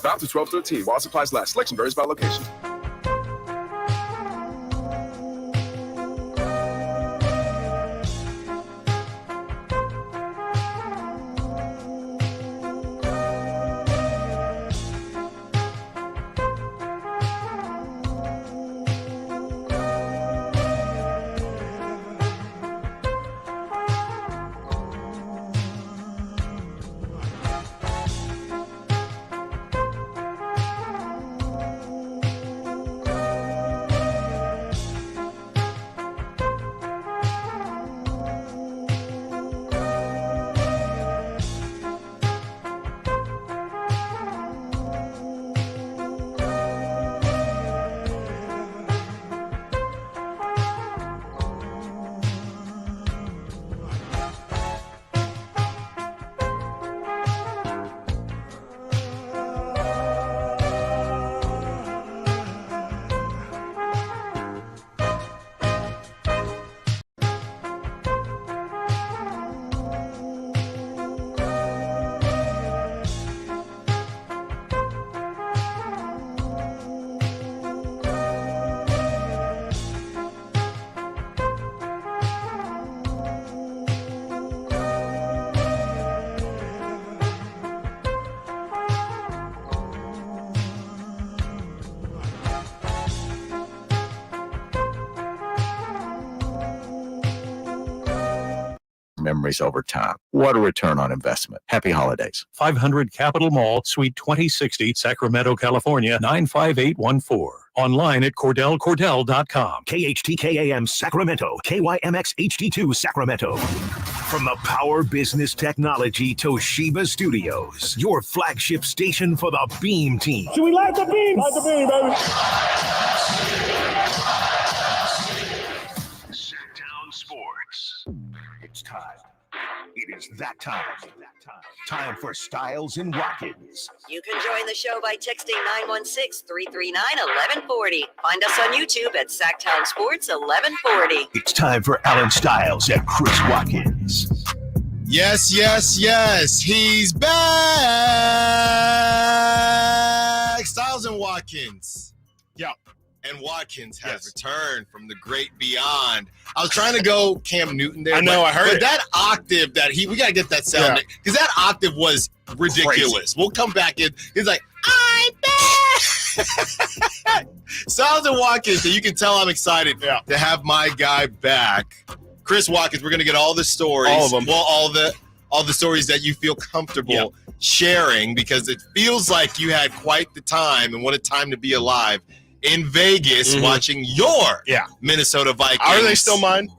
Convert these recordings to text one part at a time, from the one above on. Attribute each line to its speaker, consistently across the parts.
Speaker 1: Valid through 12/13 while supplies last. Selection varies by location.
Speaker 2: Memories over time. What a return on investment. Happy holidays.
Speaker 3: 500 Capitol Mall, Suite 2060, Sacramento, California, 95814. Online at CordellCordell.com.
Speaker 4: KHTKAM Sacramento, KYMX HD2 Sacramento. From the Power Business Technology Toshiba Studios, your flagship station for the Beam Team.
Speaker 5: Should we light the beam? Light the beam, baby.
Speaker 4: Sactown Sports. It's time. It is that time. Time for Stiles and Watkins.
Speaker 6: You can join the show by texting 916-339-1140. Find us on YouTube at Sactown Sports 1140.
Speaker 4: It's time for Alan Stiles and Chris Watkins.
Speaker 7: Yes. He's back. Stiles and Watkins.
Speaker 5: Yeah.
Speaker 7: And Watkins has returned from the great beyond. I was trying to go Cam Newton there.
Speaker 5: I know, I heard
Speaker 7: but
Speaker 5: it.
Speaker 7: that octave we got to get that sound. Because that octave was ridiculous.
Speaker 5: Crazy.
Speaker 7: We'll come back in. He's like, I'm back. Stiles and Watkins, so you can tell I'm excited to have my guy back. Chris Watkins, we're going to get all the stories.
Speaker 5: All of them.
Speaker 7: Well, all the stories that you feel comfortable sharing, because it feels like you had quite the time, and what a time to be alive in Vegas watching your Minnesota Vikings.
Speaker 5: Are they still mine?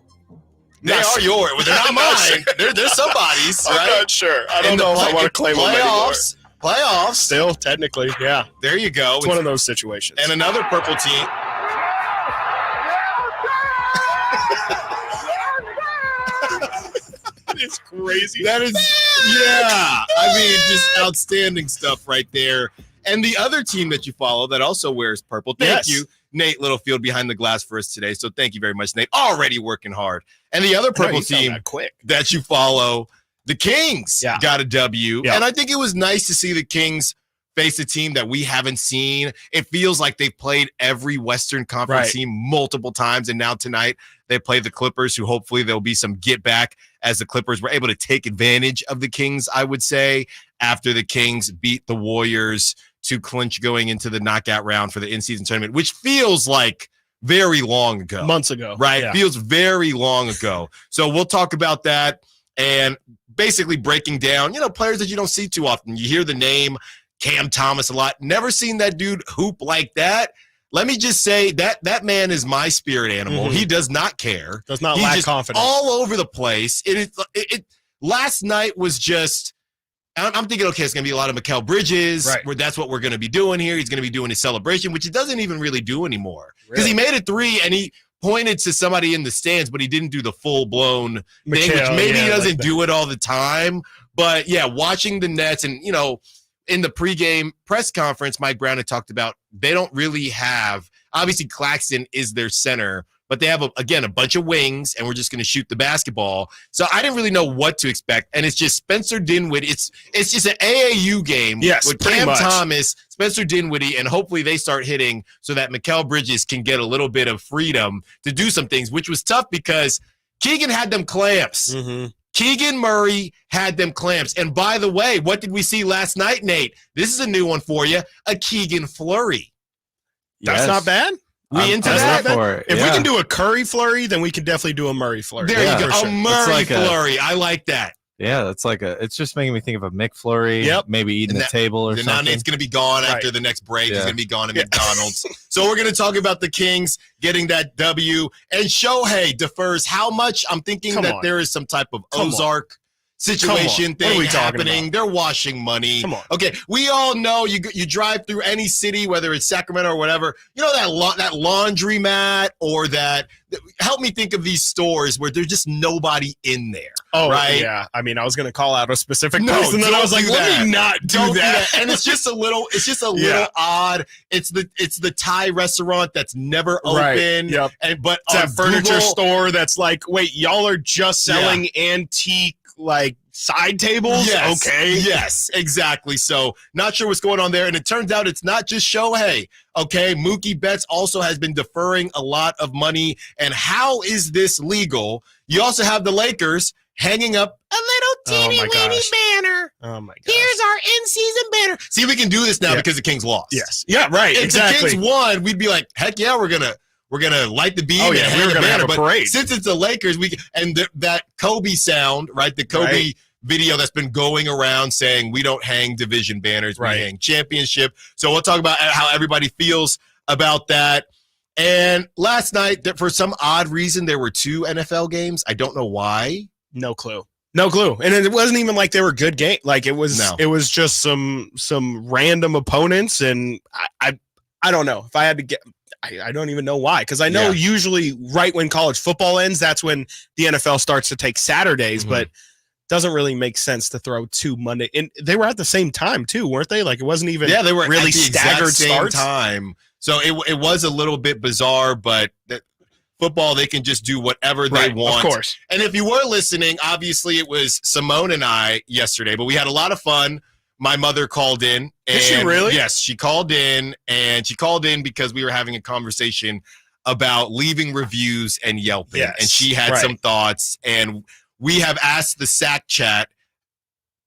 Speaker 7: They are yours. Well, they're not mine. They're somebody's, right?
Speaker 5: I'm not sure. I don't know if I want to claim them anymore.
Speaker 7: Playoffs.
Speaker 5: Still, technically, yeah.
Speaker 7: There you go.
Speaker 5: It's one of those situations.
Speaker 7: And another purple team.
Speaker 5: It's crazy.
Speaker 7: That is, I mean, just outstanding stuff right there. And the other team that you follow that also wears purple. Thank you, Nate Littlefield, behind the glass for us today. So thank you very much, Nate. Already working hard. And the other purple team that you follow, the Kings, got a W. Yeah. And I think it was nice to see the Kings face a team that we haven't seen. It feels like they've played every Western Conference team multiple times. And now tonight they play the Clippers, who hopefully there'll be some get back as the Clippers were able to take advantage of the Kings, I would say, after the Kings beat the Warriors to clinch going into the knockout round for the in-season tournament, which feels like very long ago.
Speaker 5: Months ago.
Speaker 7: Right? Yeah. Feels very long ago. So we'll talk about that and basically breaking down, players that you don't see too often. You hear the name Cam Thomas a lot. Never seen that dude hoop like that. Let me just say that man is my spirit animal. He does not care.
Speaker 5: Does not lack confidence.
Speaker 7: All over the place. Last night was just, I'm thinking, okay, it's going to be a lot of Mikal Bridges. Right. Where that's what we're going to be doing here. He's going to be doing his celebration, which he doesn't even really do anymore. Because he made a three and he pointed to somebody in the stands, but he didn't do the full-blown thing, which maybe he doesn't do it all the time. But, watching the Nets and, in the pregame press conference, Mike Brown had talked about they don't really have – obviously Claxton is their center but they have, a bunch of wings, and we're just going to shoot the basketball. So I didn't really know what to expect, and it's just Spencer Dinwiddie. It's just an AAU game with Cam Thomas, Spencer Dinwiddie, and hopefully they start hitting so that Mikal Bridges can get a little bit of freedom to do some things, which was tough because Keegan had them clamps.
Speaker 5: Mm-hmm.
Speaker 7: Keegan Murray had them clamps. And by the way, what did we see last night, Nate? This is a new one for you, a Keegan flurry.
Speaker 5: That's not bad.
Speaker 7: We into that?
Speaker 5: If we can do a Curry flurry, then we can definitely do a Murray flurry.
Speaker 7: There you go. A Murray flurry. I like that.
Speaker 8: Yeah, it's just making me think of a McFlurry.
Speaker 5: Yep.
Speaker 8: Maybe eating a table or something.
Speaker 7: Now Nate's going to be gone after the next break. He's going to be gone at McDonald's. So we're going to talk about the Kings getting that W. And Shohei defers how much? I'm thinking there is some type of Ozark situation thing happening. They're washing money.
Speaker 5: Come on.
Speaker 7: Okay, we all know you drive through any city, whether it's Sacramento or whatever, you know that laundromat or that – help me think of these stores where there's just nobody in there.
Speaker 5: Oh,
Speaker 7: right?
Speaker 5: Yeah. I mean, I was going to call out a specific person, and then I was like, let me not do that.
Speaker 7: And it's just a little odd. It's the Thai restaurant that's never open.
Speaker 5: Right. Yep.
Speaker 7: But
Speaker 5: it's that furniture store that's like, wait, y'all are just selling antique like side tables?
Speaker 7: Yes.
Speaker 5: Okay.
Speaker 7: Yes, exactly. So not sure what's going on there. And it turns out it's not just Shohei. Okay. Mookie Betts also has been deferring a lot of money. And how is this legal? You also have the Lakers hanging up a little teeny weeny banner.
Speaker 5: Oh my god.
Speaker 7: Here's our in-season banner. See, we can do this now because the Kings lost.
Speaker 5: Yes. Yeah, right.
Speaker 7: If the Kings won, we'd be like, heck yeah, we're gonna light the beam and hang the banner. But since it's the Lakers, that Kobe sound, right? The Kobe video that's been going around saying we don't hang division banners, we hang championship. So we'll talk about how everybody feels about that. And last night, for some odd reason, there were 2 NFL games. I don't know why.
Speaker 5: No clue. And it wasn't even like they were good game. Like it was just some random opponents, and I don't know if I had to get. I don't even know why, because I know usually right when college football ends, that's when the NFL starts to take Saturdays, but doesn't really make sense to throw 2 Monday. And they were at the same time too, weren't they? Like it wasn't even
Speaker 7: they were
Speaker 5: really
Speaker 7: at the
Speaker 5: staggered
Speaker 7: same
Speaker 5: starts.
Speaker 7: time. So it was a little bit bizarre, but football, they can just do whatever they want.
Speaker 5: Of course.
Speaker 7: And if you were listening, obviously it was Simone and I yesterday, but we had a lot of fun. My mother called in.
Speaker 5: Did she really?
Speaker 7: Yes, she called in, and she called in because we were having a conversation about leaving reviews and Yelping.
Speaker 5: Yes,
Speaker 7: and she had some thoughts, and we have asked the Sack Chat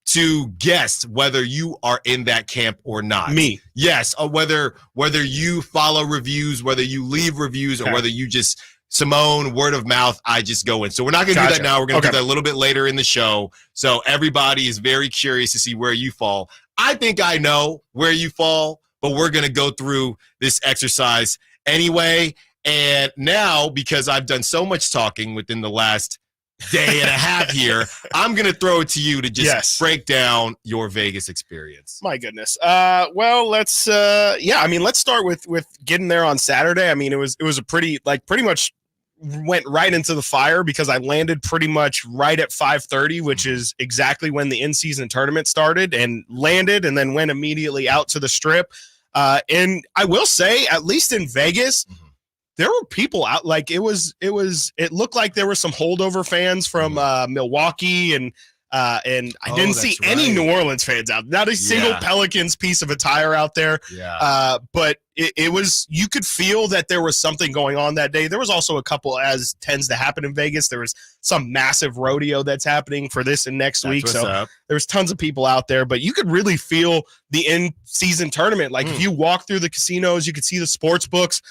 Speaker 7: to guess whether you are in that camp or not.
Speaker 5: Me.
Speaker 7: Yes, whether you follow reviews, whether you leave reviews, or whether you just Simone, word of mouth, I just go in. So we're not going to do that now. We're going to do that a little bit later in the show. So everybody is very curious to see where you fall. I think I know where you fall, but we're going to go through this exercise anyway. And now, because I've done so much talking within the last day and a half here, I'm going to throw it to you to just break down your Vegas experience.
Speaker 5: My goodness. Well, let's start with getting there on Saturday. I mean, it was a pretty much went right into the fire because I landed pretty much right at 5:30, which is exactly when the in-season tournament started, and landed and then went immediately out to the Strip. And I will say, at least in Vegas, there were people out. Like it looked like there were some holdover fans from Milwaukee, and I didn't see any New Orleans fans out. Not a single Pelicans piece of attire out there. But it was, you could feel that there was something going on that day. There was also a couple, as tends to happen in Vegas, there was some massive rodeo that's happening for this and next week. So there's tons of people out there, but you could really feel the in-season tournament. Like if you walk through the casinos, you could see the sports books,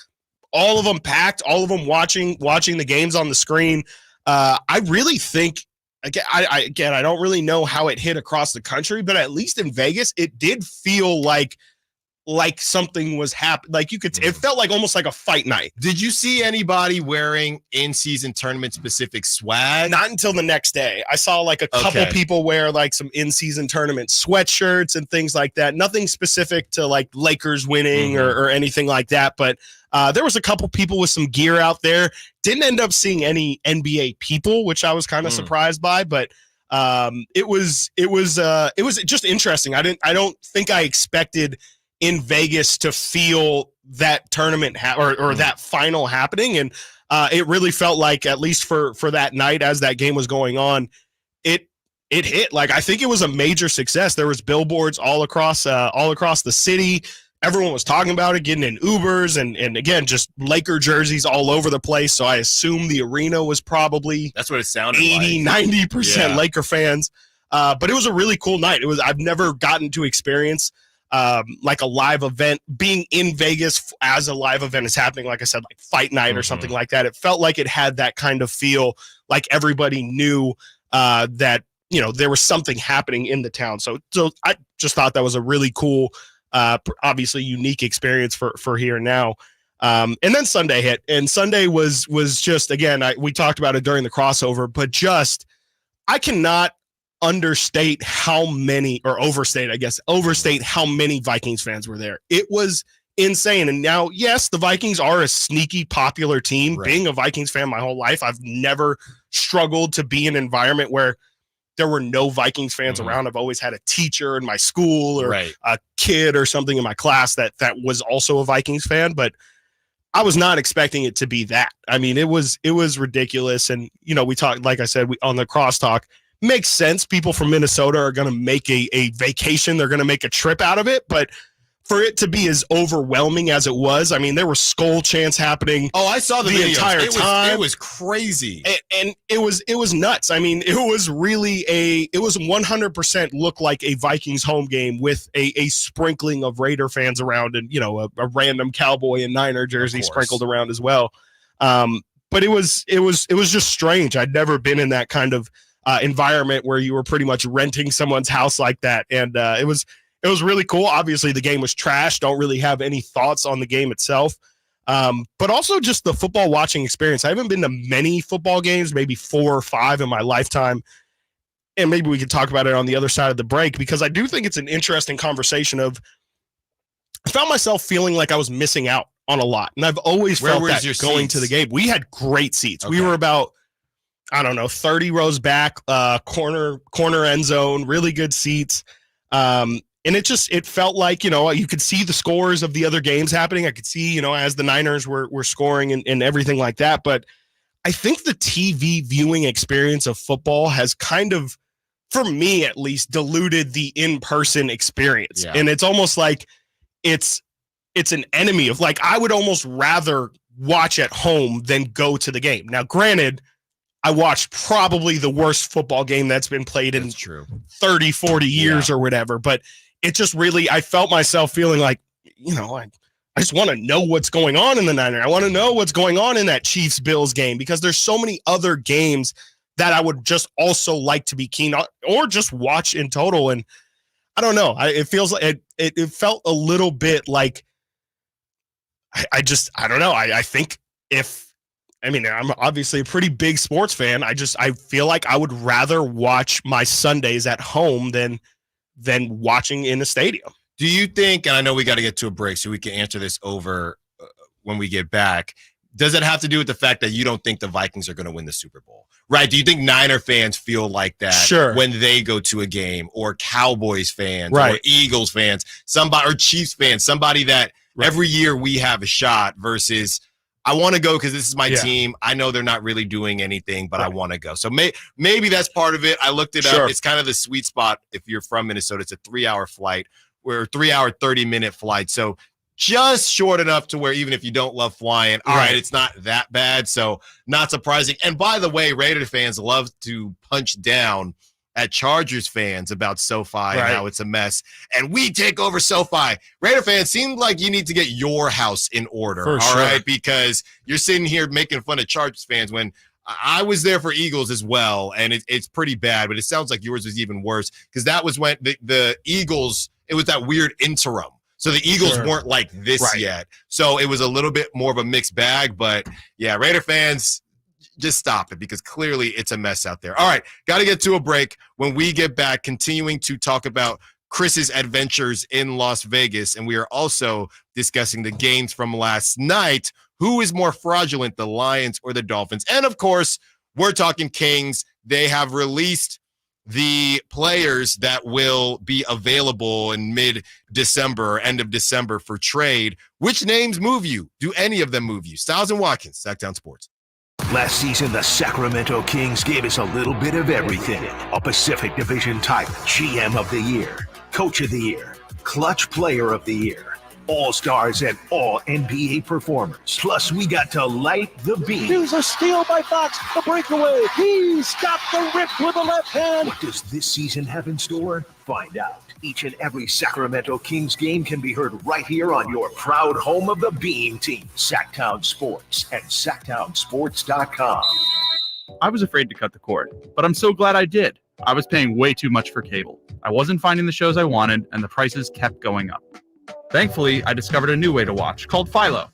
Speaker 5: all of them packed, all of them watching the games on the screen. I really think, I don't really know how it hit across the country, but at least in Vegas, it did feel like something was happening. Like you could, it felt like almost like a fight night.
Speaker 7: Did you see anybody wearing in-season tournament specific swag?
Speaker 5: Not until the next day. I saw like a couple people wear like some in-season tournament sweatshirts and things like that. Nothing specific to like Lakers winning or anything like that. But there was a couple people with some gear out there. Didn't end up seeing any NBA people, which I was kind of surprised by, but it was just interesting. I don't think I expected in Vegas to feel that tournament or that final happening. And it really felt like, at least for that night, as that game was going on, it hit. Like, I think it was a major success. There was billboards all across the city. Everyone was talking about it, getting in Ubers, and again, just Laker jerseys all over the place. So I assume the arena was probably
Speaker 7: That's what it sounded
Speaker 5: 80,
Speaker 7: like.
Speaker 5: 90% Laker fans. But it was a really cool night. I've never gotten to experience like a live event, being in Vegas as a live event is happening. Like I said, like fight night or something like that. It felt like it had that kind of feel, like everybody knew that, there was something happening in the town. So I just thought that was a really cool, obviously unique experience for here and now. And then Sunday hit, and Sunday was just, again, we talked about it during the crossover, but just, I cannot overstate how many Vikings fans were there. It was insane. And now, yes, the Vikings are a sneaky popular team. Right. Being a Vikings fan my whole life, I've never struggled to be in an environment where there were no Vikings fans around. I've always had a teacher in my school or a kid or something in my class that was also a Vikings fan, but I was not expecting it to be that. I mean, it was ridiculous. And, we talked, like I said, on the crosstalk, makes sense. People from Minnesota are going to make a vacation. They're going to make a trip out of it. But for it to be as overwhelming as it was, I mean, there were skull chants happening.
Speaker 7: Oh, I saw the videos.
Speaker 5: Entire time.
Speaker 7: It was crazy.
Speaker 5: And it was nuts. I mean, it was really it was 100% looked like a Vikings home game with a sprinkling of Raider fans around, and, a random Cowboy and Niner jersey sprinkled around as well. But it was just strange. I'd never been in that kind of environment where you were pretty much renting someone's house like that. And it was really cool. Obviously, the game was trash. Don't really have any thoughts on the game itself. But also just the football watching experience. I haven't been to many football games, maybe 4 or 5 in my lifetime. And maybe we could talk about it on the other side of the break, because I do think it's an interesting conversation I found myself feeling like I was missing out on a lot. And I've always felt that going to the game. We had great seats. Okay. We were about, 30 rows back, corner end zone, really good seats. And it felt like, you could see the scores of the other games happening. I could see, as the Niners were scoring and everything like that. But I think the TV viewing experience of football has kind of, for me at least, diluted the in-person experience. Yeah. And it's almost like it's an enemy of, like, I would almost rather watch at home than go to the game. Now, granted, I watched probably the worst football game that's been played in 30, 40 years or whatever. But it just really, I felt myself feeling like, I just want to know what's going on in the Niners. I want to know what's going on in that Chiefs-Bills game, because there's so many other games that I would just also like to be keen on or just watch in total. And I don't know. It feels like it felt a little bit like I don't know. I think I'm obviously a pretty big sports fan. I feel like I would rather watch my Sundays at home than watching in a stadium.
Speaker 7: Do you think, and I know we got to get to a break so we can answer this over when we get back, does it have to do with the fact that you don't think the Vikings are going to win the Super Bowl? Right? Do you think Niner fans feel like that when they go to a game, or Cowboys fans, or Eagles fans, or Chiefs fans, somebody that every year we have a shot versus I want to go because this is my team. I know they're not really doing anything, but I want to go. So maybe that's part of it. I looked it up. It's kind of the sweet spot if you're from Minnesota. It's a 3-hour flight. We're a 3-hour, 30-minute flight. So just short enough to where even if you don't love flying, all right, it's not that bad. So not surprising. And by the way, Raider fans love to punch down at Chargers fans about SoFi and how it's a mess. And we take over SoFi. Raider fans, seems like you need to get your house in order, right? Because you're sitting here making fun of Chargers fans when I was there for Eagles as well, and it's pretty bad, but it sounds like yours was even worse because that was when the Eagles, it was that weird interim. So the Eagles weren't like this yet. So it was a little bit more of a mixed bag, but yeah, Raider fans, just stop it because clearly it's a mess out there. All right, got to get to a break. When we get back, continuing to talk about Chris's adventures in Las Vegas, and we are also discussing the games from last night. Who is more fraudulent, the Lions or the Dolphins? And, of course, we're talking Kings. They have released the players that will be available in mid-December or end of December for trade, which names move you? Do any of them move you? Stiles and Watkins, Sactown Sports.
Speaker 4: Last season, the Sacramento Kings gave us a little bit of everything. A Pacific Division title, GM of the Year, Coach of the Year, Clutch Player of the Year, All-Stars and All-NBA performers. Plus, we got to light the beam.
Speaker 9: Here's a steal by Fox, the breakaway. He's got the rip with the left hand.
Speaker 4: What does this season have in store? Find out. Each and every Sacramento Kings game can be heard right here on your proud home of the Beam Team, Sactown Sports and SactownSports.com.
Speaker 10: I was afraid to cut the cord, but I'm so glad I did. I was paying way too much for cable. I wasn't finding the shows I wanted, and the prices kept going up. Thankfully, I discovered a new way to watch called Philo.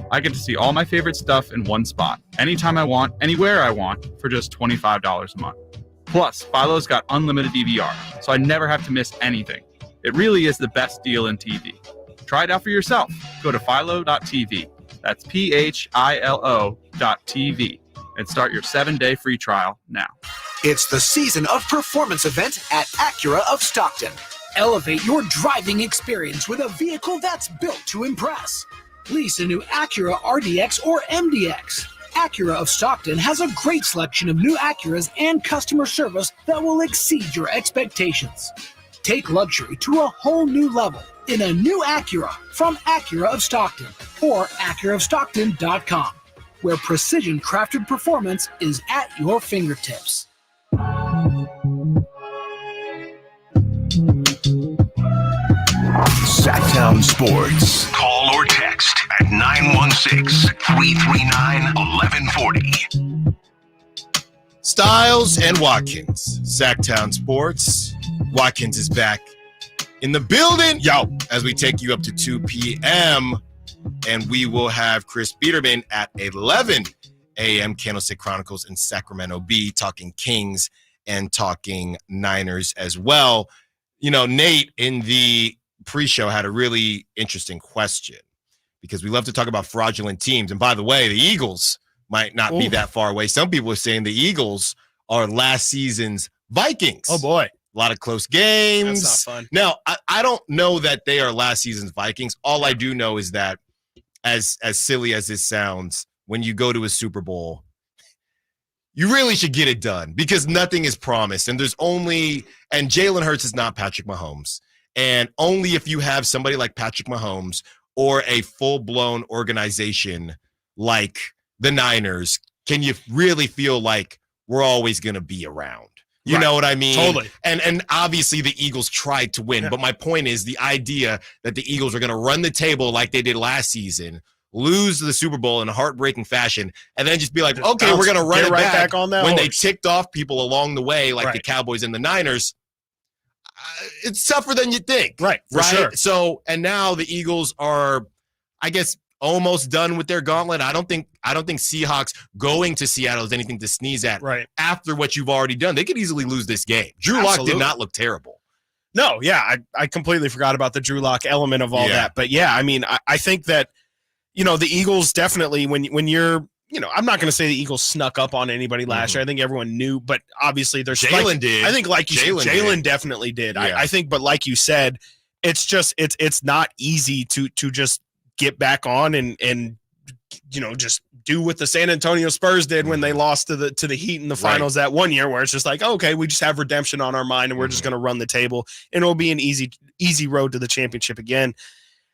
Speaker 10: I get to see all my favorite stuff in one spot, anytime I want, anywhere I want, for just $25 a month. Plus, Philo's got unlimited DVR, so I never have to miss anything. It really is the best deal in TV. Try it out for yourself. Go to philo.tv. That's philo.tv. And start your 7-day free trial now.
Speaker 11: It's the season of performance event at Acura of Stockton.
Speaker 12: Elevate your driving experience with a vehicle that's built to impress. Lease a new Acura RDX or MDX. Acura of Stockton has a great selection of new Acuras and customer service that will exceed your expectations. Take luxury to a whole new level in a new Acura from Acura of Stockton or AcuraofStockton.com, where precision-crafted performance is at your fingertips.
Speaker 4: Sactown Sports. Call or text at 916-339-1140.
Speaker 7: Stiles and Watkins, Sactown Sports. Watkins is back in the building, as we take you up to 2 p.m. And we will have Chris Beerman at 11 a.m. Candlestick Chronicles in Sacramento Bee, talking Kings and talking Niners as well. You know, Nate in the pre-show had a really interesting question, because we love to talk about fraudulent teams. And by the way, the Eagles might not be that far away. Some people are saying the Eagles are last season's Vikings.
Speaker 5: Oh boy.
Speaker 7: A lot of close games.
Speaker 5: That's not fun.
Speaker 7: Now, I don't know that they are last season's Vikings. All I do know is that, as silly as this sounds, when you go to a Super Bowl, you really should get it done, because nothing is promised. And and Jalen Hurts is not Patrick Mahomes. And only if you have somebody like Patrick Mahomes or a full-blown organization like the Niners can you really feel like we're always going to be around. You know what I mean?
Speaker 5: Totally.
Speaker 7: And obviously the Eagles tried to win, but my point is the idea that the Eagles are going to run the table like they did last season, lose the Super Bowl in a heartbreaking fashion, and then just be like, okay, we're going to run it
Speaker 5: right back on that
Speaker 7: when
Speaker 5: horse.
Speaker 7: they ticked off people along the way, like the Cowboys and the Niners. It's tougher than you think.
Speaker 5: Right. For sure.
Speaker 7: So, and now the Eagles are, I guess, almost done with their gauntlet. I don't think Seahawks going to Seattle is anything to sneeze at.
Speaker 5: Right.
Speaker 7: After what you've already done, they could easily lose this game. Drew Lock did not look terrible.
Speaker 5: No, yeah, I completely forgot about the Drew Lock element of all that. But yeah, I mean, I think that, you know, the Eagles definitely, when you're, you know, I'm not going to say the Eagles snuck up on anybody last year. I think everyone knew, but obviously there's
Speaker 7: Jalen did.
Speaker 5: I think like you said, Jalen definitely did.
Speaker 7: Yeah.
Speaker 5: I think, but like you said, it's just it's not easy to just get back on and you know, just do what the San Antonio Spurs did when they lost to the Heat in the finals that one year, where it's just like, okay, we just have redemption on our mind and we're just going to run the table and it'll be an easy road to the championship again.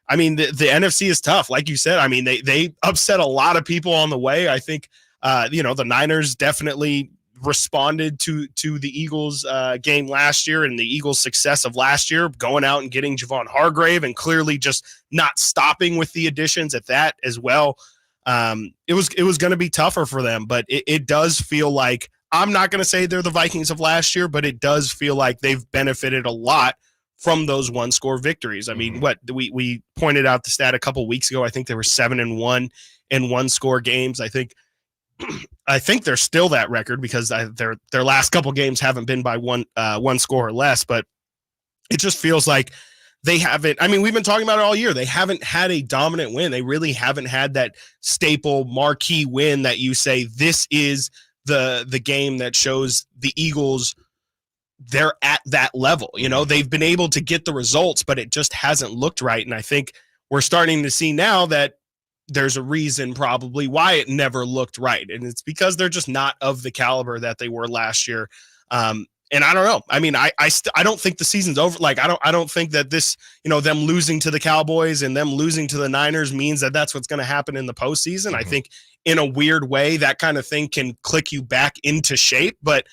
Speaker 5: I mean, the NFC is tough. Like you said, I mean, they upset a lot of people on the way. I think, you know, the Niners definitely responded to the Eagles game last year and the Eagles' success of last year, going out and getting Javon Hargrave and clearly just not stopping with the additions at that as well. It was going to be tougher for them, but it does feel like, I'm not going to say they're the Vikings of last year, but it does feel like they've benefited a lot from those one-score victories. I mean, what we pointed out the stat a couple weeks ago. I think they were 7-1 in one-score games. I think they're still that record because their last couple games haven't been by one score or less. But it just feels like they haven't. I mean, we've been talking about it all year. They haven't had a dominant win. They really haven't had that staple marquee win that you say this is the game that shows the Eagles they're at that level. You know, they've been able to get the results, but it just hasn't looked right. And I think we're starting to see now that there's a reason probably why it never looked right. And it's because they're just not of the caliber that they were last year. And I don't know. I mean, I don't think the season's over. Like, I don't think that this, you know, them losing to the Cowboys and them losing to the Niners means that that's what's going to happen in the postseason. I think in a weird way, that kind of thing can click you back into shape, but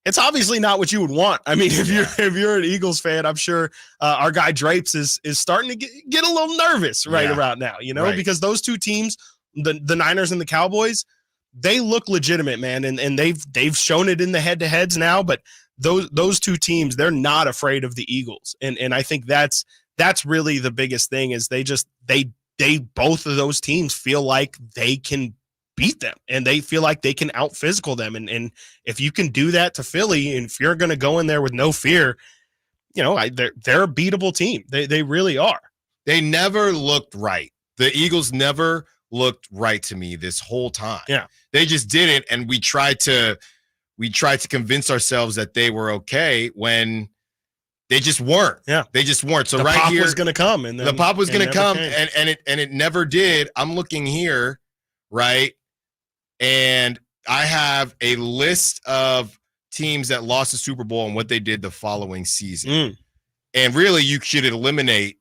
Speaker 5: it's obviously not what you would want. I mean, if you're an Eagles fan, I'm sure our guy Drapes is starting to get a little nervous around now, you know, because those two teams, the Niners and the Cowboys, they look legitimate, man, and they've shown it in the head-to-heads now, but those two teams, they're not afraid of the Eagles. And I think that's really the biggest thing is they both of those teams feel like they can beat them and they feel like they can out physical them. And if you can do that to Philly, and if you're going to go in there with no fear, you know, they're a beatable team. They really are.
Speaker 7: They never looked right. The Eagles never looked right to me this whole time.
Speaker 5: Yeah.
Speaker 7: They just didn't. And we tried to convince ourselves that they were okay when they just weren't.
Speaker 5: Yeah.
Speaker 7: They just weren't. So
Speaker 5: the
Speaker 7: right
Speaker 5: pop
Speaker 7: here
Speaker 5: was going to come, and
Speaker 7: the pop was going to come,
Speaker 5: came.
Speaker 7: and it never did. I'm looking here, right? And I have a list of teams that lost the Super Bowl and what they did the following season. And really, you should eliminate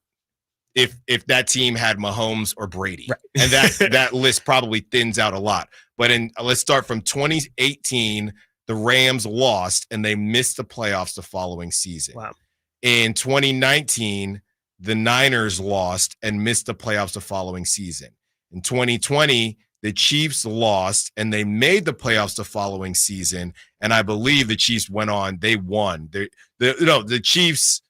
Speaker 7: if that team had Mahomes or Brady. Right. And that list probably thins out a lot. But let's start from 2018, the Rams lost and they missed the playoffs the following season.
Speaker 5: Wow.
Speaker 7: In 2019, the Niners lost and missed the playoffs the following season. In 2020, the Chiefs lost and they made the playoffs the following season. And I believe the Chiefs went on. They won. The Chiefs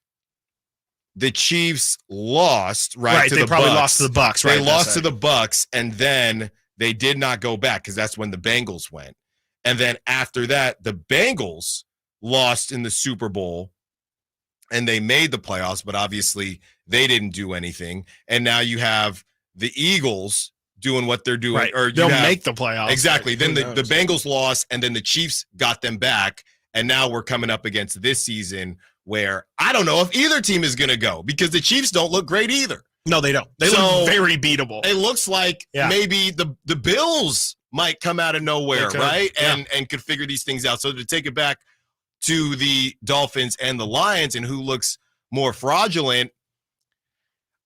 Speaker 7: lost, right?
Speaker 5: They probably lost to the Bucs, right?
Speaker 7: They lost to the Bucs, and then they did not go back because that's when the Bengals went. And then after that, the Bengals lost in the Super Bowl and they made the playoffs, but obviously they didn't do anything. And now you have the Eagles doing what they're doing.
Speaker 5: Right.
Speaker 7: Or
Speaker 5: they'll make the playoffs.
Speaker 7: Exactly. Then the Bengals lost, and then the Chiefs got them back. And now we're coming up against this season where I don't know if either team is going to go because the Chiefs don't look great either.
Speaker 5: No, they don't. They look very beatable.
Speaker 7: It looks like maybe the Bills might come out of nowhere, right? And could figure these things out. So to take it back to the Dolphins and the Lions and who looks more fraudulent,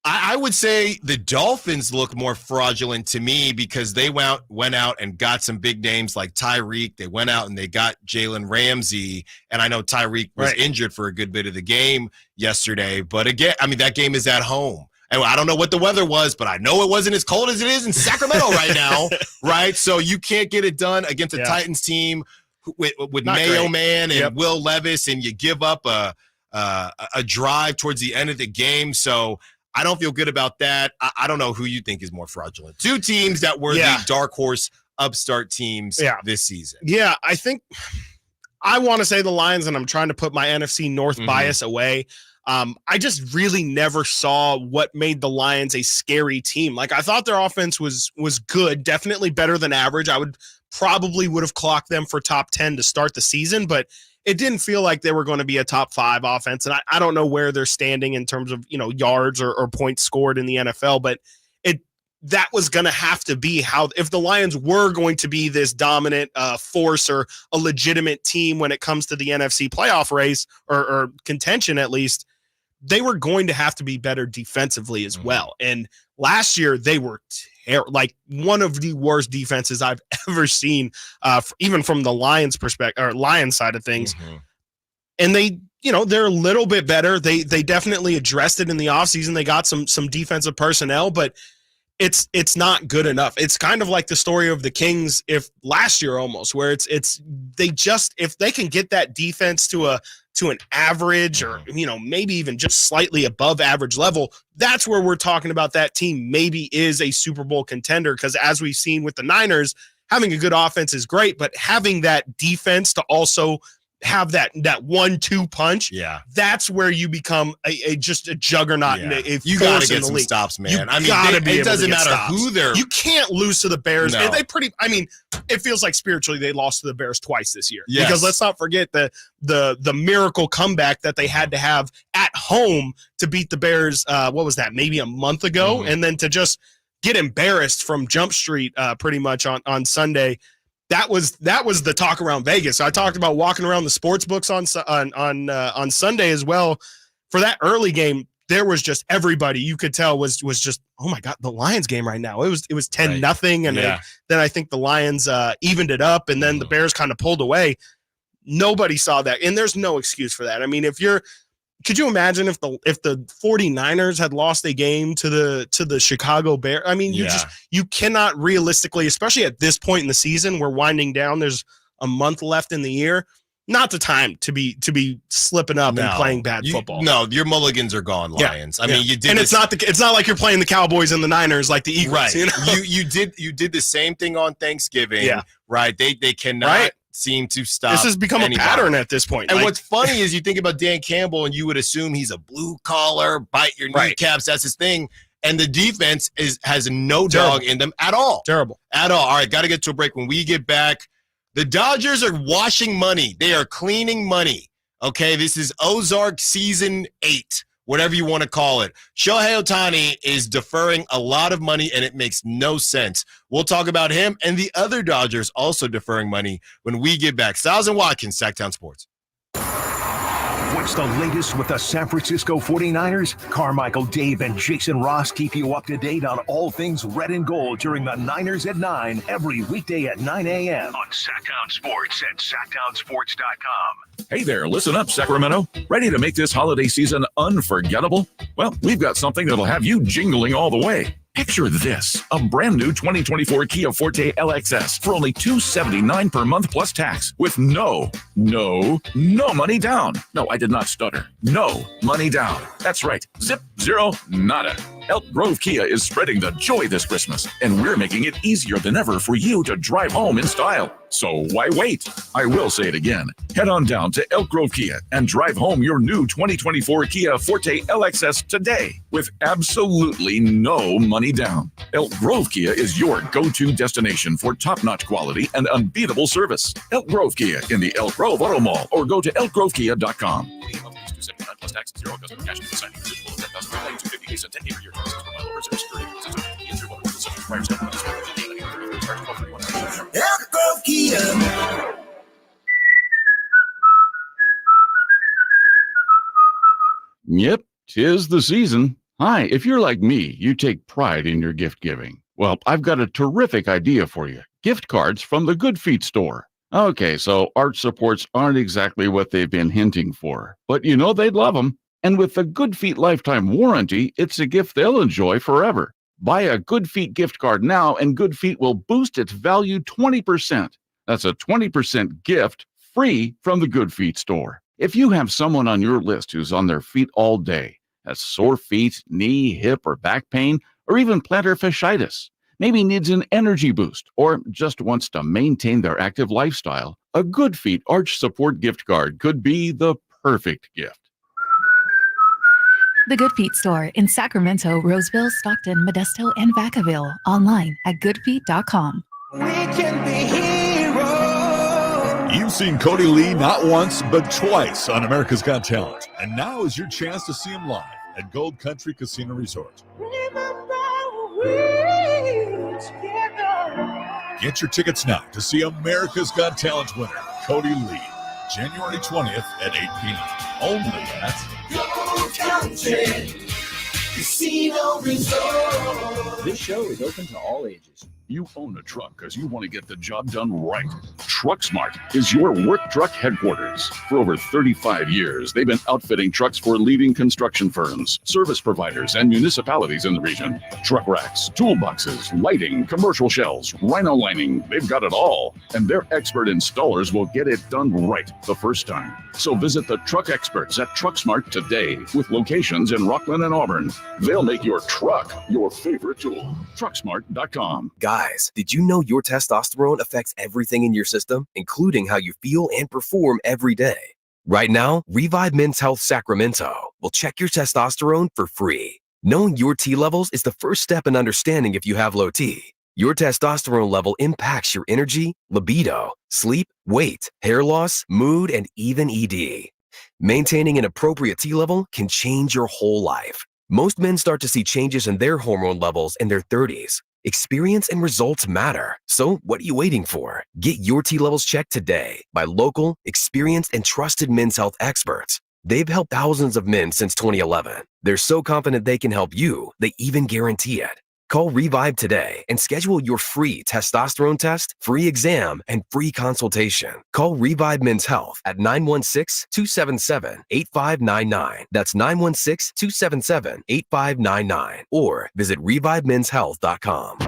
Speaker 7: I would say the Dolphins look more fraudulent to me because they went out and got some big names like Tyreek. They went out and they got Jalen Ramsey. And I know Tyreek was injured for a good bit of the game yesterday. But again, I mean, that game is at home. And I don't know what the weather was, but I know it wasn't as cold as it is in Sacramento right now, right? So you can't get it done against a Titans team with Mayo Man and Will Levis, and you give up a drive towards the end of the game. So I don't feel good about that. I don't know who you think is more fraudulent. Two teams that were the dark horse upstart teams this season.
Speaker 5: Yeah, I think I want to say the Lions, and I'm trying to put my NFC North bias away. I just really never saw what made the Lions a scary team. Like, I thought their offense was good, definitely better than average. I would have clocked them for top 10 to start the season, but it didn't feel like they were going to be a top 5 offense. And I don't know where they're standing in terms of, yards or points scored in the NFL, but that was going to have to be if the Lions were going to be this dominant force or a legitimate team when it comes to the NFC playoff race or contention, at least, they were going to have to be better defensively as well. And last year they were like one of the worst defenses I've ever seen, even from the Lions perspective or Lions side of things. And they, they're a little bit better. They definitely addressed it in the offseason. They got some defensive personnel, but it's not good enough. It's kind of like the story of the Kings last year almost, where if they can get that defense to an average or maybe even just slightly above average level, that's where we're talking about that team maybe is a Super Bowl contender. Because as we've seen with the Niners, having a good offense is great, but having that defense to also have that 1-2 punch, that's where you become just a juggernaut.
Speaker 7: You got to get some stops, man. It doesn't matter who they're.
Speaker 5: You can't lose to the Bears. No. It feels like spiritually they lost to the Bears twice this year.
Speaker 7: Yes.
Speaker 5: Because let's not forget the miracle comeback that they had to have at home to beat the Bears. What was that? Maybe a month ago, and then to just get embarrassed from Jump Street pretty much on Sunday. That was the talk around Vegas. So I talked about walking around the sports books on Sunday as well. For that early game, there was just everybody you could tell was just, oh my God, the Lions game right now. It was 10-0, and then I think the Lions evened it up, and then the Bears kind of pulled away. Nobody saw that, and there's no excuse for that. I mean, could you imagine if the 49ers had lost a game to the Chicago Bears? I mean, you cannot realistically, especially at this point in the season, we're winding down. There's a month left in the year. Not the time to be slipping up and playing bad football.
Speaker 7: No, your mulligans are gone, Lions. I mean, you did,
Speaker 5: and it's not like you're playing the Cowboys and the Niners like the Eagles.
Speaker 7: Right.
Speaker 5: You know?
Speaker 7: you did the same thing on Thanksgiving. Yeah. Right. They cannot seem to stop.
Speaker 5: This has become a pattern at this point.
Speaker 7: And what's funny is you think about Dan Campbell and you would assume he's a blue collar, bite your kneecaps. That's his thing. And the defense has no dog in them at all.
Speaker 5: Terrible.
Speaker 7: At all. All right, got to get to a break. When we get back, the Dodgers are washing money. They are cleaning money. Okay, this is Ozark Season 8, whatever you want to call it. Shohei Ohtani is deferring a lot of money, and it makes no sense. We'll talk about him and the other Dodgers also deferring money when we get back. Stiles Watkins, Sactown Sports.
Speaker 4: What's the latest with the San Francisco 49ers? Carmichael, Dave, and Jason Ross keep you up to date on all things red and gold during the Niners at 9 every weekday at 9 a.m. on Sactown Sports at SactownSports.com.
Speaker 2: Hey there, listen up, Sacramento. Ready to make this holiday season unforgettable? Well, we've got something that'll have you jingling all the way. Picture this, a brand new 2024 Kia Forte LXS for only $279 per month plus tax with no money down. No, I did not stutter. No money down. That's right. Zip, zero, nada. Elk Grove Kia is spreading the joy this Christmas, and we're making it easier than ever for you to drive home in style. So why wait? I will say it again. Head on down to Elk Grove Kia and drive home your new 2024 Kia Forte LXS today with absolutely no money down. Elk Grove Kia is your go-to destination for top-notch quality and unbeatable service. Elk Grove Kia in the Elk Grove Auto Mall or go to elkgrovekia.com. $279 plus tax, zero customer cash and signing. Eligible at $10,000, 250 per year.
Speaker 13: Elk Grove Kia.
Speaker 14: Yep, 'tis the season. Hi, if you're like me, you take pride in your gift giving. Well, I've got a terrific idea for you. Gift cards from the Good Feet store. Okay, so arch supports aren't exactly what they've been hinting for, but you know they'd love them. And with the Good Feet lifetime warranty, it's a gift they'll enjoy forever. Buy a Good Feet gift card now, and Good Feet will boost its value 20%. That's a 20% gift free from the Good Feet store. If you have someone on your list who's on their feet all day, has sore feet, knee, hip, or back pain, or even plantar fasciitis, maybe needs an energy boost, or just wants to maintain their active lifestyle, a Good Feet Arch Support gift card could be the perfect gift.
Speaker 15: The Good Feet store in Sacramento, Roseville, Stockton, Modesto, and Vacaville. Online at goodfeet.com.
Speaker 13: We can be heroes.
Speaker 16: You've seen Cody Lee not once, but twice on America's Got Talent. And now is your chance to see him live at Gold Country Casino Resort. Get your tickets now to see America's Got Talent winner, Cody Lee, January 20th at 8 p.m. Only at
Speaker 13: Gold Country Casino Resort.
Speaker 2: This show is open to all ages. You own a truck because you want to get the job done right. TruckSmart is your work truck headquarters. For over 35 years, they've been outfitting trucks for leading construction firms, service providers, and municipalities in the region. Truck racks, toolboxes, lighting, commercial shells, rhino lining, they've got it all. And their expert installers will get it done right the first time. So visit the truck experts at TruckSmart today with locations in Rockland and Auburn. They'll make your truck your favorite tool. TruckSmart.com.
Speaker 11: Guys,
Speaker 17: Guys, did you know your testosterone affects everything in your system, including how you feel and perform every day? Right now, Revive Men's Health Sacramento will check your testosterone for free. Knowing your T levels is the first step in understanding if you have low T. Your testosterone level impacts your energy, libido, sleep, weight, hair loss, mood, and even ED. Maintaining an appropriate T level can change your whole life. Most men start to see changes in their hormone levels in their 30s. Experience and results matter. So what are you waiting for? Get your T levels checked today by local, experienced, and trusted men's health experts. They've helped thousands of men since 2011. They're so confident they can help you, they even guarantee it. Call Revive today and schedule your free testosterone test, free exam, and free consultation. Call Revive Men's Health at 916-277-8599. That's 916-277-8599. Or visit revivemenshealth.com.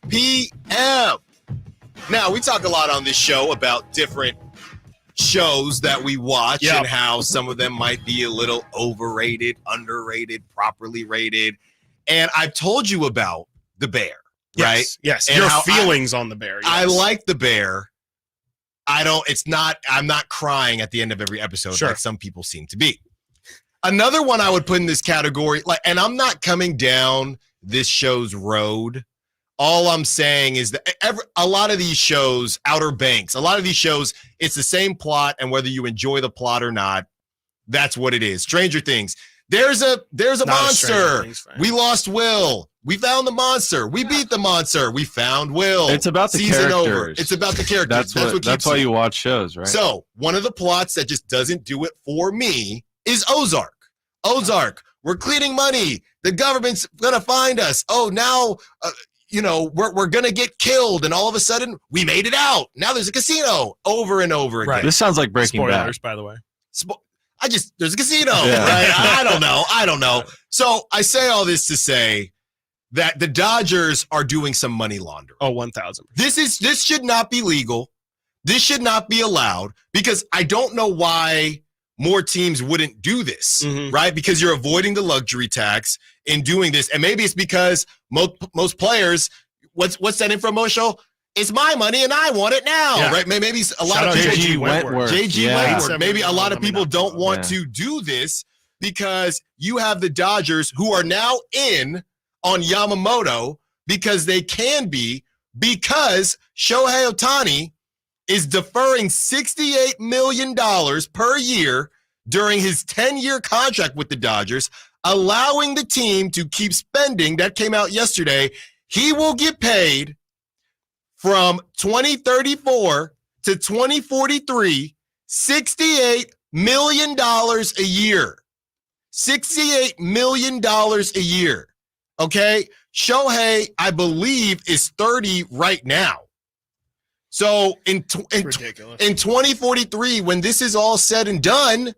Speaker 7: p.m. Now, we talk a lot on this show about different shows that we watch and how some of them might be a little overrated, underrated, properly rated. And I've told you about The Bear, right?
Speaker 5: Yes.
Speaker 7: And
Speaker 5: Your
Speaker 7: how
Speaker 5: feelings on The Bear. Yes.
Speaker 7: I like The Bear. I'm not crying at the end of every episode like some people seem to be. Another one I would put in this category, and I'm not coming down this show's road. All I'm saying is that a lot of these shows, Outer Banks, a lot of these shows, it's the same plot, and whether you enjoy the plot or not, that's what it is. Stranger Things. There's a monster. We lost Will. We found the monster. We beat the monster. We found Will.
Speaker 8: It's about the
Speaker 7: Season
Speaker 8: characters.
Speaker 7: over. It's about the characters.
Speaker 8: That's why you watch shows, right?
Speaker 7: So one of the plots that just doesn't do it for me is Ozark. We're cleaning money. The government's gonna find us. Oh, now we're gonna get killed, and all of a sudden we made it out. Now there's a casino over and over again.
Speaker 8: Right. This sounds like Breaking
Speaker 5: Spoilers,
Speaker 8: Bad.
Speaker 5: by the way.
Speaker 7: There's a casino, right? I don't know. So I say all this to say that the Dodgers are doing some money laundering.
Speaker 5: Oh, 1,000%.
Speaker 7: This should not be legal. This should not be allowed, because I don't know why more teams wouldn't do this, right? Because you're avoiding the luxury tax in doing this. And maybe it's because most players, what's that infomercial? It's my money and I want it now, right? Maybe a lot of people.
Speaker 8: JG Wentworth.
Speaker 7: Wentworth. Maybe a lot of people don't want to do this because you have the Dodgers who are now in on Yamamoto because they can be, because Shohei Ohtani is deferring $68 million per year during his 10-year contract with the Dodgers, allowing the team to keep spending. That came out yesterday. He will get paid from 2034 to 2043, $68 million a year. $68 million a year. Okay? Shohei, I believe, is 30 right now. So in 2043, when this is all said and done,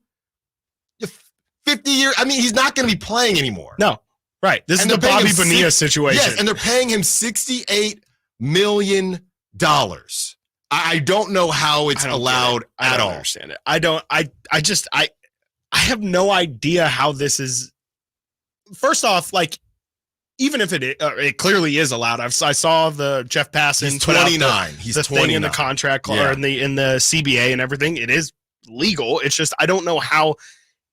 Speaker 7: 50 years, he's not going to be playing anymore.
Speaker 5: No, right. This is the Bobby Bonilla situation.
Speaker 7: Yes, and they're paying him $68 million. I don't know how it's allowed at all.
Speaker 5: I don't understand it. I have no idea how this is. First off, even if it clearly is allowed, I saw the Jeff Passan.
Speaker 7: He's 29. He's
Speaker 5: the
Speaker 7: 29.
Speaker 5: thing in the contract or in the CBA and everything. It is legal. It's just I don't know how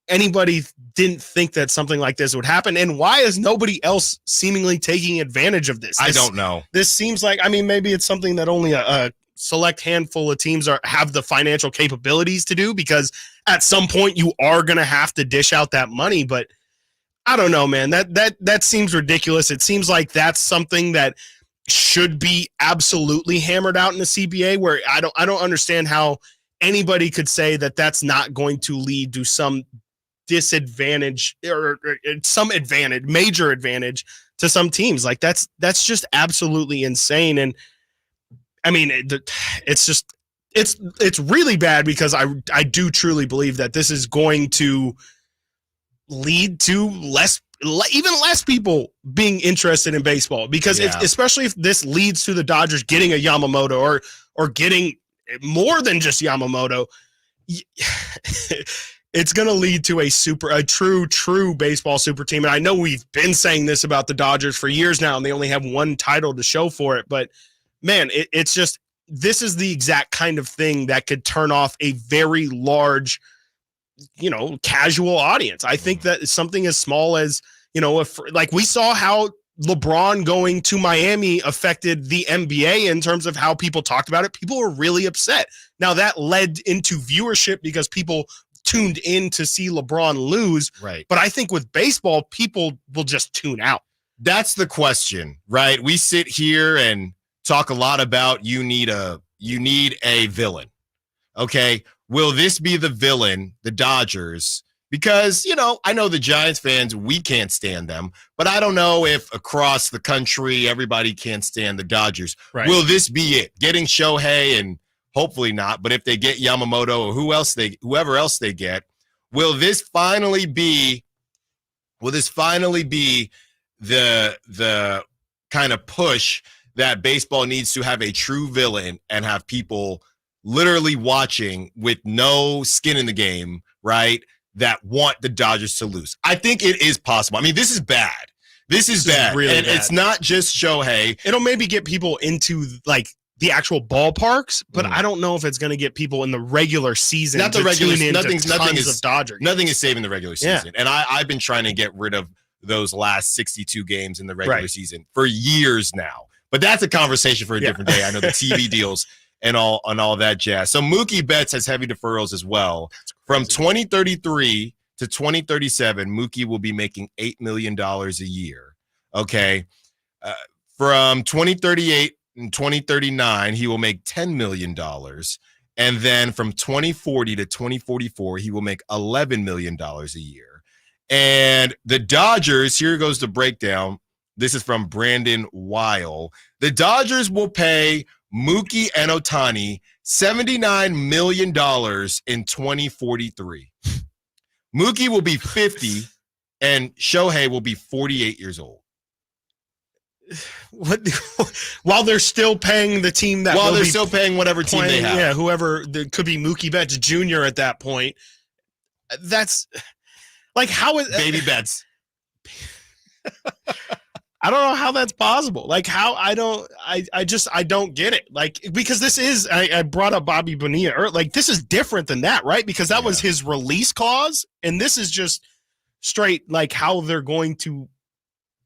Speaker 5: anybody didn't think that something like this would happen, and why is nobody else seemingly taking advantage of this?
Speaker 7: I don't know.
Speaker 5: This seems like maybe it's something that only a select handful of teams have the financial capabilities to do, because at some point you are going to have to dish out that money, but I don't know, man. That seems ridiculous. It seems like that's something that should be absolutely hammered out in the CBA, where I don't understand how anybody could say that that's not going to lead to some disadvantage or some advantage, major advantage to some teams. That's just absolutely insane. And it's it's really bad because I do truly believe that this is going to lead to even less people being interested in baseball, because especially if this leads to the Dodgers getting a Yamamoto or getting more than just Yamamoto, it's going to lead to a true baseball super team. And I know we've been saying this about the Dodgers for years now, and they only have one title to show for it. But man, it's just, this is the exact kind of thing that could turn off a very large, casual audience. I think that something as small as, if like we saw how LeBron going to Miami affected the NBA in terms of how people talked about it. People were really upset. Now that led into viewership because people tuned in to see LeBron lose.
Speaker 7: Right.
Speaker 5: But I think with baseball, people will just tune out.
Speaker 7: That's the question, right? We sit here and talk a lot about you need a villain. Okay. Will this be the villain, the Dodgers? Because, I know the Giants fans, we can't stand them, but I don't know if across the country, everybody can't stand the Dodgers. Right. Will this be it? Getting Shohei, and hopefully not, but if they get Yamamoto or whoever else they get, will this finally be the kind of push that baseball needs to have a true villain and have people literally watching with no skin in the game, right, that want the Dodgers to lose? I think it is possible. I mean, this is bad. This is bad.
Speaker 5: Really
Speaker 7: and
Speaker 5: bad.
Speaker 7: It's not just Shohei.
Speaker 5: It'll maybe get people into like the actual ballparks, but I don't know if it's going to get people in the regular season.
Speaker 7: Not the regular season. Nothing is
Speaker 5: of Dodger.
Speaker 7: Nothing is saving the regular season. And I've been trying to get rid of those last 62 games in the regular season for years now. But that's a conversation for a different day. I know the TV deals and all that jazz. So Mookie Betts has heavy deferrals as well. From 2033 to 2037, Mookie will be making $8 million a year. Okay. From 2038 and 2039, he will make $10 million. And then from 2040 to 2044, he will make $11 million a year. And the Dodgers, here goes the breakdown. This is from Brandon Weil. The Dodgers will pay Mookie and Ohtani $79 million in 2043. Mookie will be 50 and Shohei will be 48 years old.
Speaker 5: What? While they're still paying the team that
Speaker 7: while they're still paying whatever team they have.
Speaker 5: Yeah, whoever, there could be Mookie Betts Jr. at that point. That's like, how is
Speaker 7: Baby Betts?
Speaker 5: I don't know how that's possible. Like, how I don't get it. Like, because this is, I brought up Bobby Bonilla, like, this is different than that, right? Because that was his release clause, and this is just straight, like, how they're going to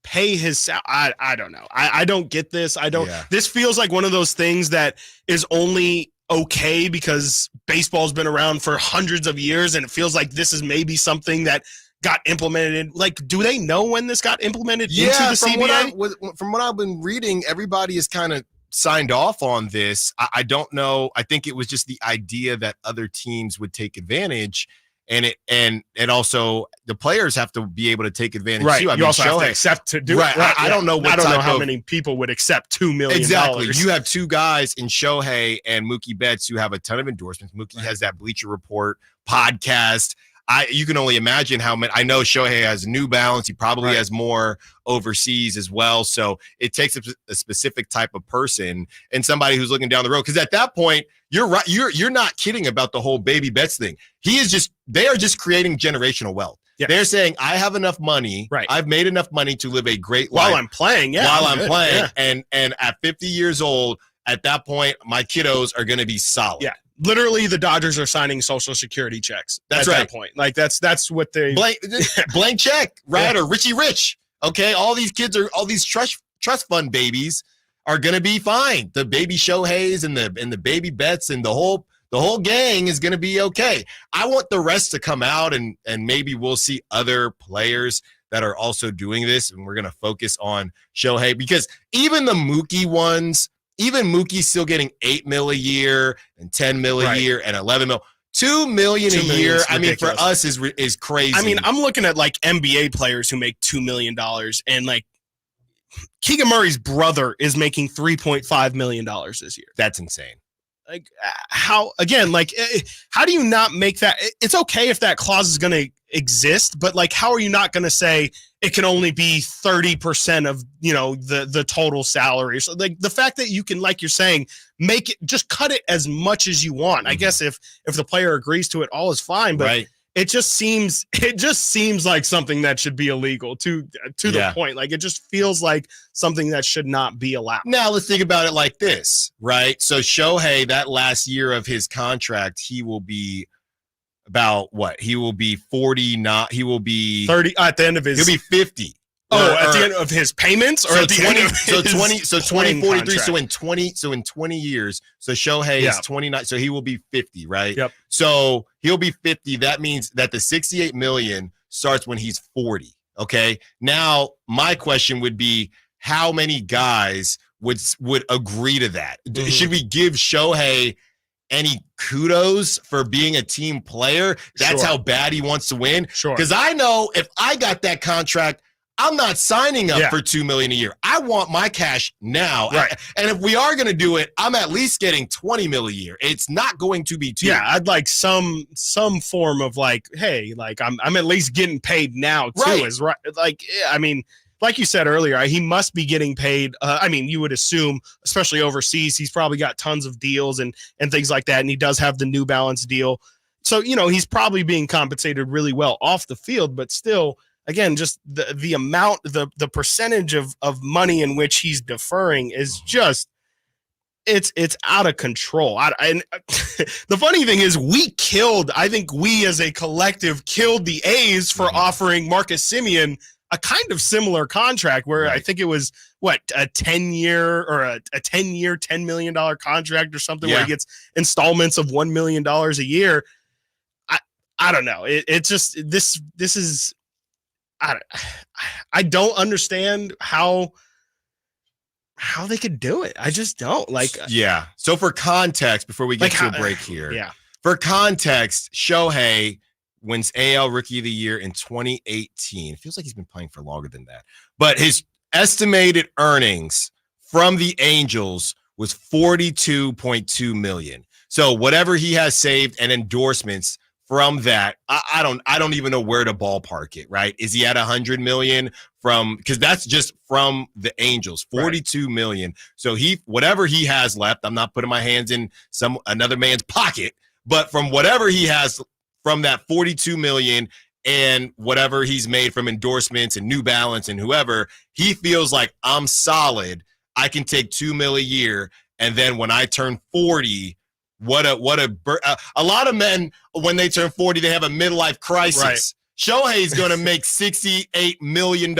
Speaker 5: pay his I don't know. I don't get this. This feels like one of those things that is only okay because baseball's been around for hundreds of years, and it feels like this is maybe something that got implemented. Like, do they know when this got implemented into the CBA?
Speaker 7: From what I've been reading, everybody is kind of signed off on this. I don't know. I think it was just the idea that other teams would take advantage, and also the players have to be able to take advantage
Speaker 5: right.
Speaker 7: too. I
Speaker 5: you
Speaker 7: mean,
Speaker 5: also have to accept to do
Speaker 7: right.
Speaker 5: it. Right.
Speaker 7: I don't know.
Speaker 5: I don't know how many people would accept $2 million.
Speaker 7: Exactly. You have two guys in Shohei and Mookie Betts who have a ton of endorsements. Mookie has that Bleacher Report podcast. You can only imagine how many. I know Shohei has New Balance. He probably has more overseas as well. So it takes a specific type of person and somebody who's looking down the road. Because at that point, you're right. You're not kidding about the whole Baby Betts thing. They are just creating generational wealth. Yeah. They're saying, I have enough money. Right. I've made enough money to live a great life
Speaker 5: while I'm playing. Yeah.
Speaker 7: While I'm playing. Yeah. And at 50 years old, at that point, my kiddos are going to be solid.
Speaker 5: Yeah. Literally, the Dodgers are signing Social Security checks.
Speaker 7: That's
Speaker 5: at
Speaker 7: right.
Speaker 5: That point, like that's what they
Speaker 7: blank check, right? Yeah. Or Richie Rich. Okay, all these kids all these trust fund babies are gonna be fine. The baby Shoheis and the baby Betts and the whole gang is gonna be okay. I want the rest to come out and maybe we'll see other players that are also doing this, and we're gonna focus on Shohei because even the Mookie ones. Even Mookie's still getting $8 million a year and $10 million a year and $11 million. $2 million a year. I mean, for us is crazy.
Speaker 5: I mean, I'm looking at like NBA players who make $2 million, and like Keegan Murray's brother is making $3.5 million this year.
Speaker 7: That's insane.
Speaker 5: Like how do you not make that? It's okay if that clause is going to exist, but like, how are you not going to say it can only be 30% of, the total salary? So like the fact that you can, like you're saying, make it, just cut it as much as you want. I guess if the player agrees to it, all is fine, but it just seems like something that should be illegal to the point. Like it just feels like something that should not be allowed.
Speaker 7: Now let's think about it like this, right? So Shohei, that last year of his contract, he will be about what? He will be 40, he will be
Speaker 5: 30 at the end of his.
Speaker 7: He'll be 50.
Speaker 5: At the end of his payments, or at the end of his
Speaker 7: 2043. So in 20 years, so Shohei is 29. So he will be 50, right?
Speaker 5: Yep.
Speaker 7: So he'll be 50. That means that the $68 million starts when he's 40. Okay. Now my question would be, how many guys would agree to that? Mm-hmm. Should we give Shohei any kudos for being a team player? That's how bad he wants to win.
Speaker 5: Sure.
Speaker 7: Because I know if I got that contract, I'm not signing up for $2 million a year. I want my cash now.
Speaker 5: Right.
Speaker 7: And if we are going to do it, I'm at least getting $20 million a year. It's not going to be $2.
Speaker 5: Yeah, I'd like some form of like, hey, like I'm at least getting paid now too.
Speaker 7: Right.
Speaker 5: Is right. Like, I mean, like you said earlier, he must be getting paid. I mean, you would assume, especially overseas, he's probably got tons of deals and things like that. And he does have the New Balance deal. So, he's probably being compensated really well off the field, but still, again, just the amount, the percentage of money in which he's deferring is just, it's out of control. And the funny thing is I think we as a collective killed the A's for offering Marcus Semien a kind of similar contract where I think it was a 10-year or a 10-year, $10 million contract or something where he gets installments of $1 million a year. I don't know. It's just, this is, I don't understand how they could do it. I just don't
Speaker 7: So for context, before we get to a break here, for context, Shohei wins AL Rookie of the Year in 2018. It feels like he's been playing for longer than that. But his estimated earnings from the Angels was $42.2 million. So whatever he has saved and endorsements from that, I don't even know where to ballpark it, right? Is he at 100 million because that's just from the Angels, 42 million. So whatever he has left, I'm not putting my hands in another man's pocket, but from whatever he has from that 42 million and whatever he's made from endorsements and New Balance and whoever, he feels like I'm solid. I can take $2 million a year. And then when I turn 40, a lot of men, when they turn 40, they have a midlife crisis.
Speaker 5: Right.
Speaker 7: Shohei's going to make $68 million.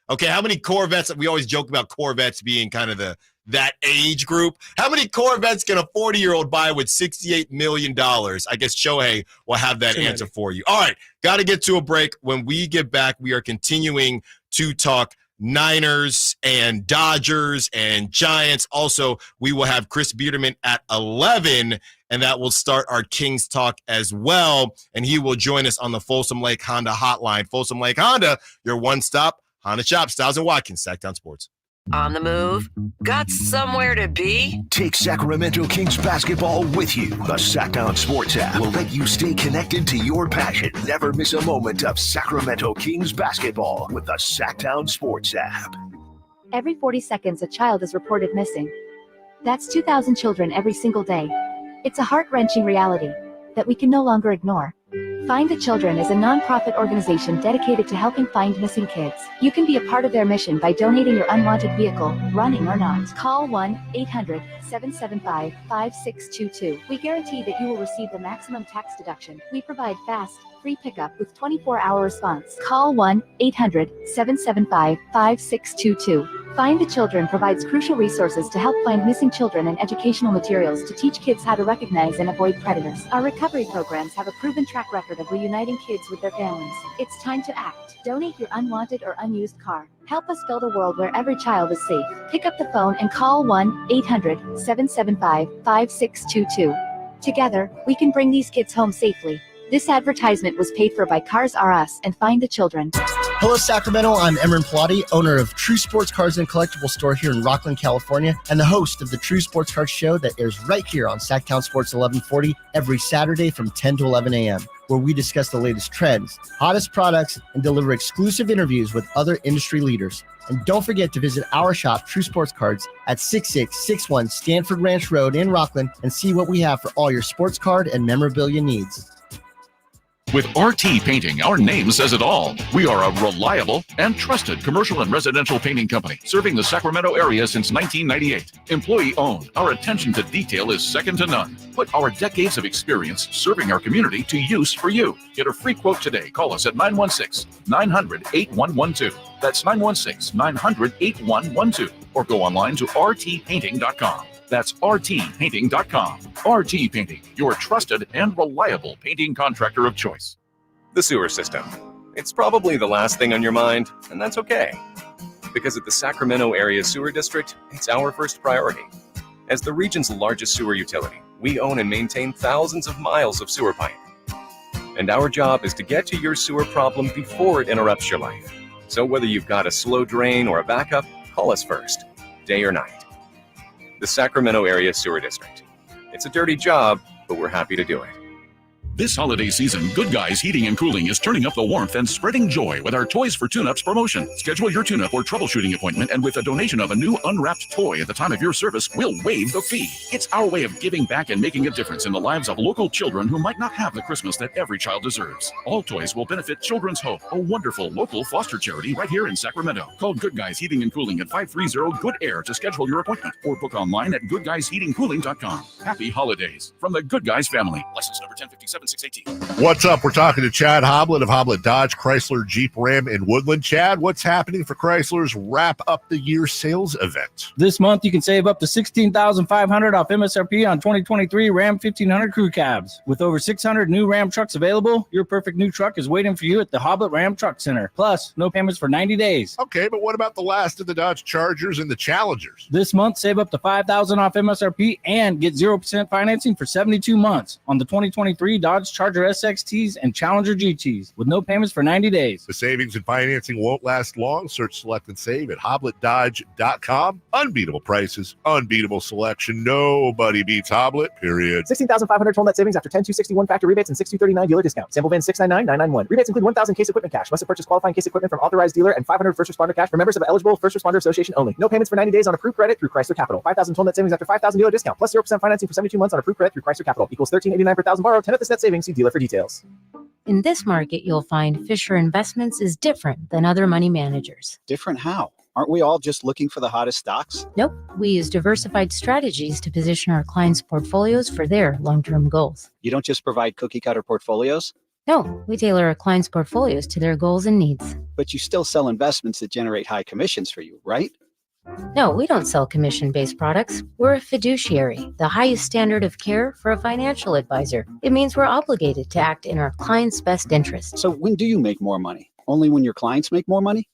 Speaker 7: Okay, how many Corvettes? We always joke about Corvettes being kind of that age group. How many Corvettes can a 40-year-old buy with $68 million? I guess Shohei will have that answer for you. All right, got to get to a break. When we get back, we are continuing to talk Niners and Dodgers and Giants. Also, we will have Chris Beerman at 11, and that will start our Kings talk as well. And he will join us on the Folsom Lake Honda hotline. Folsom Lake Honda, your one-stop Honda shop. Stiles and Watkins, Sactown Sports.
Speaker 6: On the move? Got somewhere to be?
Speaker 4: Take Sacramento Kings basketball with you. The Sactown Sports app will let you stay connected to your passion. Never miss a moment of Sacramento Kings basketball with the Sactown Sports app.
Speaker 18: Every 40 seconds, a child is reported missing. That's 2,000 children every single day. It's a heart-wrenching reality that we can no longer ignore. Find the Children is a non-profit organization dedicated to helping find missing kids. You can be a part of their mission by donating your unwanted vehicle, running or not. Call 1-800-775-5622. We guarantee that you will receive the maximum tax deduction. We provide fast, free pickup with 24-hour response. Call 1-800-775-5622. Find the Children provides crucial resources to help find missing children and educational materials to teach kids how to recognize and avoid predators. Our recovery programs have a proven track record of reuniting kids with their families. It's time to act. Donate your unwanted or unused car. Help us build a world where every child is safe. Pick up the phone and call 1-800-775-5622. Together, we can bring these kids home safely. This advertisement was paid for by Cars R Us and Find the Children.
Speaker 19: Hello, Sacramento. I'm Emran Pilati, owner of True Sports Cards and Collectible Store here in Rockland, California, and the host of the True Sports Cards Show that airs right here on Sactown Sports 1140 every Saturday from 10 to 11 a.m., where we discuss the latest trends, hottest products, and deliver exclusive interviews with other industry leaders. And don't forget to visit our shop, True Sports Cards, at 6661 Stanford Ranch Road in Rockland and see what we have for all your sports card and memorabilia needs.
Speaker 2: With RT Painting, our name says it all. We are a reliable and trusted commercial and residential painting company serving the Sacramento area since 1998. Employee-owned, our attention to detail is second to none. Put our decades of experience serving our community to use for you. Get a free quote today. Call us at 916-900-8112. That's 916-900-8112. Or go online to rtpainting.com. That's rtpainting.com. RT Painting, your trusted and reliable painting contractor of choice.
Speaker 20: The sewer system. It's probably the last thing on your mind, and that's okay. Because at the Sacramento Area Sewer District, it's our first priority. As the region's largest sewer utility, we own and maintain thousands of miles of sewer pipe. And our job is to get to your sewer problem before it interrupts your life. So whether you've got a slow drain or a backup, call us first, day or night. The Sacramento Area Sewer District. It's a dirty job, but we're happy to do it.
Speaker 2: This holiday season, Good Guys Heating and Cooling is turning up the warmth and spreading joy with our Toys for Tune-Ups promotion. Schedule your tune-up or troubleshooting appointment, and with a donation of a new unwrapped toy at the time of your service, we'll waive the fee. It's our way of giving back and making a difference in the lives of local children who might not have the Christmas that every child deserves. All toys will benefit Children's Hope, a wonderful local foster charity right here in Sacramento. Call Good Guys Heating and Cooling at 530-GOOD-AIR to schedule your appointment, or book online at goodguysheatingcooling.com. Happy holidays from the Good Guys family. License number 1057-618.
Speaker 21: What's up? We're talking to Chad Hoblet of Hoblet Dodge, Chrysler, Jeep, Ram, and Woodland. Chad, what's happening for Chrysler's Wrap Up the Year sales event?
Speaker 22: This month, you can save up to $16,500 off MSRP on 2023 Ram 1500 crew cabs. With over 600 new Ram trucks available, your perfect new truck is waiting for you at the Hoblet Ram Truck Center. Plus, no payments for 90 days.
Speaker 21: Okay, but what about the last of the Dodge Chargers and the Challengers?
Speaker 22: This month, save up to $5,000 off MSRP and get 0% financing for 72 months on the 2023 Dodge Charger SXTs and Challenger GTs with no payments for 90 days.
Speaker 21: The savings and financing won't last long. Search, select, and save at HobletDodge.com. Unbeatable prices, unbeatable selection. Nobody beats Hoblet, period.
Speaker 23: $16,500 total net savings after 10,261 factor rebates and 6,239 dealer discount. Sample van 699,991. Rebates include 1,000 case equipment cash. Must have purchased qualifying case equipment from authorized dealer and 500 first responder cash for members of eligible first responder association only. No payments for 90 days on approved credit through Chrysler Capital. 5,000 total net savings after 5,000 dealer discount plus 0% financing for 72 months on approved credit through Chrysler Capital equals $1,389 per thousand borrowed. 10 of this net savings. See dealer for details.
Speaker 24: In this market, you'll find Fisher Investments is different than other money managers.
Speaker 25: Different how? Aren't we all just looking for the hottest stocks?
Speaker 24: Nope. We use diversified strategies to position our clients' portfolios for their long-term goals.
Speaker 25: You don't just provide cookie-cutter portfolios?
Speaker 24: No, we tailor our clients' portfolios to their goals and needs.
Speaker 25: But you still sell investments that generate high commissions for you, right?
Speaker 24: No, we don't sell commission-based products. We're a fiduciary, the highest standard of care for a financial advisor. It means we're obligated to act in our clients' best interest.
Speaker 25: So when do you make more money? Only when your clients make more money?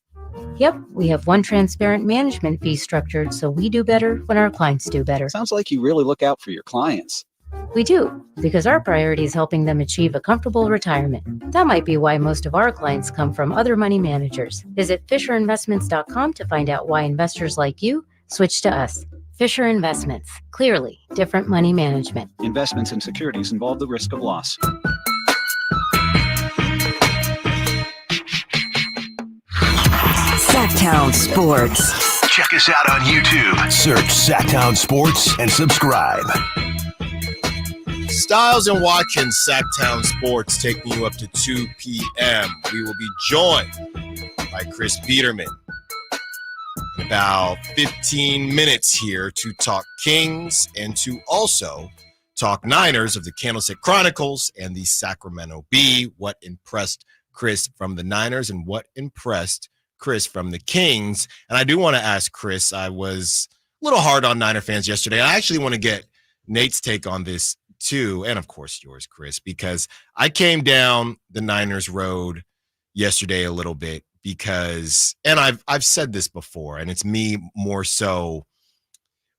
Speaker 24: Yep, we have one transparent management fee structured, so we do better when our clients do better.
Speaker 25: Sounds like you really look out for your clients.
Speaker 24: We do, because our priority is helping them achieve a comfortable retirement. That might be why most of our clients come from other money managers. Visit FisherInvestments.com to find out why investors like you switch to us. Fisher Investments. Clearly, different money management.
Speaker 25: Investments in securities involve the risk of loss.
Speaker 11: Sactown Sports.
Speaker 4: Check us out on YouTube. Search Sactown Sports and subscribe.
Speaker 5: Stiles and Watkins, Sactown Sports, taking you up to 2 p.m. We will be joined by Chris Beerman in about 15 minutes here to talk Kings and to also talk Niners of the Candlestick Chronicles and the Sacramento Bee. What impressed Chris from the Niners and what impressed Chris from the Kings? And I do want to ask Chris, I was a little hard on Niner fans yesterday. I actually want to get Nate's take on this too, and of course yours, Chris, because I came down the Niners road yesterday a little bit because, and I've said this before, and it's me more so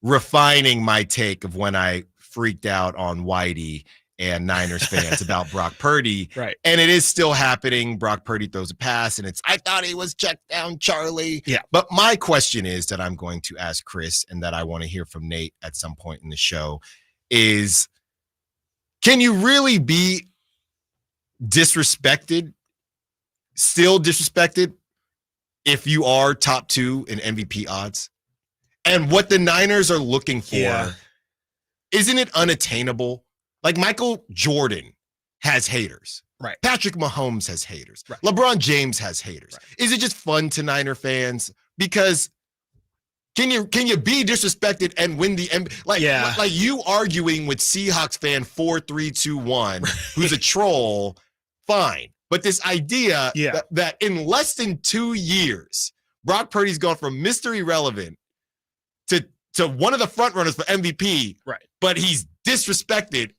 Speaker 5: refining my take of when I freaked out on Whitey
Speaker 7: and Niners fans about Brock Purdy.
Speaker 5: Right.
Speaker 7: And it is still happening. Brock Purdy throws a pass, and I thought he was checked down, Charlie.
Speaker 5: Yeah.
Speaker 7: But my question is that I'm going to ask Chris, and that I want to hear from Nate at some point in the show, is can you really be still disrespected, if you are top 2 in MVP odds? And what the Niners are looking for, isn't it unattainable? Like Michael Jordan has haters.
Speaker 5: Right.
Speaker 7: Patrick Mahomes has haters.
Speaker 5: Right.
Speaker 7: LeBron James has haters. Right. Is it just fun to Niner fans? Because can you be disrespected and win the like you arguing with Seahawks fan 4321 who's a troll? Fine. But this idea that in less than 2 years, Brock Purdy's gone from Mr. Irrelevant to one of the front runners for MVP,
Speaker 5: right?
Speaker 7: But he's disrespected.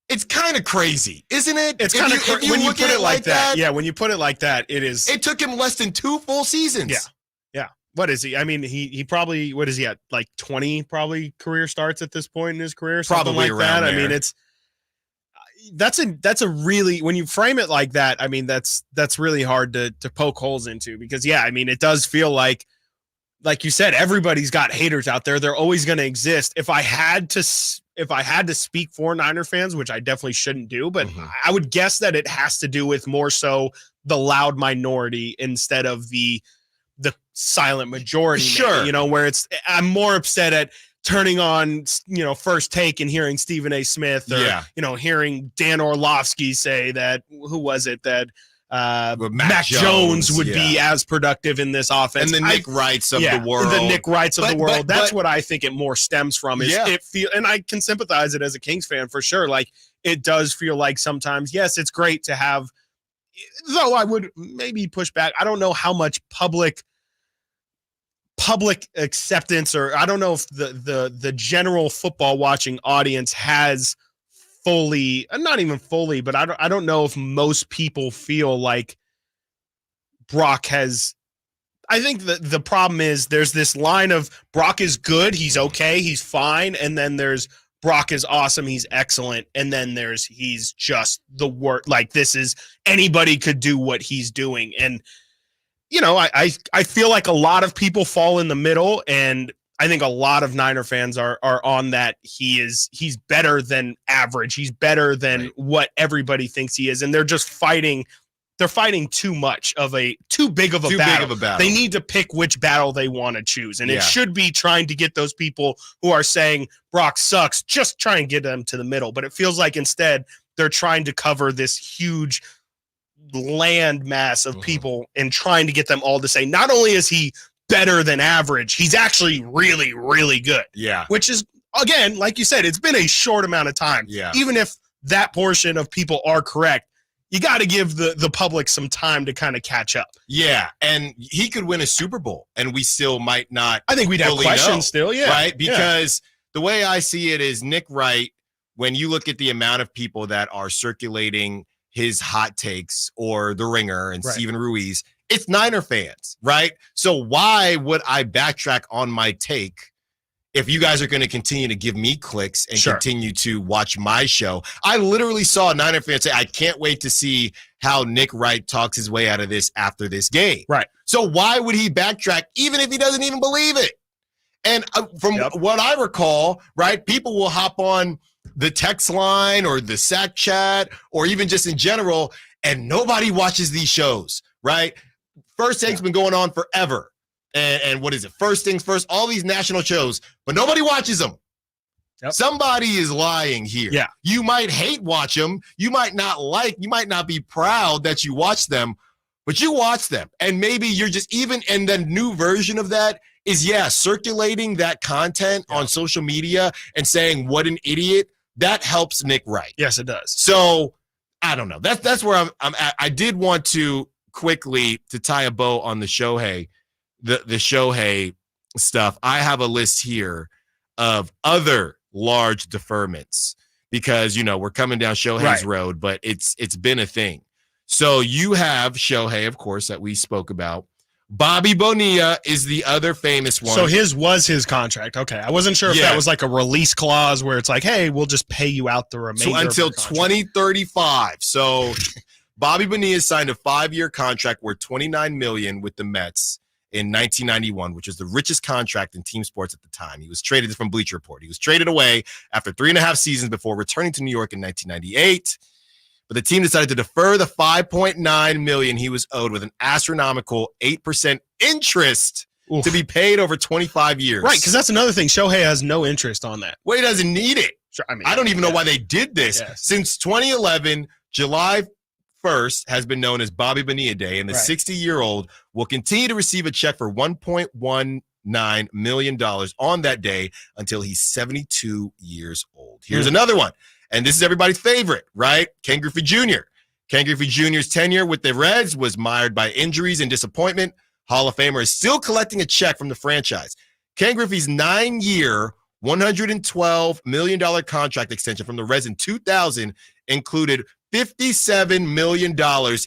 Speaker 7: It's kind of crazy, isn't it?
Speaker 5: It's kind of crazy when you put it like that. Yeah, when you put it like that, it is.
Speaker 7: It took him less than 2 full seasons.
Speaker 5: Yeah. What is he? I mean, he probably, what is he at? Like 20 probably career starts at this point in his career, something
Speaker 7: probably
Speaker 5: like that.
Speaker 7: There.
Speaker 5: I mean, that's a really, when you frame it like that, I mean, that's really hard to poke holes into, because I mean, it does feel like you said, everybody's got haters out there. They're always going to exist. If I had to speak for Niner fans, which I definitely shouldn't do, but I would guess that it has to do with more so the loud minority instead of the silent majority.
Speaker 7: Sure.
Speaker 5: Where I'm more upset at turning on, First Take and hearing Stephen A. Smith or, hearing Dan Orlovsky say that, who was it that, Mac Jones would be as productive in this offense,
Speaker 7: and the Nick Wrights of the world.
Speaker 5: The Nick Wrights of the world. That's what I think it more stems from. Is it feel, and I can sympathize it as a Kings fan for sure. Like, it does feel like sometimes, yes, it's great to have. Though I would maybe push back. I don't know how much public acceptance, or I don't know if the general football watching audience has fully, not even fully, but I don't know if most people feel like Brock has. I think the problem is there's this line of Brock is good, he's okay, he's fine, and then there's Brock is awesome, he's excellent, and then there's he's just the worst. Like, this is anybody could do what he's doing, and I feel like a lot of people fall in the middle, and I think a lot of Niner fans are on that. He's better than average. He's better than what everybody thinks he is. And they're just fighting. They're fighting too big of a battle. They need to pick which battle they want to choose. And it should be trying to get those people who are saying Brock sucks, just try and get them to the middle. But it feels like instead they're trying to cover this huge land mass of people and trying to get them all to say, not only is he better than average, he's actually really, really good.
Speaker 7: Yeah.
Speaker 5: Which is, again, like you said, it's been a short amount of time.
Speaker 7: Yeah.
Speaker 5: Even if that portion of people are correct, you got to give the public some time to kind of catch up.
Speaker 7: Yeah. And he could win a Super Bowl and we still might not.
Speaker 5: I think we'd have questions still. Yeah.
Speaker 7: Right. Because the way I see it is Nick Wright, when you look at the amount of people that are circulating his hot takes or The Ringer and Steven Ruiz, it's Niner fans, right? So why would I backtrack on my take if you guys are going to continue to give me clicks and continue to watch my show? I literally saw a Niner fan say, I can't wait to see how Nick Wright talks his way out of this after this game.
Speaker 5: Right.
Speaker 7: So why would he backtrack even if he doesn't even believe it? And from what I recall, right, people will hop on the text line or the Sack chat or even just in general, and nobody watches these shows, right? First Take's been going on forever. And what is it? First Things First, all these national shows, but nobody watches them.
Speaker 5: Yep.
Speaker 7: Somebody is lying here.
Speaker 5: Yeah.
Speaker 7: You might hate watch them. You might not be proud that you watch them, but you watch them. And maybe you're just and the new version of that is, circulating that content on social media and saying what an idiot. That helps Nick Wright.
Speaker 5: Yes, it does.
Speaker 7: So I don't know. That's where I'm at. I did want to quickly to tie a bow on the Shohei, the Shohei stuff. I have a list here of other large deferments because we're coming down Shohei's road, but it's been a thing. So you have Shohei, of course, that we spoke about. Bobby Bonilla is the other famous one.
Speaker 5: So his was his contract. Okay. I wasn't sure if that was like a release clause where it's like, hey, we'll just pay you out the remainder.
Speaker 7: So until 2035. So Bobby Bonilla signed a 5-year contract worth $29 million with the Mets in 1991, which was the richest contract in team sports at the time. He was traded from Bleacher Report. He was traded away after 3.5 seasons before returning to New York in 1998. But the team decided to defer the $5.9 million he was owed with an astronomical 8% interest to be paid over 25 years.
Speaker 5: Right, because that's another thing. Shohei has no interest on that.
Speaker 7: Well, he doesn't need it.
Speaker 5: Sure,
Speaker 7: I don't even know why they did this. Since 2011, July 1st has been known as Bobby Bonilla Day, and the 60-year-old will continue to receive a check for $1.19 million on that day until he's 72 years old. Here's another one. And this is everybody's favorite, right? Ken Griffey Jr. Ken Griffey Jr.'s tenure with the Reds was mired by injuries and disappointment. Hall of Famer is still collecting a check from the franchise. Ken Griffey's 9-year, $112 million contract extension from the Reds in 2000 included $57 million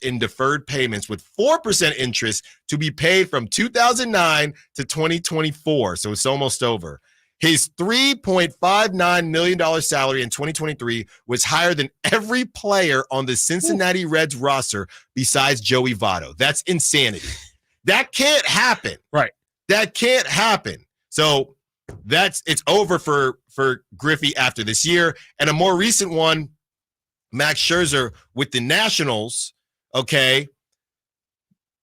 Speaker 7: in deferred payments with 4% interest to be paid from 2009 to 2024. So it's almost over. His $3.59 million salary in 2023 was higher than every player on the Cincinnati Reds roster besides Joey Votto. That's insanity. That can't happen.
Speaker 5: Right.
Speaker 7: That can't happen. So it's over for Griffey after this year. And a more recent one, Max Scherzer with the Nationals, okay?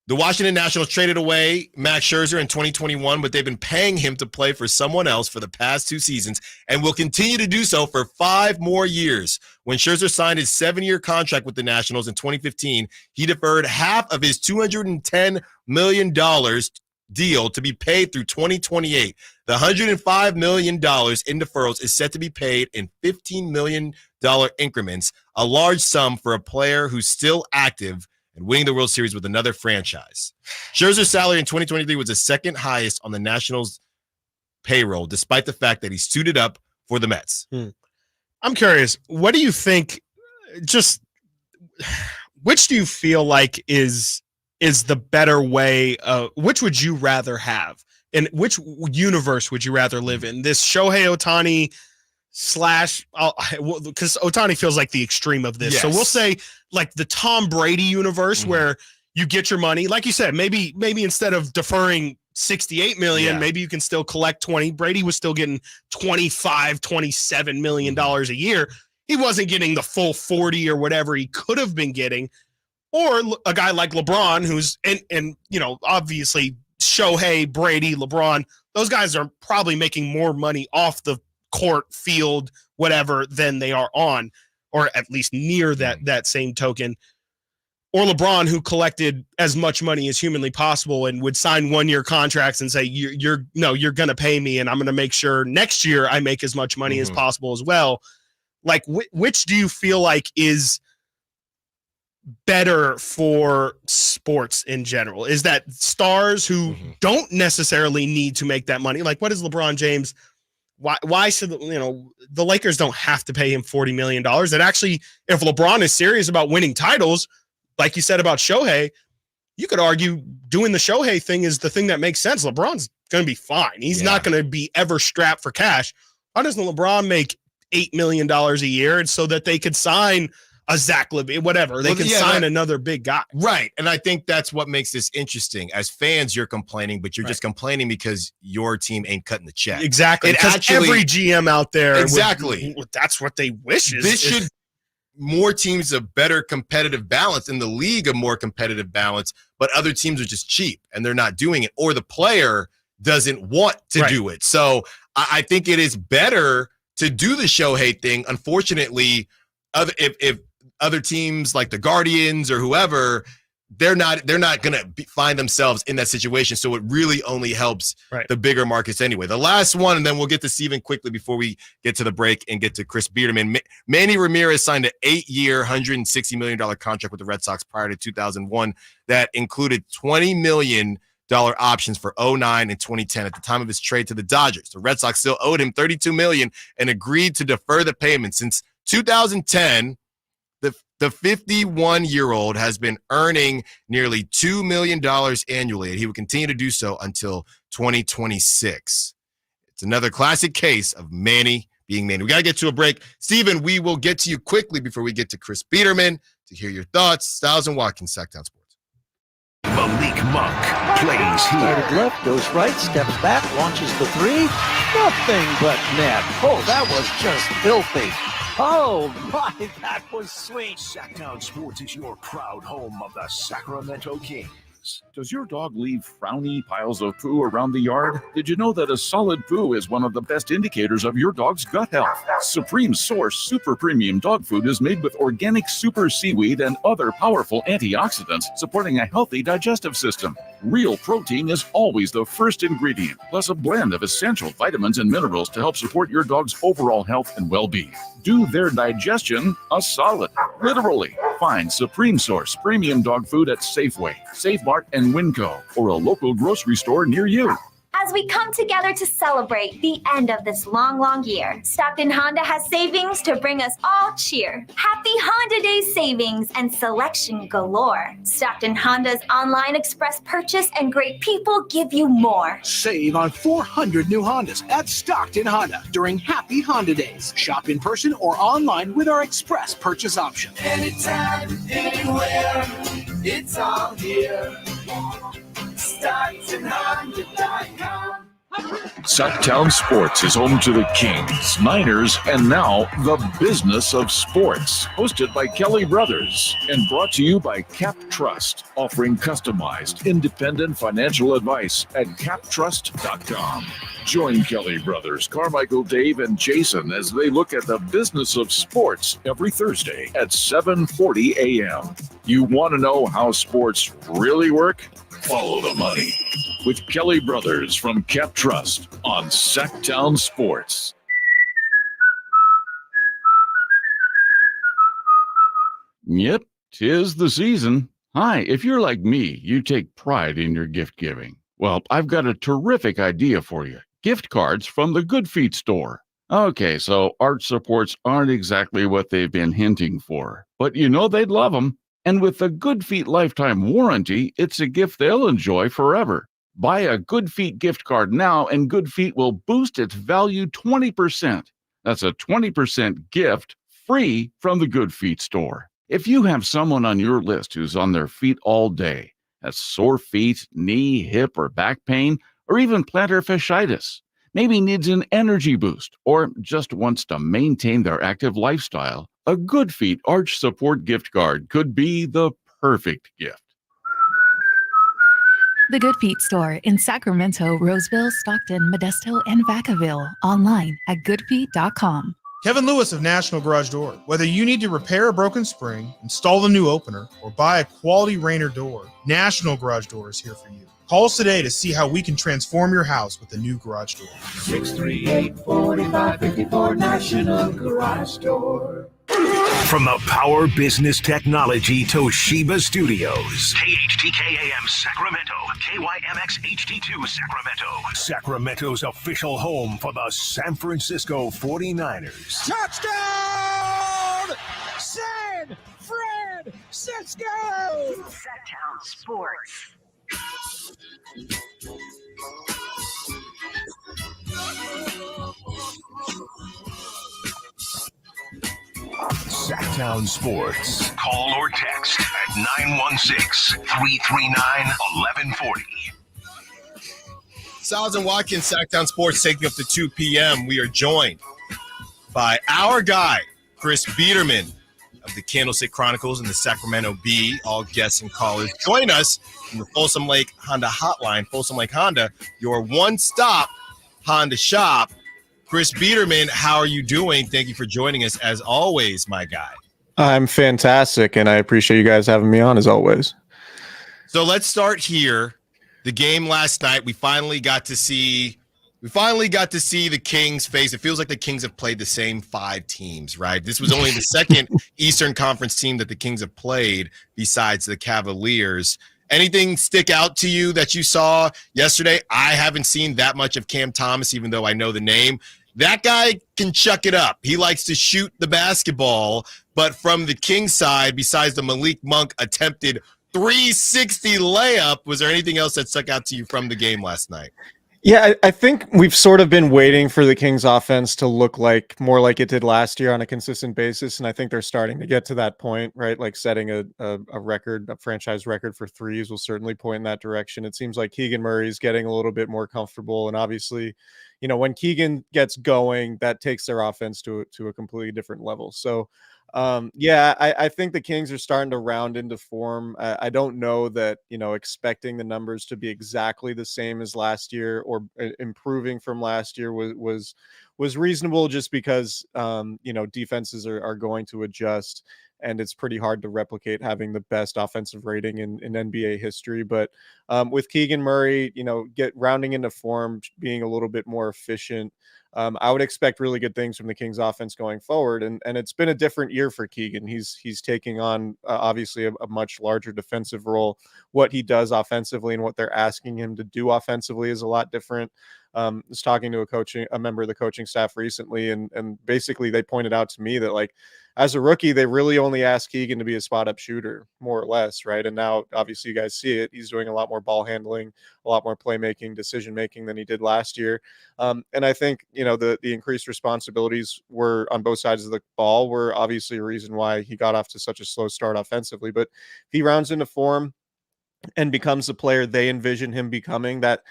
Speaker 7: The Washington Nationals traded away Max Scherzer in 2021, but they've been paying him to play for someone else for the past 2 seasons and will continue to do so for 5 more years. When Scherzer signed his 7-year contract with the Nationals in 2015, he deferred half of his $210 million deal to be paid through 2028. The $105 million in deferrals is set to be paid in $15 million increments, a large sum for a player who's still active and winning the World Series with another franchise. Scherzer's salary in 2023 was the second highest on the Nationals' payroll, despite the fact that he suited up for the Mets.
Speaker 5: I'm curious, what do you think, which do you feel like is the better way, which would you rather have? And which universe would you rather live in? This Shohei Ohtani because Ohtani feels like the extreme of this. Yes. So we'll say like the Tom Brady universe where you get your money. Like you said, maybe instead of deferring $68 million, maybe you can still collect 20. Brady was still getting $27 million a year. He wasn't getting the full 40 or whatever he could have been getting. Or a guy like LeBron, who's and obviously Shohei, Brady, LeBron, those guys are probably making more money off the court, field, whatever, than they are on, or at least near that same token. Or LeBron, who collected as much money as humanly possible and would sign 1-year contracts and say, you're going to pay me, and I'm going to make sure next year I make as much money as possible as well. Like, which do you feel like is better for sports in general? Is that stars who don't necessarily need to make that money? Like, what is LeBron James? Why should the Lakers don't have to pay him $40 million? That actually, if LeBron is serious about winning titles, like you said about Shohei, you could argue doing the Shohei thing is the thing that makes sense. LeBron's going to be fine. He's not going to be ever strapped for cash. Why doesn't LeBron make $8 million a year so that they could sign a Zach LaVine, whatever? They can sign another big guy.
Speaker 7: Right. And I think that's what makes this interesting. As fans, you're complaining, but you're just complaining because your team ain't cutting the check.
Speaker 5: Exactly. Because every GM out there, that's what they wish.
Speaker 7: This should more teams a better competitive balance, in the league a more competitive balance, but other teams are just cheap and they're not doing it, or the player doesn't want to do it. So I think it is better to do the Shohei thing. Unfortunately, if other teams like the Guardians or whoever, they're not going to find themselves in that situation. So it really only helps the bigger markets anyway. The last one, and then we'll get to Steven quickly before we get to the break and get to Chris Beerman. Manny Ramirez signed an 8-year, $160 million contract with the Red Sox prior to 2001 that included $20 million options for 2009 and 2010 at the time of his trade to the Dodgers. The Red Sox still owed him $32 million and agreed to defer the payment. Since 2010, The 51-year-old has been earning nearly $2 million annually, and he will continue to do so until 2026. It's another classic case of Manny being Manny. We got to get to a break. Steven, we will get to you quickly before we get to Chris Beerman to hear your thoughts. Stiles and Watkins, Sactown Sports.
Speaker 4: Malik Monk plays here.
Speaker 1: Started left, goes right, steps back, launches the three. Nothing but net. Oh, that was just filthy. Oh, my, that was sweet.
Speaker 4: Sactown Sports is your proud home of the Sacramento Kings.
Speaker 2: Does your dog leave frowny piles of poo around the yard? Did you know that a solid poo is one of the best indicators of your dog's gut health? Supreme Source Super Premium Dog Food is made with organic super seaweed and other powerful antioxidants, supporting a healthy digestive system. Real protein is always the first ingredient, plus a blend of essential vitamins and minerals to help support your dog's overall health and well-being. Do their digestion a solid, literally. Find Supreme Source Premium Dog Food at Safeway, Safe Mart, and Winco, or a local grocery store near you.
Speaker 3: As we come together to celebrate the end of this long, long year, Stockton Honda has savings to bring us all cheer. Happy Honda Day savings and selection galore. Stockton Honda's online express purchase and great people give you more.
Speaker 11: Save on 400 new Hondas at Stockton Honda during Happy Honda Days. Shop in person or online with our express purchase option.
Speaker 13: Anytime, anywhere, it's all here. StocktonHonda.com.
Speaker 2: Sactown Sports is home to the Kings, Niners, and now the business of sports. Hosted by Kelly Brothers and brought to you by Cap Trust, offering customized, independent financial advice at captrust.com. Join Kelly Brothers, Carmichael, Dave, and Jason as they look at the business of sports every Thursday at 7:40 a.m. You want to know how sports really work? Follow the money with Kelly Brothers from Cap Trust on Sactown Sports.
Speaker 14: Yep, 'tis the season. Hi, if you're like me, you take pride in your gift giving. Well, I've got a terrific idea for you. Gift cards from the Good Feet store. Okay, so arch supports aren't exactly what they've been hinting for, but you know they'd love them. And with the Good Feet lifetime warranty, it's a gift they'll enjoy forever. Buy a Good Feet gift card now, and Good Feet will boost its value 20%. That's a 20% gift free from the Good Feet store. If you have someone on your list who's on their feet all day, has sore feet, knee, hip, or back pain, or even plantar fasciitis, maybe needs an energy boost, or just wants to maintain their active lifestyle, a Good Feet Arch Support gift card could be the perfect gift.
Speaker 15: The Good Feet store in Sacramento, Roseville, Stockton, Modesto, and Vacaville. Online at goodfeet.com.
Speaker 9: Kevin Lewis of National Garage Door. Whether you need to repair a broken spring, install a new opener, or buy a quality Rainer door, National Garage Door is here for you. Call us today to see how we can transform your house with a new garage door.
Speaker 13: 638-4554 National Garage Door.
Speaker 4: From the Power Business Technology Toshiba Studios. KHTK-AM Sacramento. KYMX HD2 Sacramento. Sacramento's official home for the San Francisco 49ers.
Speaker 13: Touchdown! San Francisco!
Speaker 6: Sactown Sports.
Speaker 4: Sactown Sports. Call or text at 916-339-1140.
Speaker 7: Stiles and Watkins, Sactown Sports, taking up to 2 p.m. We are joined by our guy, Chris Beerman of the Candlestick Chronicles and the Sacramento Bee. All guests and callers join us from the Folsom Lake Honda Hotline. Folsom Lake Honda, your one-stop Honda shop. Chris Beerman, how are you doing? Thank you for joining us, as always, my guy.
Speaker 10: I'm fantastic, and I appreciate you guys having me on, as always.
Speaker 7: So let's start here. The game last night, we finally got to see the Kings face. It feels like the Kings have played the same 5 teams, right? This was only the second Eastern Conference team that the Kings have played besides the Cavaliers. Anything stick out to you that you saw yesterday? I haven't seen that much of Cam Thomas, even though I know the name.
Speaker 5: That guy can chuck it up. He likes to shoot the basketball, but from the Kings side, besides the Malik Monk attempted 360 layup, was there anything else that stuck out to you from the game last night?
Speaker 10: Yeah, I think we've sort of been waiting for the Kings offense to look like more like it did last year on a consistent basis. And I think they're starting to get to that point, right? Like setting a record, a franchise record for threes will certainly point in that direction. It seems like Keegan Murray's getting a little bit more comfortable. And obviously, you know, when Keegan gets going, that takes their offense to a completely different level. So, I think the Kings are starting to round into form. I don't know that, you know, expecting the numbers to be exactly the same as last year or improving from last year was reasonable, just because, you know, defenses are going to adjust, and it's pretty hard to replicate having the best offensive rating in NBA history. But with Keegan Murray, you know, rounding into form, being a little bit more efficient, I would expect really good things from the Kings offense going forward. And it's been a different year for Keegan. He's taking on obviously a much larger defensive role. What he does offensively and what they're asking him to do offensively is a lot different. I was talking to a member of the coaching staff recently, and basically they pointed out to me that, like, as a rookie, they really only asked Keegan to be a spot up shooter, more or less, right? And now obviously you guys see it. He's doing a lot more ball handling, a lot more playmaking, decision making than he did last year. And I think, you know, the increased responsibilities were on both sides of the ball were obviously a reason why he got off to such a slow start offensively. But if he rounds into form and becomes the player they envision him becoming, that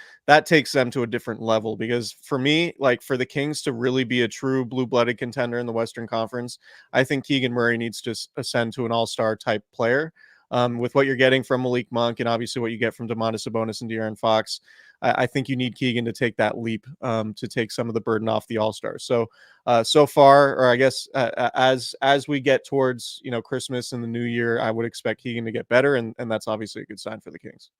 Speaker 10: takes them to a different level. Because for me, like, for the Kings to really be a true blue-blooded contender in the Western Conference, I think Keegan Murray needs to ascend to an all-star type player. With what you're getting from Malik Monk and obviously what you get from Domantas Sabonis and De'Aaron Fox, I think you need Keegan to take that leap, to take some of the burden off the All-Stars. So far, or I guess as we get towards, you know, Christmas and the New Year, I would expect Keegan to get better, and that's obviously a good sign for the Kings.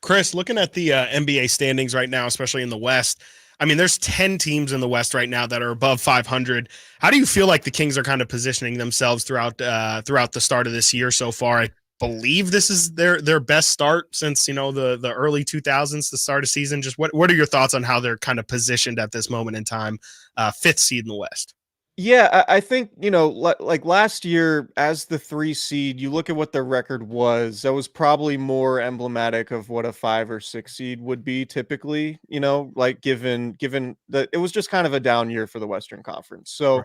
Speaker 5: Chris, looking at the NBA standings right now, especially in the West, I mean, there's 10 teams in the West right now that are above 500. How do you feel like the Kings are kind of positioning themselves throughout the start of this year so far? I believe this is their best start since, you know, the early 2000s, the start of season. Just what are your thoughts on how they're kind of positioned at this moment in time, 5th seed in the West?
Speaker 10: Yeah, I think, you know, like last year as the 3 seed, you look at what their record was, that was probably more emblematic of what a 5 or 6 seed would be typically, you know, like given that it was just kind of a down year for the Western Conference. So
Speaker 5: Right.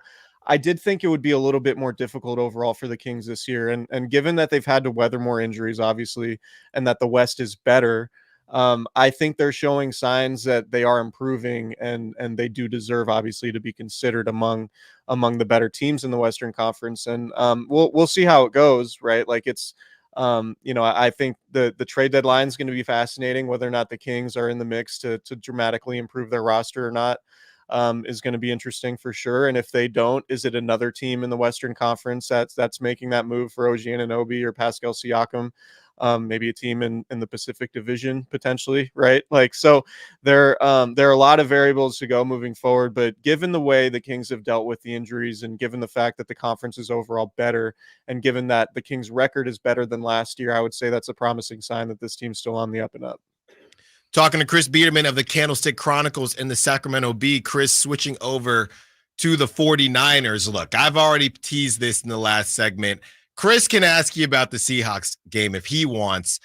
Speaker 10: I did think it would be a little bit more difficult overall for the Kings this year. And given that they've had to weather more injuries, obviously, and that the West is better, I think they're showing signs that they are improving, and they do deserve, obviously, to be considered among the better teams in the Western Conference. And we'll see how it goes, right? Like, it's you know, I think the trade deadline is going to be fascinating. Whether or not the Kings are in the mix to dramatically improve their roster or not is going to be interesting for sure. And if they don't, is it another team in the Western Conference that's making that move for OG Anunoby or Pascal Siakam? Maybe a team in the Pacific Division potentially, right? Like, so there are a lot of variables to go moving forward, but given the way the Kings have dealt with the injuries, and given the fact that the conference is overall better, and given that the Kings record is better than last year, I would say that's a promising sign that this team's still on the up and up.
Speaker 5: Talking to Chris Beerman of the Candlestick Chronicles and the Sacramento Bee. Chris, switching over to the 49ers. Look, I've already teased this in the last segment. Chris can ask you about the Seahawks game if he wants.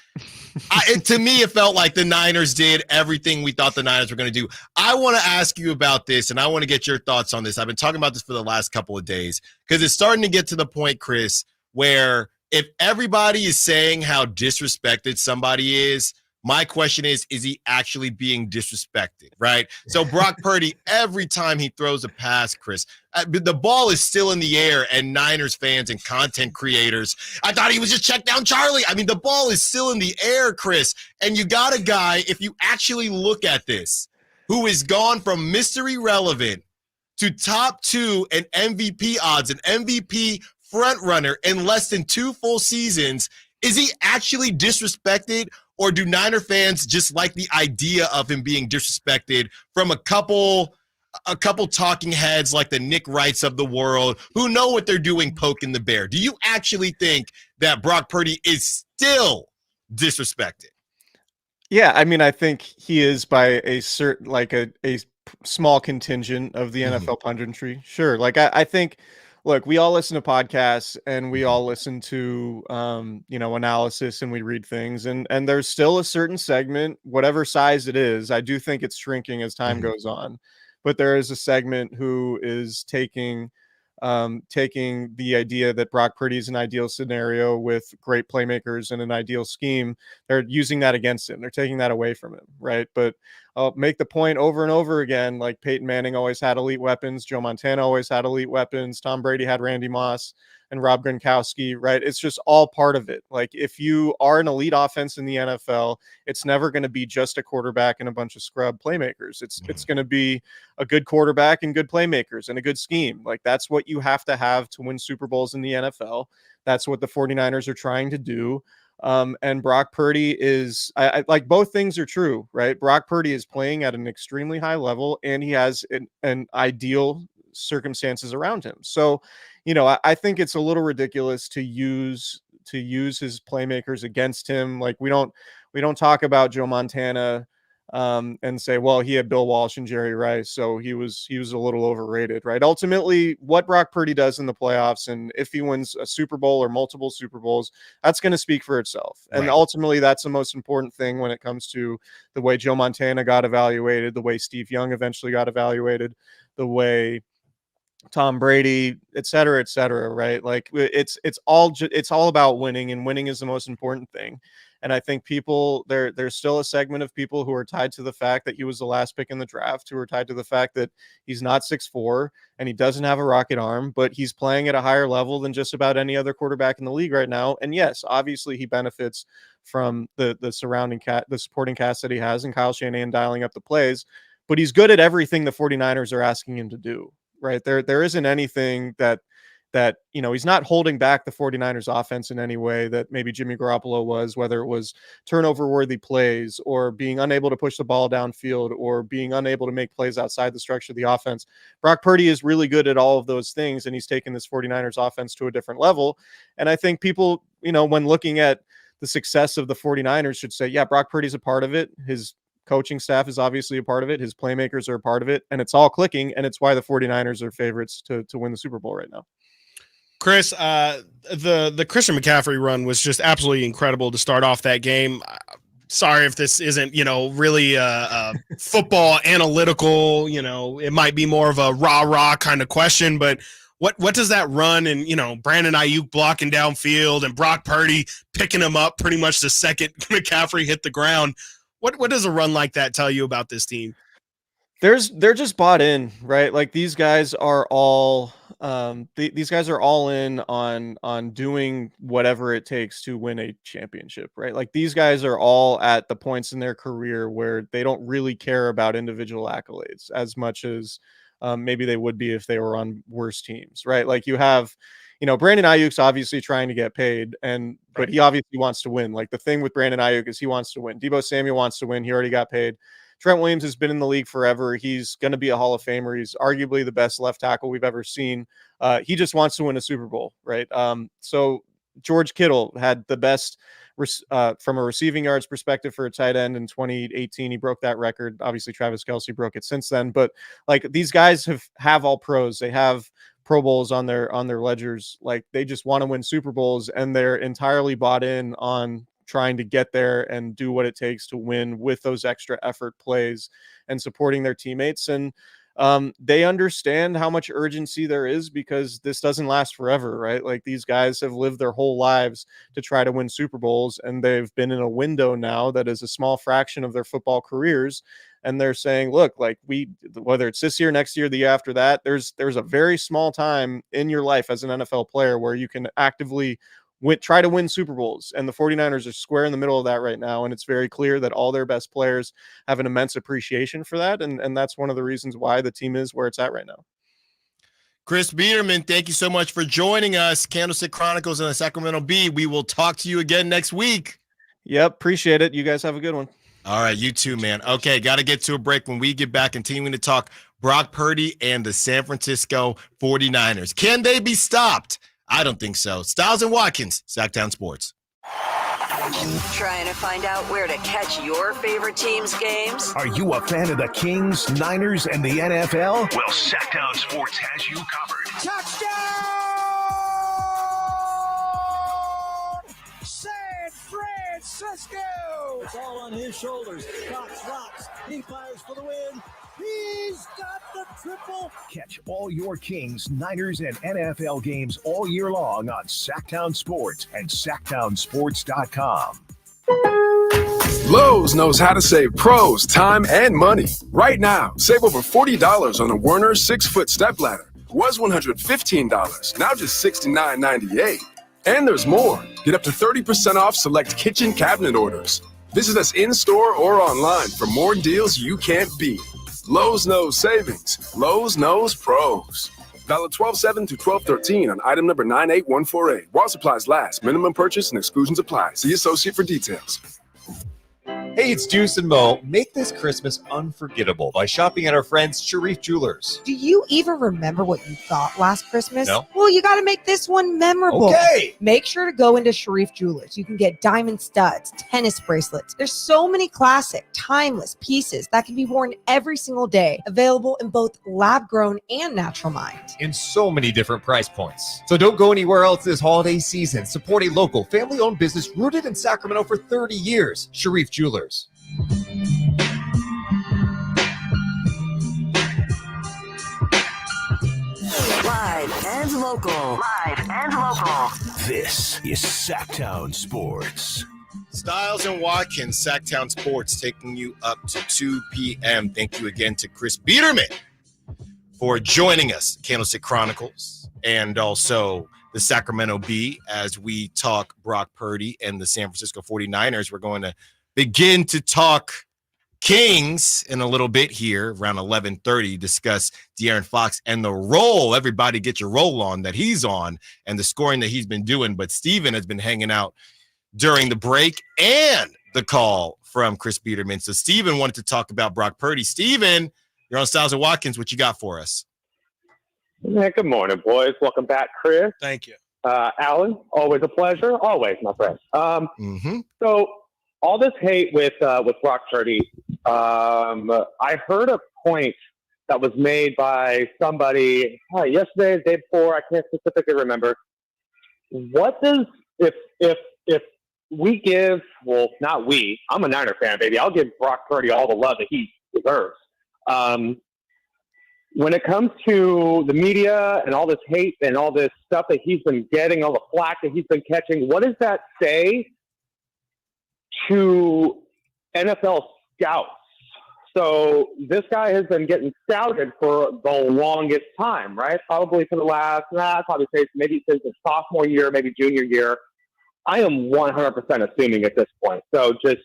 Speaker 5: To me, it felt like the Niners did everything we thought the Niners were going to do. I want to ask you about this, and I want to get your thoughts on this. I've been talking about this for the last couple of days because it's starting to get to the point, Chris, where if everybody is saying how disrespected somebody is, my question is he actually being disrespected, right? So Brock Purdy, every time he throws a pass, Chris, the ball is still in the air, and Niners fans and content creators, I thought he was just check down Charlie. I mean, the ball is still in the air, Chris, and you got a guy, if you actually look at this, who has gone from mystery relevant to top 2 and MVP odds, an MVP front runner in less than 2 full seasons. Is he actually disrespected? Or do Niner fans just like the idea of him being disrespected from a couple talking heads like the Nick Wrights of the world who know what they're doing poking the bear? Do you actually think that Brock Purdy is still disrespected?
Speaker 10: Yeah, I mean, I think he is by a certain, like a small contingent of the NFL punditry. Sure. Like I think, look, we all listen to podcasts and we all listen to, analysis, and we read things, and there's still a certain segment, whatever size it is. I do think it's shrinking as time goes on, but there is a segment who is taking the idea that Brock Purdy is an ideal scenario with great playmakers and an ideal scheme. They're using that against him. They're taking that away from him, right? But I'll make the point over and over again, like Peyton Manning always had elite weapons. Joe Montana always had elite weapons. Tom Brady had Randy Moss and Rob Gronkowski, right? It's just all part of it. Like if you are an elite offense in the NFL, it's never going to be just a quarterback and a bunch of scrub playmakers. It's going to be a good quarterback and good playmakers and a good scheme. Like that's what you have to win Super Bowls in the NFL. That's what the 49ers are trying to do. And Brock Purdy is, I like both things are true, right? Brock Purdy is playing at an extremely high level, and he has an ideal circumstances around him. So, I think it's a little ridiculous to use his playmakers against him. Like we don't talk about Joe Montana and say, well, he had Bill Walsh and Jerry Rice, so he was a little overrated, right? Ultimately, what Brock Purdy does in the playoffs, and if he wins a Super Bowl or multiple Super Bowls, that's going to speak for itself. And ultimately, that's the most important thing when it comes to the way Joe Montana got evaluated, the way Steve Young eventually got evaluated, the way Tom Brady, et cetera, right? Like it's all about winning, and winning is the most important thing. And I think there's still a segment of people who are tied to the fact that he was the last pick in the draft, who are tied to the fact that he's not 6'4" and he doesn't have a rocket arm, but he's playing at a higher level than just about any other quarterback in the league right now. And yes, obviously he benefits from the supporting cast that he has, and Kyle Shanahan dialing up the plays, but he's good at everything the 49ers are asking him to do. Right. There isn't anything that he's not holding back the 49ers offense in any way that maybe Jimmy Garoppolo was, whether it was turnover worthy plays or being unable to push the ball downfield or being unable to make plays outside the structure of the offense. Brock Purdy is really good at all of those things, and he's taken this 49ers offense to a different level. And I think people, when looking at the success of the 49ers, should say, yeah, Brock Purdy's a part of it. His coaching staff is obviously a part of it. His playmakers are a part of it, and it's all clicking. And it's why the 49ers are favorites to win the Super Bowl right now.
Speaker 5: Chris, the Christian McCaffrey run was just absolutely incredible to start off that game. Sorry if this isn't, really football analytical, it might be more of a rah-rah kind of question, but what does that run and, Brandon Ayuk blocking downfield and Brock Purdy picking him up pretty much the second McCaffrey hit the ground? What does a run like that tell you about this team?
Speaker 10: They're just bought in, right? Like these guys are all these guys are all in on doing whatever it takes to win a championship, right? Like these guys are all at the points in their career where they don't really care about individual accolades as much as maybe they would be if they were on worse teams, right? Like you have, Brandon Ayuk's obviously trying to get paid, but he obviously wants to win. Like the thing with Brandon Ayuk is he wants to win. Deebo Samuel wants to win. He already got paid. Trent Williams has been in the league forever. He's going to be a Hall of Famer. He's arguably the best left tackle we've ever seen. He just wants to win a Super Bowl, right? So George Kittle had the best from a receiving yards perspective for a tight end in 2018. He broke that record. Obviously, Travis Kelce broke it since then. But like these guys have all pros. They have Pro Bowls on their ledgers. Like they just want to win Super Bowls, and they're entirely bought in on trying to get there and do what it takes to win with those extra effort plays and supporting their teammates. And they understand how much urgency there is because this doesn't last forever, right? Like these guys have lived their whole lives to try to win Super Bowls, and they've been in a window now that is a small fraction of their football careers. And they're saying, look, like whether it's this year, next year, the year after that, there's a very small time in your life as an NFL player where you can actively try to win Super Bowls, and the 49ers are square in the middle of that right now. And it's very clear that all their best players have an immense appreciation for that. And that's one of the reasons why the team is where it's at right now.
Speaker 7: Chris Beerman, thank you so much for joining us. Candlestick Chronicles and the Sacramento Bee. We will talk to you again next week.
Speaker 10: Yep. Appreciate it. You guys have a good one.
Speaker 7: All right. You too, man. Okay. Got to get to a break. When we get back, continuing to talk Brock Purdy and the San Francisco 49ers. Can they be stopped? I don't think so. Stiles and Watkins, Sactown Sports.
Speaker 6: Trying to find out where to catch your favorite team's games?
Speaker 4: Are you a fan of the Kings, Niners, and the NFL? Well, Sactown Sports has you covered.
Speaker 13: Touchdown! San Francisco!
Speaker 1: It's all on his shoulders. Cox rocks. He fires for the win. He's got the triple.
Speaker 4: Catch all your Kings, Niners, and NFL games all year long on Sactown Sports and SactownSports.com.
Speaker 8: Lowe's knows how to save pros time and money. Right now, save over $40 on a Werner 6-foot stepladder. Was $115, now just $69.98. And there's more. Get up to 30% off select kitchen cabinet orders. Visit us in-store or online for more deals you can't beat. Lowe's knows savings. Lowe's knows pros. Valid 12/7 to 12/13 on item number 98148. While supplies last. Minimum purchase and exclusions apply. See associate for details.
Speaker 12: Hey, it's Juice and Mo. Make this Christmas unforgettable by shopping at our friends Sharif Jewelers.
Speaker 16: Do you even remember what you got last Christmas?
Speaker 12: No.
Speaker 16: Well, you got to make this one memorable.
Speaker 12: Okay.
Speaker 16: Make sure to go into Sharif Jewelers. You can get diamond studs, tennis bracelets. There's so many classic, timeless pieces that can be worn every single day. Available in both lab-grown and natural mined.
Speaker 12: In so many different price points. So don't go anywhere else this holiday season. Support a local, family-owned business rooted in Sacramento for 30 years. Sharif Jewelers.
Speaker 6: Live and local.
Speaker 4: This is Sactown Sports.
Speaker 5: Stiles and Watkins, Sactown Sports, taking you up to 2 p.m. Thank you again to Chris Beerman for joining us, Candlestick Chronicles, and also the Sacramento Bee, as we talk Brock Purdy and the San Francisco 49ers. We're going to begin to talk Kings in a little bit here, around 11:30, discuss De'Aaron Fox and the role, everybody get your roll on, that he's on and the scoring that he's been doing. But Steven has been hanging out during the break and the call from Chris Biederman. So Steven wanted to talk about Brock Purdy. Steven, you're on Stiles and Watkins. What you got for us?
Speaker 17: Yeah, good morning, boys. Welcome back, Chris.
Speaker 5: Thank you.
Speaker 17: Alan, always a pleasure. Always, my friend. So all this hate with Brock Purdy, I heard a point that was made by somebody yesterday, the day before. I can't specifically remember. What does if we give? Well, not we. I'm a Niner fan, baby. I'll give Brock Purdy all the love that he deserves. When it comes to the media and all this hate and all this stuff that he's been getting, all the flack that he's been catching, what does that say to NFL scouts? So this guy has been getting scouted for the longest time, right? Probably for the last, probably say maybe since his sophomore year, maybe junior year. I am 100% assuming at this point. So just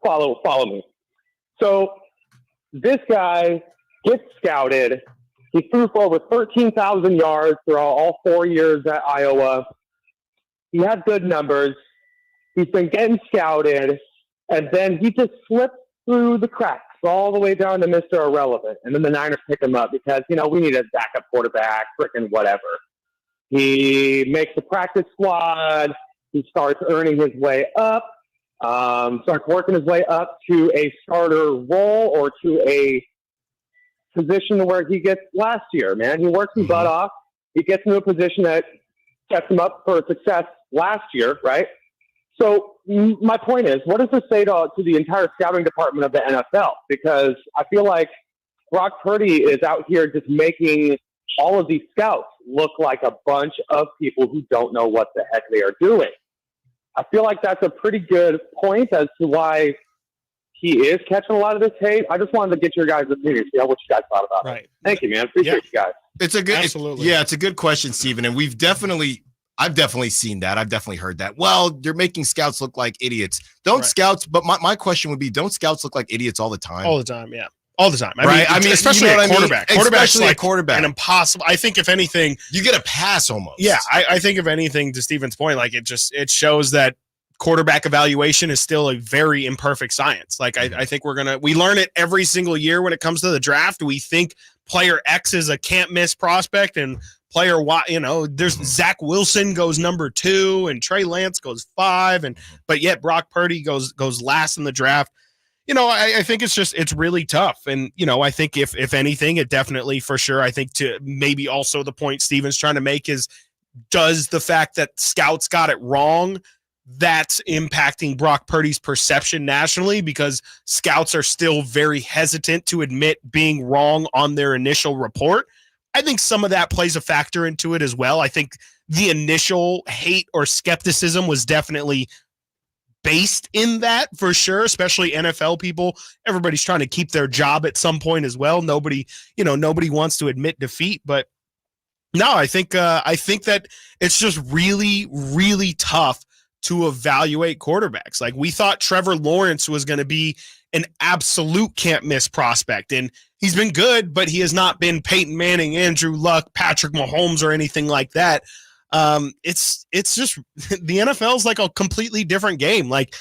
Speaker 17: follow me. So this guy gets scouted. He threw for over 13,000 yards throughout all 4 years at Iowa. He had good numbers. He's been getting scouted, and then he just slipped through the cracks all the way down to Mr. Irrelevant. And then the Niners pick him up because, we need a backup quarterback, freaking whatever. He makes the practice squad. He starts earning his way up, starts working his way up to a starter role or to a position where he gets last year, man. He works his butt off. He gets into a position that sets him up for success last year, right? So my point is, what does this say to the entire scouting department of the NFL? Because I feel like Brock Purdy is out here just making all of these scouts look like a bunch of people who don't know what the heck they are doing. I feel like that's a pretty good point as to why he is catching a lot of this hate. I just wanted to get your guys' opinion, see what you guys thought about it. Thank you, man. Appreciate you guys.
Speaker 5: It's a good, absolutely. It's a good question, Steven. And I've definitely seen that. I've definitely heard that. Well, you're making scouts look like idiots. Scouts, but my question would be, don't scouts look like idiots all the time?
Speaker 18: All the time, yeah. All the time.
Speaker 5: I mean,
Speaker 18: especially
Speaker 5: you know
Speaker 18: at quarterback. Quarterback's like
Speaker 5: quarterback.
Speaker 18: an impossible. I think if anything,
Speaker 5: you get a pass almost.
Speaker 18: Yeah, I think if anything, to Steven's point, like it shows that quarterback evaluation is still a very imperfect science. Like I think we learn it every single year when it comes to the draft. We think player X is a can't miss prospect and player. There's Zach Wilson goes number 2 and Trey Lance goes 5, but yet Brock Purdy goes last in the draft. I think it's really tough. And, I think if anything, it definitely for sure, I think to maybe also the point Steven's trying to make is, does the fact that scouts got it wrong, that's impacting Brock Purdy's perception nationally, because scouts are still very hesitant to admit being wrong on their initial report. I think some of that plays a factor into it as well. I think the initial hate or skepticism was definitely based in that for sure, especially NFL people. Everybody's trying to keep their job at some point as well. Nobody wants to admit defeat, but no, I think that it's just really, really tough to evaluate quarterbacks. Like, we thought Trevor Lawrence was going to be an absolute can't miss prospect, and he's been good, but he has not been Peyton Manning, Andrew Luck, Patrick Mahomes, or anything like that. It's just the NFL is like a completely different game. Like,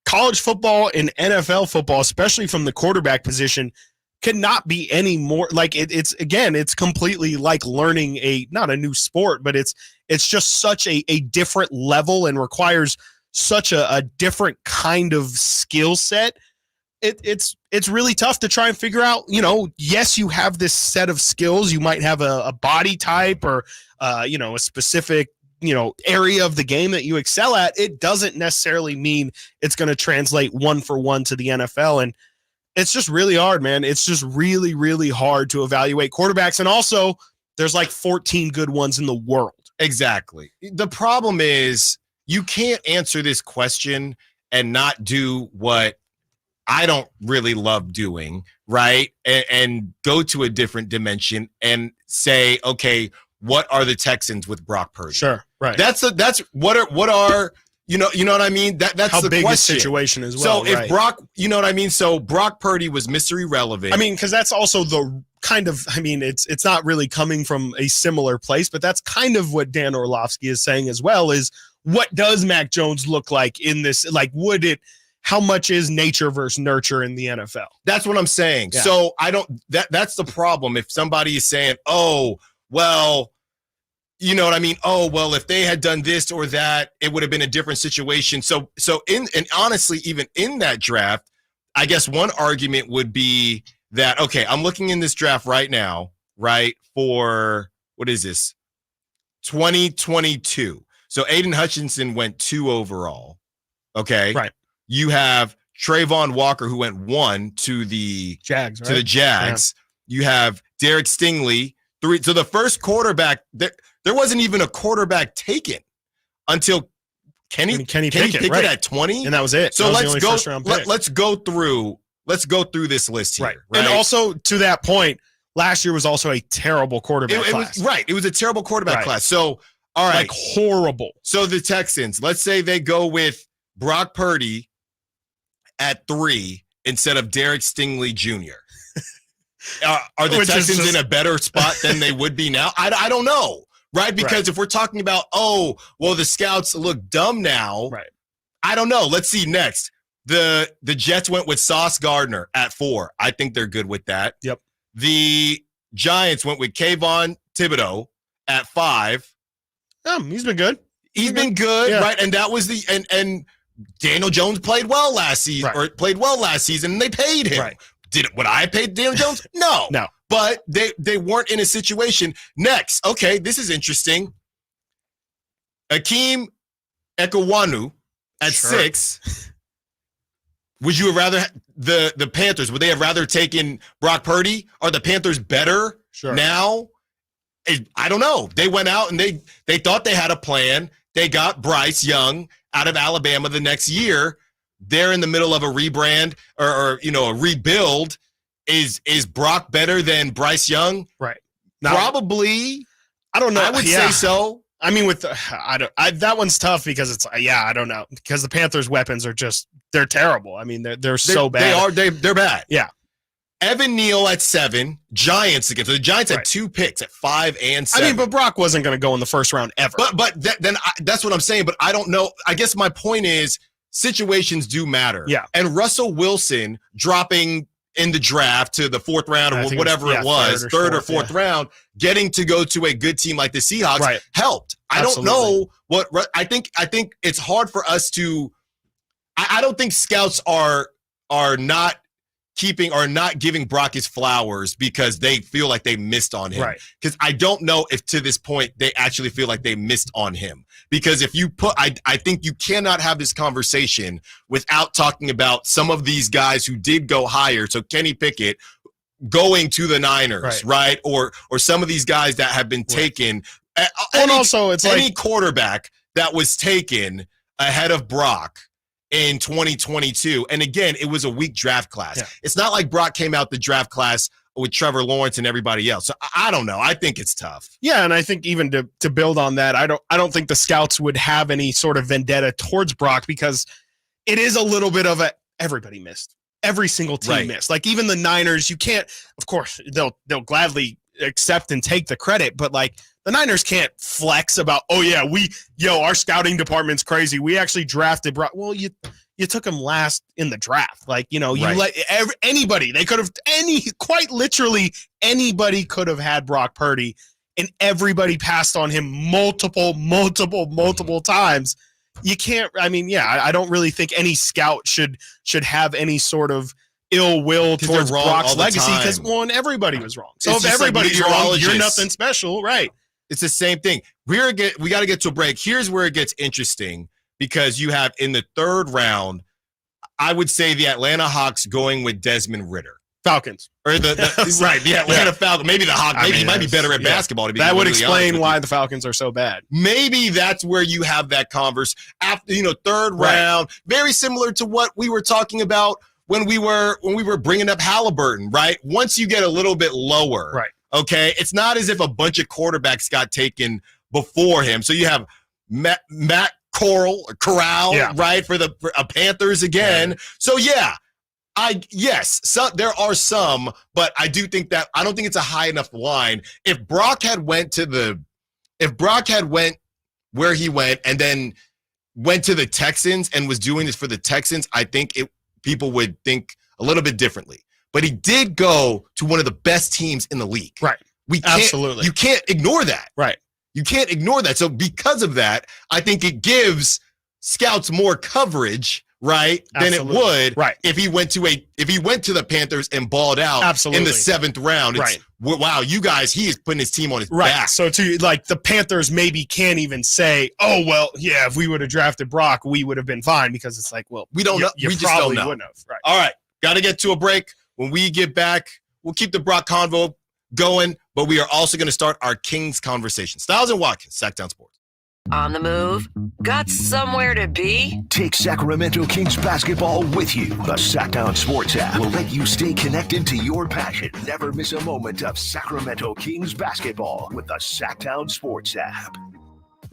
Speaker 18: college football and NFL football, especially from the quarterback position, cannot be any more like it's completely like learning not a new sport, but it's just such a different level and requires such a different kind of skill set. It's really tough to try and figure out, yes, you have this set of skills. You might have a body type or, a specific, area of the game that you excel at. It doesn't necessarily mean it's going to translate 1-for-1 to the NFL. And it's just really hard, man. It's just really, really hard to evaluate quarterbacks. And also, there's like 14 good ones in the world.
Speaker 7: Exactly. The problem is you can't answer this question and not do what I don't really love doing, right? And go to a different dimension and say, okay, what are the Texans with Brock Purdy?
Speaker 18: Sure, right.
Speaker 7: That's what are you know what I mean? That's
Speaker 18: how
Speaker 7: the
Speaker 18: big
Speaker 7: question.
Speaker 18: the situation as well.
Speaker 7: So if
Speaker 18: right.
Speaker 7: Brock, you know what I mean? So Brock Purdy was Mr. Irrelevant.
Speaker 18: I mean, because that's also the kind of, it's not really coming from a similar place, but that's kind of what Dan Orlovsky is saying as well, is what does Mac Jones look like in this? Like, how much is nature versus nurture in the NFL?
Speaker 7: That's what I'm saying.
Speaker 18: Yeah.
Speaker 7: So that's the problem. If somebody is saying, oh, well, you know what I mean? Oh, well, if they had done this or that, it would have been a different situation. So and honestly, even in that draft, I guess one argument would be that, okay, I'm looking in this draft right now, right, for, what is this? 2022. So Aiden Hutchinson went 2 overall. Okay.
Speaker 18: Right.
Speaker 7: You have Trayvon Walker, who went 1 to the
Speaker 18: Jags, right?
Speaker 7: To the Jags. Yeah. You have Derek Stingley, 3. So the first quarterback, there wasn't even a quarterback taken until Kenny Pickett
Speaker 18: right.
Speaker 7: at 20,
Speaker 18: and that was it.
Speaker 7: So let's go.
Speaker 18: Let's
Speaker 7: go through this list here.
Speaker 18: Right.
Speaker 7: Right?
Speaker 18: And also, to that point, last year was also a terrible quarterback class.
Speaker 7: It was a terrible quarterback class. So, all right.
Speaker 18: Like, horrible.
Speaker 7: So the Texans, let's say they go with Brock Purdy at 3 instead of Derek Stingley Jr. Are the Texans in a better spot than they would be now? I don't know. Right? Because if we're talking about, oh, well, the scouts look dumb now.
Speaker 18: Right.
Speaker 7: I don't know. Let's see next. The Jets went with Sauce Gardner at 4. I think they're good with that.
Speaker 18: Yep.
Speaker 7: The Giants went with Kayvon Thibodeau at 5.
Speaker 18: He's been good.
Speaker 7: He's been good,
Speaker 18: yeah.
Speaker 7: right? And that was and Daniel Jones played well last season, and they paid him.
Speaker 18: Right.
Speaker 7: Would I have paid Daniel Jones? No.
Speaker 18: No.
Speaker 7: But they weren't in a situation. Next, okay, this is interesting. Akeem Ekwonu at 6. Would you have rather the Panthers? Would they have rather taken Brock Purdy? Are the Panthers better now? I don't know. They went out and they thought they had a plan. They got Bryce Young out of Alabama the next year. They're in the middle of a rebrand or a rebuild. Is Brock better than Bryce Young?
Speaker 18: Right.
Speaker 7: Now, probably.
Speaker 18: I don't know.
Speaker 7: I would say so.
Speaker 18: I mean, that one's tough because it's I don't know, because the Panthers' weapons are they're terrible. I mean, they're so bad.
Speaker 7: They're bad.
Speaker 18: Yeah.
Speaker 7: Evan Neal at 7. Giants again. So the Giants had 2 picks at 5 and 7.
Speaker 18: I mean, but Brock wasn't going to go in the first round ever.
Speaker 7: But that's what I'm saying. But I don't know. I guess my point is situations do matter.
Speaker 18: Yeah.
Speaker 7: And Russell Wilson dropping in the draft to the fourth round or whatever it was, third or fourth round, getting to go to a good team like the Seahawks helped. I don't know what I think it's hard for us to. I don't think scouts are not giving Brock his flowers because they feel like they missed on him. Because I don't know if to this point they actually feel like they missed on him. Because if you I think you cannot have this conversation without talking about some of these guys who did go higher. So Kenny Pickett going to the Niners, right? Or some of these guys that have been taken. And also, it's any quarterback that was taken ahead of Brock in 2022. And again, it was a weak draft class. It's not like Brock came out the draft class with Trevor Lawrence and everybody else. So I don't know. I think it's tough.
Speaker 18: Yeah, and I think even to build on that, I don't think the scouts would have any sort of vendetta towards Brock because it is a little bit of everybody missed. Every single team missed. Like even the Niners, you can't, of course, they'll gladly accept and take the credit, but like the Niners can't flex about, our scouting department's crazy. We actually drafted Brock. Well, you took him last in the draft. Like, you let anybody, they could have quite literally anybody could have had Brock Purdy and everybody passed on him multiple times. You can't, I don't really think any scout should have any sort of ill will towards Brock's legacy because everybody was wrong. So if everybody's wrong, you're nothing special, right?
Speaker 7: It's the same thing. We got to get to a break. Here's where it gets interesting because you have in the third round, I would say the Atlanta Hawks going with Desmond Ritter.
Speaker 18: Falcons.
Speaker 7: Or the Atlanta Falcons. Maybe the Hawks. Maybe he might be better at basketball. To be
Speaker 18: that would explain why the Falcons are so bad.
Speaker 7: Maybe that's where you have that converse after third round. Very similar to what we were talking about when we were bringing up Halliburton. Right. Once you get a little bit lower.
Speaker 18: Right.
Speaker 7: Okay, it's not as if a bunch of quarterbacks got taken before him. So you have Matt Corral, right, for Panthers again. So there are some, but I do think that I don't think it's a high enough line. If Brock had went where he went and then went to the Texans and was doing this for the Texans, I think people would think a little bit differently. But he did go to one of the best teams in the league.
Speaker 18: Right. Absolutely.
Speaker 7: You can't ignore that.
Speaker 18: Right.
Speaker 7: You can't ignore that. So because of that, I think it gives scouts more coverage, right, than it would if he went to the Panthers and balled out in the seventh round. It's, wow, you guys, he is putting his team on his back.
Speaker 18: So the Panthers maybe can't even say, oh, well, yeah, if we would have drafted Brock, we would have been fine because it's like, well,
Speaker 7: we don't know. We just don't know.
Speaker 18: Wouldn't have. Right.
Speaker 7: All right. Got to get to a break. When we get back, we'll keep the Brock convo going, but we are also going to start our Kings conversation. Stiles and Watkins, Sactown Sports.
Speaker 6: On the move? Got somewhere to be?
Speaker 4: Take Sacramento Kings basketball with you. The Sactown Sports app will let you stay connected to your passion. Never miss a moment of Sacramento Kings basketball with the Sactown Sports app.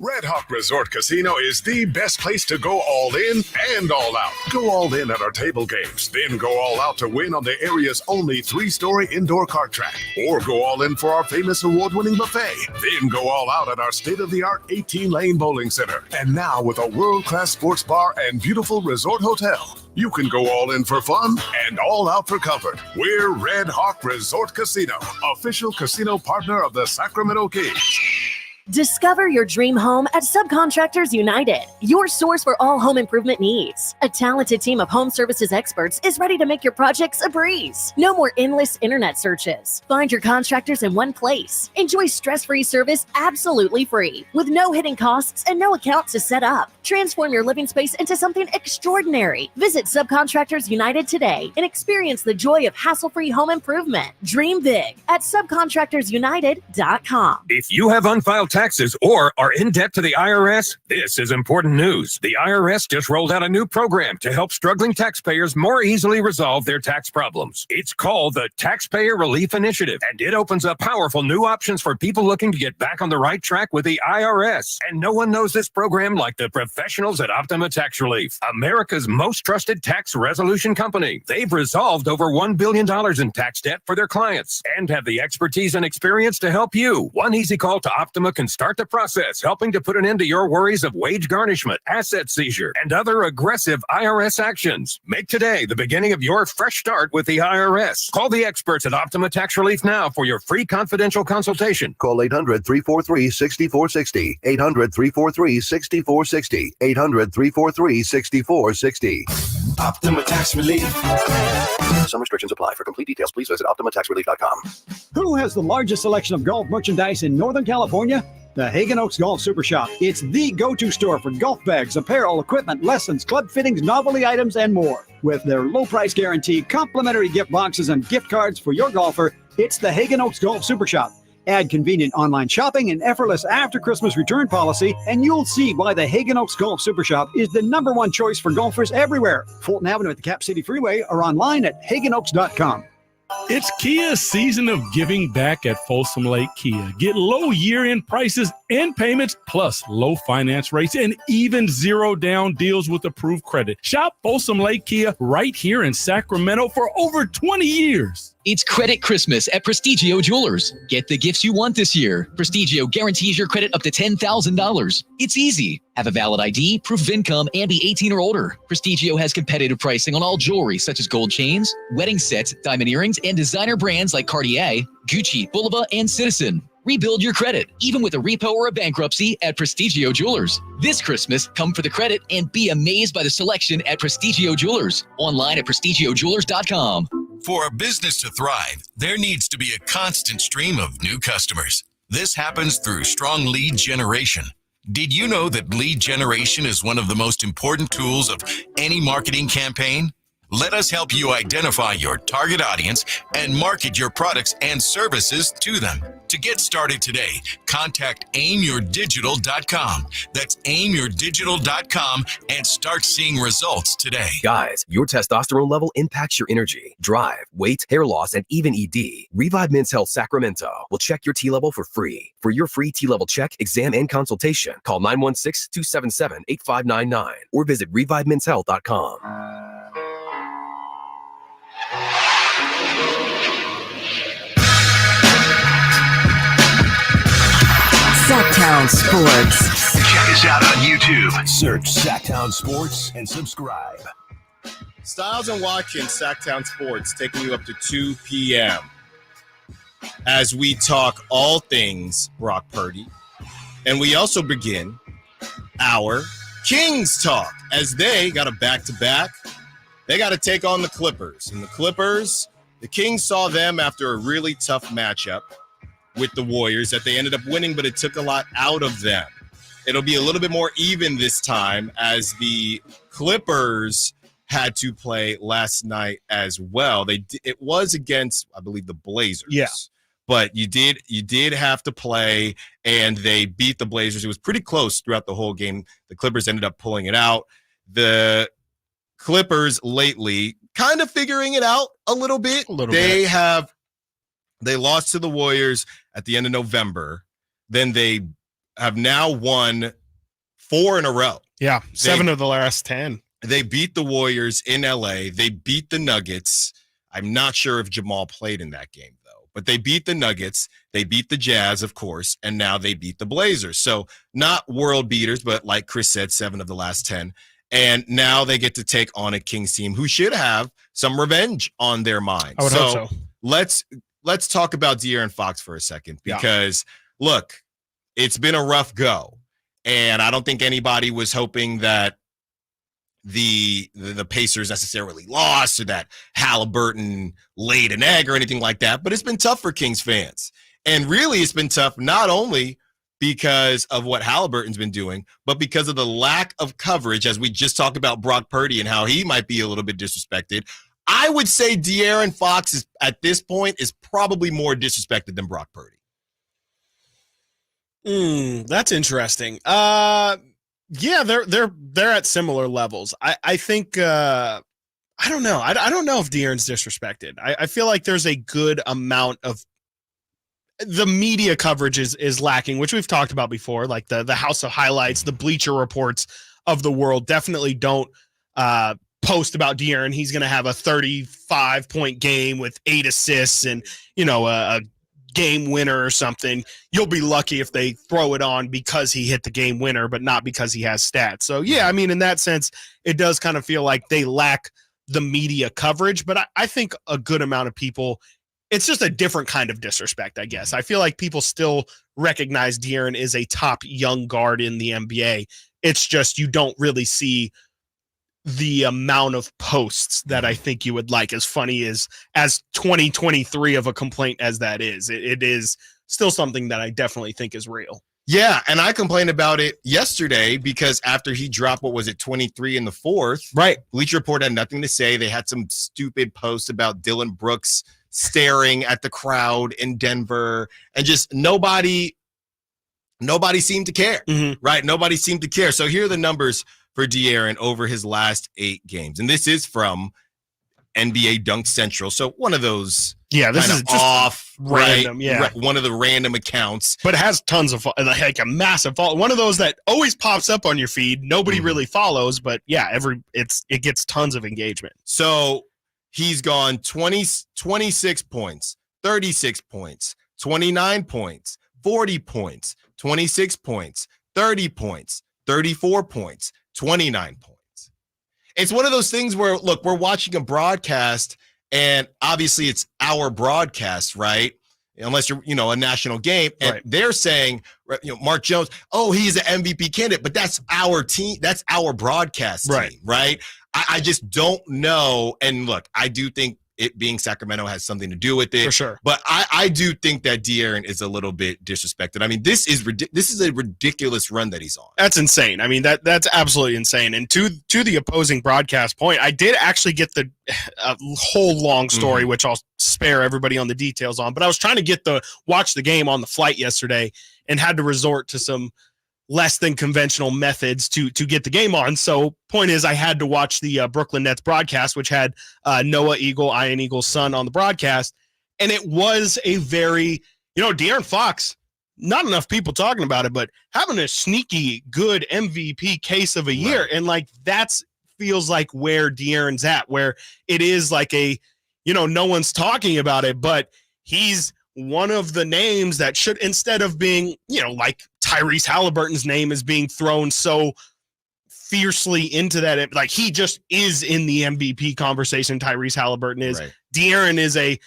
Speaker 8: Red Hawk Resort Casino is the best place to go all in and all out. Go all in at our table games, then go all out to win on the area's only 3-story indoor kart track. Or go all in for our famous award-winning buffet. Then go all out at our state-of-the-art 18-lane bowling center. And now with a world-class sports bar and beautiful resort hotel, you can go all in for fun and all out for comfort. We're Red Hawk Resort Casino, official casino partner of the Sacramento Kings.
Speaker 19: Discover your dream home at Subcontractors United, your source for all home improvement needs. A talented team of home services experts is ready to make your projects a breeze. No more endless internet searches. Find your contractors in one place. Enjoy stress-free service absolutely free, with no hidden costs and no account to set up. Transform your living space into something extraordinary. Visit Subcontractors United today and experience the joy of hassle-free home improvement. Dream big at subcontractorsunited.com.
Speaker 20: If you have unfiled taxes or are in debt to the IRS, this is important news. The IRS just rolled out a new program to help struggling taxpayers more easily resolve their tax problems. It's called the Taxpayer Relief Initiative, and it opens up powerful new options for people looking to get back on the right track with the IRS. And no one knows this program like the professionals at Optima Tax Relief, America's most trusted tax resolution company. They've resolved over $1 billion in tax debt for their clients and have the expertise and experience to help you. One easy call to Optima can start the process, helping to put an end to your worries of wage garnishment, asset seizure, and other aggressive IRS actions. Make today the beginning of your fresh start with the IRS. Call the experts at Optima Tax Relief now for your free confidential consultation.
Speaker 21: Call 800-343-6460. 800-343-6460. 800-343-6460.
Speaker 4: Optima Tax Relief.
Speaker 21: Some restrictions apply. For complete details, please visit OptimaTaxRelief.com.
Speaker 22: Who has the largest selection of golf merchandise in Northern California? The Hagen Oaks Golf Super Shop. It's the go-to store for golf bags, apparel, equipment, lessons, club fittings, novelty items, and more. With their low price guarantee, complimentary gift boxes, and gift cards for your golfer, it's the Hagen Oaks Golf Super Shop. Add convenient online shopping and effortless after-Christmas return policy, and you'll see why the Hagen Oaks Golf Super Shop is the #1 choice for golfers everywhere. Fulton Avenue at the Cap City Freeway or online at hagenoaks.com.
Speaker 23: It's Kia's season of giving back at Folsom Lake Kia. Get low year-end prices and payments, plus low finance rates and even zero down deals with approved credit. Shop Folsom Lake Kia right here in Sacramento for over 20 years.
Speaker 24: It's Credit Christmas at Prestigio Jewelers. Get the gifts you want this year. Prestigio guarantees your credit up to $10,000. It's easy. Have a valid ID, proof of income, and be 18 or older. Prestigio has competitive pricing on all jewelry such as gold chains, wedding sets, diamond earrings, and designer brands like Cartier, Gucci, Bulova, and Citizen. Rebuild your credit, even with a repo or a bankruptcy, at Prestigio Jewelers. This Christmas, come for the credit and be amazed by the selection at Prestigio Jewelers. Online at prestigiojewelers.com.
Speaker 25: For a business to thrive, there needs to be a constant stream of new customers. This happens through strong lead generation. Did you know that lead generation is one of the most important tools of any marketing campaign? Let us help you identify your target audience and market your products and services to them. To get started today, contact aimyourdigital.com. That's aimyourdigital.com and start seeing results today.
Speaker 26: Guys, your testosterone level impacts your energy, drive, weight, hair loss, and even ED. Revive Men's Health Sacramento will check your T level for free. For your free T level check, exam, and consultation, call 916-277-8599 or visit revivemenshealth.com.
Speaker 4: Sactown Sports. Check us out on YouTube. Search Sactown Sports and subscribe.
Speaker 5: Stiles and Watkins, Sactown Sports, taking you up to 2 p.m. as we talk all things Brock Purdy. And we also begin our Kings talk as they got a back-to-back. They got to take on the Clippers. And the Clippers, the Kings saw them after a really tough matchup with the Warriors that they ended up winning, but it took a lot out of them. It'll be a little bit more even this time as the Clippers had to play last night as well. It was against, I believe, the Blazers.
Speaker 18: Yeah.
Speaker 5: But you did have to play, and they beat the Blazers. It was pretty close throughout the whole game. The Clippers ended up pulling it out. The Clippers lately kind of figuring it out a little bit. They lost to the Warriors at the end of November. Then they have now won 4 in a row.
Speaker 18: Yeah, 7 of the last 10.
Speaker 5: They beat the Warriors in LA. They beat the Nuggets. I'm not sure if Jamal played in that game, though. But they beat the Nuggets. They beat the Jazz, of course. And now they beat the Blazers. So not world beaters, but like Chris said, 7 of the last 10. And now they get to take on a Kings team who should have some revenge on their mind.
Speaker 18: I would hope so.
Speaker 5: Let's talk about De'Aaron Fox for a second because, look, it's been a rough go. And I don't think anybody was hoping that the Pacers necessarily lost or that Halliburton laid an egg or anything like that. But it's been tough for Kings fans. And really, it's been tough not only because of what Halliburton's been doing, but because of the lack of coverage, as we just talked about Brock Purdy and how he might be a little bit disrespected. I would say De'Aaron Fox is at this point is probably more disrespected than Brock Purdy.
Speaker 18: That's interesting. Yeah, they're at similar levels. I think I don't know. I don't know if De'Aaron's disrespected. I feel like there's a good amount of the media coverage is lacking, which we've talked about before, like the House of Highlights, the Bleacher Reports of the world definitely don't post about De'Aaron. He's going to have a 35-point game with 8 assists and, a game winner or something, you'll be lucky if they throw it on because he hit the game winner, but not because he has stats. So, yeah, I mean, in that sense, it does kind of feel like they lack the media coverage, but I think a good amount of people, it's just a different kind of disrespect, I guess. I feel like people still recognize De'Aaron is a top young guard in the NBA. It's just you don't really see the amount of posts that I think you would like, as funny as 2023 of a complaint as that is. It is still something that I definitely think is real.
Speaker 7: Yeah, and I complained about it yesterday because after he dropped, 23 in the fourth,
Speaker 18: right?
Speaker 7: Bleacher Report had nothing to say. They had some stupid posts about Dylan Brooks staring at the crowd in Denver, and just nobody seemed to care, right? Nobody seemed to care. So here are the numbers for De'Aaron over his last 8 games. And this is from NBA Dunk Central. So one of those
Speaker 18: this is just
Speaker 7: off,
Speaker 18: random,
Speaker 7: right? One of the random accounts.
Speaker 18: But it has tons of, like a massive follow. One of those that always pops up on your feed. Nobody really follows, but yeah, it gets tons of engagement.
Speaker 7: So he's gone 26 points, 36 points, 29 points, 40 points, 26 points, 30 points, 34 points, 29 points. It's one of those things where, look, we're watching a broadcast, and obviously it's our broadcast, right? Unless you're, a national game, and they're saying, Mark Jones, he's an MVP candidate, but that's our team. That's our broadcast team, right? I just don't know. And look, I do think it being Sacramento has something to do with it.
Speaker 18: For sure.
Speaker 7: But I do think that De'Aaron is a little bit disrespected. I mean, this is a ridiculous run that he's on.
Speaker 18: That's insane. I mean, that's absolutely insane. And to the opposing broadcast point, I did actually get the whole long story, which I'll spare everybody on the details on. But I was trying to watch the game on the flight yesterday and had to resort to some less than conventional methods to get the game on. So point is, I had to watch the Brooklyn Nets broadcast, which had Noah Eagle, Ian Eagle's son, on the broadcast. And it was a very, De'Aaron Fox, not enough people talking about it, but having a sneaky good MVP case of a year. And that's feels like where De'Aaron's at, where it is like no one's talking about it, but he's one of the names that should, instead of being, like Tyrese Halliburton's name is being thrown so fiercely into that, like he just is in the MVP conversation. Tyrese Halliburton is. De'Aaron is a,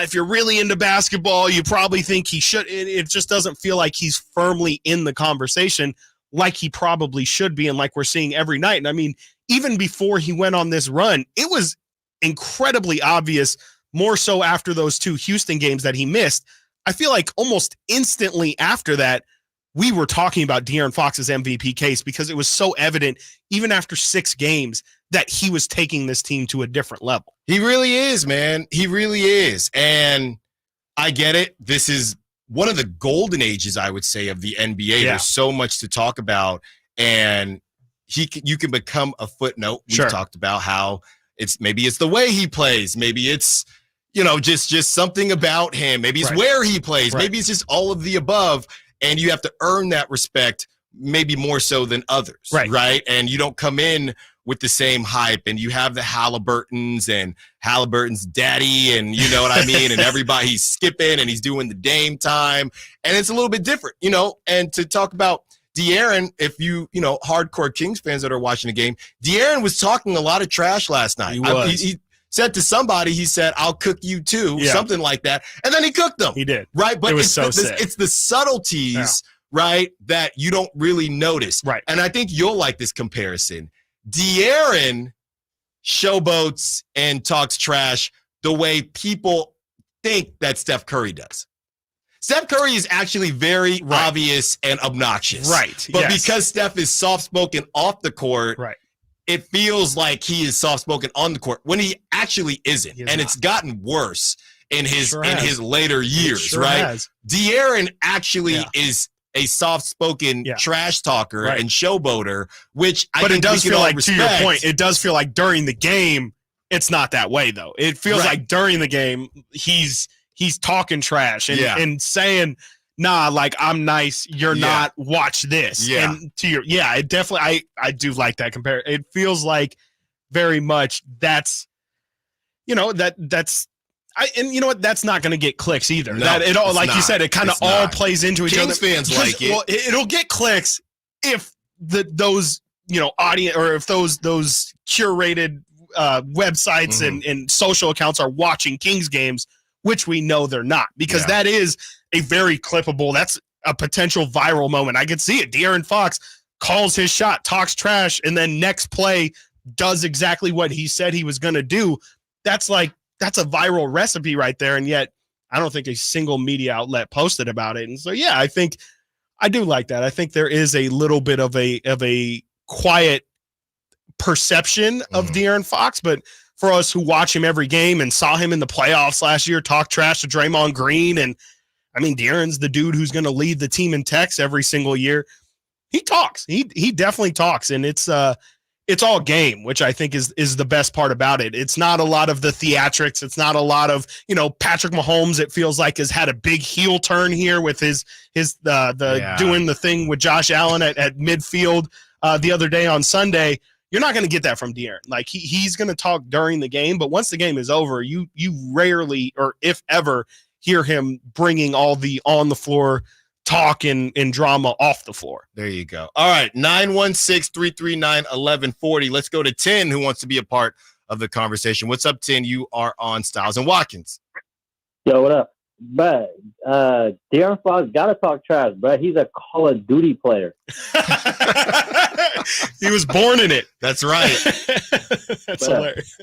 Speaker 18: if you're really into basketball, you probably think he should. It just doesn't feel like he's firmly in the conversation like he probably should be, and like we're seeing every night. And I mean, even before he went on this run, it was incredibly obvious, more so after those 2 Houston games that he missed. I feel like almost instantly after that, we were talking about De'Aaron Fox's MVP case because it was so evident, even after 6 games, that he was taking this team to a different level.
Speaker 7: He really is, man. He really is. And I get it. This is one of the golden ages, I would say, of the NBA.
Speaker 18: Yeah.
Speaker 7: There's so much to talk about. And you can become a footnote. We've talked about how maybe it's the way he plays. Maybe it's, just something about him. Maybe it's where he plays. Maybe it's just all of the above. And you have to earn that respect, maybe more so than others. Right. And you don't come in with the same hype, and you have the Halliburtons and Halliburton's daddy, and you know what I mean? And everybody's skipping and he's doing the Dame time. And it's a little bit different, and to talk about De'Aaron, if hardcore Kings fans that are watching the game, De'Aaron was talking a lot of trash last night. He said to somebody, he said, "I'll cook you too," something like that. And then he cooked them.
Speaker 18: He did.
Speaker 7: Right. But
Speaker 18: it's
Speaker 7: the subtleties, right, that you don't really notice.
Speaker 18: Right.
Speaker 7: And I think you'll like this comparison. De'Aaron showboats and talks trash the way people think that Steph Curry does. Steph Curry is actually very obvious and obnoxious.
Speaker 18: Right.
Speaker 7: But because Steph is soft-spoken off the court, it feels like he is soft-spoken on the court when he actually isn't. And it's gotten worse in his later years, De'Aaron actually is a soft-spoken trash talker and showboater, which I think
Speaker 18: it does feel like,
Speaker 7: respect.
Speaker 18: to your point, it does feel like during the game, it's not that way, though. It feels like during the game, he's talking trash and saying, nah, like, I'm nice, you're not, watch this. And to your, it definitely, I do like that comparison. It feels like very much that's, that's, And you know what? That's not going to get clicks either.
Speaker 7: No,
Speaker 18: that it all, like you said, it kind of
Speaker 7: It's
Speaker 18: all
Speaker 7: not.
Speaker 18: plays into each
Speaker 7: Kings
Speaker 18: other.
Speaker 7: fans like it.
Speaker 18: Well, it'll get clicks if those audience, or if those curated websites and social accounts are watching Kings games, which we know they're not, because that is a very clippable. That's a potential viral moment. I could see it. De'Aaron Fox calls his shot, talks trash, and then next play does exactly what he said he was going to do. That's a viral recipe right there. And yet I don't think a single media outlet posted about it. And so, yeah, I think I do like that. I think there is a little bit of a quiet perception of De'Aaron Fox, but for us who watch him every game and saw him in the playoffs last year, talk trash to Draymond Green. And I mean, De'Aaron's the dude who's going to lead the team in texts every single year. He talks, he definitely talks. And it's all game, which I think is the best part about it. It's not a lot of the theatrics. It's not a lot of, Patrick Mahomes, it feels like, has had a big heel turn here with his doing the thing with Josh Allen at midfield the other day on Sunday. You're not going to get that from De'Aaron. Like he's going to talk during the game, but once the game is over, you rarely, or if ever, hear him bringing all the on the floor talk and drama off the floor.
Speaker 7: There you go. All right, 916-339-1140. Let's go to 10, who wants to be a part of the conversation. What's up, 10? You are on Stiles and Watkins.
Speaker 2: Yo, what up? But De'Aaron Fox got to talk trash, but he's a Call of Duty player.
Speaker 18: He was born in it.
Speaker 7: That's right.
Speaker 18: That's hilarious.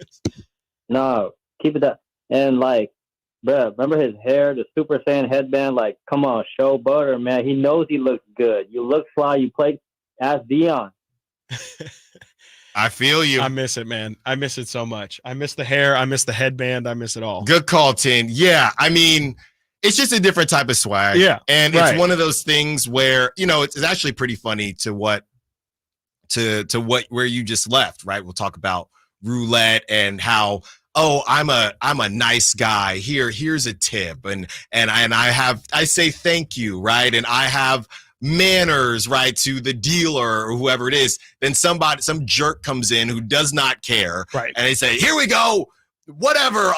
Speaker 2: No, keep it up. And bro, remember his hair, the Super Saiyan headband? Like, come on, show butter, man. He knows he looks good. You look fly. You play. Ask Dion.
Speaker 7: I feel you.
Speaker 18: I miss it, man. I miss it so much. I miss the hair. I miss the headband. I miss it all.
Speaker 7: Good call, 10. Yeah, I mean, it's just a different type of swag.
Speaker 18: Yeah,
Speaker 7: and it's one of those things where it's actually pretty funny to where you just left. Right? We'll talk about roulette and how. Oh, I'm a nice guy. Here's a tip, and I say thank you, right? And I have manners, right, to the dealer or whoever it is. Then some jerk comes in who does not care,
Speaker 18: right? And
Speaker 7: they say, "Here we go, whatever.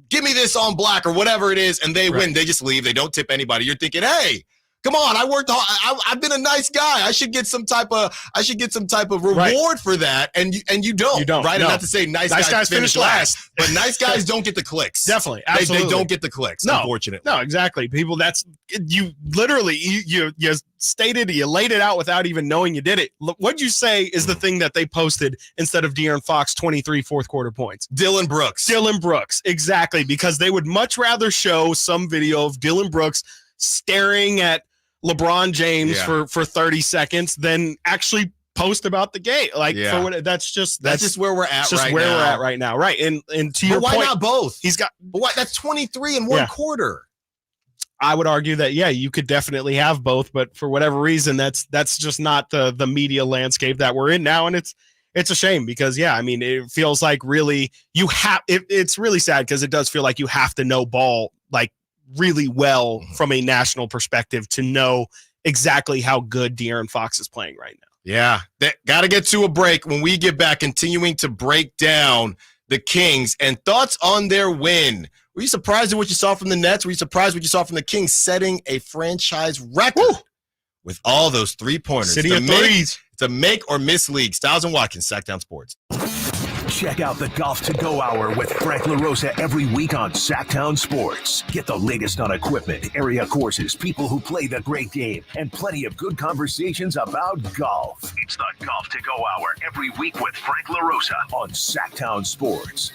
Speaker 7: Give me this on black or whatever it is," and they win. They just leave. They don't tip anybody. You're thinking, hey. Come on, I worked hard. I've been a nice guy. I should get some type of reward for that. And you don't.
Speaker 18: You don't.
Speaker 7: Right?
Speaker 18: No.
Speaker 7: And not to say nice guys finish last, but nice guys don't get the clicks.
Speaker 18: Definitely. Absolutely.
Speaker 7: They don't get the clicks, unfortunately.
Speaker 18: No, exactly. People, you literally, you stated, you laid it out without even knowing you did it. What'd you say is the thing that they posted instead of De'Aaron Fox 23 fourth quarter points?
Speaker 7: Dylan Brooks. Exactly.
Speaker 18: Because they would much rather show some video of Dylan Brooks staring at LeBron James for 30 seconds than actually post about the game. That's just
Speaker 7: where we're at.
Speaker 18: We're at right now. Right. And to your point,
Speaker 7: why not both?
Speaker 18: That's
Speaker 7: 23 in one quarter.
Speaker 18: I would argue that, you could definitely have both, but for whatever reason, that's just not the media landscape that we're in now. And it's a shame because, it feels like really it's really sad because it does feel like you have to know ball, really well from a national perspective to know exactly how good De'Aaron Fox is playing right now.
Speaker 7: Yeah, got to get to a break. When we get back, continuing to break down the Kings and thoughts on their win. Were you surprised at what you saw from the Nets? Were you surprised what you saw from the Kings setting a franchise record with all those three-pointers?
Speaker 18: City of threes.
Speaker 7: It's a make or miss league. Stiles and Watkins, Sactown Sports.
Speaker 4: Check out the Golf to Go Hour with Frank LaRosa every week on Sactown Sports. Get the latest on equipment, area courses, people who play the great game, and plenty of good conversations about golf. It's the Golf to Go Hour every week with Frank LaRosa on Sactown Sports.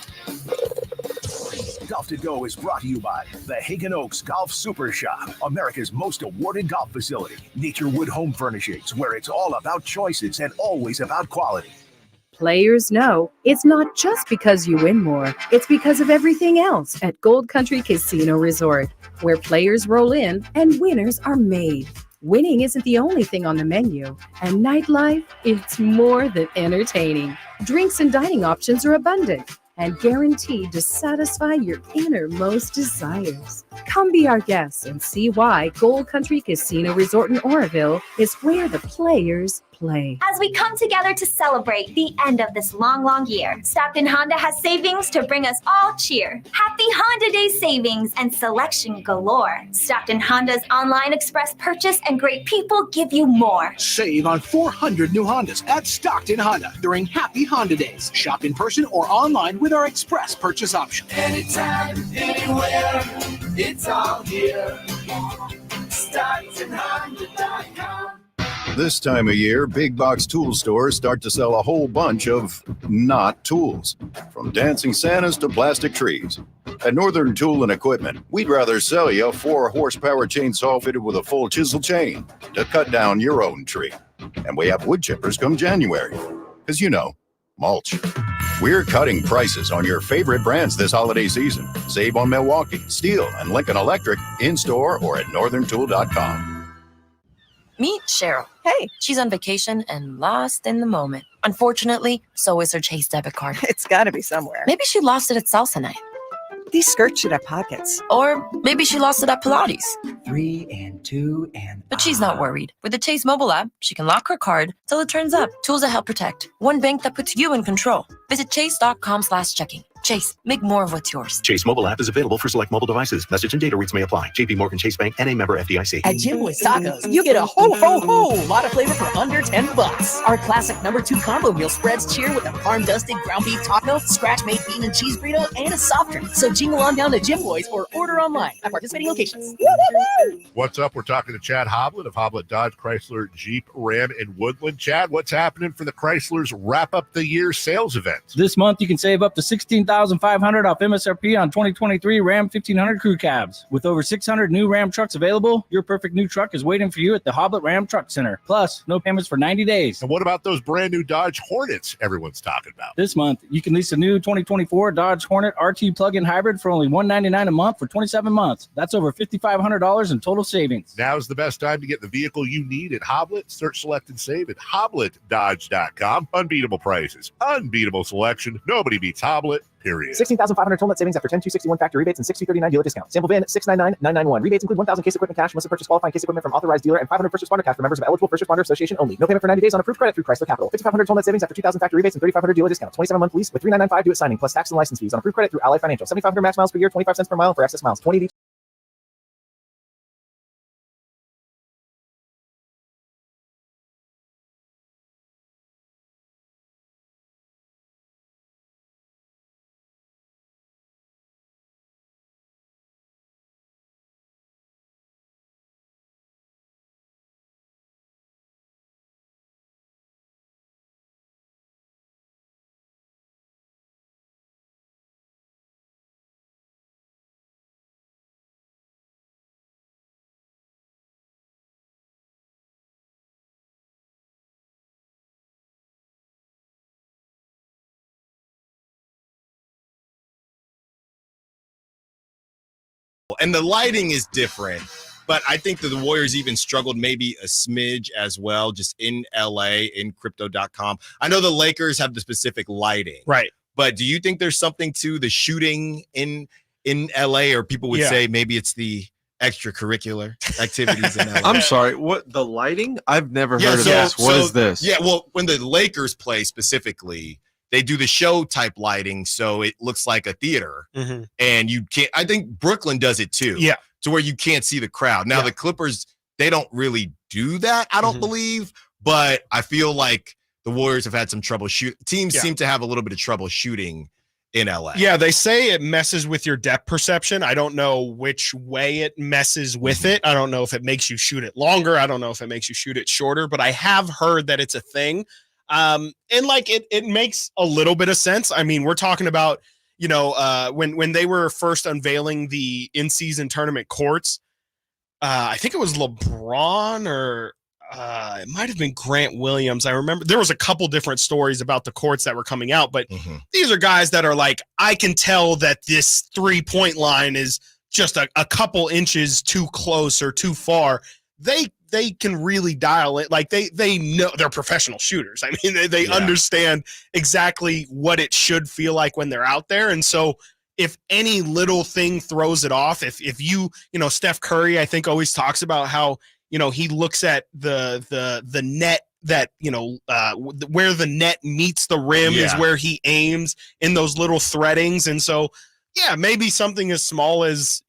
Speaker 4: Golf to Go is brought to you by the Hagen Oaks Golf Super Shop, America's most awarded golf facility. Naturewood Home Furnishings, where it's all about choices and always about quality.
Speaker 3: Players know it's not just because you win more, it's because of everything else at Gold Country Casino Resort, where players roll in and winners are made. Winning isn't the only thing on the menu, and nightlife, it's more than entertaining. Drinks and dining options are abundant and guaranteed to satisfy your innermost desires. Come be our guest and see why Gold Country Casino Resort in Oroville is where the players play. play.
Speaker 9: As we come together to celebrate the end of this long, long year, Stockton Honda has savings to bring us all cheer. Happy Honda Day savings and selection galore. Stockton Honda's online express purchase and great people give you more.
Speaker 10: Save on 400 new Hondas at Stockton Honda during Happy Honda Days. Shop in person or online with our express purchase option.
Speaker 11: Anytime, anywhere, it's all here. StocktonHonda.com.
Speaker 13: This time of year, big box tool stores start to sell a whole bunch of not tools, from dancing Santas to plastic trees. At Northern Tool and Equipment, we'd rather sell you a 4-horsepower chainsaw fitted with a full chisel chain to cut down your own tree. And we have wood chippers come January, because mulch. We're cutting prices on your favorite brands this holiday season. Save on Milwaukee, Steel, and Lincoln Electric in-store or at northerntool.com.
Speaker 14: Meet Cheryl. Hey. She's on vacation and lost in the moment. Unfortunately, so is her Chase debit card.
Speaker 15: It's got to be somewhere.
Speaker 14: Maybe she lost it at salsa night.
Speaker 15: These skirts should have pockets.
Speaker 14: Or maybe she lost it at Pilates.
Speaker 15: 3 and 2 and...
Speaker 14: But she's not worried. With the Chase mobile app, she can lock her card till it turns up. Tools that help protect. One bank that puts you in control. Visit chase.com/checking. Chase, make more of what's yours.
Speaker 21: Chase mobile app is available for select mobile devices. Message and data rates may apply. JP Morgan Chase Bank and a member FDIC.
Speaker 27: At Jim Boy's Tacos, you get a ho lot of flavor for under $10. Our classic #2 combo meal spreads cheer with a farm-dusted ground beef taco, scratch-made bean and cheese burrito, and a soft drink. So jingle on down to Jim Boy's or order online at participating locations.
Speaker 28: What's up? We're talking to Chad Hoblet of Hoblet Dodge, Chrysler, Jeep, Ram, and Woodland. Chad, what's happening for the Chryslers Wrap Up the Year sales event?
Speaker 29: This month, you can save up to $16,500 off MSRP on 2023 Ram 1500 crew cabs. With over 600 new Ram trucks available, your perfect new truck is waiting for you at the Hoblet Ram Truck Center. Plus, no payments for 90 days.
Speaker 28: And what about those brand new Dodge Hornets everyone's talking about?
Speaker 29: This month, you can lease a new 2024 Dodge Hornet RT plug-in hybrid for only $199 a month for 27 months. That's over $5,500 in total savings.
Speaker 28: Now's the best time to get the vehicle you need at Hoblet. Search, select, and save at HobletDodge.com. Unbeatable prices, unbeatable selection. Nobody beats Hoblet. Period.
Speaker 30: 16,500 total net savings after 10,261 factory rebates and 6,239 dealer discount. Sample VIN 699,991. Rebates include 1,000 case equipment cash. Must have purchased qualifying case equipment from authorized dealer and 500 first responder cash for members of eligible first responder association only. No payment for 90 days on approved credit through Chrysler Capital. 5,500 total net savings after 2,000 factory rebates and 3,500 dealer discount. 27-month lease with 3,995 due at signing plus tax and license fees on approved credit through Ally Financial. 7,500 max miles per year, 25 cents per mile for excess miles. 20 each.
Speaker 7: And the lighting is different, but I think that the Warriors even struggled maybe a smidge as well, just in LA, in crypto.com. I know the Lakers have the specific lighting.
Speaker 18: Right.
Speaker 7: But do you think there's something to the shooting in LA, or people would say maybe it's the extracurricular activities in LA?
Speaker 31: I'm sorry, what, the lighting? I've never heard of this. What is this?
Speaker 7: Yeah, well, when the Lakers play specifically, they do the show type lighting, so it looks like a theater, and you can't. I think Brooklyn does it too.
Speaker 18: Yeah,
Speaker 7: to where you can't see the crowd. Now the Clippers, they don't really do that. I don't believe, but I feel like the Warriors have had some trouble Teams seem to have a little bit of trouble shooting in LA.
Speaker 18: Yeah, they say it messes with your depth perception. I don't know which way it messes with it. I don't know if it makes you shoot it longer. I don't know if it makes you shoot it shorter, but I have heard that it's a thing. And like it makes a little bit of sense. I mean, we're talking about, when they were first unveiling the in-season tournament courts, I think it was LeBron or it might have been Grant Williams. I remember there was a couple different stories about the courts that were coming out, but these are guys that are like, I can tell that this 3-point line is just a couple inches too close or too far. They can really dial it. Like they know they're professional shooters. I mean, they understand exactly what it should feel like when they're out there. And so if any little thing throws it off, if you Steph Curry, I think always talks about how, he looks at the net where the net meets the rim is where he aims in those little threadings. And so, yeah, maybe something as small as,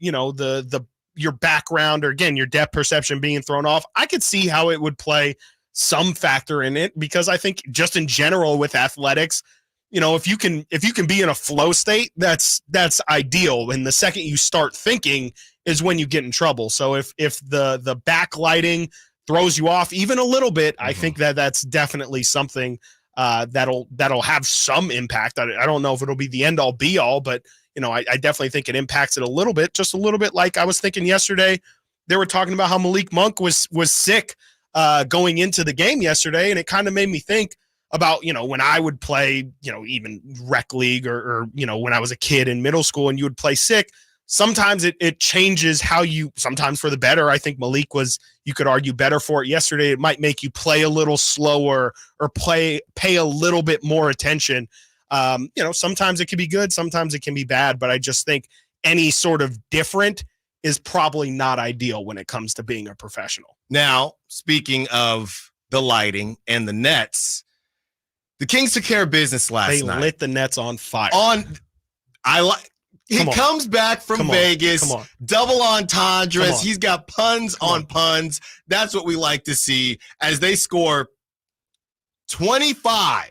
Speaker 18: your background or again, your depth perception being thrown off. I could see how it would play some factor in it, because I think just in general with athletics, if you can be in a flow state, that's ideal. And the second you start thinking is when you get in trouble. So if the backlighting throws you off even a little bit, I think that's definitely something that'll have some impact. I don't know if it'll be the end all be all, but I definitely think it impacts it a little bit, just a little bit. Like I was thinking yesterday, they were talking about how Malik Monk was sick going into the game yesterday, and it kind of made me think about, when I would play, even rec league or when I was a kid in middle school and you would play sick, sometimes it changes how you, sometimes for the better. I think Malik was, you could argue, better for it yesterday. It might make you play a little slower or pay a little bit more attention. Sometimes it can be good, sometimes it can be bad, but I just think any sort of different is probably not ideal when it comes to being a professional.
Speaker 7: Now, speaking of the lighting and the nets, the Kings took care of business last night.
Speaker 18: They lit the nets on fire.
Speaker 7: He comes back from Vegas, double entendres. He's got puns on puns. That's what we like to see as they score 25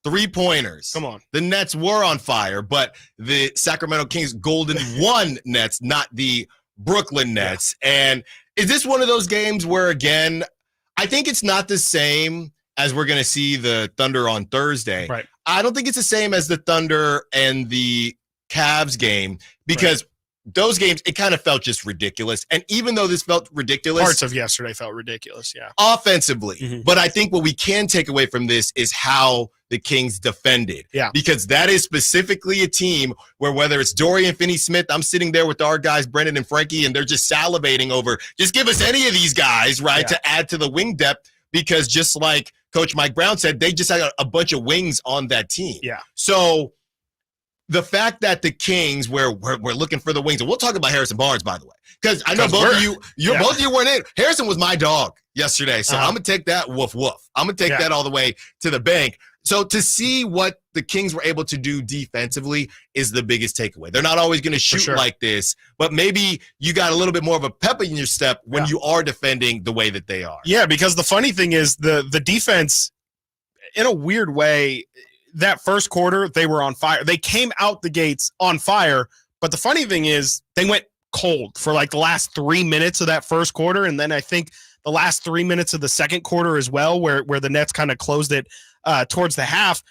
Speaker 7: 3-pointers.
Speaker 18: Come on.
Speaker 7: The Nets were on fire, but the Sacramento Kings Golden One Nets, not the Brooklyn Nets. Yeah. And is this one of those games where, again, I think it's not the same as we're going to see the Thunder on Thursday.
Speaker 18: Right.
Speaker 7: I don't think it's the same as the Thunder and the Cavs game, because those games, it kind of felt just ridiculous. And even though this felt ridiculous,
Speaker 18: parts of yesterday felt ridiculous,
Speaker 7: offensively. But I think what we can take away from this is how the Kings defended.
Speaker 18: Yeah.
Speaker 7: Because that is specifically a team where, whether it's Dorian Finney-Smith, I'm sitting there with our guys, Brendan and Frankie, and they're just salivating over, just give us any of these guys, right, to add to the wing depth, because just like Coach Mike Brown said, they just had a bunch of wings on that team.
Speaker 18: Yeah.
Speaker 7: So the fact that the Kings, we're looking for the wings, and we'll talk about Harrison Barnes, by the way, because I know both of you weren't in. Harrison was my dog yesterday, so I'm gonna take that woof. I'm gonna take that all the way to the bank. So to see what the Kings were able to do defensively is the biggest takeaway. They're not always going to shoot like this, but maybe you got a little bit more of a pep in your step when you are defending the way that they are.
Speaker 18: Yeah, because the funny thing is the defense, in a weird way, that first quarter, they were on fire. They came out the gates on fire, but the funny thing is they went cold for like the last 3 minutes of that first quarter, and then I think the last 3 minutes of the second quarter as well, where the Nets kind of closed it towards the half.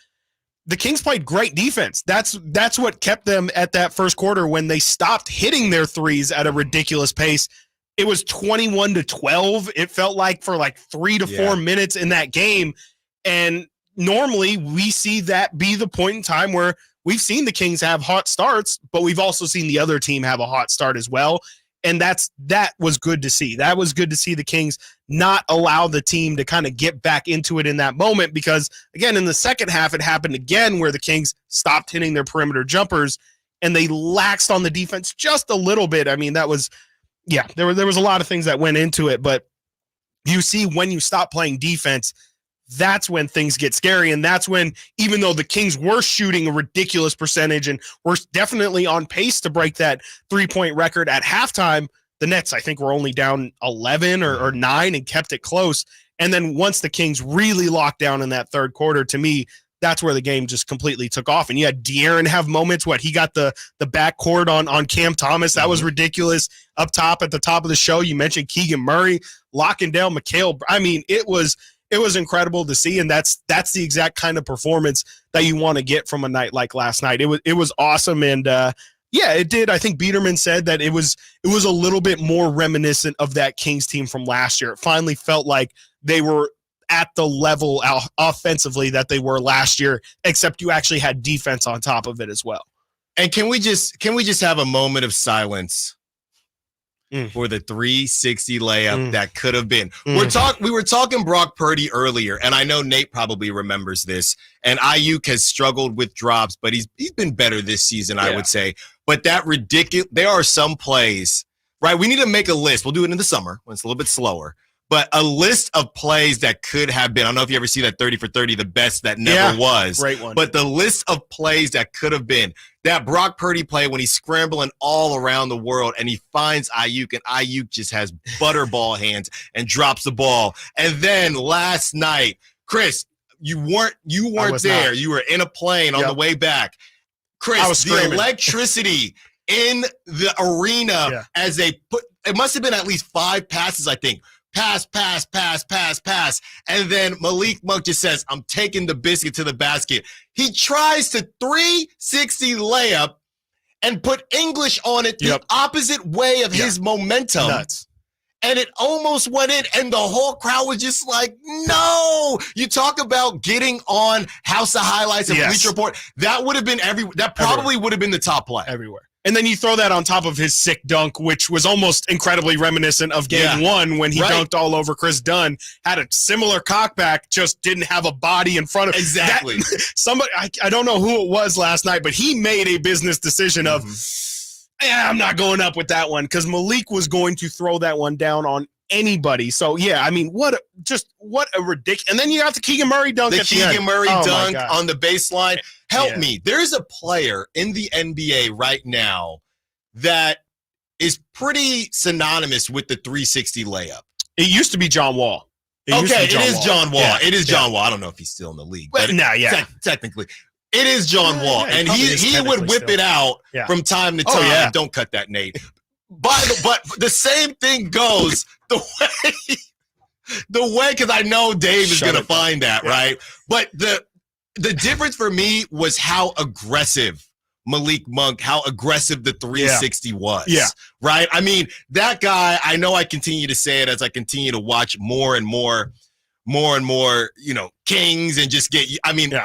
Speaker 18: The Kings played great defense. That's what kept them at that first quarter when they stopped hitting their threes at a ridiculous pace. It was 21-12. It felt like for like 3 to 4 minutes in that game. And normally we see that be the point in time where we've seen the Kings have hot starts, but we've also seen the other team have a hot start as well. And that was good to see. That was good to see the Kings not allow the team to kind of get back into it in that moment, because, again, in the second half, it happened again where the Kings stopped hitting their perimeter jumpers and they laxed on the defense just a little bit. I mean, that was, there was a lot of things that went into it, but you see when you stop playing defense, that's when things get scary. And that's when, even though the Kings were shooting a ridiculous percentage and were definitely on pace to break that 3-point record at halftime, the Nets, I think, were only down 11 or 9 and kept it close. And then once the Kings really locked down in that third quarter, to me, that's where the game just completely took off. And you had De'Aaron have moments. He got the backcourt on Cam Thomas. That was ridiculous. Up top, at the top of the show, you mentioned Keegan Murray locking down Mikal. I mean, it was incredible to see, and that's the exact kind of performance that you want to get from a night like last night. It was awesome, and it did. I think Beerman said that it was a little bit more reminiscent of that Kings team from last year. It finally felt like they were at the level offensively that they were last year, except you actually had defense on top of it as well.
Speaker 7: And can we just have a moment of silence for the 360 layup that could have been? We were talking Brock Purdy earlier, and I know Nate probably remembers this. And Ayuk has struggled with drops, but he's been better this season, I would say. But that ridiculous, there are some plays, right? We need to make a list. We'll do it in the summer when it's a little bit slower. but a list of plays that could have been. I don't know if you ever see that 30 for 30, the best that never was.
Speaker 18: Great one.
Speaker 7: But the list of plays that could have been. That Brock Purdy play when he's scrambling all around the world and he finds Ayuk, and Ayuk just has butterball hands and drops the ball. And then last night, Chris, you weren't there.
Speaker 18: Not.
Speaker 7: You were in a plane on the way back. Chris, the electricity in the arena as they put – it must have been at least 5 passes, I think. Pass. And then Malik Monk just says, I'm taking the biscuit to the basket. He tries to 360 layup and put English on it the opposite way of his momentum.
Speaker 18: Nuts.
Speaker 7: And it almost went in, and the whole crowd was just like, no. You talk about getting on House of Highlights and Bleacher Report. That would have been that probably would have been the top play.
Speaker 18: Everywhere. And then you throw that on top of his sick dunk, which was almost incredibly reminiscent of game one when he dunked all over Chris Dunn. Had a similar cockback, just didn't have a body in front of
Speaker 7: Exactly.
Speaker 18: Somebody, I don't know who it was last night, but he made a business decision of, I'm not going up with that one, because Malik was going to throw that one down on anybody. So, yeah, I mean, what a ridiculous. And then you got the Keegan Murray dunk at the end.
Speaker 7: Keegan Murray dunk on the baseline. Help me. There's a player in the NBA right now that is pretty synonymous with the 360 layup.
Speaker 18: It used to be John Wall.
Speaker 7: It is John Wall. Yeah. It is John Wall. I don't know if he's still in the league. But technically. It is John Wall. And he would whip it out from time to time. Don't cut that, Nate. But the same thing goes the way, because I know Dave is going to find that, right? But the difference for me was how aggressive Malik Monk, how aggressive the 360 was. Yeah. Right? I mean, that guy, I know I continue to say it as I continue to watch more and more, Kings and just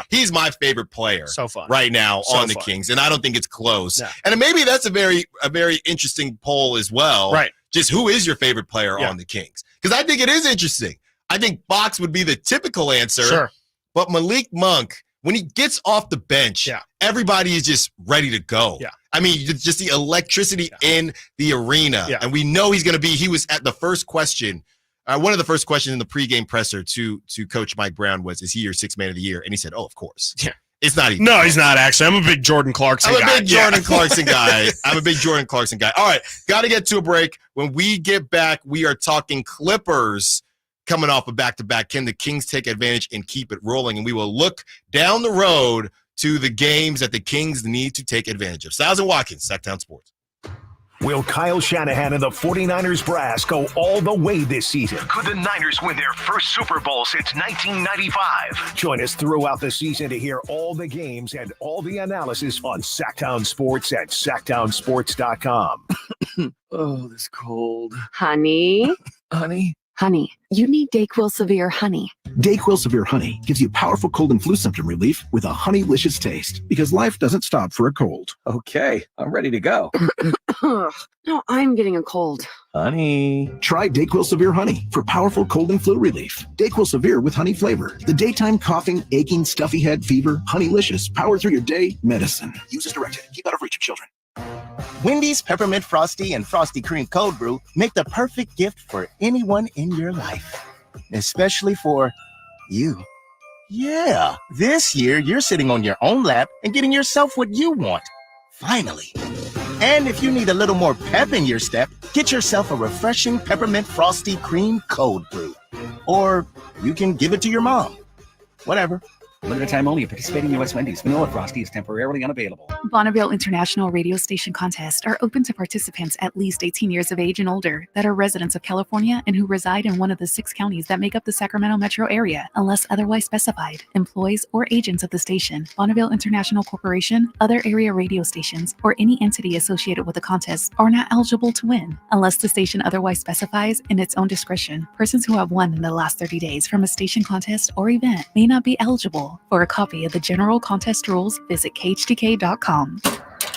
Speaker 7: he's my favorite player right now on the Kings. And I don't think it's close. Yeah. And maybe that's a very interesting poll as well.
Speaker 18: Right.
Speaker 7: Just who is your favorite player on the Kings? Because I think it is interesting. I think Fox would be the typical answer.
Speaker 18: Sure.
Speaker 7: But Malik Monk, when he gets off the bench, everybody is just ready to go. Yeah. I mean, just the electricity in the arena. Yeah. And we know he was at the first question. One of the first questions in the pregame presser to Coach Mike Brown was, is he your sixth man of the year? And he said, oh, of course. Yeah. It's not even.
Speaker 18: No, he's not actually. I'm a big Jordan Clarkson guy.
Speaker 7: I'm a big Jordan Clarkson guy. All right. Got to get to a break. When we get back, we are talking Clippers coming off a back-to-back. Can the Kings take advantage and keep it rolling? And we will look down the road to the games that the Kings need to take advantage of. Stiles Watkins, Sactown Sports.
Speaker 4: Will Kyle Shanahan and the 49ers brass go all the way this season? Could the Niners win their first Super Bowl since 1995? Join us throughout the season to hear all the games and all the analysis on Sactown Sports at SactownSports.com.
Speaker 1: Oh, this cold.
Speaker 6: Honey.
Speaker 1: Honey?
Speaker 6: Honey, you need DayQuil Severe Honey.
Speaker 10: DayQuil Severe Honey gives you powerful cold and flu symptom relief with a honeylicious taste, because life doesn't stop for a cold.
Speaker 1: Okay, I'm ready to go.
Speaker 6: No, I'm getting a cold.
Speaker 1: Honey.
Speaker 10: Try DayQuil Severe Honey for powerful cold and flu relief. DayQuil Severe with honey flavor. The daytime coughing, aching, stuffy head, fever, honeylicious, power through your day medicine. Use as directed. Keep out of reach of children.
Speaker 8: Wendy's Peppermint Frosty and Frosty Cream Cold Brew make the perfect gift for anyone in your life, especially for you. Yeah, this year you're sitting on your own lap and getting yourself what you want. Finally. And if you need a little more pep in your step, get yourself a refreshing Peppermint Frosty Cream Cold Brew. Or you can give it to your mom. Whatever.
Speaker 15: Limited time only. Participating U.S. Wendy's Vanilla Frosty is temporarily unavailable.
Speaker 12: Bonneville International Radio Station contests are open to participants at least 18 years of age and older that are residents of California and who reside in one of the 6 counties that make up the Sacramento metro area, unless otherwise specified. Employees or agents of the station, Bonneville International Corporation, other area radio stations, or any entity associated with the contest are not eligible to win, unless the station otherwise specifies in its own discretion. Persons who have won in the last 30 days from a station contest or event may not be eligible. For a copy of the general contest rules, visit khdk.com.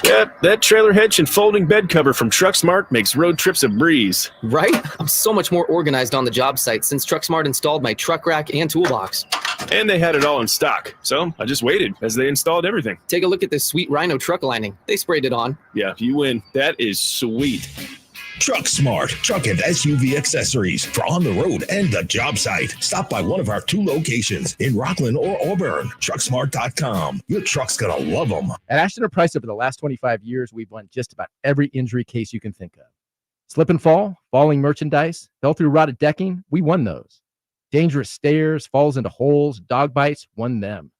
Speaker 16: Yep, that trailer hitch and folding bed cover from TruckSmart makes road trips a breeze.
Speaker 17: Right? I'm so much more organized on the job site since TruckSmart installed my truck rack and toolbox.
Speaker 16: And they had it all in stock, so I just waited as they installed everything.
Speaker 17: Take a look at this sweet Rhino truck lining. They sprayed it on.
Speaker 16: Yeah, you win. That is sweet.
Speaker 2: Truck Smart, truck and SUV accessories for on the road and the job site. Stop by one of our 2 locations in Rockland or Auburn. TruckSmart.com. Your truck's gonna love them.
Speaker 3: At Ashton & Price, over the last 25 years, we've won just about every injury case you can think of. Slip and fall, falling merchandise, fell through rotted decking, we won those. Dangerous stairs, falls into holes, dog bites, won them.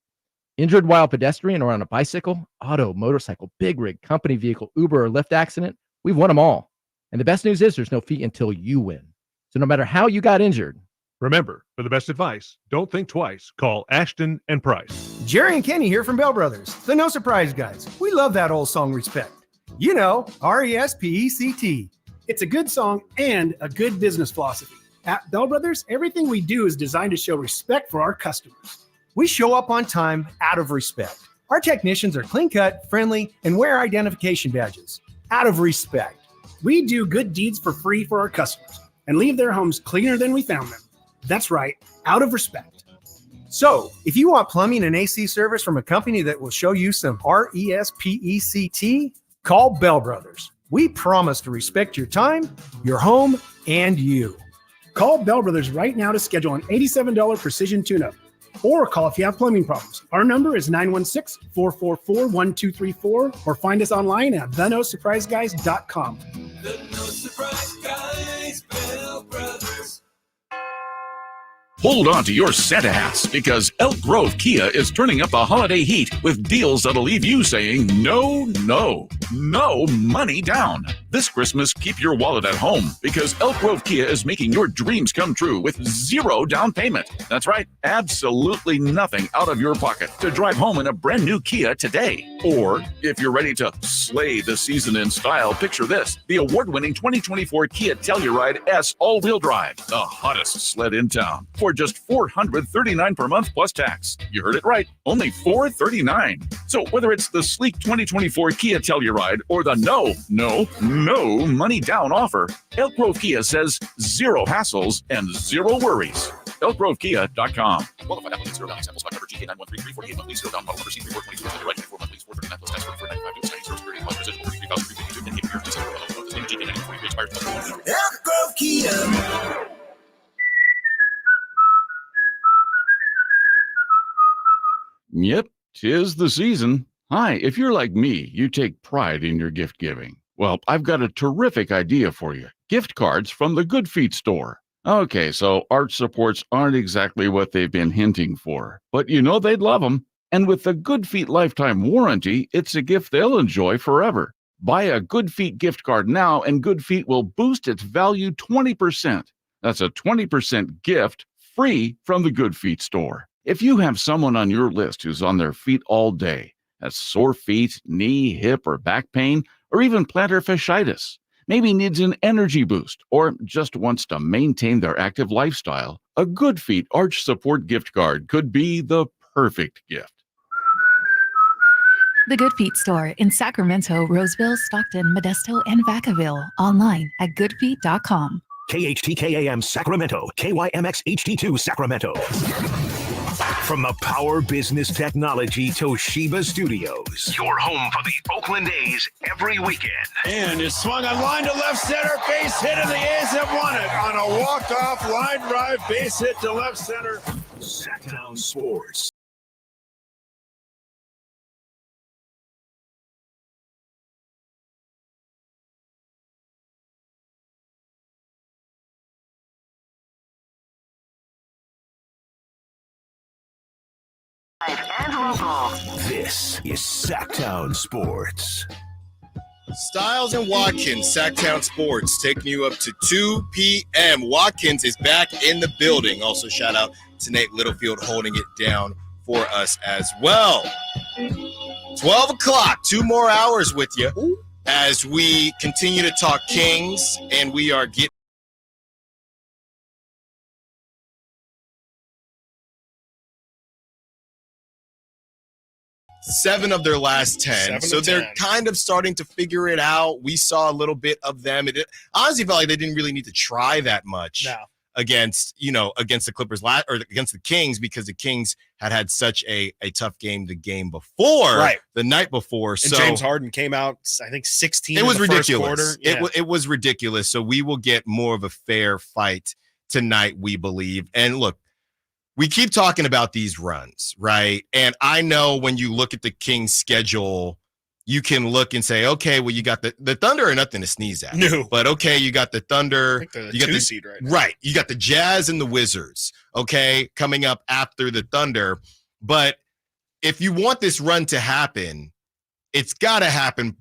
Speaker 3: Injured while pedestrian or on a bicycle, auto, motorcycle, big rig, company vehicle, Uber, or Lyft accident, we've won them all. And the best news is there's no fee until you win. So no matter how you got injured.
Speaker 5: Remember, for the best advice, don't think twice. Call Ashton & Price.
Speaker 9: Jerry and Kenny here from Bell Brothers, the No Surprise guys. We love that old song, Respect. You know, RESPECT. It's a good song and a good business philosophy. At Bell Brothers, everything we do is designed to show respect for our customers. We show up on time out of respect. Our technicians are clean-cut, friendly, and wear identification badges out of respect. We do good deeds for free for our customers and leave their homes cleaner than we found them. That's right, out of respect. So, if you want plumbing and AC service from a company that will show you some RESPECT, call Bell Brothers. We promise to respect your time, your home, and you. Call Bell Brothers right now to schedule an $87 precision tune-up. Or call if you have plumbing problems. Our number is 916-444-1234 or find us online at thenosurpriseguys.com.
Speaker 11: The No Surprise Guys, Bell Brothers.
Speaker 19: Hold on to your Santa hats because Elk Grove Kia is turning up the holiday heat with deals that'll leave you saying no, no, no money down. This Christmas, keep your wallet at home because Elk Grove Kia is making your dreams come true with 0 down payment. That's right, absolutely nothing out of your pocket to drive home in a brand new Kia today. Or if you're ready to slay the season in style, picture this, the award-winning 2024 Kia Telluride S all-wheel drive, the hottest sled in town, for just $439 per month plus tax. You heard it right, only $439. So whether it's the sleek 2024 Kia Telluride or the no money down offer, Elk Grove Kia says 0 hassles and 0 worries. ElkGroveKia.com. Qualified applicants, 0 down, sample stock number GK9133, 48 monthly, 0 down, model number C3422, the right 4 monthly, 439 plus tax, 495, new signing, 0 plus precision, 43,352, and give your GK9143 expired.
Speaker 11: Elk Grove Kia.
Speaker 20: Yep, 'tis the season. Hi, if you're like me, you take pride in your gift giving. Well, I've got a terrific idea for you. Gift cards from the Good Feet store. Okay, so arch supports aren't exactly what they've been hinting for, but you know they'd love them. And with the Good Feet lifetime warranty, it's a gift they'll enjoy forever. Buy a Good Feet gift card now, and Good Feet will boost its value 20%. That's a 20% gift free from the Good Feet store. If you have someone on your list who's on their feet all day, has sore feet, knee, hip, or back pain, or even plantar fasciitis, maybe needs an energy boost, or just wants to maintain their active lifestyle, a Good Feet Arch Support gift card could be the perfect gift.
Speaker 12: The Good Feet store in Sacramento, Roseville, Stockton, Modesto, and Vacaville. Online at goodfeet.com.
Speaker 4: KHTKAM Sacramento, KYMX HD2 Sacramento. From the Power Business Technology Toshiba Studios, your home for the Oakland A's every weekend.
Speaker 22: And it's swung on line to left center, base hit, and the A's have won it on a walk-off line drive, base hit to left center.
Speaker 4: Sactown Sports.
Speaker 11: And local.
Speaker 4: This is Sactown Sports.
Speaker 7: Stiles and Watkins, Sactown Sports, taking you up to 2 p.m. Watkins is back in the building. Also, shout out to Nate Littlefield holding it down for us as well. 12 o'clock, 2 more hours with you as we continue to talk Kings, and we are getting 7 of their last 10. So they're kind of starting to figure it out. We saw a little bit of them. It honestly felt like they didn't really need to try that much. against the Clippers or against the Kings, because the Kings had such a tough game the game before, the night before.
Speaker 18: And
Speaker 7: so
Speaker 18: James Harden came out, I think 16.
Speaker 7: It was
Speaker 18: in the
Speaker 7: ridiculous.
Speaker 18: First quarter. Yeah.
Speaker 7: It was ridiculous. So we will get more of a fair fight tonight, we believe. And look, we keep talking about these runs, right? And I know when you look at the Kings schedule, you can look and say, okay, well, you got the Thunder are nothing to sneeze at.
Speaker 18: No.
Speaker 7: But okay, you got the Thunder.
Speaker 18: I think they're the
Speaker 7: you got
Speaker 18: 2 seed right now.
Speaker 7: Right. You got the Jazz and the Wizards, okay, coming up after the Thunder. But if you want this run to happen, it's got to happen.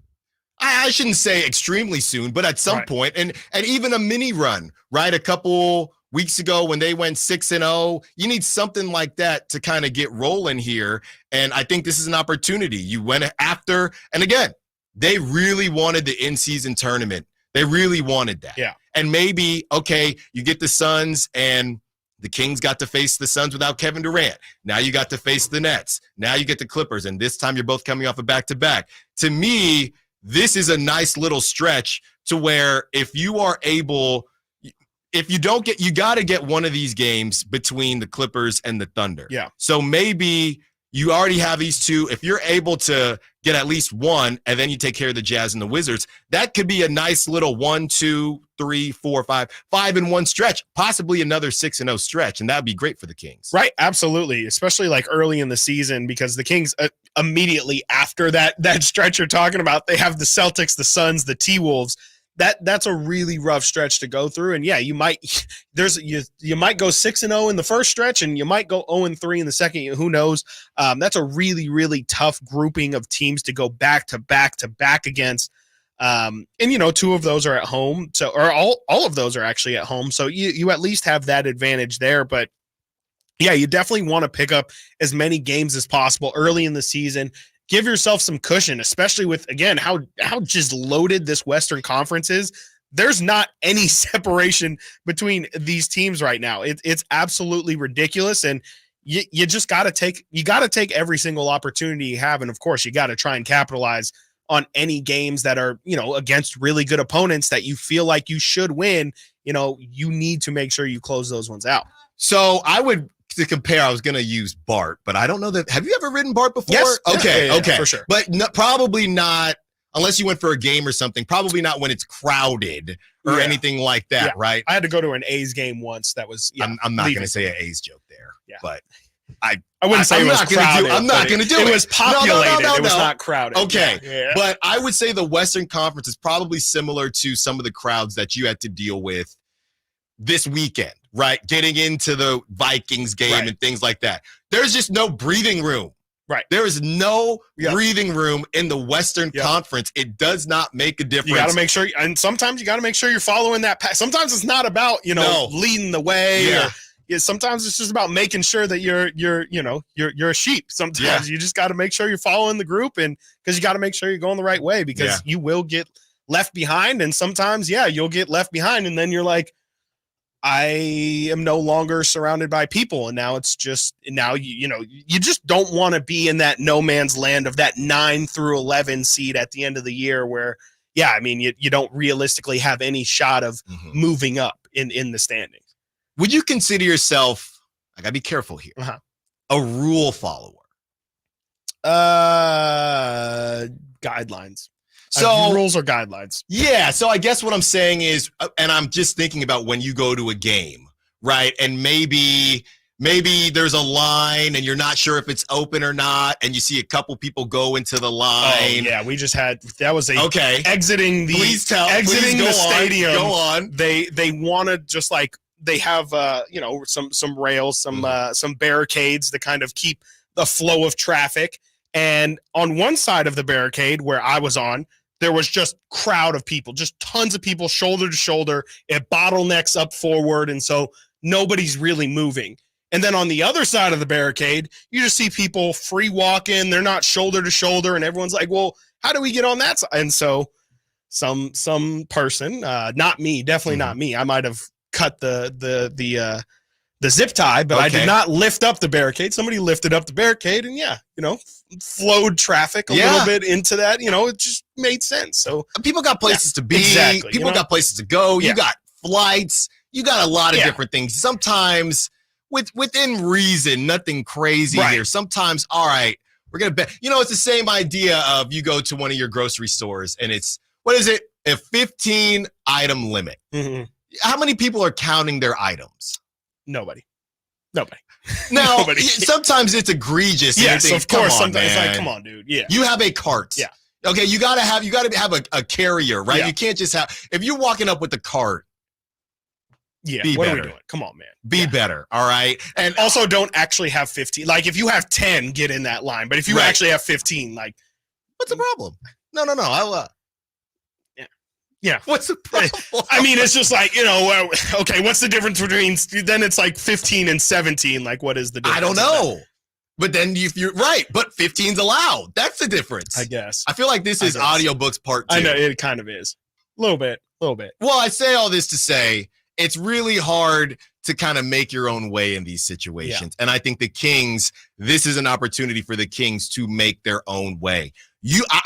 Speaker 7: I shouldn't say extremely soon, but at some point, and even a mini run, right? A couple weeks ago when they went 6-0, you need something like that to kind of get rolling here. And I think this is an opportunity. You went after, and again, they really wanted the in-season tournament. They really wanted that.
Speaker 18: Yeah.
Speaker 7: And maybe, okay, you get the Suns, and the Kings got to face the Suns without Kevin Durant. Now you got to face the Nets. Now you get the Clippers, and this time you're both coming off a back-to-back. To me, this is a nice little stretch to where if you are able – if you don't get, you got to get one of these games between the Clippers and the Thunder.
Speaker 18: Yeah.
Speaker 7: So maybe you already have these two. If you're able to get at least one, and then you take care of the Jazz and the Wizards, that could be a nice little 1, 2, 3, 4, 5-in-1 stretch, possibly another 6-0 stretch. And that'd be great for the Kings.
Speaker 18: Right. Absolutely. Especially like early in the season, because the Kings immediately after that stretch you're talking about, they have the Celtics, the Suns, the T-Wolves. That's a really rough stretch to go through. And yeah, you might go 6-0 in the first stretch, and you might go 0-3 in the second. Who knows? That's a really, really tough grouping of teams to go back to back to back against. And 2 of those are at home. So, or all of those are actually at home. So you at least have that advantage there. But yeah, you definitely want to pick up as many games as possible early in the season. Give yourself some cushion, especially with, again, how just loaded this Western Conference is. There's not any separation between these teams right now. It's absolutely ridiculous, and you just got to take every single opportunity you have, and of course, you got to try and capitalize on any games that are against really good opponents that you feel like you should win. You need to make sure you close those ones out.
Speaker 7: So I would. To compare, I was going to use Bart, but I don't know that. Have you ever ridden Bart before?
Speaker 18: Yes.
Speaker 7: Okay.
Speaker 18: Yeah, for sure.
Speaker 7: But probably not, unless you went for a game or something, probably not when it's crowded or anything like that, right?
Speaker 18: I had to go to an A's game once. That was,
Speaker 7: I'm not going to say an A's joke there, but I
Speaker 18: wouldn't say it was crowded.
Speaker 7: I'm not going to do it.
Speaker 18: It was populated.
Speaker 7: No.
Speaker 18: It was not crowded.
Speaker 7: Okay.
Speaker 18: Yeah.
Speaker 7: But I would say the Western Conference is probably similar to some of the crowds that you had to deal with this weekend, right? Getting into the Vikings game and things like that. There's just no breathing room.
Speaker 18: Right.
Speaker 7: There is no breathing room in the Western Conference. It does not make a difference.
Speaker 18: You got to make sure, and sometimes you got to make sure you're following that path. Sometimes it's not about, leading the way.
Speaker 7: Yeah.
Speaker 18: Sometimes it's just about making sure that you're a sheep. Sometimes you just got to make sure you're following the group, and because you got to make sure you're going the right way, because you will get left behind. And sometimes, you'll get left behind, and then you're like, I am no longer surrounded by people. And now it's just, you just don't want to be in that no man's land of that 9 through 11 seed at the end of the year where, you don't realistically have any shot of moving up in the standings.
Speaker 7: Would you consider yourself, I gotta be careful here, a rule follower?
Speaker 18: Guidelines.
Speaker 7: So
Speaker 18: rules or guidelines.
Speaker 7: Yeah. So I guess what I'm saying is, and I'm just thinking about when you go to a game, right? And maybe there's a line and you're not sure if it's open or not, and you see a couple people go into the line.
Speaker 18: Oh, yeah, we just had exiting the
Speaker 7: go
Speaker 18: stadium.
Speaker 7: Go on.
Speaker 18: They want to just like they have some rails, some barricades to kind of keep the flow of traffic. And on one side of the barricade where I was on, there was just crowd of people, just tons of people shoulder to shoulder. It bottlenecks up forward, and so nobody's really moving. And then on the other side of the barricade, you just see people free walking. They're not shoulder to shoulder, and everyone's like, well, how do we get on that side? And so some person, not me, definitely not me. I might have cut the zip tie, but I did not lift up the barricade. Somebody lifted up the barricade, and flowed traffic a little bit into that. It just made sense. So
Speaker 7: people got places to be.
Speaker 18: Exactly.
Speaker 7: People got places to go. You got flights. You got a lot of different things. Sometimes within reason, nothing crazy here. Sometimes, all right, we're going to bet. You know, it's the same idea of you go to one of your grocery stores and it's, what is it? A 15 item limit.
Speaker 18: Mm-hmm.
Speaker 7: How many people are counting their items?
Speaker 18: Nobody.
Speaker 7: Now, sometimes it's egregious.
Speaker 18: Yes, of course. Sometimes it's like,
Speaker 7: man.
Speaker 18: come on, dude. Yeah.
Speaker 7: You have a cart.
Speaker 18: Yeah.
Speaker 7: Okay, you gotta have a carrier, right?
Speaker 18: Yeah.
Speaker 7: You can't just have, if you're walking up with the cart.
Speaker 18: Yeah.
Speaker 7: Be
Speaker 18: What
Speaker 7: better.
Speaker 18: are we doing? Come on, man.
Speaker 7: Be better. All right.
Speaker 18: And also don't actually have 15. Like if you have 10, get in that line. But if you actually have 15, like
Speaker 7: what's the problem? No.
Speaker 18: Yeah.
Speaker 7: What's the problem?
Speaker 18: I mean, it's just like, you know, okay, what's the difference between, then it's like 15 and 17. Like, what is the difference?
Speaker 7: I don't know. But then if you're right, but 15's allowed. That's the difference.
Speaker 18: I guess.
Speaker 7: I feel like this is audiobooks part 2.
Speaker 18: I know, it kind of is. A little bit.
Speaker 7: Well, I say all this to say it's really hard to kind of make your own way in these situations. And I think the Kings, this is an opportunity for the Kings to make their own way.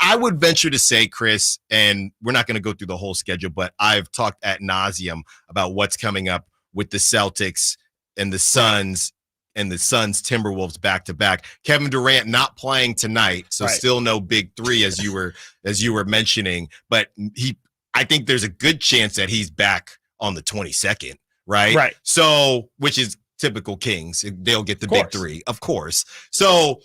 Speaker 7: I would venture to say, Chris, and we're not going to go through the whole schedule, but I've talked ad nauseum about what's coming up with the Celtics and the Suns and the Suns Timberwolves back to back. Kevin Durant not playing tonight, so still no big 3 as you were mentioning, but I think there's a good chance that he's back on the 22nd, right?
Speaker 18: Right.
Speaker 7: So, which is typical Kings. They'll get the big 3, of course. So,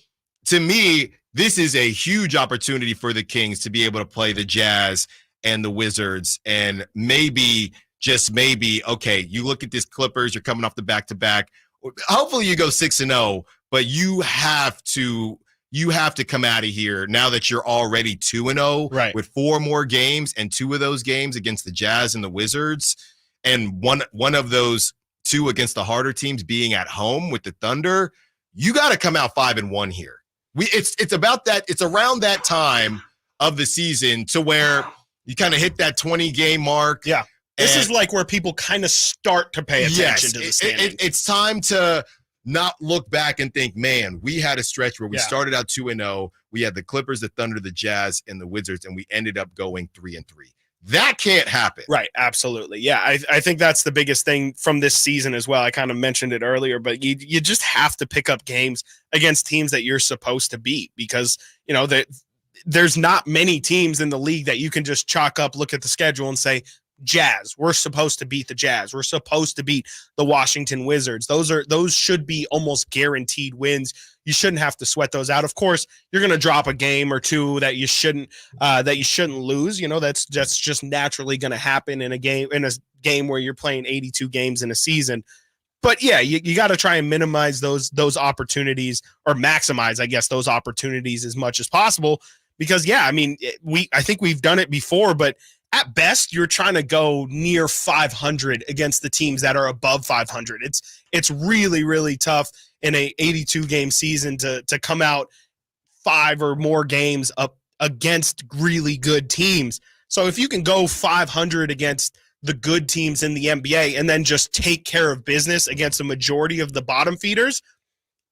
Speaker 7: to me, this is a huge opportunity for the Kings to be able to play the Jazz and the Wizards. And maybe, just maybe, okay, you look at this Clippers, you're coming off the back-to-back. Hopefully you go 6-0, but you have to come out of here now that you're already 2-0 with 4 more games, and 2 of those games against the Jazz and the Wizards, and one of those 2 against the harder teams being at home with the Thunder. You got to come out 5-1 here. It's about that. It's around that time of the season to where you kind of hit that 20-game mark.
Speaker 18: Yeah. This is like where people kind of start to pay attention to the standings.
Speaker 7: It's time to not look back and think, man, we had a stretch where we started out 2-0. We had the Clippers, the Thunder, the Jazz, and the Wizards, and we ended up going 3-3. That can't happen.
Speaker 18: Right. Absolutely. Yeah. I think that's the biggest thing from this season as well. I kind of mentioned it earlier, but you just have to pick up games against teams that you're supposed to beat, because, you know, there's not many teams in the league that you can just chalk up, look at the schedule and say, Jazz, we're supposed to beat the Jazz. We're supposed to beat the Washington Wizards. Those should be almost guaranteed wins. You shouldn't have to sweat those out. Of course, you're going to drop a game or 2 that you shouldn't lose. You know, that's just naturally going to happen in a game where you're playing 82 games in a season. But yeah, you got to try and minimize those opportunities, or maximize, I guess, those opportunities as much as possible. Because I mean, I think we've done it before, but at best, you're trying to go near 500 against the teams that are above 500. It's really, really tough in a 82-game season to come out 5 or more games up against really good teams. So if you can go 500 against the good teams in the NBA and then just take care of business against a majority of the bottom feeders,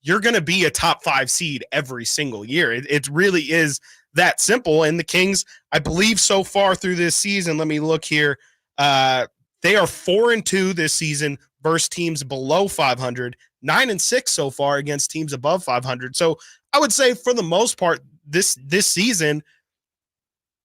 Speaker 18: you're going to be a top 5 seed every single year. It really is that simple. And the Kings, I believe so far through this season, let me look here. They are 4-2 this season versus teams below 500, 9-6 so far against teams above 500. So I would say for the most part, this season,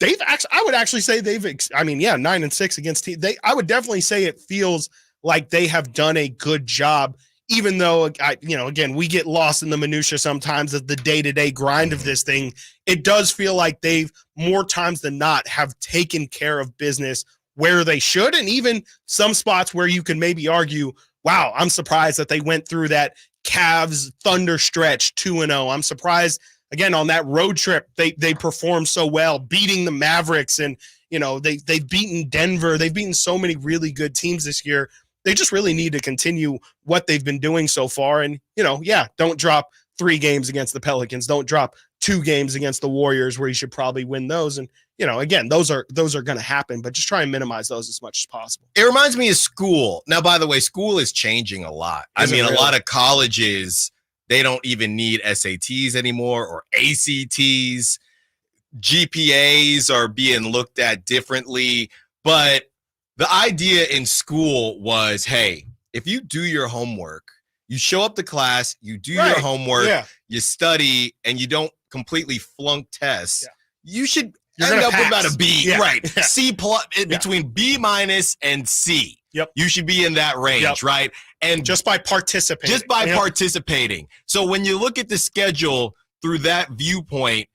Speaker 18: I would actually say 9-6 against teams. I would definitely say it feels like they have done a good job, even though, again, we get lost in the minutia sometimes of the day-to-day grind of this thing. It does feel like they've, more times than not, have taken care of business where they should, and even some spots where you can maybe argue, wow, I'm surprised that they went through that Cavs Thunder stretch 2-0. I'm surprised, again, on that road trip, they performed so well, beating the Mavericks, and they've beaten Denver. They've beaten so many really good teams this year. They just really need to continue what they've been doing so far. And, don't drop 3 games against the Pelicans. Don't drop 2 games against the Warriors where you should probably win those. And, again, those are going to happen, but just try and minimize those as much as possible.
Speaker 7: It reminds me of school. Now, by the way, school is changing a lot. A lot of colleges, they don't even need SATs anymore or ACTs. GPAs are being looked at differently, but The idea in school was, hey, if you do your homework, you show up to class, you do your homework, you study, and you don't completely flunk tests, you should end up with about a B, right? C plus, between B minus and C.
Speaker 18: Yep.
Speaker 7: You should be in that range, right? And
Speaker 18: just by participating.
Speaker 7: Participating. So when you look at the schedule through that viewpoint,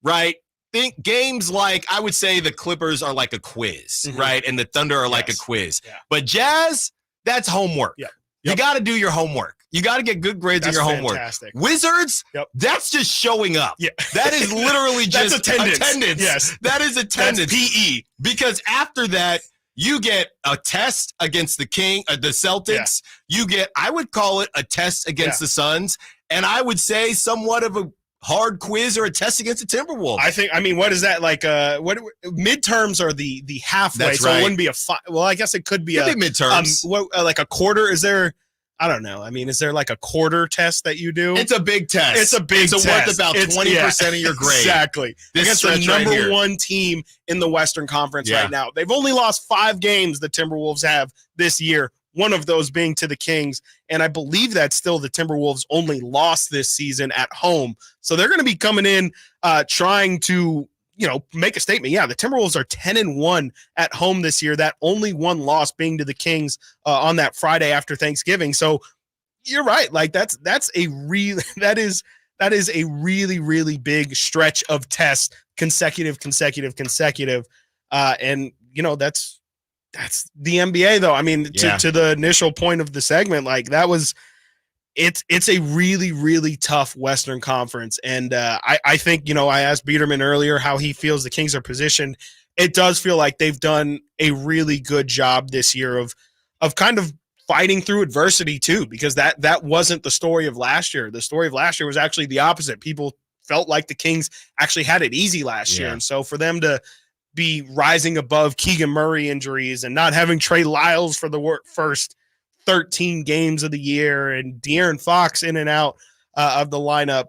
Speaker 7: right? Think games like, I would say the Clippers are like a quiz, right? And the Thunder are like a quiz. But Jazz, that's homework. You got to do your homework. You got to get good grades in your homework.
Speaker 18: Fantastic.
Speaker 7: Wizards, that's just showing up. That is literally just
Speaker 18: attendance. Yes.
Speaker 7: That is attendance.
Speaker 18: That's PE.
Speaker 7: Because after that, you get a test against the Celtics. You get, I would call it a test against the Suns. And I would say somewhat of a hard quiz or a test against the Timberwolves.
Speaker 18: I mean, what is that like? What midterms are the halfway?
Speaker 7: That's
Speaker 18: so
Speaker 7: right.
Speaker 18: It wouldn't be well, I guess it could be
Speaker 7: midterms.
Speaker 18: Like a quarter? Is there? I don't know. I mean, is there like a quarter test that you do?
Speaker 7: It's a big test.
Speaker 18: It's a big test.
Speaker 7: It's worth about 20% of your grade.
Speaker 18: Exactly.
Speaker 7: This
Speaker 18: Against the number
Speaker 7: right
Speaker 18: one team in the Western Conference right now. They've only lost 5 games, the Timberwolves have this year, one of those being to the Kings. And I believe that's still the Timberwolves' only loss this season at home. So they're going to be coming in trying to, make a statement. Yeah, the Timberwolves are 10-1 at home this year. That only one loss being to the Kings on that Friday after Thanksgiving. So you're right. Like that is a really, really big stretch of tests, consecutive. And that's the NBA though. I mean, to the initial point of the segment, like that was, it's a really, really tough Western Conference. And I think, I asked Beerman earlier how he feels the Kings are positioned. It does feel like they've done a really good job this year of kind of fighting through adversity too, because that wasn't the story of last year. The story of last year was actually the opposite. People felt like the Kings actually had it easy last year. And so for them to be rising above Keegan Murray injuries and not having Trey Lyles for the first 13 games of the year and De'Aaron Fox in and out of the lineup,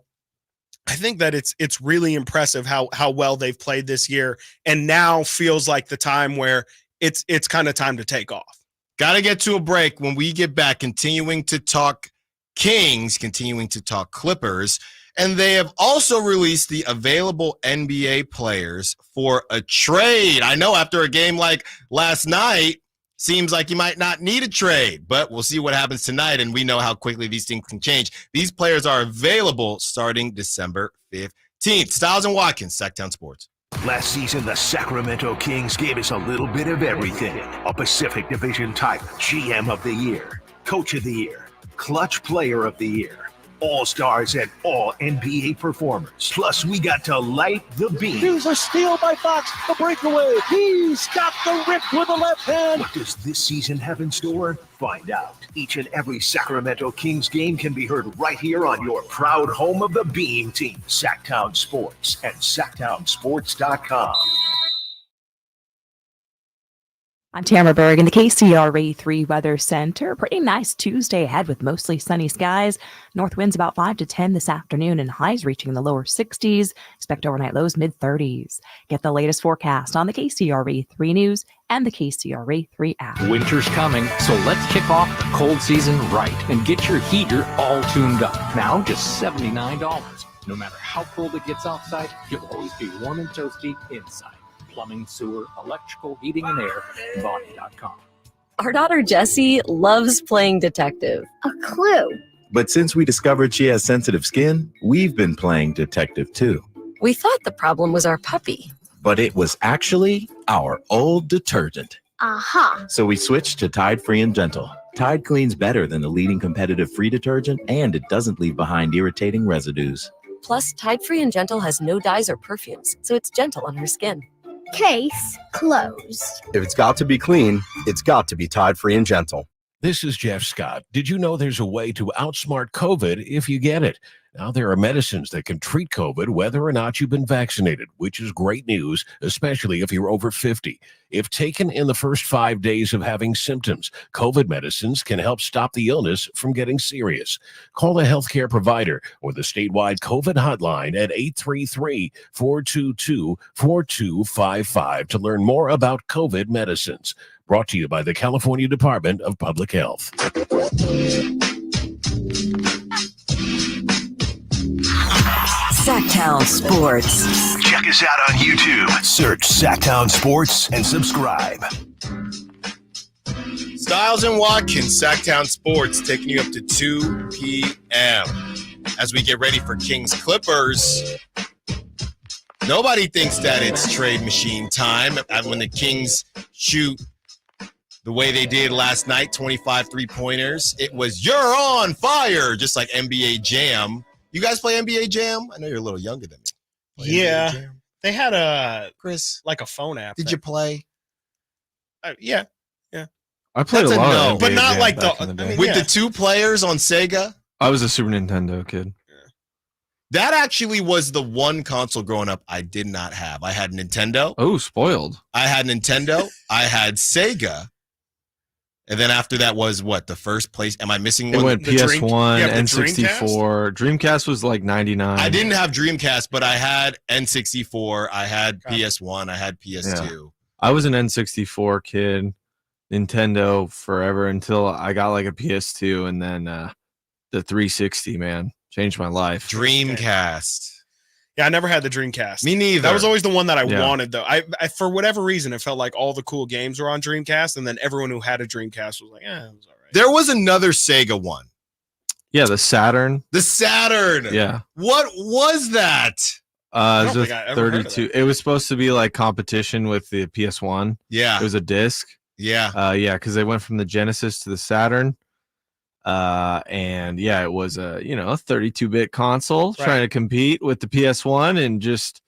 Speaker 18: I think that it's really impressive how well they've played this year, and now feels like the time where it's kind of time to take off.
Speaker 7: Got to get to a break. When we get back, continuing to talk Kings, continuing to talk Clippers, and they have also released the available NBA players for a trade. I know after a game like last night, seems like you might not need a trade, but we'll see what happens tonight, and we know how quickly these things can change. These players are available starting December 15th. Stiles and Watkins, Sactown Sports.
Speaker 4: Last season, the Sacramento Kings gave us a little bit of everything. A Pacific Division type GM of the Year, Coach of the Year, Clutch Player of the Year, All-Stars and All-NBA performers. Plus, we got to light the beam.
Speaker 13: Here's a steal by Fox, the breakaway. He's got the rip with the left hand.
Speaker 4: What does this season have in store? Find out. Each and every Sacramento Kings game can be heard right here on your proud home of the Beam team, Sactown Sports and SactownSports.com.
Speaker 14: I'm Tamara Berg in the KCRA 3 Weather Center. Pretty nice Tuesday ahead with mostly sunny skies. North winds about 5 to 10 this afternoon and highs reaching the lower 60s. Expect overnight lows mid-30s. Get the latest forecast on the KCRA 3 News and the KCRA 3 app.
Speaker 21: Winter's coming, so let's kick off the cold season right and get your heater all tuned up. Now just $79. No matter how cold it gets outside, you'll always be warm and toasty inside. Plumbing, sewer, electrical, heating, and air, Bonnie.com.
Speaker 23: Our daughter Jessie loves playing detective. A clue.
Speaker 24: But since we discovered she has sensitive skin, we've been playing detective too.
Speaker 23: We thought the problem was our puppy.
Speaker 24: But it was actually our old detergent.
Speaker 23: Aha.
Speaker 24: So we switched to Tide Free and Gentle. Tide cleans better than the leading competitive free detergent, and it doesn't leave behind irritating residues.
Speaker 23: Plus, Tide Free and Gentle has no dyes or perfumes, so it's gentle on her skin.
Speaker 25: Case closed.
Speaker 26: If it's got to be clean, it's got to be Tide Free and Gentle.
Speaker 27: This is Jeff Scott. Did you know there's a way to outsmart COVID if you get it?
Speaker 1: Now, there are medicines that can treat COVID whether or not you've been vaccinated, which is great news, especially if you're over 50. If taken in the first 5 days of having symptoms, COVID medicines can help stop the illness from getting serious. Call a healthcare provider or the statewide COVID hotline at 833-422-4255 to learn more about COVID medicines. Brought to you by the California Department of Public Health.
Speaker 6: Sactown Sports.
Speaker 4: Check us out on YouTube. Search Sactown Sports and subscribe.
Speaker 7: Stiles and Watkins, Sactown Sports, taking you up to 2 p.m. as we get ready for Kings Clippers. Nobody thinks that it's trade machine time. And when the Kings shoot the way they did last night, 25 three-pointers, it was "You're on fire," just like NBA Jam. You guys play NBA Jam? I know you're a little younger than me.
Speaker 18: Yeah. They had a phone app.
Speaker 7: Did you play?
Speaker 18: Yeah.
Speaker 8: I played
Speaker 7: That's
Speaker 8: a lot
Speaker 7: no,
Speaker 8: of
Speaker 7: but
Speaker 8: NBA
Speaker 7: not
Speaker 8: Jam
Speaker 7: like
Speaker 8: back in the day.
Speaker 7: with the 2 players on Sega.
Speaker 8: I was a Super Nintendo kid.
Speaker 7: That actually was the one console growing up I did not have. I had Nintendo.
Speaker 8: Oh, spoiled.
Speaker 7: I had Nintendo. I had Sega. And then after that was what? The first place? Am I missing one?
Speaker 8: It went PS1,
Speaker 7: N64.
Speaker 8: N64. Dreamcast was like 99.
Speaker 7: I didn't have Dreamcast, but I had N64. I had PS1. I had PS2.
Speaker 8: Yeah. I was an N64 kid, Nintendo forever until I got like a PS2, and then the 360, man, changed my life.
Speaker 7: Dreamcast.
Speaker 18: Yeah, I never had the Dreamcast.
Speaker 7: Me neither.
Speaker 18: That was always the one that I wanted, though. I for whatever reason, it felt like all the cool games were on Dreamcast, and then everyone who had a Dreamcast was like, it was all right.
Speaker 7: There was another Sega one.
Speaker 8: Yeah, the Saturn.
Speaker 7: The Saturn.
Speaker 8: Yeah.
Speaker 7: What was that?
Speaker 8: It was a 32. It was supposed to be like competition with the PS1.
Speaker 7: Yeah.
Speaker 8: It was a disc.
Speaker 7: Yeah.
Speaker 8: Yeah, because they went from the Genesis to the Saturn. And yeah, it was a 32-bit console trying to compete with the PS1 and just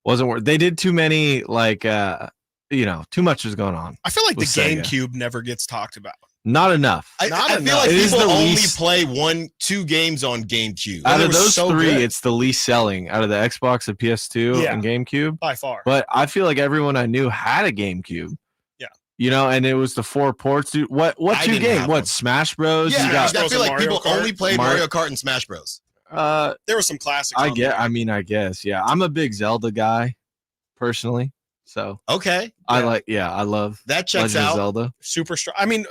Speaker 8: wasn't worth. They did too many too much was going on.
Speaker 18: I feel like the
Speaker 8: Sega.
Speaker 18: GameCube never gets talked about.
Speaker 8: Not enough.
Speaker 7: I feel like people only play 1-2 games on GameCube.
Speaker 8: Out of those three, it's the least selling out of the Xbox, the PS2, and GameCube.
Speaker 18: By far.
Speaker 8: But I feel like everyone I knew had a GameCube. And it was the 4 ports. Dude, what's your game? What, Smash Bros?
Speaker 7: Yeah,
Speaker 8: You
Speaker 7: I feel like people only played Mario Kart and Smash Bros.
Speaker 18: There were some classics.
Speaker 8: I guess. Yeah. I'm a big Zelda guy, personally. So
Speaker 7: okay.
Speaker 8: I love
Speaker 7: that checks
Speaker 8: Legend of
Speaker 7: out.
Speaker 8: Zelda.
Speaker 18: Super Strike. I mean,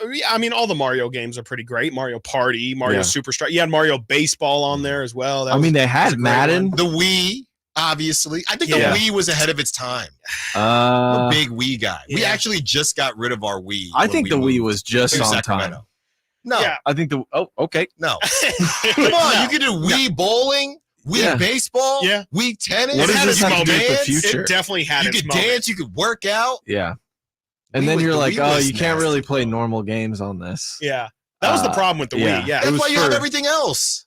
Speaker 18: all the Mario games are pretty great. Mario Party, Mario Super Strike. You had Mario Baseball on there as well.
Speaker 8: They had Madden.
Speaker 7: The Wii. Obviously, I think the Wii was ahead of its time. I'm a big Wii guy. We actually just got rid of our Wii.
Speaker 8: I think the Wii was just on time.
Speaker 7: No,
Speaker 8: I think okay.
Speaker 7: No, come on, you can do Wii bowling, Wii baseball, Wii tennis.
Speaker 8: What does this have to do with the
Speaker 18: It
Speaker 8: future?
Speaker 18: definitely had
Speaker 7: You
Speaker 18: its
Speaker 7: could
Speaker 18: moment.
Speaker 7: dance, you could work out.
Speaker 8: Yeah, and
Speaker 7: Wii
Speaker 8: then
Speaker 7: was-
Speaker 8: you're
Speaker 7: the
Speaker 8: like,
Speaker 7: Wii
Speaker 8: oh,
Speaker 7: was
Speaker 8: you can't
Speaker 7: nasty.
Speaker 8: really play normal games on this.
Speaker 18: Yeah, that was the problem with the Wii. Yeah,
Speaker 7: That's why you have everything else.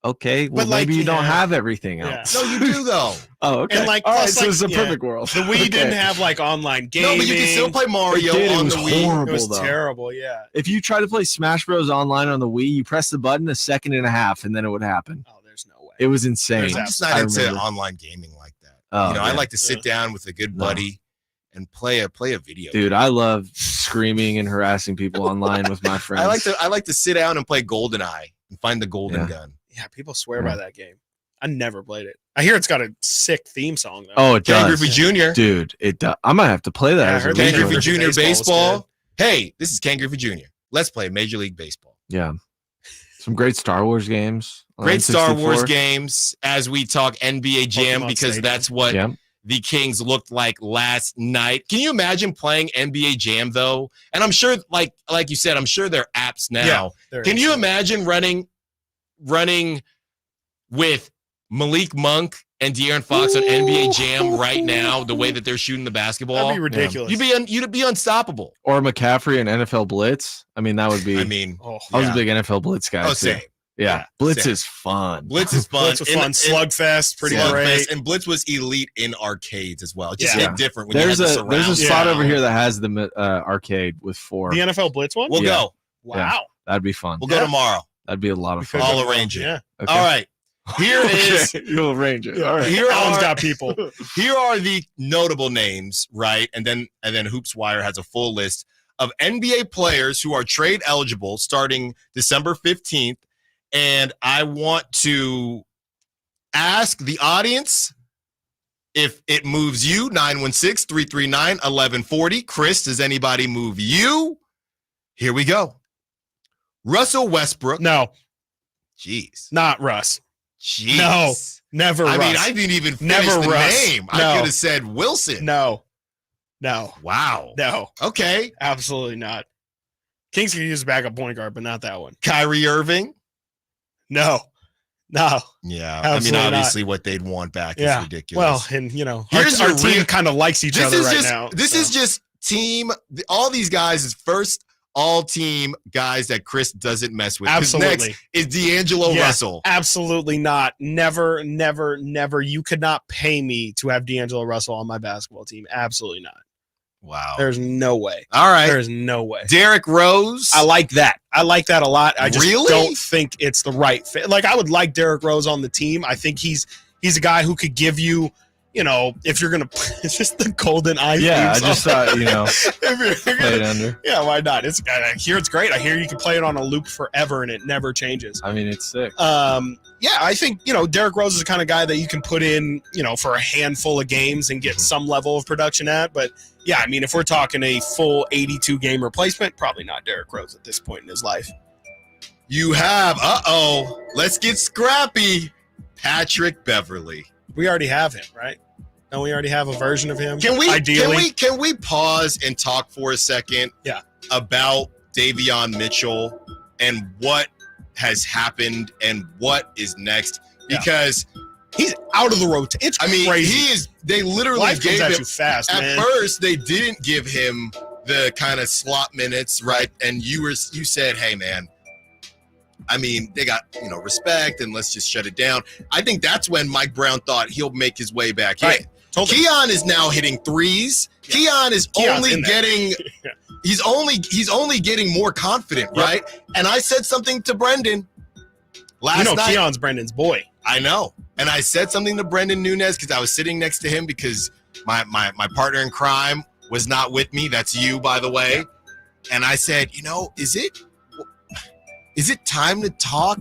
Speaker 8: Okay, well,
Speaker 18: But, like,
Speaker 8: maybe you don't
Speaker 18: yeah.
Speaker 8: have everything
Speaker 18: Yeah.
Speaker 8: else.
Speaker 7: No, you do though.
Speaker 8: Oh, okay.
Speaker 18: And like,
Speaker 8: all right,
Speaker 18: plus,
Speaker 8: so it's a
Speaker 18: like,
Speaker 8: perfect world.
Speaker 18: The Wii didn't have like online gaming.
Speaker 7: No, but you can still play Mario
Speaker 8: It did. It
Speaker 7: on
Speaker 8: was
Speaker 7: the Wii.
Speaker 8: horrible.
Speaker 18: It was
Speaker 8: though.
Speaker 18: terrible. Yeah.
Speaker 8: If you try to play Smash Bros. Online on the Wii, you press the button a second and a half, and then it would happen.
Speaker 18: Oh, there's no way.
Speaker 8: It was insane.
Speaker 7: I'm just not into online gaming like that.
Speaker 8: Oh,
Speaker 7: I
Speaker 8: yeah.
Speaker 7: like to sit down with a good buddy and play a video.
Speaker 8: Dude, I love screaming and harassing people online with my friends.
Speaker 7: I like to sit down and play GoldenEye and find the golden gun.
Speaker 18: Yeah, people swear by that game. I never played it. I hear it's got a sick theme song though.
Speaker 8: Oh, it
Speaker 7: Ken
Speaker 8: does.
Speaker 7: Griffey Jr.
Speaker 8: Dude, it does. I might have to play that.
Speaker 18: Yeah, I
Speaker 8: as a
Speaker 18: heard
Speaker 7: Ken
Speaker 18: Major
Speaker 8: weekend.
Speaker 7: Griffey
Speaker 18: League
Speaker 7: Jr.
Speaker 18: Baseball was
Speaker 7: Baseball. Hey, this is Ken Griffey Jr. Let's play Major League Baseball.
Speaker 8: Yeah. Some great Star Wars games. on
Speaker 7: Great Star Wars
Speaker 8: N64.
Speaker 7: games as we talk NBA Jam
Speaker 18: Pokemon
Speaker 7: because
Speaker 18: Stadium.
Speaker 7: that's what
Speaker 8: Yeah.
Speaker 7: the Kings looked like last night. Can you imagine playing NBA Jam though? And I'm sure, like you said, I'm sure there are apps now.
Speaker 18: there
Speaker 7: Can
Speaker 18: is.
Speaker 7: you imagine running with Malik Monk and De'Aaron Fox on NBA Jam right now, the way that they're shooting the basketball?
Speaker 18: That'd be ridiculous.
Speaker 7: You'd be unstoppable.
Speaker 8: Or McCaffrey and NFL Blitz. I mean, that would be.
Speaker 7: I mean,
Speaker 18: Oh,
Speaker 8: I was
Speaker 7: yeah.
Speaker 8: a big NFL Blitz guy.
Speaker 7: Oh,
Speaker 8: too.
Speaker 7: same.
Speaker 8: Yeah. Blitz
Speaker 7: same.
Speaker 8: is fun.
Speaker 7: Blitz is fun.
Speaker 18: Blitz was fun. Slugfest, pretty
Speaker 7: Slugfest,
Speaker 18: great.
Speaker 7: and Blitz was elite in arcades as well. It just
Speaker 18: Yeah.
Speaker 7: hit different when
Speaker 8: There's
Speaker 7: you had
Speaker 8: a
Speaker 7: the
Speaker 8: there's a
Speaker 7: surround
Speaker 8: spot
Speaker 7: sound.
Speaker 8: over here that has the arcade with 4.
Speaker 18: The NFL Blitz one?
Speaker 7: We'll
Speaker 8: Yeah.
Speaker 7: go.
Speaker 18: Wow.
Speaker 8: That'd be fun.
Speaker 7: We'll go tomorrow.
Speaker 8: That'd be a lot of fun.
Speaker 7: I'll arrange it.
Speaker 18: Yeah.
Speaker 8: Okay.
Speaker 7: All right. Here is
Speaker 8: you'll arrange it. All right.
Speaker 18: Alan's got people.
Speaker 7: Here are the notable names, right? And then HoopsWire has a full list of NBA players who are trade eligible starting December 15th. And I want to ask the audience if it moves you. 916-339-1140. Chris, does anybody move you? Here we go. Russell Westbrook.
Speaker 18: No.
Speaker 7: Jeez.
Speaker 18: Not Russ.
Speaker 7: Jeez.
Speaker 18: No. Never
Speaker 7: I
Speaker 18: Russ.
Speaker 7: mean, I didn't even finish
Speaker 18: Never
Speaker 7: the
Speaker 18: Russ.
Speaker 7: name.
Speaker 18: No.
Speaker 7: I could have said Wilson.
Speaker 18: No.
Speaker 7: Wow.
Speaker 18: No.
Speaker 7: Okay.
Speaker 18: Absolutely not. Kings can use a backup point guard, but not that one.
Speaker 7: Kyrie Irving.
Speaker 18: No.
Speaker 7: Yeah.
Speaker 18: Absolutely
Speaker 7: Obviously what they'd want back is ridiculous.
Speaker 18: Well, and
Speaker 7: here's
Speaker 18: our
Speaker 7: your
Speaker 18: team kind of likes each other right now.
Speaker 7: This is just team. All these guys is first all team guys that Chris doesn't mess with.
Speaker 18: Absolutely.
Speaker 7: Next is D'Angelo Russell.
Speaker 18: Absolutely not. Never, never, never. You could not pay me to have D'Angelo Russell on my basketball team. Absolutely not.
Speaker 7: Wow.
Speaker 18: There's no way.
Speaker 7: All right.
Speaker 18: There's no way.
Speaker 7: Derrick Rose.
Speaker 18: I like that. I like that a lot. I just
Speaker 7: Really?
Speaker 18: don't think it's the right fit. Like, I would like Derrick Rose on the team. I think he's a guy who could give you, if you're going to – it's just the golden eye.
Speaker 8: Yeah, I just thought,
Speaker 18: play
Speaker 8: it under.
Speaker 18: Yeah, why not? I hear it's great. I hear you can play it on a loop forever and it never changes.
Speaker 8: I mean, it's sick.
Speaker 18: Yeah, I think, Derrick Rose is the kind of guy that you can put in, for a handful of games and get some level of production at. But, yeah, I mean, if we're talking a full 82-game replacement, probably not Derrick Rose at this point in his life.
Speaker 7: You have, let's get scrappy, Patrick Beverley.
Speaker 18: We already have him, right? Don't we already have a version of him?
Speaker 7: Can we
Speaker 18: ideally?
Speaker 7: Can we pause and talk for a second?
Speaker 18: Yeah.
Speaker 7: About Davion Mitchell and what has happened and what is next, because
Speaker 18: he's out of the rotation. It's crazy.
Speaker 7: He is. They literally
Speaker 18: Life
Speaker 7: gave
Speaker 18: comes at
Speaker 7: him
Speaker 18: you fast,
Speaker 7: at
Speaker 18: man.
Speaker 7: first. They didn't give him the kind of slot minutes, right? And you said, "Hey, man, I mean, they got respect, and let's just shut it down." I think that's when Mike Brown thought he'll make his way back in.
Speaker 18: Totally.
Speaker 7: Keon is now hitting threes. Yeah. Keon's only getting. He's only getting more confident, right? And I said something to Brendan last night.
Speaker 18: Keon's Brendan's boy.
Speaker 7: I know. And I said something to Brendan Nunez because I was sitting next to him because my partner in crime was not with me. That's you, by the way. And I said, is it time to talk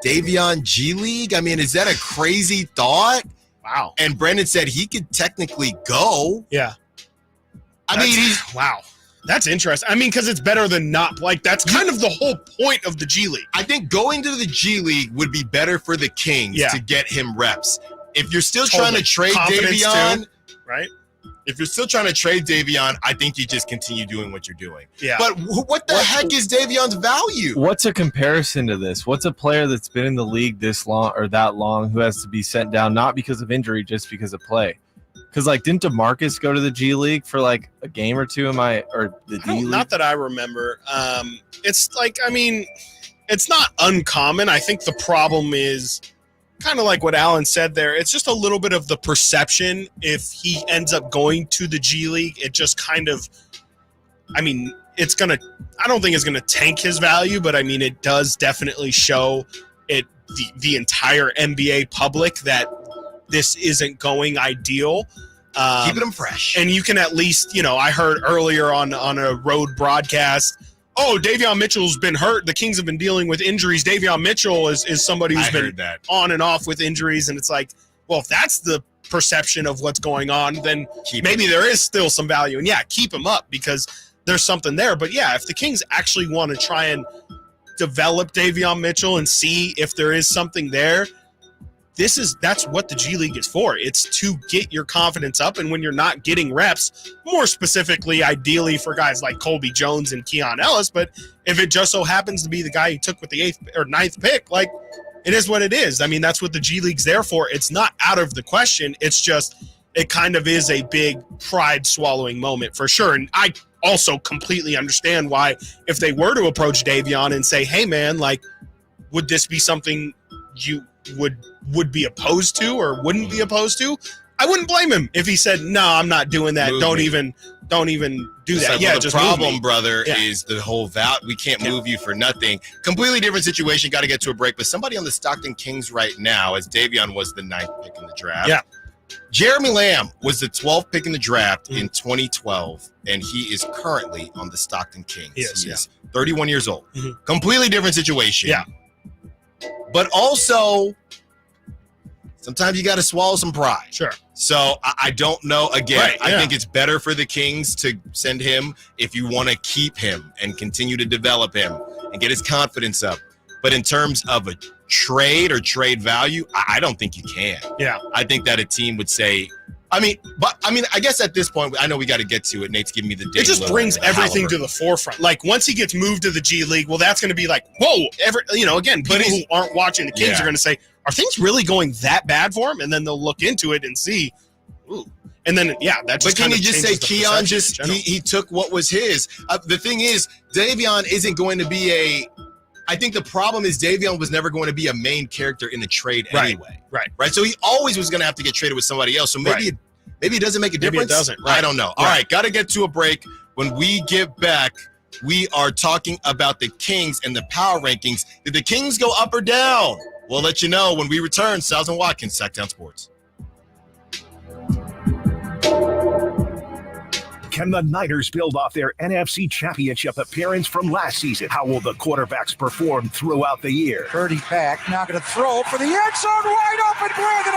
Speaker 7: Davion G League? I mean, is that a crazy thought?
Speaker 18: Wow.
Speaker 7: And Brendan said he could technically go.
Speaker 18: Yeah.
Speaker 7: Wow.
Speaker 18: That's interesting. I mean, because it's better than not. Like, that's kind of the whole point of the G League.
Speaker 7: I think going to the G League would be better for the Kings to get him reps. If you're still trying to trade Davion,
Speaker 18: right?
Speaker 7: If you're still trying to trade Davion, I think you just continue doing what you're doing.
Speaker 18: Yeah.
Speaker 7: But what the heck is Davion's value?
Speaker 8: What's a comparison to this? What's a player that's been in the league this long or that long who has to be sent down not because of injury, just because of play? Because didn't DeMarcus go to the G League for a game or two? Or the D League?
Speaker 18: Not that I remember. It's it's not uncommon. I think the problem is kind of like what Alan said there. It's just a little bit of the perception. If he ends up going to the G League, it just kind of, I don't think it's gonna tank his value, but it does definitely show it the entire NBA public that this isn't going ideal.
Speaker 7: Keeping them fresh.
Speaker 18: And you can at least, I heard earlier on a road broadcast, Davion Mitchell's been hurt. The Kings have been dealing with injuries. Davion Mitchell is somebody who's been on and off with injuries. And it's like, well, if that's the perception of what's going on, then maybe there is still some value. And keep him up because there's something there. But if the Kings actually want to try and develop Davion Mitchell and see if there is something there, that's what the G League is for. It's to get your confidence up, and when you're not getting reps, more specifically, ideally for guys like Colby Jones and Keon Ellis, but if it just so happens to be the guy you took with the 8th or 9th pick, it is what it is. That's what the G League's there for. It's not out of the question. It's just it kind of is a big pride-swallowing moment for sure. And I also completely understand why if they were to approach Davion and say, hey, man, would this be something you would be opposed to or wouldn't be opposed to, I wouldn't blame him if he said, no, I'm not doing that. Don't even don't even do
Speaker 7: It's
Speaker 18: that.
Speaker 7: like,
Speaker 18: Yeah,
Speaker 7: well, the
Speaker 18: just move
Speaker 7: problem,
Speaker 18: me.
Speaker 7: brother,
Speaker 18: Yeah.
Speaker 7: is the whole we can't move you for nothing. Completely different situation. Got to get to a break. But somebody on the Stockton Kings right now, as Davion was the 9th pick in the draft.
Speaker 18: Yeah.
Speaker 7: Jeremy Lamb was the 12th pick in the draft in 2012, and he is currently on the Stockton Kings. He is 31 years old. Completely different situation.
Speaker 18: Yeah.
Speaker 7: But also, sometimes you got to swallow some pride.
Speaker 18: Sure.
Speaker 7: So I don't know. Again,
Speaker 18: Right,
Speaker 7: I think it's better for the Kings to send him if you want to keep him and continue to develop him and get his confidence up. But in terms of a trade or trade value, I don't think you can.
Speaker 18: Yeah.
Speaker 7: I think that a team would say, I guess at this point, I know we got to get to it. Nate's giving me the
Speaker 18: It just brings everything to the forefront. Like once he gets moved to the G League, well, that's going to be like, whoa, again, people who aren't watching the Kings are going to say, are things really going that bad for him? And then they'll look into it and see, ooh. And then, that just
Speaker 7: But can you just say Keon
Speaker 18: he
Speaker 7: took what was his? The thing is, Davion isn't going to be I think the problem is Davion was never going to be a main character in the trade anyway.
Speaker 18: Right.
Speaker 7: So he always was going to have to get traded with somebody else. So maybe it doesn't make a
Speaker 18: Maybe it
Speaker 7: difference.
Speaker 18: doesn't. Right.
Speaker 7: I don't know. All right, got to get to a break. When we get back, we are talking about the Kings and the power rankings. Did the Kings go up or down? We'll let you know when we return. Stiles and Watkins, Sactown Sports.
Speaker 4: Can the Niners build off their NFC Championship appearance from last season? How will the quarterbacks perform throughout the year?
Speaker 2: Purdy back, now going to throw for the end zone, wide open, Brandon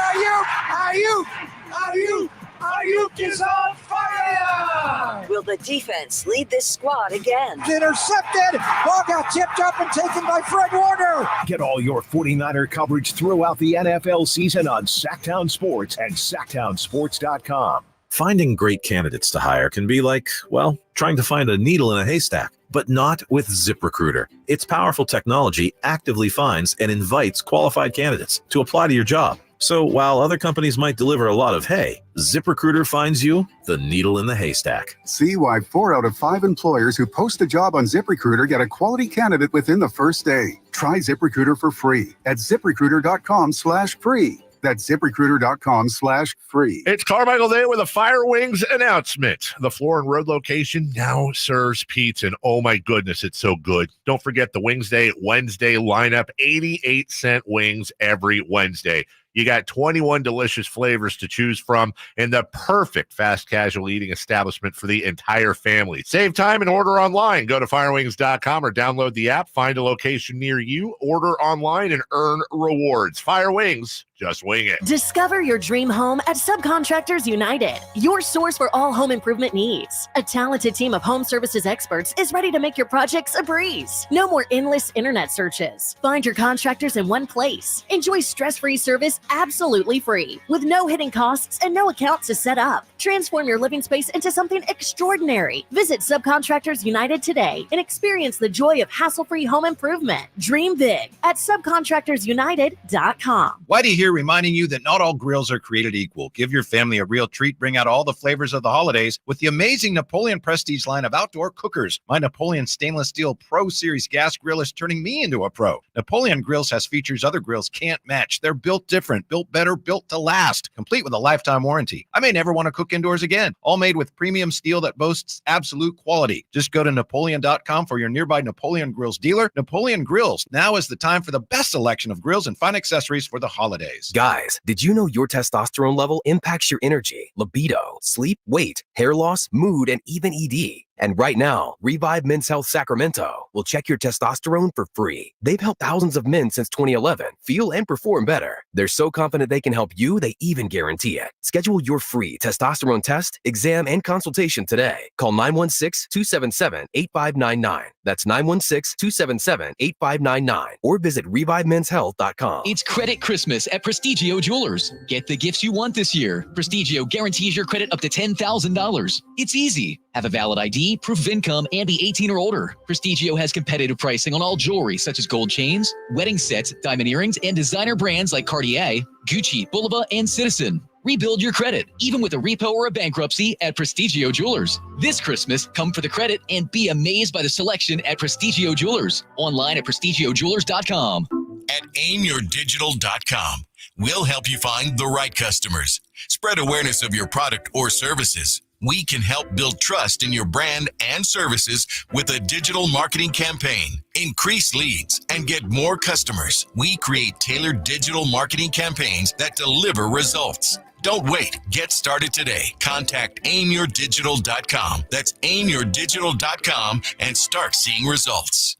Speaker 2: Ayuk is on fire!
Speaker 6: Will the defense lead this squad again?
Speaker 2: Intercepted! Ball got tipped up and taken by Fred Warner!
Speaker 4: Get all your 49er coverage throughout the NFL season on Sactown Sports and SactownSports.com.
Speaker 10: Finding great candidates to hire can be like, well, trying to find a needle in a haystack, but not with ZipRecruiter. Its powerful technology actively finds and invites qualified candidates to apply to your job. So while other companies might deliver a lot of hay, ZipRecruiter finds you the needle in the haystack.
Speaker 15: See why 4 out of 5 employers who post a job on ZipRecruiter get a quality candidate within the first day. Try ZipRecruiter for free at ZipRecruiter.com/free. That's ZipRecruiter.com/free.
Speaker 16: It's Carmichael Day with a Fire Wings announcement. The Floor and Road location now serves pizza, and oh my goodness, it's so good. Don't forget the Wings Day Wednesday lineup, 88-cent wings every Wednesday. You got 21 delicious flavors to choose from and the perfect fast casual eating establishment for the entire family. Save time and order online. Go to firewings.com or download the app. Find a location near you, order online, and earn rewards. Fire Wings, just wing it.
Speaker 17: Discover your dream home at Subcontractors United, your source for all home improvement needs. A talented team of home services experts is ready to make your projects a breeze. No more endless internet searches. Find your contractors in one place. Enjoy stress-free service absolutely free, with no hidden costs and no accounts to set up. Transform your living space into something extraordinary. Visit Subcontractors United today and experience the joy of hassle-free home improvement. Dream big at subcontractorsunited.com.
Speaker 27: Whitey here reminding you that not all grills are created equal. Give your family a real treat. Bring out all the flavors of the holidays with the amazing Napoleon Prestige line of outdoor cookers. My Napoleon Stainless Steel Pro Series gas grill is turning me into a pro. Napoleon Grills has features other grills can't match. They're built different, built better, built to last, complete with a lifetime warranty. I may never want to cook indoors again. All made with premium steel that boasts absolute quality. Just go to Napoleon.com for your nearby Napoleon Grills dealer. Napoleon Grills. Now is the time for the best selection of grills and fine accessories for the holidays.
Speaker 28: Guys, did you know your testosterone level impacts your energy, libido, sleep, weight, hair loss, mood, and even ED? And right now, Revive Men's Health Sacramento will check your testosterone for free. They've helped thousands of men since 2011 feel and perform better. They're so confident they can help you, they even guarantee it. Schedule your free testosterone test, exam, and consultation today. Call 916-277-8599. That's 916-277-8599. Or visit ReviveMen'sHealth.com.
Speaker 29: It's Credit Christmas at Prestigio Jewelers. Get the gifts you want this year. Prestigio guarantees your credit up to $10,000. It's easy. Have a valid ID, proof of income, and be 18 or older. Prestigio has competitive pricing on all jewelry such as gold chains, wedding sets, diamond earrings, and designer brands like Cartier, Gucci, Bulova, and Citizen. Rebuild your credit, even with a repo or a bankruptcy at Prestigio Jewelers. This Christmas, come for the credit and be amazed by the selection at Prestigio Jewelers. Online at prestigiojewelers.com.
Speaker 30: At aimyourdigital.com, we'll help you find the right customers, spread awareness of your product or services,
Speaker 3: We can help build trust in your brand and services with a digital marketing campaign. Increase leads and get more customers. We create tailored digital marketing campaigns that deliver results. Don't wait. Get started today. Contact aimyourdigital.com. That's aimyourdigital.com and start seeing results.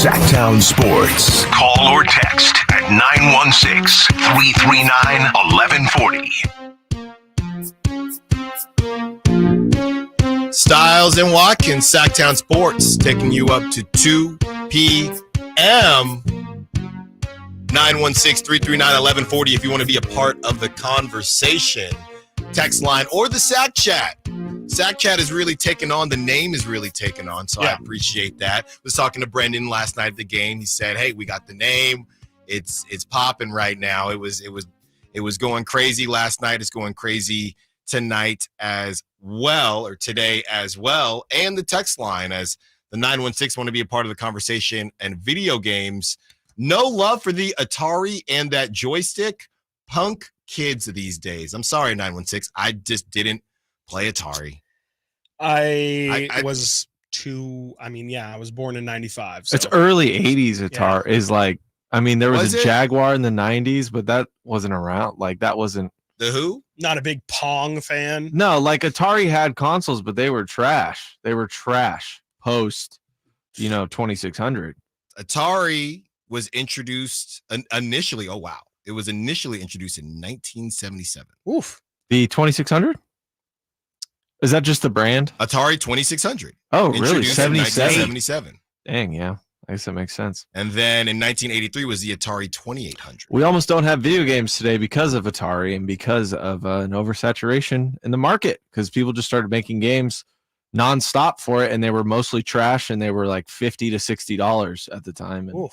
Speaker 4: Sactown Sports. Call or text at 916-339-1140.
Speaker 7: Stiles and Watkins, Sactown Sports, taking you up to 2 p.m. 916-339-1140 if you want to be a part of the conversation. Text line or the Sac Chat. Sac Chat is really taking on. The name is really taking on, so I appreciate that. I was talking to Brendan last night at the game. He said, "Hey, we got the name. It's popping right now. It was going crazy last night. It's going crazy tonight as well, or today as well." And the text line, as the 916 want to be a part of the conversation, and video games. No love for the Atari and that joystick. Punk kids these days. I'm sorry, 916. I just didn't play Atari.
Speaker 18: I was I was born in 95. So.
Speaker 8: It's early 80s Atari is like, I mean, there was a Jaguar in the 90s, but that wasn't around. Like, that wasn't.
Speaker 7: The who?
Speaker 18: Not a big Pong fan.
Speaker 8: No, like Atari had consoles, but they were trash. They were trash post, 2600.
Speaker 7: Atari was introduced initially. Oh, wow. It was initially introduced in 1977.
Speaker 18: Oof.
Speaker 8: The 2600? Is that just the brand?
Speaker 7: Atari 2600.
Speaker 8: Oh, really?
Speaker 7: 77.
Speaker 8: Dang, yeah. I guess that makes sense.
Speaker 7: And then in 1983 was the Atari 2800.
Speaker 8: We almost don't have video games today because of Atari and because of an oversaturation in the market, because people just started making games nonstop for it, and they were mostly trash, and they were like $50 to $60 at the time. And,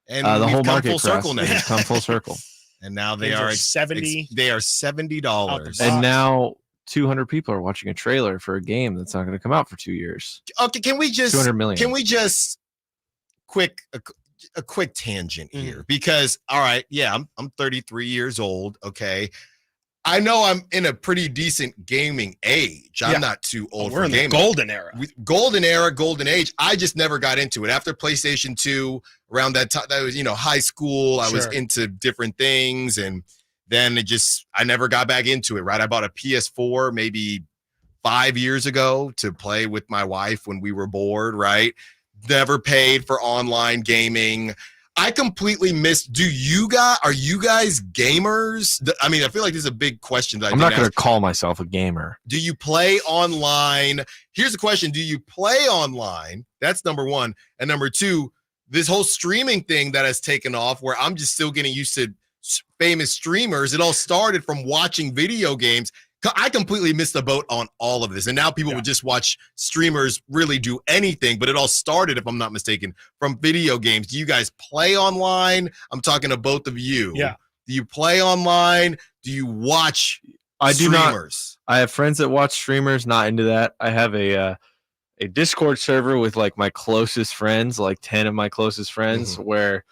Speaker 7: and
Speaker 8: the whole
Speaker 7: come
Speaker 8: market
Speaker 7: full circle now.
Speaker 8: It's come full circle.
Speaker 7: And now they are
Speaker 18: $70.
Speaker 7: They are $70.
Speaker 8: And now 200 people are watching a trailer for a game that's not going to come out for 2 years.
Speaker 7: Okay, can we just
Speaker 8: 200 million?
Speaker 7: Can we just a quick tangent here? Because all right, yeah, I'm 33 years old. Okay, I know I'm in a pretty decent gaming age. I'm not too old.
Speaker 18: We're
Speaker 7: for
Speaker 18: in
Speaker 7: gaming.
Speaker 18: the golden era.
Speaker 7: Golden age. I just never got into it after PlayStation 2. Around that time, that was high school. I was into different things, and then I never got back into it. Right, I bought a PS4 maybe 5 years ago to play with my wife when we were bored. Right, never paid for online gaming. I completely missed. Are you guys gamers? I mean, I feel like this is a big question.
Speaker 8: I'm not going to call myself a gamer.
Speaker 7: Do you play online? Here's the question. Do you play online? That's number one. And number two, this whole streaming thing that has taken off, where I'm just still getting used to famous streamers. It all started from watching video games. I completely missed the boat on all of this. And now people would just watch streamers really do anything. But it all started, if I'm not mistaken, from video games. Do you guys play online? I'm talking to both of you.
Speaker 18: Yeah.
Speaker 7: Do you play online? Do you watch
Speaker 8: I do
Speaker 7: streamers?
Speaker 8: Not. I have friends that watch streamers, not into that. I have a Discord server with like my closest friends, like 10 of my closest friends, where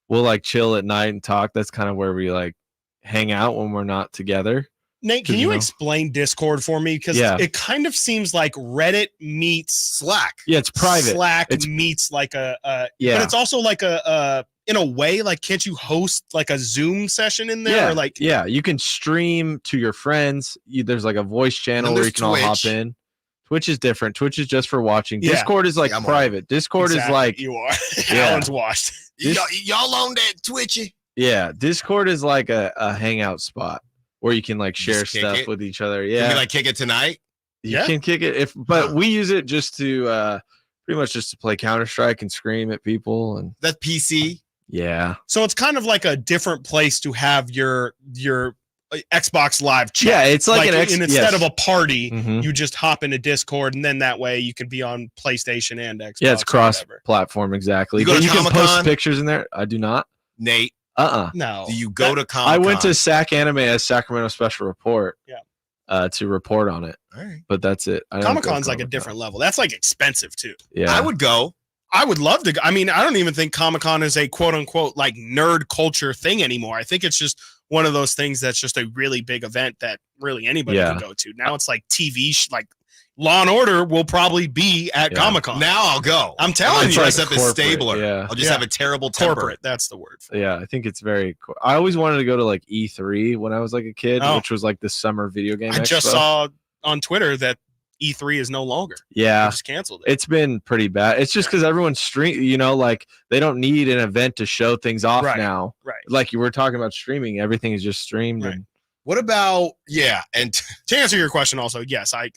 Speaker 8: we'll like chill at night and talk. That's kind of where we like hang out when we're not together.
Speaker 18: Nate, can you explain Discord for me? Because it kind of seems like Reddit meets
Speaker 7: Slack.
Speaker 8: Yeah, it's private.
Speaker 18: Slack meets like but it's also like a in a way, like, can't you host like a Zoom session in there?
Speaker 8: Yeah,
Speaker 18: or like,
Speaker 8: you can stream to your friends. There's like a voice channel where you can all hop in. Twitch is different. Twitch is just for watching.
Speaker 18: Yeah.
Speaker 8: Discord is like private. Discord is like
Speaker 18: you are. Alan's washed.
Speaker 7: Y'all on that Twitchy?
Speaker 8: Yeah, Discord is like a hangout spot where you can like share stuff with each other. Yeah,
Speaker 7: can we like kick it tonight?
Speaker 8: You can kick it but we use it just to pretty much just to play Counter-Strike and scream at people. And
Speaker 7: that's PC.
Speaker 8: Yeah.
Speaker 18: So it's kind of like a different place to have your Xbox Live chat.
Speaker 8: Yeah, it's like
Speaker 18: and instead of a party, you just hop into Discord, and then that way you can be on PlayStation and Xbox.
Speaker 8: Yeah, it's cross-platform. Exactly.
Speaker 7: You
Speaker 8: can post pictures in there. I do not.
Speaker 7: Nate.
Speaker 18: No.
Speaker 7: Do you go to Comic-Con?
Speaker 8: I went to Sac Anime as Sacramento Special Report.
Speaker 18: Yeah.
Speaker 8: To report on it.
Speaker 7: All right.
Speaker 8: But that's it.
Speaker 18: Comic-Con's like a different level. That's like expensive too.
Speaker 8: Yeah.
Speaker 7: I would go.
Speaker 18: I would love to. I mean, I don't even think Comic-Con is a quote unquote like nerd culture thing anymore. I think it's just one of those things that's just a really big event that really anybody can go to. Now it's like TV, like Law and Order will probably be at Comic-Con.
Speaker 7: Now I'll go.
Speaker 18: I'm telling you.
Speaker 7: Dress up as Stabler.
Speaker 8: Yeah.
Speaker 7: I'll just have a terrible temper.
Speaker 18: Corporate. That's the word.
Speaker 8: Yeah, I think it's very cool. I always wanted to go to like E3 when I was like a kid, which was like the summer video game
Speaker 18: I
Speaker 8: expo.
Speaker 18: just saw on Twitter that E3 is no longer.
Speaker 8: Yeah.
Speaker 18: They just canceled it.
Speaker 8: It's been pretty bad. It's just because everyone's like they don't need an event to show things off now.
Speaker 18: Right.
Speaker 8: Like you were talking about streaming, everything is just streamed.
Speaker 18: Right.
Speaker 8: And
Speaker 7: what about
Speaker 18: and to answer your question also, yes, I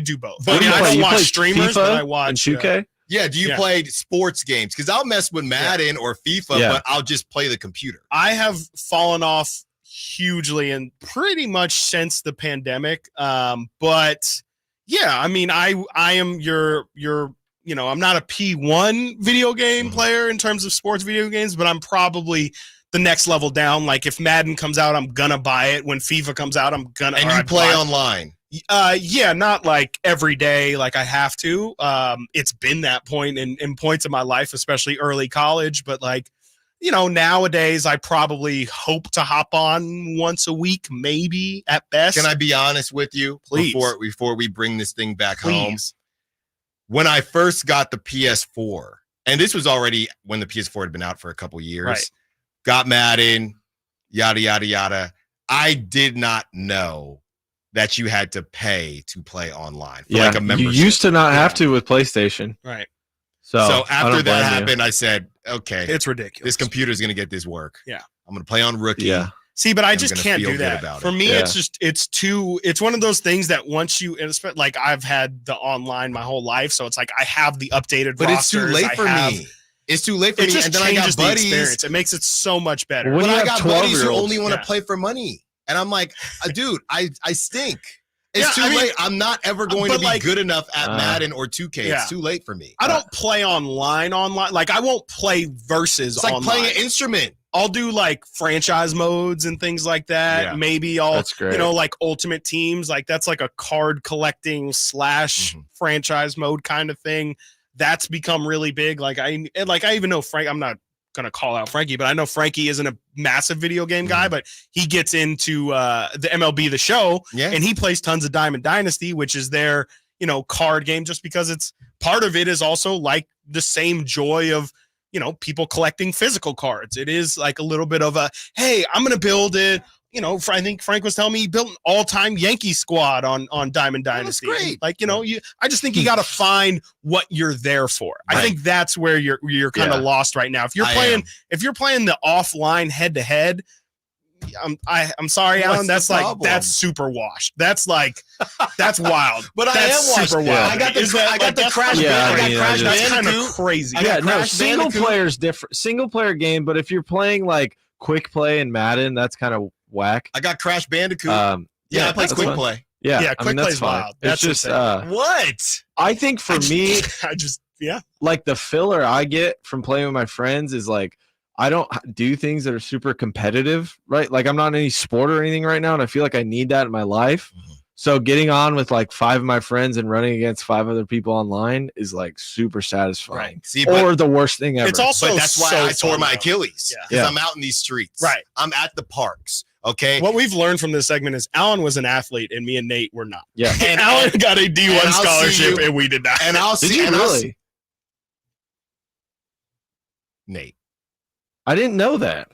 Speaker 18: do both.
Speaker 8: But
Speaker 18: I don't watch
Speaker 8: play
Speaker 18: streamers,
Speaker 8: FIFA
Speaker 18: but I watch
Speaker 8: and 2K.
Speaker 7: Yeah, do you play sports games? Because I'll mess with Madden or FIFA, but I'll just play the computer.
Speaker 18: I have fallen off hugely and pretty much since the pandemic. But yeah, I mean, I am your I'm not a P1 video game player in terms of sports video games, but I'm probably the next level down. Like if Madden comes out, I'm gonna buy it. When FIFA comes out, I'm gonna.
Speaker 7: And you play online?
Speaker 18: Yeah, not like every day, like I have to. It's been that point in points of my life, especially early college. But like, nowadays I probably hope to hop on once a week, maybe at best.
Speaker 7: Can I be honest with you,
Speaker 18: please,
Speaker 7: before we bring this thing back home? When I first got the PS4, and this was already when the PS4 had been out for a couple years, got Madden, yada yada yada. I did not know that you had to pay to play online for like a membership.
Speaker 8: You used to not have to with PlayStation.
Speaker 18: Right.
Speaker 7: So after that happened, I said, okay,
Speaker 18: it's ridiculous.
Speaker 7: This computer's going to get this work.
Speaker 18: Yeah.
Speaker 7: I'm going to play on Rookie.
Speaker 8: Yeah.
Speaker 18: See, but I just can't do that. For me, it's one of those things that once you, like I've had the online my whole life. So it's like, I have the updated
Speaker 7: but
Speaker 18: rosters.
Speaker 7: It's too late for me. It's too late for me.
Speaker 18: Just
Speaker 7: and then I got buddies.
Speaker 18: The experience. It makes it so much better.
Speaker 7: But I got buddies who only want to play for money. And I'm like, dude, I stink. It's too late. I'm not ever going to be good enough at Madden or 2K. It's too late for me.
Speaker 18: I don't play online. Like I won't play versus
Speaker 7: It's like
Speaker 18: online.
Speaker 7: playing an instrument.
Speaker 18: I'll do like franchise modes and things like that.
Speaker 7: Yeah.
Speaker 18: Maybe I'll,
Speaker 8: That's great.
Speaker 18: Like ultimate teams. Like that's like a card collecting / franchise mode kind of thing. That's become really big. Like I even know Frank. I'm not gonna call out Frankie, but I know Frankie isn't a massive video game guy, but he gets into the MLB The Show, and he plays tons of Diamond Dynasty, which is their card game. Just because it's part of it is also like the same joy of people collecting physical cards. It is like a little bit of a hey, I'm gonna build it. I think Frank was telling me he built an all-time Yankee squad on Diamond Dynasty.
Speaker 7: That's great.
Speaker 18: Like, I just think you got to find what you're there for. I think that's where you're kind of lost right now. If you're playing the offline head-to-head, I'm sorry, Alan. That's that's super washed. That's wild.
Speaker 7: But
Speaker 18: that's
Speaker 7: I am washed.
Speaker 18: super wild.
Speaker 7: I got the crash.
Speaker 18: That's kind of crazy.
Speaker 8: Yeah, no, single player is different. Single player game, but if you're playing like quick play in Madden, that's kind of whack.
Speaker 7: I got Crash Bandicoot. I play quick play.
Speaker 8: Yeah,
Speaker 18: quick
Speaker 8: that's
Speaker 18: play's
Speaker 8: fine.
Speaker 18: wild.
Speaker 8: It's
Speaker 18: That's
Speaker 8: just
Speaker 7: what
Speaker 8: I think for me,
Speaker 18: yeah,
Speaker 8: like the filler I get from playing with my friends is like I don't do things that are super competitive, right? Like I'm not in any sport or anything right now, and I feel like I need that in my life. So getting on with like 5 of my friends and running against 5 other people online is like super satisfying.
Speaker 7: Right. See,
Speaker 8: or the worst thing ever.
Speaker 18: It's also
Speaker 7: but that's why I tore my
Speaker 18: fun,
Speaker 7: Achilles. Because I'm out in these streets.
Speaker 18: Right.
Speaker 7: I'm at the parks. Okay.
Speaker 18: What we've learned from this segment is Alan was an athlete and me and Nate were not.
Speaker 8: Yeah.
Speaker 18: And Alan got a D1 scholarship and we did not.
Speaker 7: And I'll
Speaker 8: Did
Speaker 7: see
Speaker 8: you
Speaker 7: and
Speaker 8: really?
Speaker 7: Nate.
Speaker 8: I didn't know that.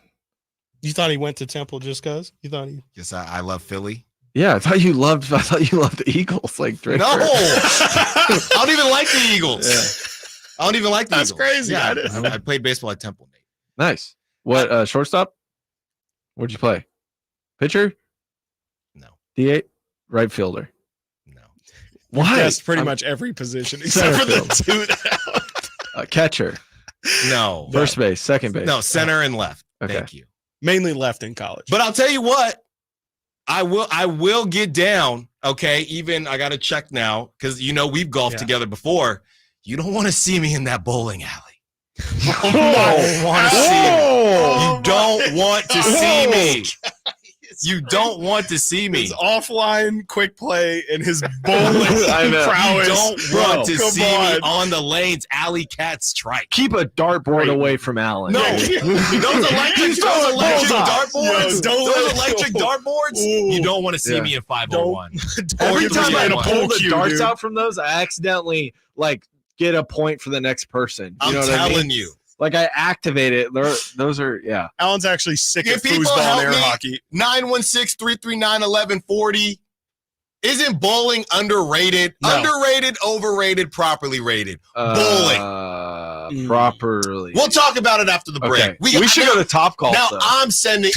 Speaker 18: You thought he went to Temple just because? You thought he?
Speaker 7: Yes, I love Philly.
Speaker 8: Yeah, I thought you loved the Eagles. Like
Speaker 7: no, I don't even like the Eagles. I don't even like the
Speaker 18: That's
Speaker 7: Eagles.
Speaker 18: crazy.
Speaker 7: Yeah, I played baseball at Temple, Nate.
Speaker 8: Nice. What shortstop? Where'd you play? Pitcher?
Speaker 7: No.
Speaker 8: D8? Right fielder?
Speaker 7: No.
Speaker 8: Why?
Speaker 18: That's pretty much every position except for the 2.
Speaker 8: Catcher?
Speaker 7: No.
Speaker 8: First base? Second base?
Speaker 7: No, center and left.
Speaker 8: Okay.
Speaker 7: Thank you.
Speaker 18: Mainly left in college.
Speaker 7: But I'll tell you what, I will get down. Okay, even I got to check now because we've golfed together before. You don't want to see me in that bowling alley. You don't want to see me. You don't want to see me. You don't want to see me.
Speaker 18: His offline quick play and his bowling prowess.
Speaker 7: You don't want to see me on the lanes. Alley cat strike.
Speaker 8: Keep a dartboard away from Allen.
Speaker 7: No, those electric dartboards. Those electric dartboards. You don't want to see me in 501.
Speaker 8: Every time I pull the darts
Speaker 18: dude.
Speaker 8: out from those, I accidentally get a point for the next person. You know what
Speaker 7: telling
Speaker 8: I mean?
Speaker 7: you.
Speaker 8: Like I activate it. Those are
Speaker 18: Alan's actually sick
Speaker 7: Can
Speaker 18: of
Speaker 7: people
Speaker 18: foosball
Speaker 7: help
Speaker 18: and air
Speaker 7: me?
Speaker 18: hockey.
Speaker 7: 916-339-1140. Isn't bowling underrated?
Speaker 8: No.
Speaker 7: Underrated, overrated, properly rated. Bowling.
Speaker 8: Properly.
Speaker 7: We'll talk about it after the break.
Speaker 8: Okay. We should go to Top Golf.
Speaker 7: Now
Speaker 8: though.
Speaker 7: I'm sending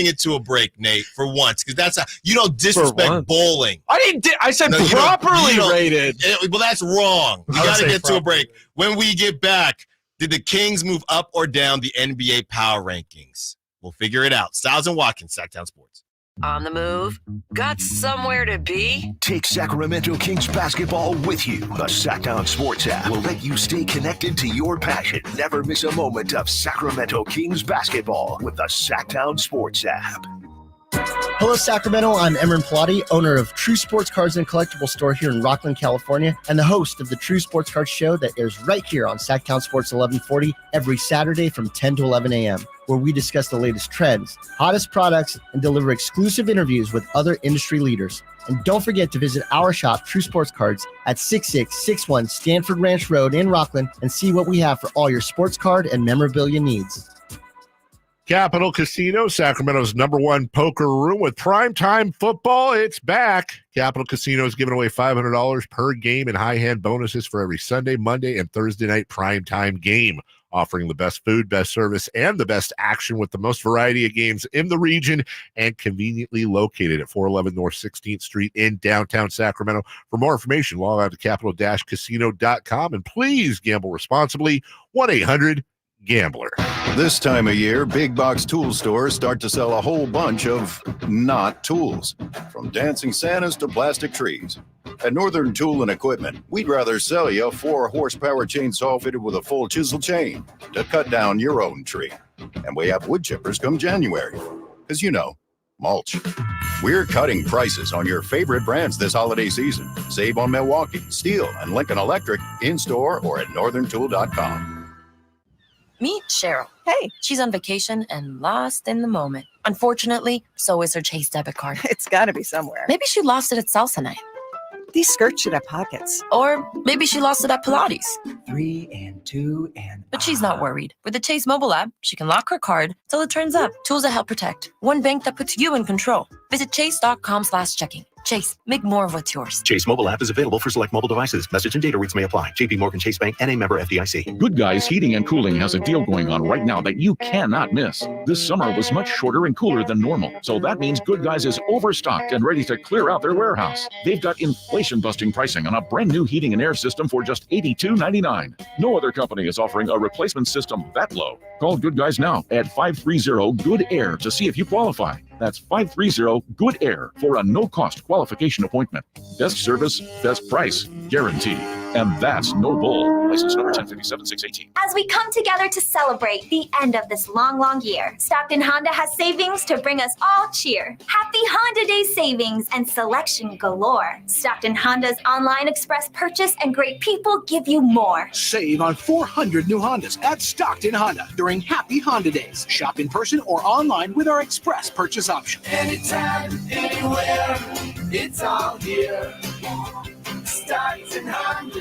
Speaker 7: it to a break, Nate, for once, because that's you don't disrespect bowling.
Speaker 8: I said
Speaker 7: No, you
Speaker 8: properly
Speaker 7: don't-
Speaker 8: rated.
Speaker 7: Well, that's wrong. You
Speaker 18: I would
Speaker 7: got to
Speaker 18: say
Speaker 7: get to a
Speaker 18: properly.
Speaker 7: break. When we get back, did the Kings move up or down the NBA power rankings? We'll figure it out. Stiles and Watkins, Sactown Sports.
Speaker 6: On the move? Got somewhere to be?
Speaker 4: Take Sacramento Kings basketball with you. The Sactown Sports app will let you stay connected to your passion. Never miss a moment of Sacramento Kings basketball with the Sactown Sports app.
Speaker 5: Hello, Sacramento. I'm Emran Pilati, owner of True Sports Cards and Collectible Store here in Rockland, California, and the host of the True Sports Cards Show that airs right here on Sactown Sports 1140 every Saturday from 10 to 11 a.m., where we discuss the latest trends, hottest products, and deliver exclusive interviews with other industry leaders. And don't forget to visit our shop, True Sports Cards, at 6661 Stanford Ranch Road in Rockland and see what we have for all your sports card and memorabilia needs.
Speaker 16: Capital Casino, Sacramento's #1 poker room with primetime football. It's back. Capital Casino is giving away $500 per game and high hand bonuses for every Sunday, Monday, and Thursday night primetime game, offering the best food, best service, and the best action with the most variety of games in the region and conveniently located at 411 North 16th Street in downtown Sacramento. For more information, log on to capital-casino.com and please gamble responsibly. 1-800-GAMBLER.
Speaker 9: This time of year, big box tool stores start to sell a whole bunch of not tools, from dancing Santas to plastic trees. At Northern Tool and Equipment, we'd rather sell you a 4-horsepower chainsaw fitted with a full chisel chain to cut down your own tree. And we have wood chippers come January, because mulch. We're cutting prices on your favorite brands this holiday season. Save on Milwaukee, Steel, and Lincoln Electric in-store or at northerntool.com.
Speaker 11: Meet Cheryl. Hey. She's on vacation and lost in the moment. Unfortunately, so is her Chase debit card.
Speaker 12: It's got to be somewhere.
Speaker 11: Maybe she lost it at salsa night.
Speaker 12: These skirts should have pockets.
Speaker 11: Or maybe she lost it at Pilates.
Speaker 12: 3 and 2 and...
Speaker 11: But she's not worried. With the Chase mobile app, she can lock her card till it turns up. Tools that help protect. One bank that puts you in control. Visit chase.com/checking. Chase, make more of what's yours.
Speaker 13: Chase mobile app is available for select mobile devices. Message and data rates may apply. JP Morgan Chase Bank and a member FDIC.
Speaker 14: Good Guys Heating and Cooling has a deal going on right now that you cannot miss. This summer was much shorter and cooler than normal, so that means Good Guys is overstocked and ready to clear out their warehouse. They've got inflation-busting pricing on a brand new heating and air system for just $82.99. No other company is offering a replacement system that low. Call Good Guys now at 530-GOOD-AIR to see if you qualify. That's 530-GOOD-AIR for a no-cost qualification appointment. Best service, best price, guaranteed. And that's no bull. License number 1057618.
Speaker 19: As we come together to celebrate the end of this long, long year, Stockton Honda has savings to bring us all cheer. Happy Honda Day savings and selection galore. Stockton Honda's online express purchase and great people give you more.
Speaker 20: Save on 400 new Hondas at Stockton Honda during Happy Honda Days. Shop in person or online with our express purchase option.
Speaker 22: Anytime, anywhere, it's all here. StocktonHonda.com.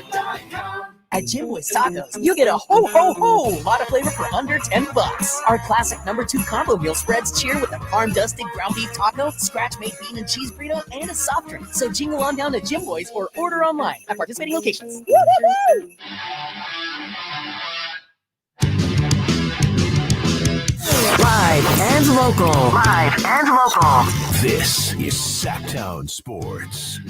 Speaker 30: At Jim Boy's Tacos, you get a ho-ho-ho lot of flavor for under $10. Our classic #2 combo meal spreads cheer with a farm-dusted ground beef taco, scratch-made bean and cheese burrito, and a soft drink. So jingle on down to Jim Boy's or order online at participating locations. Woo-hoo-hoo!
Speaker 31: Live and local. Live and local.
Speaker 4: This is Sactown Sports.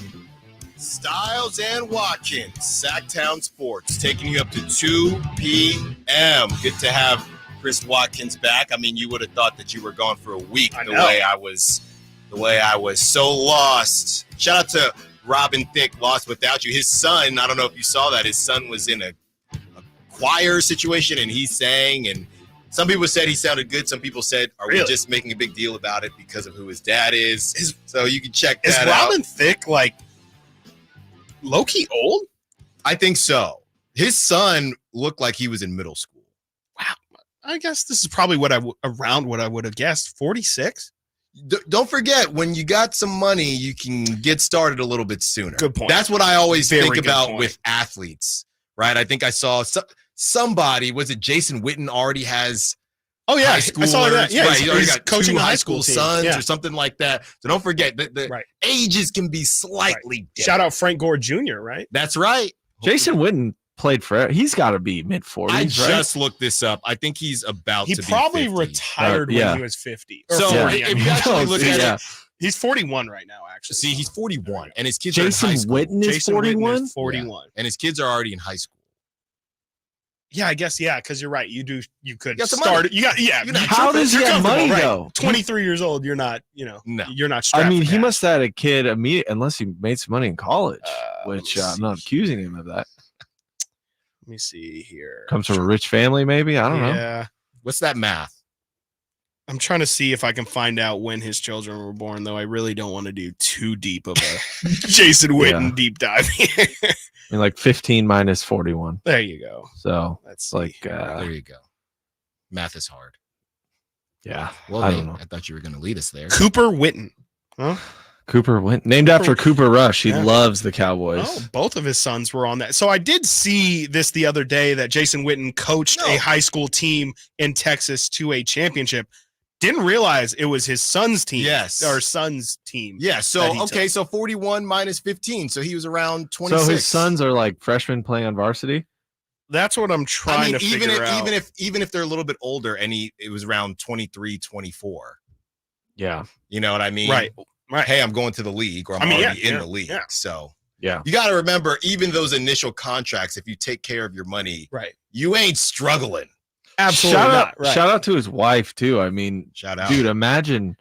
Speaker 7: Stiles and Watkins, Sactown Sports, taking you up to 2 p.m. Good to have Chris Watkins back. I mean, you would have thought that you were gone for a week. The way I was so lost. Shout out to Robin Thicke, Lost Without You. His son, I don't know if you saw that. His son was in a choir situation, and he sang, and Some people said he sounded good. Some people said, are we just making a big deal about it because of who his dad is? So you can check that out.
Speaker 18: Is Robin Thicke, like, low-key old?
Speaker 7: I think so. His son looked like he was in middle school.
Speaker 18: Wow. I guess this is probably around what I would have guessed. 46?
Speaker 7: Don't forget, when you got some money, you can get started a little bit sooner.
Speaker 18: Good point.
Speaker 7: That's what I always
Speaker 18: Very
Speaker 7: think
Speaker 18: good
Speaker 7: about
Speaker 18: point.
Speaker 7: with athletes, right? I think I saw somebody, was it Jason Witten already has high
Speaker 18: I
Speaker 7: schoolers?
Speaker 18: saw that. Yeah,
Speaker 7: right. He's already
Speaker 18: he's
Speaker 7: got
Speaker 18: coaching
Speaker 7: two
Speaker 18: a
Speaker 7: high
Speaker 18: high
Speaker 7: school
Speaker 18: school team.
Speaker 7: sons
Speaker 18: Yeah.
Speaker 7: or something like that. So don't forget that the ages can be slightly different.
Speaker 18: Shout out Frank Gore Jr., right?
Speaker 7: That's right.
Speaker 8: Jason Witten played forever. He's got to be mid-40s,
Speaker 7: I
Speaker 8: right?
Speaker 7: just looked this up. I think he's about
Speaker 18: He
Speaker 7: to be
Speaker 18: probably
Speaker 7: 50.
Speaker 18: retired when he was 50. Or
Speaker 7: So
Speaker 18: 40,
Speaker 7: if you actually look at it,
Speaker 18: he's 41 right now, actually.
Speaker 7: see, he's 41, and his kids
Speaker 8: Jason
Speaker 7: are in high school.
Speaker 8: Witten is
Speaker 18: Jason Witten
Speaker 8: 41?
Speaker 18: is 41.
Speaker 7: And his kids are already in high school.
Speaker 18: Yeah, I guess, because you're right. You could
Speaker 7: got some
Speaker 18: start
Speaker 7: money.
Speaker 18: it. You got,
Speaker 8: How does he
Speaker 18: you're
Speaker 8: have
Speaker 18: comfortable,
Speaker 8: money,
Speaker 18: right?
Speaker 8: though?
Speaker 18: 23 years old, you're not,
Speaker 7: No.
Speaker 18: you're not strapped.
Speaker 8: I mean,
Speaker 18: for
Speaker 8: he
Speaker 18: cash.
Speaker 8: must have had a kid immediately, unless he made some money in college, which I'm not accusing him of that.
Speaker 18: Let me see here.
Speaker 8: Comes from a rich family, maybe? I don't know.
Speaker 18: Yeah.
Speaker 7: What's that math?
Speaker 18: I'm trying to see if I can find out when his children were born, though I really don't want to do too deep of a Jason Witten deep dive here.
Speaker 8: I mean, like 15 minus 41.
Speaker 18: There you go.
Speaker 8: So
Speaker 18: That's
Speaker 8: like,
Speaker 7: there you go. Math is hard.
Speaker 8: yeah.
Speaker 7: Well,
Speaker 8: I
Speaker 7: Nate,
Speaker 8: don't know.
Speaker 7: I thought you were going to lead us there.
Speaker 18: Cooper Witten. Huh?
Speaker 8: Cooper Witten, named after Cooper Rush. He loves the Cowboys.
Speaker 18: Oh, both of his sons were on that. So I did see this the other day that Jason Witten coached a high school team in Texas to a championship. Didn't realize it was his son's team.
Speaker 7: Yes.
Speaker 18: Or son's team.
Speaker 7: Yeah.
Speaker 18: that
Speaker 7: So,
Speaker 18: he
Speaker 7: okay.
Speaker 18: took.
Speaker 7: So 41 minus 15. So he was around 26.
Speaker 8: So his sons are like freshmen playing on varsity?
Speaker 18: That's what I'm trying to figure out.
Speaker 7: Even if they're a little bit older and it was around 23, 24.
Speaker 8: Yeah.
Speaker 7: You know what I mean?
Speaker 18: Right.
Speaker 7: Hey, I'm going to the league, or I'm already in the league.
Speaker 18: Yeah.
Speaker 7: So
Speaker 8: yeah,
Speaker 7: you got to remember, even those initial contracts, if you take care of your money,
Speaker 18: right,
Speaker 7: you ain't struggling.
Speaker 18: Absolutely not. Right.
Speaker 8: Shout out to his wife too. I mean,
Speaker 7: shout out,
Speaker 8: dude. Imagine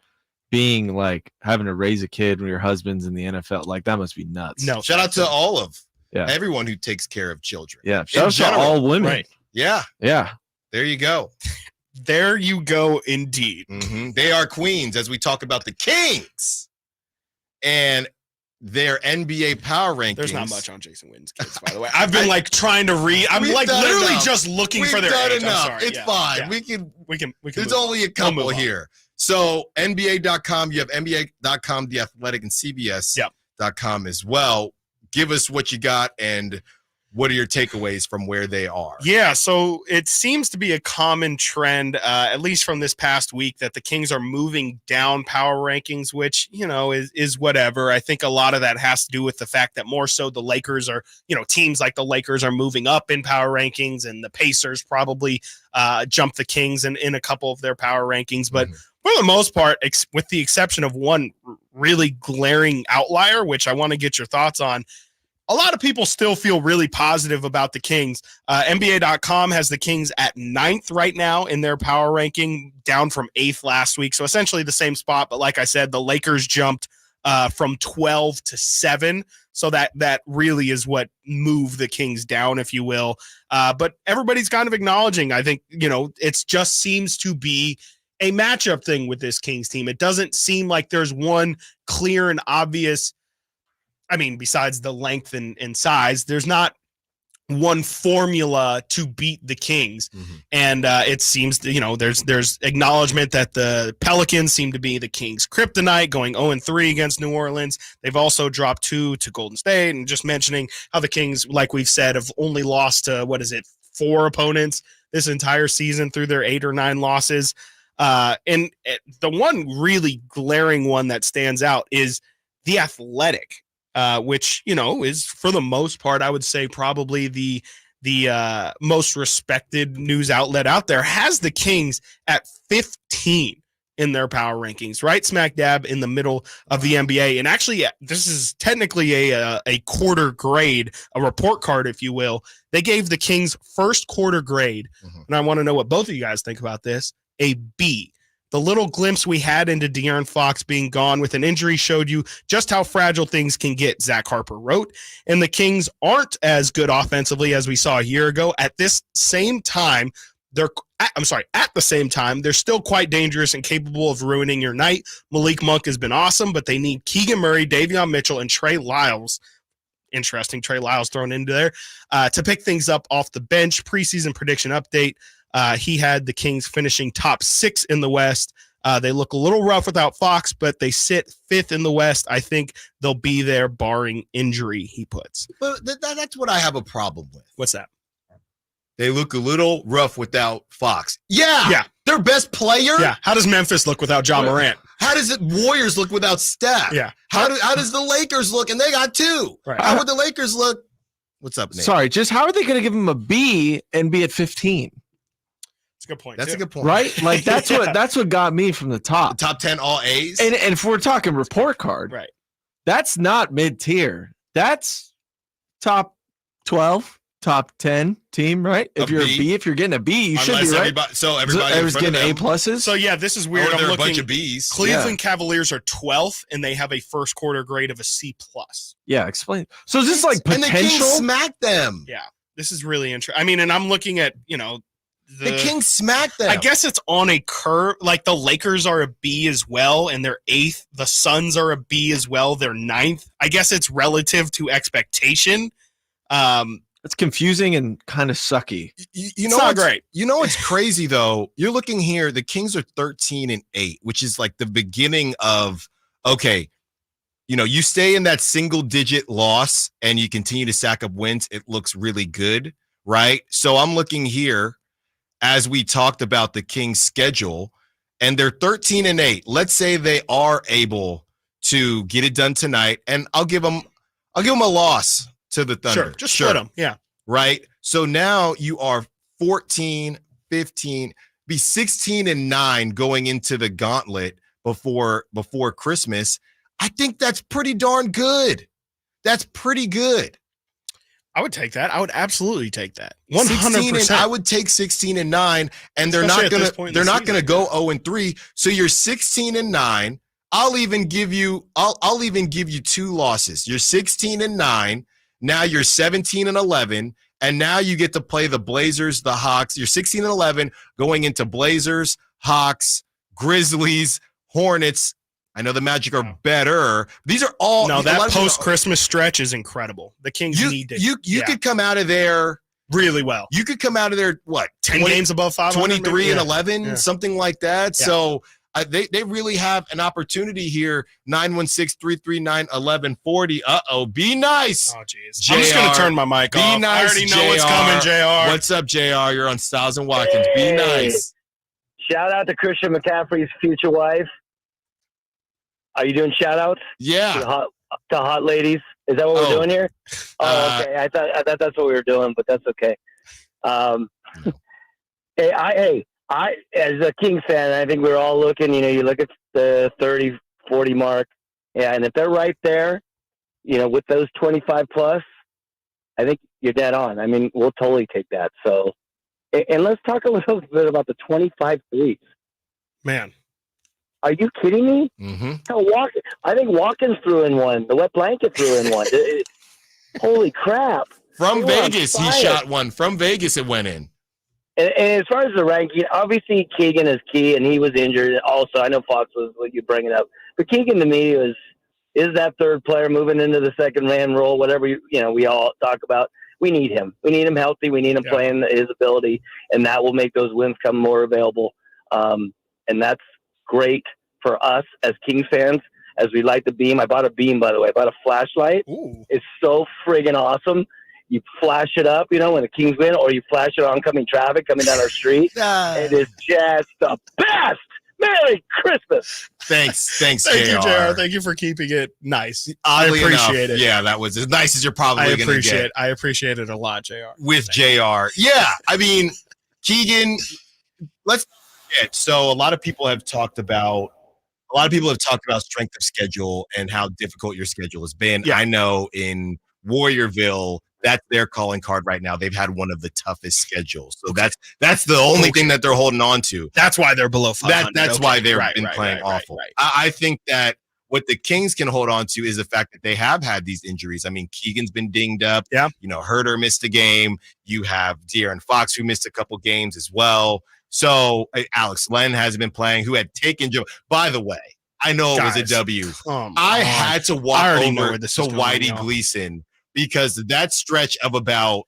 Speaker 8: being like having to raise a kid when your husband's in the NFL. Like that must be nuts.
Speaker 7: No, shout out to all of
Speaker 8: Yeah.
Speaker 7: everyone who takes care of children.
Speaker 8: Yeah, shout out to all women.
Speaker 18: Right.
Speaker 7: Yeah,
Speaker 8: Yeah.
Speaker 7: there you go.
Speaker 18: There you go, indeed.
Speaker 7: Mhm. They are queens as we talk about the Kings and their NBA power rankings.
Speaker 18: There's not much on Jason Witten's kids, by the way. I've been like trying to read. I'm
Speaker 7: We've
Speaker 18: like
Speaker 7: done
Speaker 18: literally
Speaker 7: enough.
Speaker 18: just looking
Speaker 7: We've
Speaker 18: for their
Speaker 7: done
Speaker 18: age. I'm
Speaker 7: enough.
Speaker 18: sorry.
Speaker 7: It's
Speaker 18: Yeah,
Speaker 7: fine.
Speaker 18: yeah.
Speaker 7: We can.
Speaker 18: There's
Speaker 7: There's only a couple
Speaker 18: move on.
Speaker 7: here. So NBA.com, you have NBA.com, The Athletic, and CBS.com as well. Give us what you got and what are your takeaways from where they are?
Speaker 18: Yeah, so it seems to be a common trend, at least from this past week, that the Kings are moving down power rankings, which, is whatever. I think a lot of that has to do with the fact that more so the Lakers are, teams like the Lakers are moving up in power rankings, and the Pacers probably jump the Kings in a couple of their power rankings. But for the most part, with the exception of one really glaring outlier, which I want to get your thoughts on, a lot of people still feel really positive about the Kings. NBA.com has the Kings at 9th right now in their power ranking, down from 8th last week. So essentially the same spot. But like I said, the Lakers jumped from 12 to 7. So that really is what moved the Kings down, if you will. But everybody's kind of acknowledging, I think, it just seems to be a matchup thing with this Kings team. It doesn't seem like there's one clear and obvious, besides the length and size, there's not one formula to beat the Kings. And it seems, there's acknowledgement that the Pelicans seem to be the Kings' kryptonite, going 0-3 against New Orleans. They've also dropped 2 to Golden State, and just mentioning how the Kings, like we've said, have only lost to, 4 opponents this entire season through their 8 or 9 losses. And the one really glaring one that stands out is The Athletic. Which, is for the most part, I would say probably the most respected news outlet out there, has the Kings at 15 in their power rankings, right smack dab in the middle of the NBA. And actually, this is technically a quarter grade, a report card, if you will. They gave the Kings first quarter grade, and I want to know what both of you guys think about this, a B. The little glimpse we had into De'Aaron Fox being gone with an injury showed you just how fragile things can get, Zach Harper wrote. And the Kings aren't as good offensively as we saw a year ago. At this same time, at the same time, they're still quite dangerous and capable of ruining your night. Malik Monk has been awesome, but they need Keegan Murray, Davion Mitchell, and Trey Lyles. Interesting, Trey Lyles thrown into there to pick things up off the bench. Preseason prediction update. He had the Kings finishing top 6 in the West. They look a little rough without Fox, but they sit 5th in the West. I think they'll be there barring injury, he puts.
Speaker 7: But that's what I have a problem with.
Speaker 18: What's that?
Speaker 7: They look a little rough without Fox. Yeah. Their best player.
Speaker 18: Yeah. How does Memphis look without John Morant?
Speaker 7: How does it Warriors look without Steph?
Speaker 18: Yeah.
Speaker 7: How does the Lakers look? And they got 2.
Speaker 18: Right.
Speaker 7: How would the Lakers look? What's up, Nate?
Speaker 8: Sorry, just how are they going to give him a B and be at 15?
Speaker 18: That's a good point.
Speaker 7: That's a good point.
Speaker 8: Right? Like that's what got me from the top.
Speaker 7: Top 10 all A's.
Speaker 8: And if we're talking report card,
Speaker 18: right?
Speaker 8: That's not mid-tier. That's top 12, top 10 team, right? If you're a B, if you're getting a B, you should be right.
Speaker 7: Everybody's
Speaker 8: getting A pluses.
Speaker 18: So yeah, this is weird.
Speaker 7: Or
Speaker 18: I'm
Speaker 7: they're a
Speaker 18: looking,
Speaker 7: bunch of Bs.
Speaker 18: Cleveland Cavaliers are 12th, and they have a first quarter grade of a C+.
Speaker 8: Yeah, explain. So is this like potential?
Speaker 7: And the Kings smacked them.
Speaker 18: Yeah, this is really interesting. I mean, and I'm looking at,
Speaker 7: the Kings smacked them.
Speaker 18: I guess it's on a curve. Like the Lakers are a B as well, and they're 8th. The Suns are a B as well. They're 9th. I guess it's relative to expectation.
Speaker 8: It's confusing and kind of sucky.
Speaker 7: You know,
Speaker 18: it's not great.
Speaker 7: You know what's crazy though? You're looking here. The Kings are 13-8, which is like the beginning of okay. You stay in that single-digit loss and you continue to stack up wins. It looks really good, right? So I'm looking here as we talked about the Kings' schedule, and they're 13-8. Let's say they are able to get it done tonight, and I'll give them a loss to the Thunder.
Speaker 18: Sure, just split them. Yeah.
Speaker 7: Right. So now you are 14, 15, be 16-9 going into the gauntlet before Christmas. I think that's pretty darn good. That's pretty good.
Speaker 18: I would take that. I would absolutely take that.
Speaker 7: 100%. I would take 16-9, and they're not gonna go 0-3. So you're 16-9. I'll even give you 2 losses. You're 16-9. Now you're 17-11, and now you get to play the Blazers, the Hawks. You're 16-11 going into Blazers, Hawks, Grizzlies, Hornets. I know the Magic are better. These are all
Speaker 18: that post-Christmas stretch is incredible. The Kings need it.
Speaker 7: You could come out of there
Speaker 18: really well.
Speaker 7: You could come out of there
Speaker 18: 10 games above 500,
Speaker 7: 23-11, something like that. Yeah. So they really have an opportunity here. 916-339-1140. Be nice.
Speaker 18: Oh, jeez. I'm just going to turn my mic off.
Speaker 7: Nice,
Speaker 18: I already know what's coming, JR.
Speaker 7: What's up, JR? You're on Stiles and Watkins. Be nice.
Speaker 1: Shout out to Christian McCaffrey's future wife. Are you doing shout outs?
Speaker 7: Yeah.
Speaker 1: To hot ladies. Is that what we're doing here? Oh, okay. I thought that's what we were doing, but that's okay. I as a Kings fan, I think we're all looking, you look at the 30, 40 mark. Yeah. And if they're right there, with those 25 plus, I think you're dead on. I mean, we'll totally take that. So, and let's talk a little bit about the 25 threes.
Speaker 18: Man.
Speaker 1: Are you kidding me?
Speaker 7: Mm-hmm.
Speaker 1: I think Watkins threw in one. The wet blanket threw in one. Holy crap.
Speaker 7: From Vegas, he shot one. From Vegas, it went in.
Speaker 1: And as far as the ranking, obviously Keegan is key, and he was injured. Also, I know Fox was what you bring it up. But Keegan, to me, is that third player moving into the second man role, whatever we all talk about. We need him. We need him healthy. We need him playing his ability, and that will make those wins come more available. And that's great for us as Kings fans, as we like the beam. I bought a beam, by the way. I bought a flashlight.
Speaker 18: Ooh.
Speaker 1: It's so friggin' awesome. You flash it up, when the Kings win, or you flash it on oncoming traffic coming down our street. It is just the best. Merry Christmas.
Speaker 7: Thanks,
Speaker 18: Thank
Speaker 7: JR.
Speaker 18: you, JR. Thank you for keeping it nice.
Speaker 7: Oddly
Speaker 18: I appreciate
Speaker 7: enough,
Speaker 18: it.
Speaker 7: Yeah, that was as nice as you're probably going to get.
Speaker 18: I appreciate it a lot, JR.
Speaker 7: With JR. Yeah, I mean, Keegan, let's get. So a lot of people have talked about strength of schedule and how difficult your schedule has been. Yeah. I know in Warriorville, that's their calling card right now. They've had one of the toughest schedules. So that's the only thing that they're holding on to.
Speaker 18: That's why they're below 500.
Speaker 7: That's why they've been playing awful.
Speaker 18: Right.
Speaker 7: I think that What the Kings can hold on to is the fact that they have had these injuries. I mean, Keegan's been dinged up.
Speaker 18: Yeah.
Speaker 7: Herder missed a game. You have De'Aaron Fox, who missed a couple games as well. So Alex Len has been playing, who had taken Joe. By the way, I know it was a W. I had to walk over to Whitey Gleason because that stretch of about,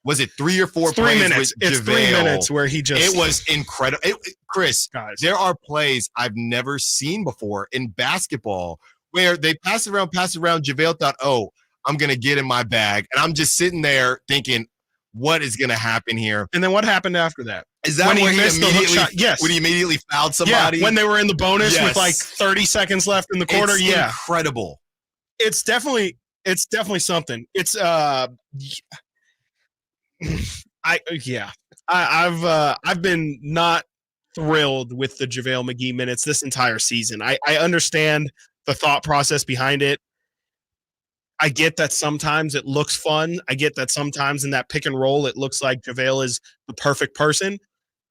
Speaker 7: was it 3 or 4
Speaker 18: 3
Speaker 7: plays
Speaker 18: minutes?
Speaker 7: with
Speaker 18: It's
Speaker 7: JaVale,
Speaker 18: 3 minutes where he just.
Speaker 7: It was incredible. Chris, there are plays I've never seen before in basketball where they pass around. JaVale thought, oh, I'm going to get in my bag. And I'm just sitting there thinking, what is going to happen here?
Speaker 18: And then what happened after that?
Speaker 7: Is that
Speaker 18: when
Speaker 7: he
Speaker 18: missed the hook shot? Yes.
Speaker 7: When he immediately fouled somebody?
Speaker 18: Yeah, when they were in the bonus
Speaker 7: Yes.
Speaker 18: with like 30 seconds left in the quarter.
Speaker 7: It's
Speaker 18: yeah.
Speaker 7: incredible.
Speaker 18: It's definitely something. It's I've been not thrilled with the JaVale McGee minutes this entire season. I understand the thought process behind it. I get that sometimes it looks fun. I get that sometimes in that pick and roll it looks like JaVale is the perfect person.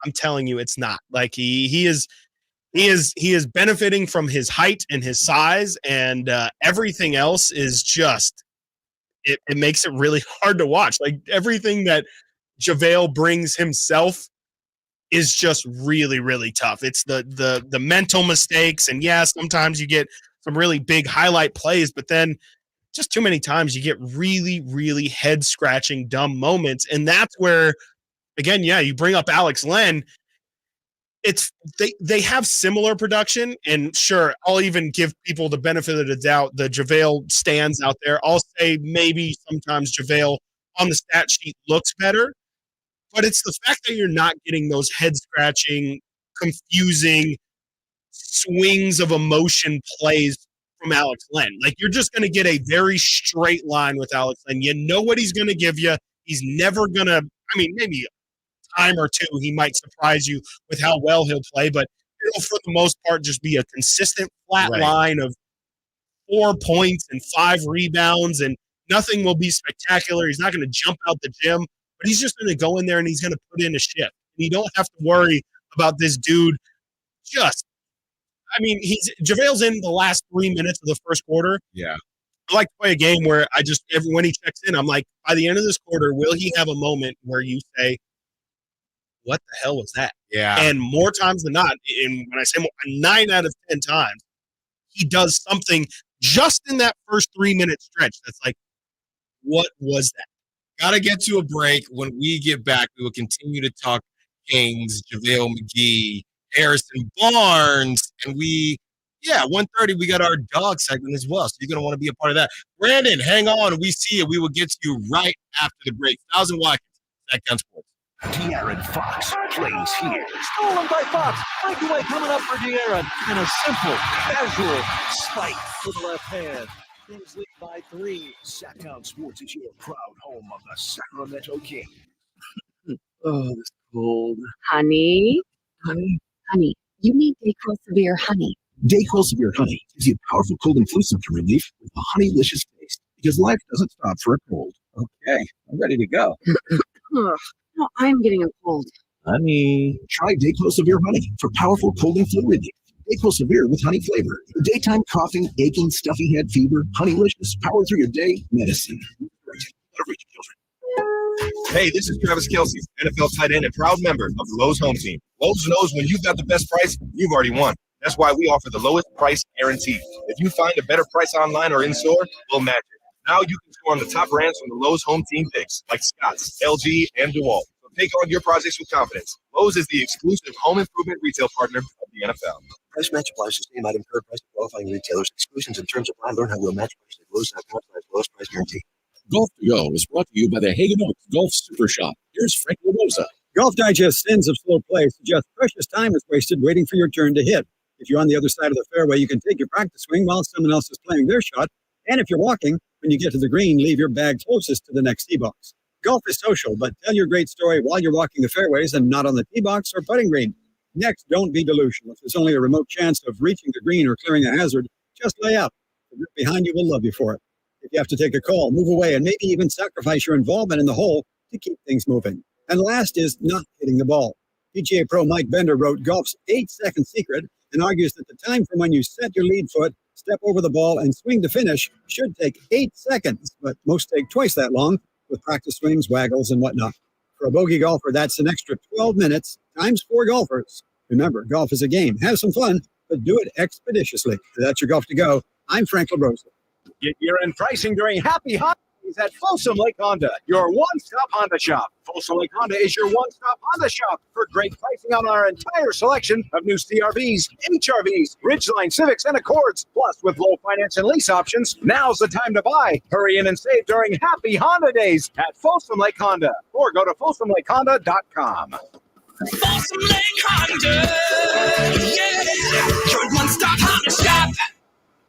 Speaker 18: I'm telling you, it's not. Like he is benefiting from his height and his size, and everything else is just it makes it really hard to watch. Like everything that JaVale brings himself is just really, really tough. It's the mental mistakes, and yeah, sometimes you get some really big highlight plays, but then just too many times you get really, really head scratching dumb moments, and that's where, again, yeah, you bring up Alex Len. It's they have similar production, and sure, I'll even give people the benefit of the doubt. The JaVale stands out there. I'll say maybe sometimes JaVale on the stat sheet looks better, but it's the fact that you're not getting those head-scratching, confusing swings of emotion plays from Alex Len. Like, you're just going to get a very straight line with Alex Len. You know what he's going to give you. He's never going to – I mean, maybe a time or two he might surprise you with how well he'll play, but it'll, for the most part, just be a consistent flat line of 4 points and 5 rebounds, and nothing will be spectacular. He's not going to jump out the gym, but he's just going to go in there and he's going to put in a shift. And you don't have to worry about this dude just – I mean, JaVale's in the last 3 minutes of the first quarter.
Speaker 7: Yeah.
Speaker 18: I like to play a game where when he checks in, I'm like, by the end of this quarter, will he have a moment where you say, what the hell was that?
Speaker 7: Yeah.
Speaker 18: And more times than not, and when I say more, 9 out of 10 times, he does something just in that first 3 minute stretch that's like, what was that?
Speaker 7: Got to get to a break. When we get back, we will continue to talk Kings, JaVale McGee, Harrison Barnes, and 1:30, we got our dog segment as well. So you're going to want to be a part of that. Brandon, hang on. We see you. We will get to you right after the break. Stiles Watkins, Sactown Sports.
Speaker 4: De'Aaron Fox plays here.
Speaker 22: Stolen by Fox. Breakaway coming up for De'Aaron. And a simple, casual spike to the left hand. Kings lead by 3.
Speaker 4: Sactown Sports is your proud home of the Sacramento Kings.
Speaker 2: Oh, this cold. Honey, you need Dayquil Severe Honey.
Speaker 10: Dayquil Severe Honey gives you powerful cold and flu symptom relief with a honeylicious taste, because life doesn't stop for a cold. Okay, I'm ready to go.
Speaker 2: No, I'm getting a cold.
Speaker 10: Honey. Try Dayquil Severe Honey for powerful cold and flu relief. Dayquil Severe with honey flavor. Daytime coughing, aching, stuffy head, fever, honeylicious, power through your day, medicine.
Speaker 15: Hey, this is Travis Kelce, NFL tight end and proud member of the Lowe's home team. Lowe's knows when you've got the best price, you've already won. That's why we offer the lowest price guarantee. If you find a better price online or in store, we'll match it. Now you can score on the top brands from the Lowe's home team picks, like Scott's, LG, and DeWalt. So take on your projects with confidence. Lowe's is the exclusive home improvement retail partner of the NFL.
Speaker 10: Price match applies to same item per price to qualifying retailers. Exclusions and terms apply. Learn how we'll match price at Lowe's.com/lowest price guarantee.
Speaker 14: Golf to Go is brought to you by the Hagen Oaks Golf Super Shop. Here's Frank Lamosa.
Speaker 17: Golf Digest's sins of slow play suggest precious time is wasted waiting for your turn to hit. If you're on the other side of the fairway, you can take your practice swing while someone else is playing their shot. And if you're walking, when you get to the green, leave your bag closest to the next tee box. Golf is social, but tell your great story while you're walking the fairways and not on the tee box or putting green. Next, don't be delusional. If there's only a remote chance of reaching the green or clearing a hazard, just lay out. The group behind you will love you for it. If you have to take a call, move away, and maybe even sacrifice your involvement in the hole to keep things moving. And last is not hitting the ball. PGA Pro Mike Bender wrote Golf's 8-second secret and argues that the time from when you set your lead foot, Step over the ball and swing to finish should take 8 seconds, but most take twice that long with practice swings, waggles, and whatnot. For a bogey golfer, that's an extra 12 minutes times 4 golfers. Remember, golf is a game. Have some fun, but do it expeditiously. That's your Golf to Go. I'm Frank LaBrosa.
Speaker 22: Get year-end pricing during Happy Holidays at Folsom Lake Honda, your one-stop Honda shop. Folsom Lake Honda is your one-stop Honda shop for great pricing on our entire selection of new CRVs, HRVs, Ridgeline Civics, and Accords. Plus, with low finance and lease options, now's the time to buy. Hurry in and save during Happy Honda Days at Folsom Lake Honda, or go to folsomlakehonda.com.
Speaker 3: Folsom Lake Honda, yeah, your one-stop Honda shop.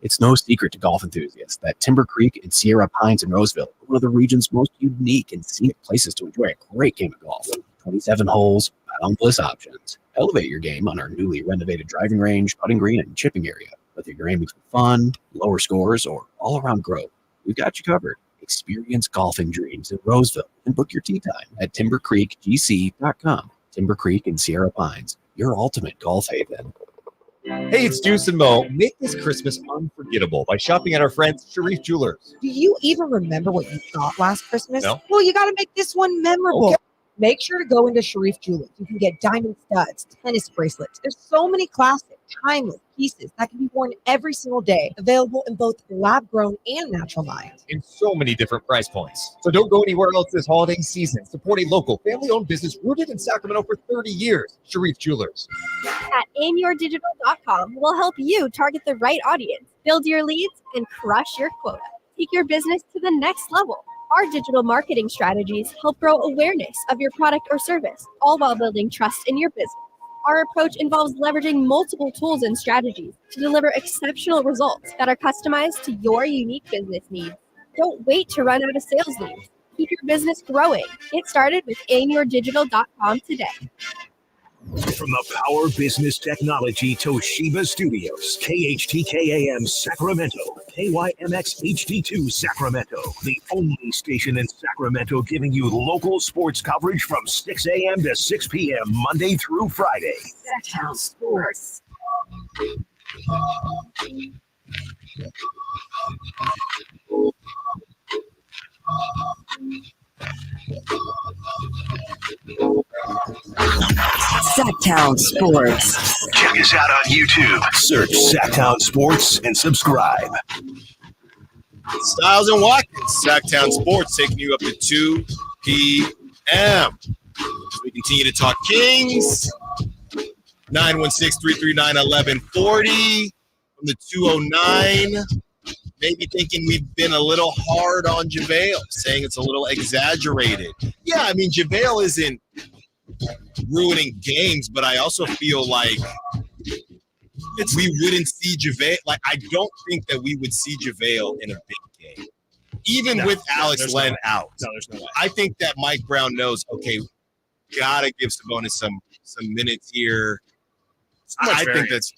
Speaker 5: It's no secret to golf enthusiasts that Timber Creek and Sierra Pines in Roseville are one of the region's most unique and scenic places to enjoy a great game of golf. 27 holes, boundless options. Elevate your game on our newly renovated driving range, putting green, and chipping area. Whether you're aiming for fun, lower scores, or all-around growth, we've got you covered. Experience golfing dreams in Roseville and book your tee time at timbercreekgc.com. Timber Creek and Sierra Pines, your ultimate golf haven.
Speaker 6: Hey, it's Juice and Mo. Make this Christmas unforgettable by shopping at our friends Sharif Jewelers.
Speaker 21: Do you even remember what you thought last Christmas?
Speaker 6: No.
Speaker 21: Well, you got to make this one memorable.
Speaker 6: Okay.
Speaker 21: Make sure to go into Sharif Jewelers. You can get diamond studs, tennis bracelets. There's so many classic, timeless pieces that can be worn every single day, available in both lab-grown and natural lines.
Speaker 6: In so many different price points. So don't go anywhere else this holiday season. Support a local, family-owned business rooted in Sacramento for 30 years. Sharif Jewelers.
Speaker 23: At aimyourdigital.com, we'll help you target the right audience, build your leads, and crush your quota. Take your business to the next level. Our digital marketing strategies help grow awareness of your product or service, all while building trust in your business. Our approach involves leveraging multiple tools and strategies to deliver exceptional results that are customized to your unique business needs. Don't wait to run out of sales leads. Keep your business growing. Get started with aimyourdigital.com today.
Speaker 4: From the Power Business Technology Toshiba Studios, KHTK-AM Sacramento, KYMX HD2 Sacramento, the only station in Sacramento giving you local sports coverage from 6 a.m. to 6 p.m. Monday through Friday.
Speaker 2: Sactown Sports.
Speaker 31: Sactown Sports.
Speaker 4: Check us out on YouTube. Search Sactown Sports and subscribe.
Speaker 7: Stiles and Watkins, Sactown Sports, taking you up to 2 p.m. As we continue to talk Kings. 916-339-1140 from the 209. Maybe thinking we've been a little hard on JaVale, saying it's a little exaggerated. Yeah, I mean, JaVale isn't ruining games, but I also feel like we wouldn't see JaVale. Like, I don't think that we would see JaVale in a big game, even with Alex Len out.
Speaker 18: No, there's no way.
Speaker 7: I think that Mike Brown knows, okay, gotta give Sabonis some minutes here. I think that's,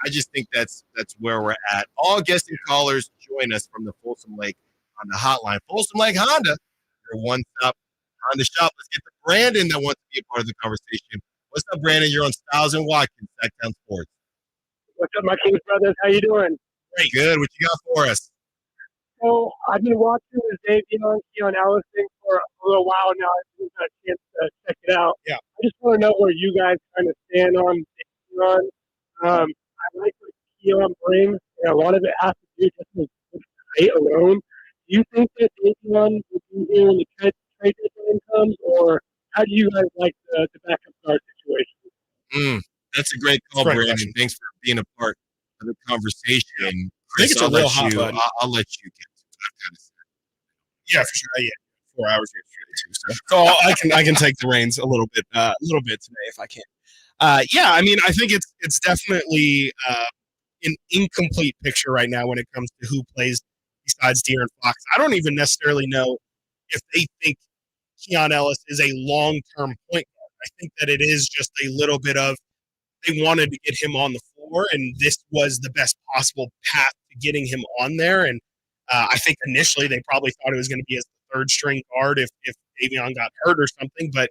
Speaker 7: I just think that's where we're at. All guests and callers join us from the Folsom Lake Honda hotline. Folsom Lake Honda, your one-stop Honda shop. Let's get to Brandon that wants to be a part of the conversation. What's up, Brandon? You're on Stiles and Watkins, Sactown Sports.
Speaker 24: What's up, my Kings brothers? How you doing?
Speaker 7: Very good. What you got for us?
Speaker 24: So I've been watching the Davion Ellis thing for a little while now. I haven't got a chance to check it out.
Speaker 7: Yeah.
Speaker 24: I just want to know where you guys kind of stand on Davion. I like what Keon brings, and a lot of it has to do just with height alone. Do you think that Davion will be here when the trade deadline comes, or how do you guys like the backup guard situation?
Speaker 7: That's a great call, Brandon. Thanks for being a part of the conversation.
Speaker 18: I think
Speaker 7: Chris,
Speaker 18: it's a real hot button.
Speaker 7: I'll let you get to it. I've kind of said.
Speaker 18: Yeah, for sure. Yeah, 4 hours yesterday too. So I can take the reins a little bit today if I can. Yeah, I mean, I think it's definitely an incomplete picture right now when it comes to who plays besides De'Aaron Fox. I don't even necessarily know if they think Keon Ellis is a long-term point guard. I think that it is just a little bit of they wanted to get him on the floor, and this was the best possible path to getting him on there. And I think initially they probably thought it was going to be as the third-string guard if Davion got hurt or something. But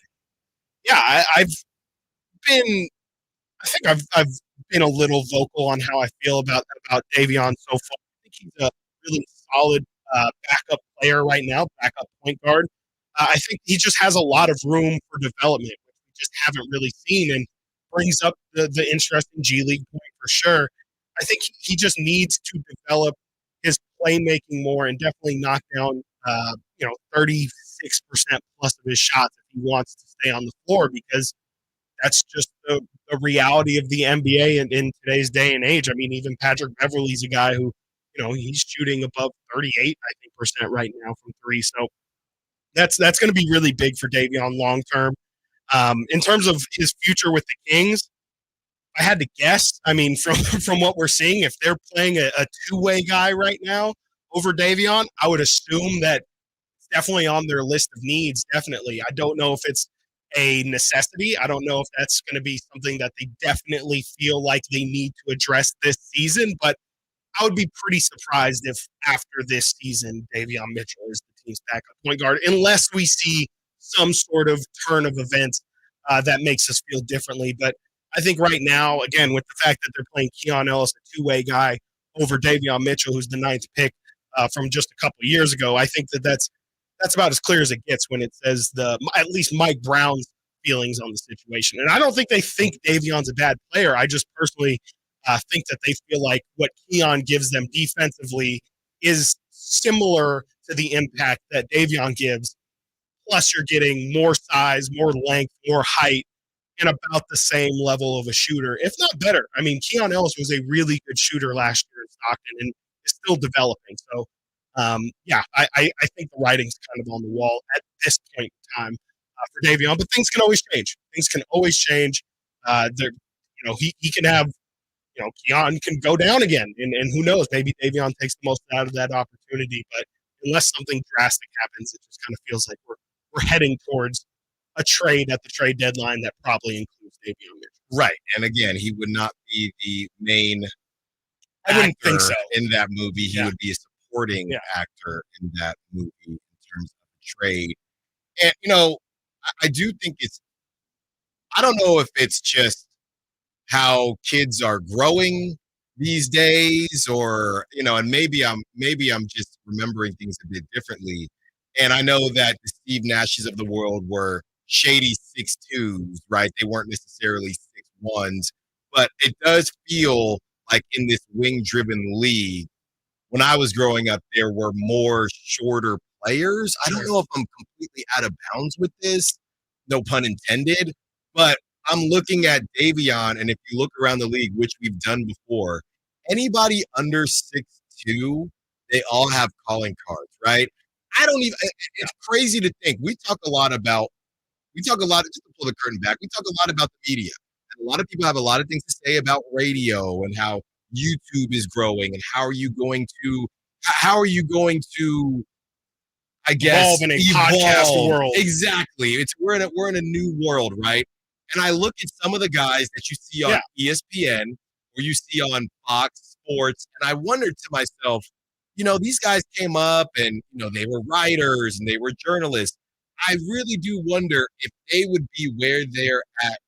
Speaker 18: yeah, I've been a little vocal on how I feel about Davion so far. I think he's a really solid backup player right now, backup point guard. I think he just has a lot of room for development, which we just haven't really seen, and brings up the interesting G League point for sure. I think he just needs to develop his playmaking more and definitely knock down, 36% plus of his shots if he wants to stay on the floor, because that's just the reality of the NBA in today's day and age. I mean, even Patrick Beverley's a guy who, he's shooting above 38, I think, percent right now from three. So that's going to be really big for Davion long term. In terms of his future with the Kings, I had to guess. I mean, from what we're seeing, if they're playing a two-way guy right now over Davion, I would assume that it's definitely on their list of needs. Definitely. I don't know if it's a necessity. I don't know if that's going to be something that they definitely feel like they need to address this season, but I would be pretty surprised if after this season, Davion Mitchell is the team's backup point guard, unless we see some sort of turn of events that makes us feel differently. But I think right now, again, with the fact that they're playing Keon Ellis, a two-way guy, over Davion Mitchell, who's the 9th pick from just a couple years ago, I think that's about as clear as it gets when it says at least Mike Brown's feelings on the situation. And I don't think they think Davion's a bad player. I just personally think that they feel like what Keon gives them defensively is similar to the impact that Davion gives. Plus, you're getting more size, more length, more height, and about the same level of a shooter, if not better. I mean, Keon Ellis was a really good shooter last year in Stockton and is still developing. So, I think the writing's kind of on the wall at this point in time for Davion. But things can always change. Things can always change. He can have, Keon can go down again, and who knows? Maybe Davion takes the most out of that opportunity. But unless something drastic happens, it just kind of feels like we're heading towards a trade at the trade deadline that probably includes Davion Mitchell.
Speaker 7: Right. And again, he would not be the main
Speaker 18: I wouldn't think so.
Speaker 7: in that movie. He would be a supporting actor in that movie in terms of the trade. And, I do think I don't know if it's just how kids are growing these days, or, and maybe I'm just remembering things a bit differently. And I know that the Steve Nashes of the world were shady 6'2s, right? They weren't necessarily 6'1s, but it does feel like in this wing-driven league, when I was growing up, there were more shorter players. I don't know if I'm completely out of bounds with this, no pun intended, but I'm looking at Davion, and if you look around the league, which we've done before, anybody under 6'2", they all have calling cards, right? It's crazy to think. Just to pull the curtain back, we talk a lot about the media. And a lot of people have a lot of things to say about radio and how YouTube is growing, and how are you going to I guess
Speaker 18: evolve in a podcast world.
Speaker 7: Exactly. We're in a new world, right? And I look at some of the guys that you see on ESPN or you see on Fox Sports, and I wondered to myself, these guys came up and, they were writers and they were journalists. I really do wonder if they would be where they're at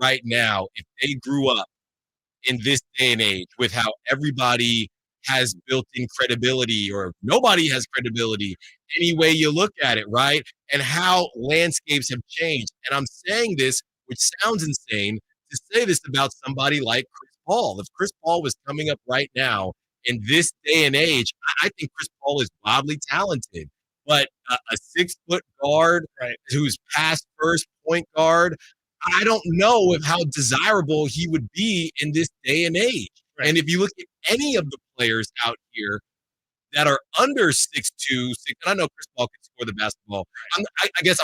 Speaker 7: right now if they grew up in this day and age with how everybody has built-in credibility, or nobody has credibility any way you look at it, right? And how landscapes have changed. And I'm saying this, which sounds insane, to say this about somebody like Chris Paul. If Chris Paul was coming up right now in this day and age, I think Chris Paul is wildly talented. But a 6-foot guard who's past first point guard, I don't know how desirable he would be in this day and age. Right. And if you look at any of the players out here that are under 6'2", and I know Chris Paul can score the basketball. I guess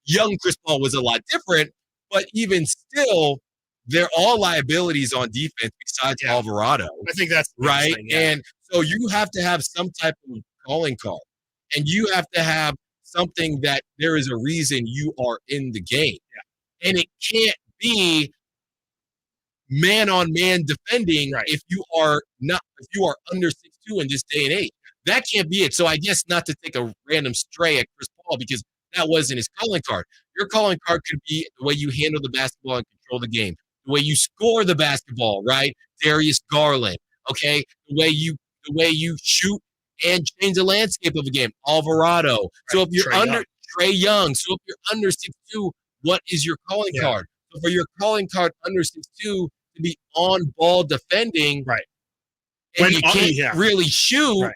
Speaker 7: young Chris Paul was a lot different, but even still, they're all liabilities on defense besides Alvarado.
Speaker 18: I think that's
Speaker 7: right. And so you have to have some type of calling card, and you have to have something that there is a reason you are in the game. Yeah. And it can't be man-on-man defending if you are under 6'2" in this day and age. That can't be it. So I guess not to take a random stray at Chris Paul, because that wasn't his calling card. Your calling card could be the way you handle the basketball and control the game.
Speaker 9: the way you score the basketball, right? Darius Garland, okay? The way you shoot and change the landscape of a game, Alvarado. Right. So if you're Trae Young, so if you're under 6'2", what is your calling card? So for your calling card under 6'2", to be on ball defending,
Speaker 18: right?
Speaker 9: And you can't really shoot,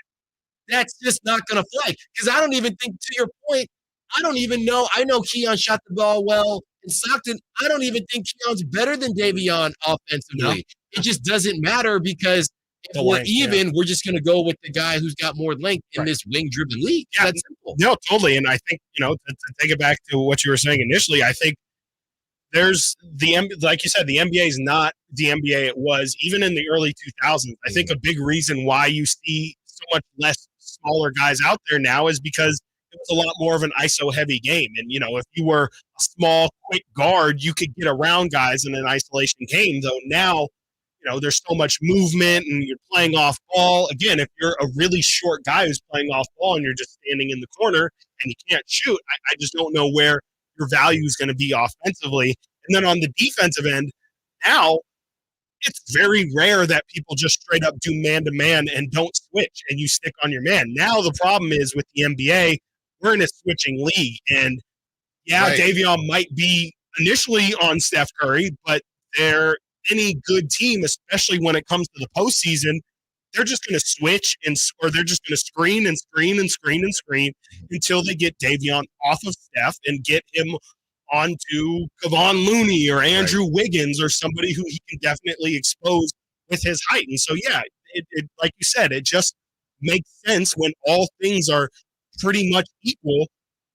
Speaker 9: that's just not going to fly. Because I don't even think, to your point, I don't even know. I know Keon shot the ball well in Stockton. I don't even think Keon's better than Davion offensively. No. It just doesn't matter because if we're even, we're just going to go with the guy who's got more length in this wing-driven league.
Speaker 18: Yeah,
Speaker 9: that's simple.
Speaker 18: No, totally. And I think, to take it back to what you were saying initially, I think there's like you said, the NBA is not the NBA it was even in the early 2000s. I think a big reason why you see so much less smaller guys out there now is because it was a lot more of an ISO heavy game. And, if you were a small, quick guard, you could get around guys in an isolation game. Though now, there's so much movement and you're playing off ball. Again, if you're a really short guy who's playing off ball and you're just standing in the corner and you can't shoot, I just don't know where your value is going to be offensively. And then on the defensive end, now it's very rare that people just straight up do man-to-man and don't switch and you stick on your man. Now the problem is with the NBA, we're in a switching league. And, Davion might be initially on Steph Curry, but any good team, especially when it comes to the postseason, they're just going to switch or they're just going to screen and screen and screen and screen until they get Davion off of Steph and get him onto Kevon Looney or Andrew Wiggins or somebody who he can definitely expose with his height. And so, it like you said, it just makes sense when all things are pretty much equal.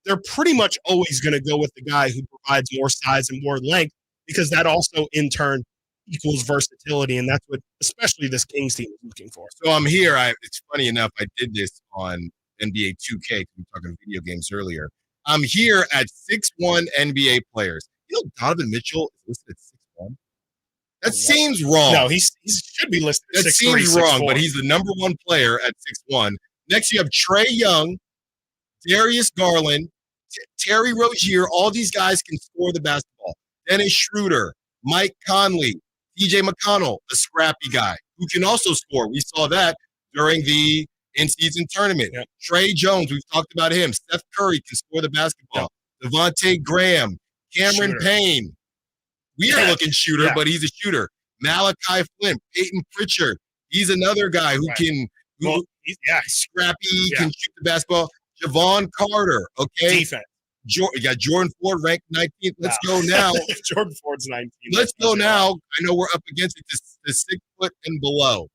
Speaker 18: They're pretty much always going to go with the guy who provides more size and more length because that also in turn equals versatility, and that's what especially this Kings team is looking for.
Speaker 7: So I'm here. It's funny enough, I did this on NBA 2K. We were talking video games earlier. I'm here at 6'1" NBA players. Donovan Mitchell is listed at 6'1". That seems wrong.
Speaker 18: No, he should be listed at 6'3",
Speaker 7: That seems wrong,
Speaker 18: 6'4".
Speaker 7: but he's the number one player at 6'1". Next, you have Trae Young, Darius Garland, Terry Rozier. All these guys can score the basketball. Dennis Schroeder, Mike Conley, TJ McConnell, a scrappy guy who can also score. We saw that during the in-season tournament.
Speaker 18: Yep.
Speaker 7: Trey Jones, we've talked about him. Steph Curry can score the basketball. Yep. Devontae Graham, Cameron Payne. Weird-looking shooter, but he's a shooter. Malachi Flynn, Peyton Pritchard. He's another guy who can scrappy, can shoot the basketball. Javon Carter, okay?
Speaker 18: Defense.
Speaker 7: You got Jordan Ford ranked 19th. Let's go now.
Speaker 18: Jordan Ford's 19th.
Speaker 7: Let's go now. I know we're up against it to 6 foot and below.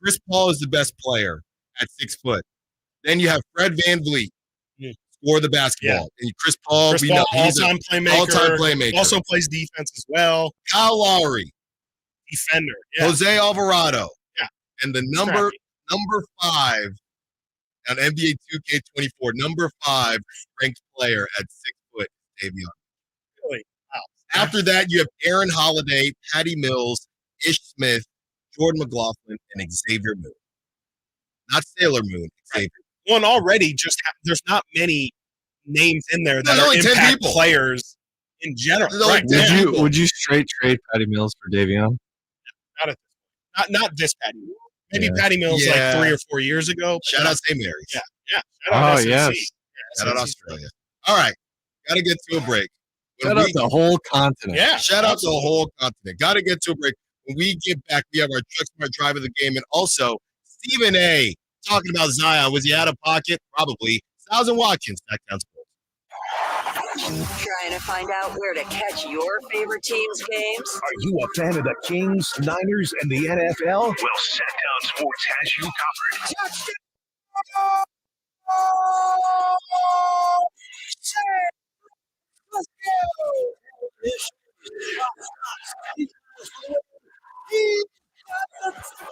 Speaker 7: Chris Paul is the best player at 6 foot. Then you have Fred VanVleet score the basketball. And Chris Paul, we know he's
Speaker 18: all-time
Speaker 7: playmaker.
Speaker 18: Also plays defense as well.
Speaker 7: Kyle Lowry,
Speaker 18: defender.
Speaker 7: Jose Alvarado.
Speaker 18: Yeah.
Speaker 7: And the number 5 on NBA 2K24, number 5 ranked player at 6 foot, Davion.
Speaker 18: Really? Wow.
Speaker 7: After that, you have Aaron Holiday, Patty Mills, Ish Smith, Jordan McLaughlin, and Xavier Moon. Not Sailor Moon, Xavier.
Speaker 18: One already there's not many names in there that are impact players in general.
Speaker 8: Right. Would you straight trade Patty Mills for Davion?
Speaker 18: Not at this point. Not this Patty Mills. Maybe Patty Mills like 3 or 4 years ago.
Speaker 7: Shout out St. Mary's.
Speaker 18: Yeah. Shout out SNC.
Speaker 8: Yes.
Speaker 7: Shout out Australia. All right. Got to get to a break.
Speaker 8: Shout out the whole continent.
Speaker 18: Yeah.
Speaker 7: Shout out the whole continent. Got to get to a break. When we get back, we have our Truck Smart drive of the game. And also, Stephen A. talking about Zion. Was he out of pocket? Probably. Stiles Watkins, Sactown Sports.
Speaker 31: Trying to find out where to catch your favorite team's games?
Speaker 4: Are you a fan of the Kings, Niners, and the NFL? Well, Sactown Sports has you covered.
Speaker 3: Let's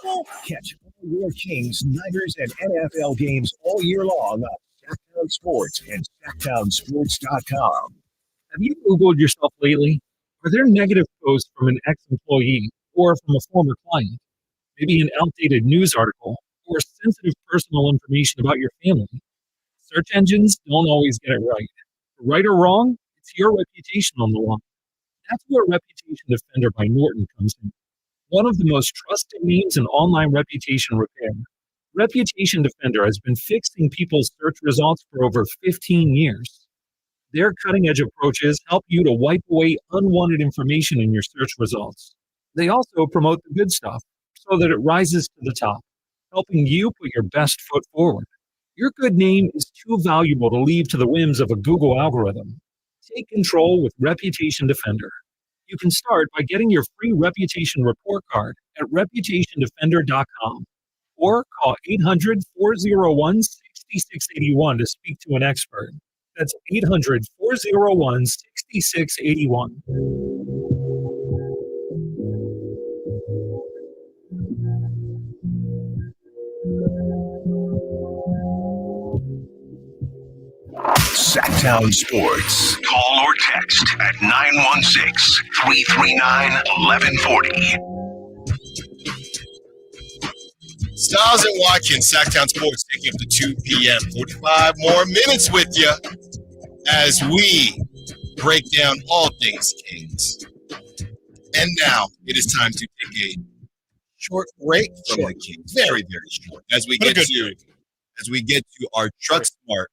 Speaker 3: go.
Speaker 4: Catch all your Kings, Niners, and NFL games all year long on Sactown Sports and SactownSports.com.
Speaker 11: Have you Googled yourself lately? Are there negative posts from an ex-employee or from a former client? Maybe an outdated news article or sensitive personal information about your family? Search engines don't always get it right. Right or wrong, it's your reputation on the line. That's where Reputation Defender by Norton comes in. One of the most trusted names in online reputation repair. Reputation Defender has been fixing people's search results for over 15 years. Their cutting-edge approaches help you to wipe away unwanted information in your search results. They also promote the good stuff so that it rises to the top, helping you put your best foot forward. Your good name is too valuable to leave to the whims of a Google algorithm. Take control with Reputation Defender. You can start by getting your free reputation report card at reputationdefender.com or call 800-401-6681 to speak to an expert. That's 800-401-6681.
Speaker 4: Sactown Sports. Call or text at 916-339-1140.
Speaker 7: Stiles and Watkins, Sactown Sports, taking up to 2 p.m. 45 more minutes with you as we break down all things Kings. And now it is time to take a short break from the Kings. Very, very short. As we get to our Truck Smart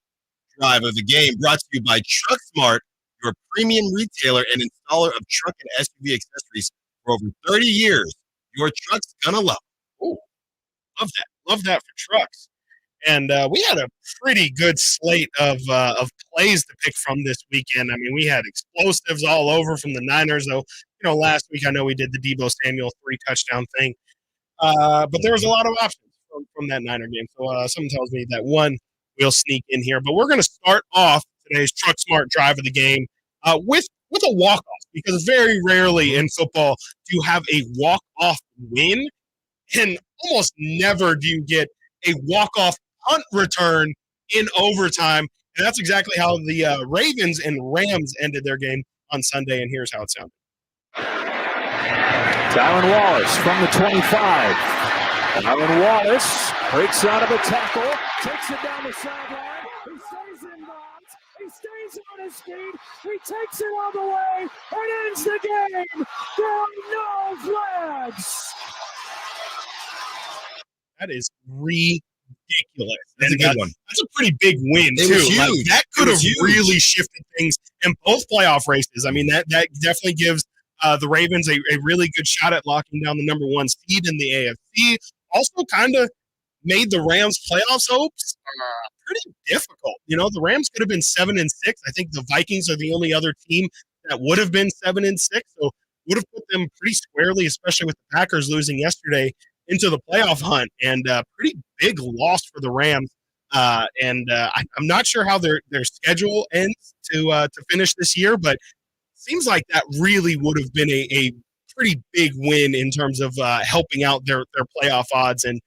Speaker 7: drive of the game, brought to you by Truck Smart, your premium retailer and installer of truck and SUV accessories for over 30 years. Your truck's gonna love.
Speaker 18: Ooh, love that for trucks. And we had a pretty good slate of plays to pick from this weekend. I mean, we had explosives all over from the Niners, though. You know, last week I know we did the Deebo Samuel 3-touchdown thing, but there was a lot of options from that Niner game. So something tells me that one will sneak in here. But we're going to start off today's Truck Smart drive of the game with a walk-off, because very rarely in football do you have a walk-off win, and almost never do you get a walk-off punt return in overtime. And that's exactly how the Ravens and Rams ended their game on Sunday, and here's how it sounded.
Speaker 22: Darren Wallace from the 25. Darren Wallace breaks out of a tackle, takes it down the sideline. He stays in bounds. He stays on his feet. He takes it all the way and ends the game. There are no flags.
Speaker 18: That is ridiculous.
Speaker 7: That's a good one.
Speaker 18: That's a pretty big win,
Speaker 7: It
Speaker 18: too.
Speaker 7: was huge.
Speaker 18: Like, that could have
Speaker 7: huge.
Speaker 18: really shifted things in both playoff races. I mean, that definitely gives the Ravens a really good shot at locking down the number one seed in the AFC. Also kind of made the Rams' playoffs hopes pretty difficult. You know, the Rams could have been 7-6. I think the Vikings are the only other team that would have been 7-6. So would have put them pretty squarely, especially with the Packers losing yesterday, into the playoff hunt. And pretty big loss for the Rams. I'm not sure how their schedule ends to finish this year, but seems like that really would have been a pretty big win in terms of helping out their playoff odds. And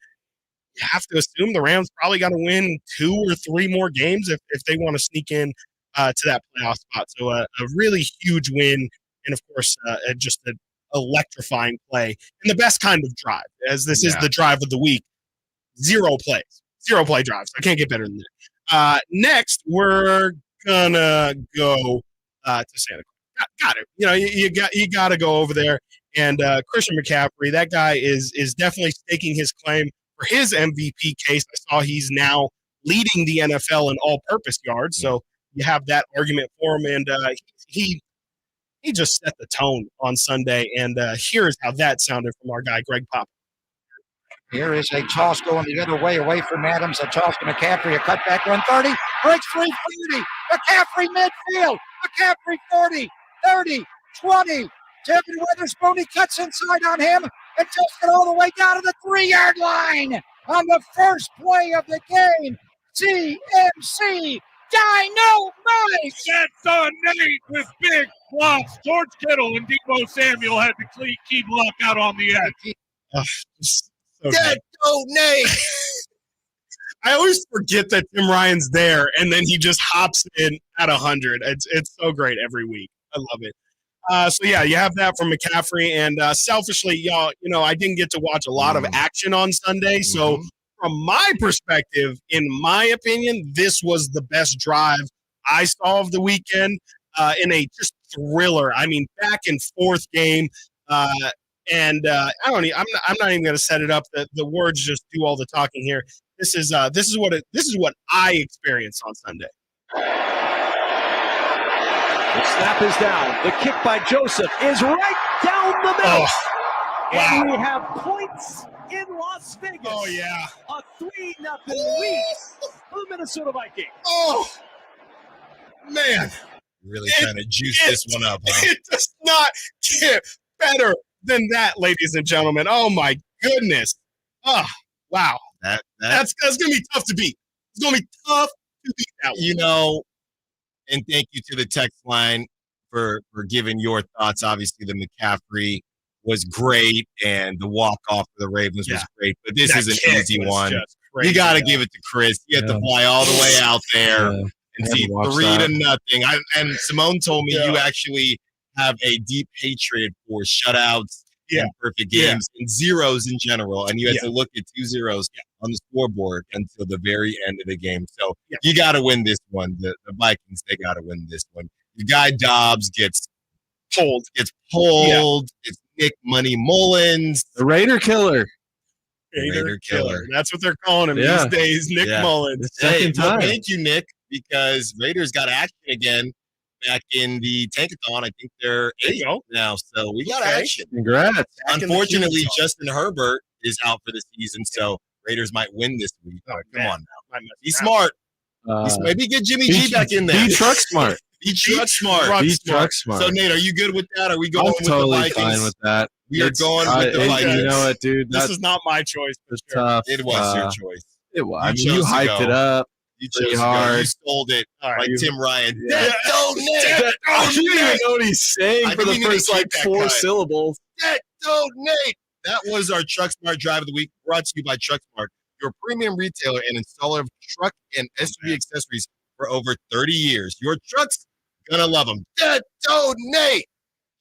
Speaker 18: you have to assume the Rams probably got to win 2 or 3 more games if they want to sneak in to that playoff spot. So a really huge win, and of course just an electrifying play and the best kind of drive, as this is the drive of the week. 0 plays, 0 play drives. I can't get better than that. Next, we're gonna go to Santa Cruz. Got it. You know, you got to go over there. And Christian McCaffrey, that guy is definitely staking his claim for his MVP case. I saw he's now leading the NFL in all-purpose yards, so you have that argument for him. And he just set the tone on Sunday. And here's how that sounded from our guy Greg Pop.
Speaker 12: Here is a toss going the other way, away from Adams. A toss to McCaffrey, a cutback run 30, breaks free 30. McCaffrey midfield. McCaffrey 40, 30, 20. Devin Witherspoon, he cuts inside on him and takes it all the way down to the 3-yard line on the first play of the game. CMC Dynamite!
Speaker 13: That's on Nate with big blocks. George Kittle and Deebo Samuel had to keep luck out on the edge.
Speaker 7: Nate!
Speaker 18: I always forget that Tim Ryan's there, and then he just hops in at 100. It's so great every week. I love it. So yeah, you have that from McCaffrey, and selfishly, y'all, you know, I didn't get to watch a lot of action on Sunday, so from my perspective, in my opinion, this was the best drive I saw of the weekend in a just thriller. I mean, back and forth game. I'm not even going to set it up. The words just do all the talking here. This is what I experienced on Sunday.
Speaker 22: The snap is down. The kick by Joseph is right down the middle.
Speaker 18: Oh, wow.
Speaker 22: And we have points in Las Vegas.
Speaker 18: Oh, yeah.
Speaker 22: A 3-0 lead for the Minnesota Vikings.
Speaker 18: Oh, man.
Speaker 7: Really trying to juice this one up, huh?
Speaker 18: It does not get better than that, ladies and gentlemen. Oh, my goodness. Oh, wow. That's going to be tough to beat. It's going to be tough to beat that one.
Speaker 7: You know, and thank you to the text line for giving your thoughts. Obviously, the McCaffrey was great, and the walk-off for the Ravens was great. But this is an easy one. You got to give it to Chris. You have to fly all the way out there and see 3-0. And Simone told me you actually have a deep hatred for shutouts and perfect games and zeros in general. And you had to look at 2 zeros on the scoreboard until the very end of the game. So you got to win this one. The Vikings, they got to win this one. The guy Dobbs gets pulled. It's Nick Money Mullins.
Speaker 8: The Raider Killer.
Speaker 18: Raider Killer. That's what they're calling him these days, Nick Mullins.
Speaker 8: Second time.
Speaker 7: Thank you, Nick, because Raiders got action again back in the Tankathon. I think they're 8 now, so we got action.
Speaker 8: Congrats.
Speaker 7: Unfortunately, Justin Herbert is out for the season, so Raiders might win this week. Come on now. Be smart. Maybe get Jimmy G back in there.
Speaker 8: Be truck smart.
Speaker 7: Be truck smart.
Speaker 8: Be truck smart.
Speaker 7: So, Nate, are you good with that? Are we going with
Speaker 8: totally
Speaker 7: the Vikings?
Speaker 8: fine with that.
Speaker 7: We are going with the Vikings.
Speaker 8: You know what, dude?
Speaker 18: This is not my choice.
Speaker 8: It's tough.
Speaker 7: It was your choice.
Speaker 8: It was. I mean, you hyped it up.
Speaker 7: You
Speaker 8: pretty
Speaker 7: chose
Speaker 8: hard.
Speaker 7: You sold it like Tim Ryan.
Speaker 8: I didn't even know what he's saying for the first 4 syllables.
Speaker 7: Nate. That was our Truck Smart Drive of the Week, brought to you by Truck Smart, your premium retailer and installer of truck and SUV accessories for over 30 years. Your truck's gonna love them. Nate.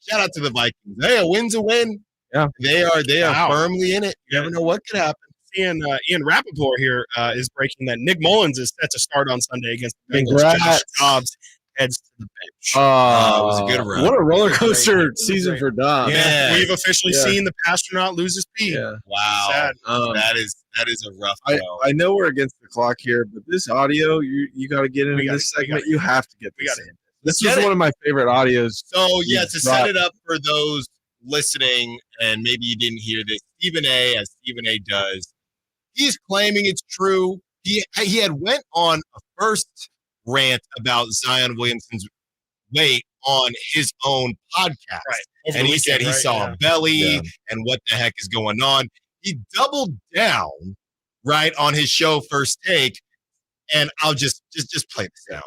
Speaker 7: Shout out to the Vikings. Hey, a win's a win.
Speaker 8: Yeah,
Speaker 7: they are firmly in it. You never know what could happen.
Speaker 18: Ian Rappaport here is breaking that Nick Mullins is set to start on Sunday against the Bengals.
Speaker 8: Congrats.
Speaker 18: Josh Dobbs heads to the bench.
Speaker 7: It was a good run.
Speaker 8: What a roller coaster season for Dobbs.
Speaker 18: Yeah, we've officially seen the astronaut lose his speed.
Speaker 8: Yeah.
Speaker 7: Wow.
Speaker 18: Sad.
Speaker 7: That is a rough go.
Speaker 8: I know we're against the clock here, but this audio, you got to get in this segment. You have to get this in. This was one of my favorite audios.
Speaker 7: So, to set it up for those listening, and maybe you didn't hear this, Stephen A., as Stephen A. does, he's claiming it's true. He had went on a first rant about Zion Williamson's weight on his own podcast.
Speaker 18: Right.
Speaker 7: And he said he saw a belly and what the heck is going on. He doubled down on his show First Take, and I'll just play this down.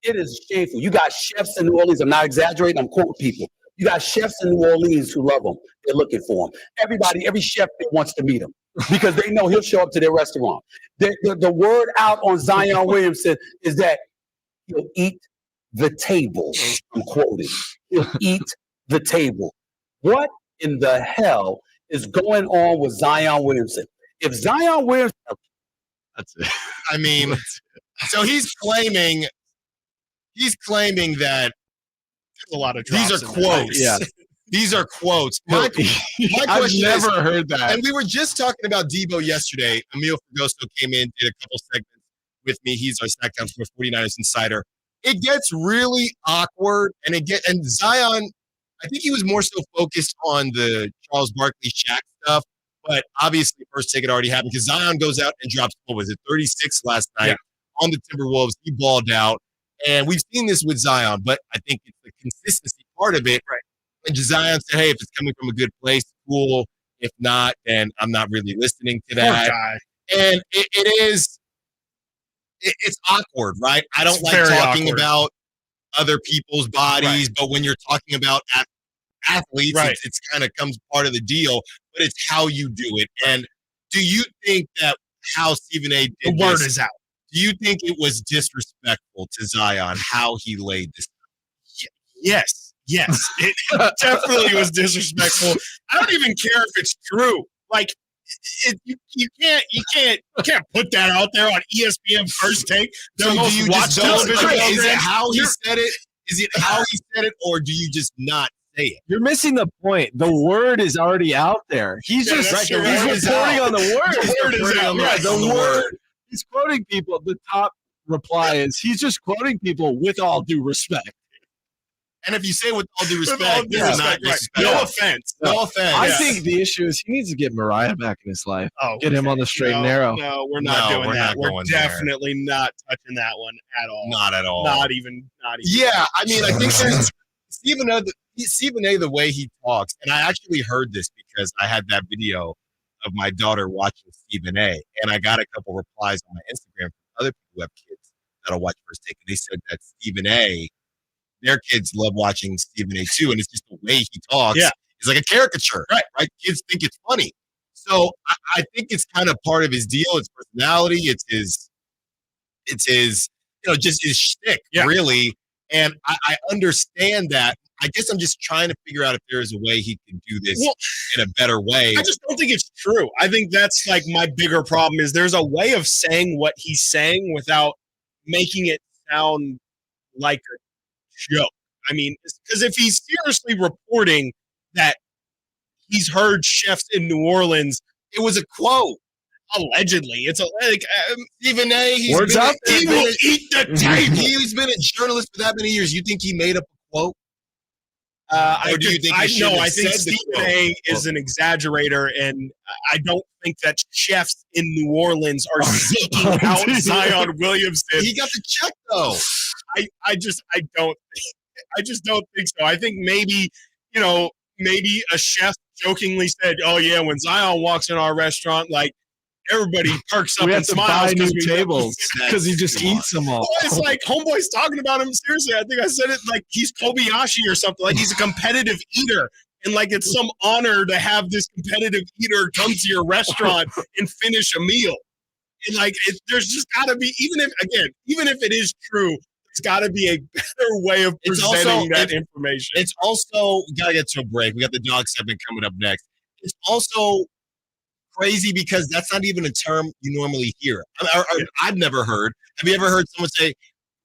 Speaker 1: It is shameful. You got chefs in New Orleans. I'm not exaggerating. I'm quoting people. You got chefs in New Orleans who love him. They're looking for him. Every chef that wants to meet him because they know he'll show up to their restaurant. The word out on Zion Williamson is that he'll eat the table. I'm quoting. He'll eat the table. What in the hell is going on with Zion Williamson? If Zion Williamson...
Speaker 8: That's it.
Speaker 7: I mean, so he's claiming that
Speaker 18: a lot of
Speaker 7: these are quotes.
Speaker 8: Yeah.
Speaker 7: These are quotes. My question
Speaker 8: I've never heard that.
Speaker 7: And we were just talking about Debo yesterday. Emil Fergosto came in, did a couple segments with me. He's our Sactown 49ers insider. It gets really awkward, and Zion, I think he was more so focused on the Charles Barkley Shaq stuff, but obviously First Take had already happened because Zion goes out and drops, 36 last night on the Timberwolves. He balled out. And we've seen this with Zion, but I think it's the consistency part of it. Right. And Zion said, hey, if it's coming from a good place, cool. If not, then I'm not really listening to that. And it's awkward, right? I don't like talking about other people's bodies, but when you're talking about athletes, it's kind of comes part of the deal, but it's how you do it. And do you think that how Stephen A. did
Speaker 18: the word is out?
Speaker 7: Do you think it was disrespectful to Zion how he laid this?
Speaker 18: Yes, it definitely was disrespectful. I don't even care if it's true. Like, you can't put that out there on ESPN First Take.
Speaker 7: So do you just
Speaker 18: television.
Speaker 7: is it how he said it? Is it how he said it, or do you just not say it?
Speaker 8: You're missing the point. The word is already out there. He's just he's reporting on the word.
Speaker 7: The word is out.
Speaker 8: Yeah,
Speaker 7: The
Speaker 8: the
Speaker 7: word.
Speaker 8: word. He's quoting people. The top reply is he's just quoting people with all due respect.
Speaker 7: And if you say with all due respect,
Speaker 18: all due
Speaker 7: this is
Speaker 18: respect,
Speaker 7: not
Speaker 18: right.
Speaker 7: disrespect.
Speaker 18: No offense.
Speaker 7: No offense.
Speaker 8: I think the issue is he needs to get Mariah back in his life.
Speaker 18: Oh,
Speaker 8: Get him on the straight and narrow.
Speaker 18: No, we're not doing
Speaker 7: we're
Speaker 18: that.
Speaker 7: not
Speaker 18: We're
Speaker 7: going there.
Speaker 18: definitely not touching that one at all.
Speaker 7: Not at all.
Speaker 18: Not even.
Speaker 7: Yeah, I mean, I think there's Stephen A. The way he talks, and I actually heard this because I had that video of my daughter watching Stephen A. And I got a couple replies on my Instagram from other people who have kids that'll watch First Take, and they said that Stephen A. Their kids love watching Stephen A. too, and it's just the way he talks.
Speaker 18: Yeah.
Speaker 7: It's like a caricature, right? Kids think it's funny, so I think it's kind of part of his deal. It's personality. It's his, just his shtick, really. And I understand that. I guess I'm just trying to figure out if there is a way he can do this in a better way.
Speaker 18: I just don't think it's true. I think that's like my bigger problem is there's a way of saying what he's saying without making it sound like a joke. I mean, because if he's seriously reporting that he's heard chefs in New Orleans, it was a quote. Allegedly, it's Stephen A. He will eat the tape.
Speaker 7: He's been a journalist for that many years. You think he made up a quote?
Speaker 18: I
Speaker 7: think
Speaker 18: Stephen A. is an exaggerator, and I don't think that chefs in New Orleans are seeking out Zion Williamson.
Speaker 7: He got the check though.
Speaker 18: I just don't think so. I think maybe a chef jokingly said, "Oh yeah, when Zion walks in our restaurant, like everybody perks up
Speaker 8: We have
Speaker 18: and
Speaker 8: to
Speaker 18: smiles
Speaker 8: buy new
Speaker 18: we
Speaker 8: tables because he just eats them all."
Speaker 18: Well, it's like homeboy's talking about him seriously. I think I said it like he's Kobayashi or something. Like he's a competitive eater, and like it's some honor to have this competitive eater come to your restaurant and finish a meal. And like there's just got to be even if it is true. It's got to be a better way of presenting that information.
Speaker 7: It's also, we got to get to a break. We got the dog segment coming up next. It's also crazy because that's not even a term you normally hear. I've never heard. Have you ever heard someone say,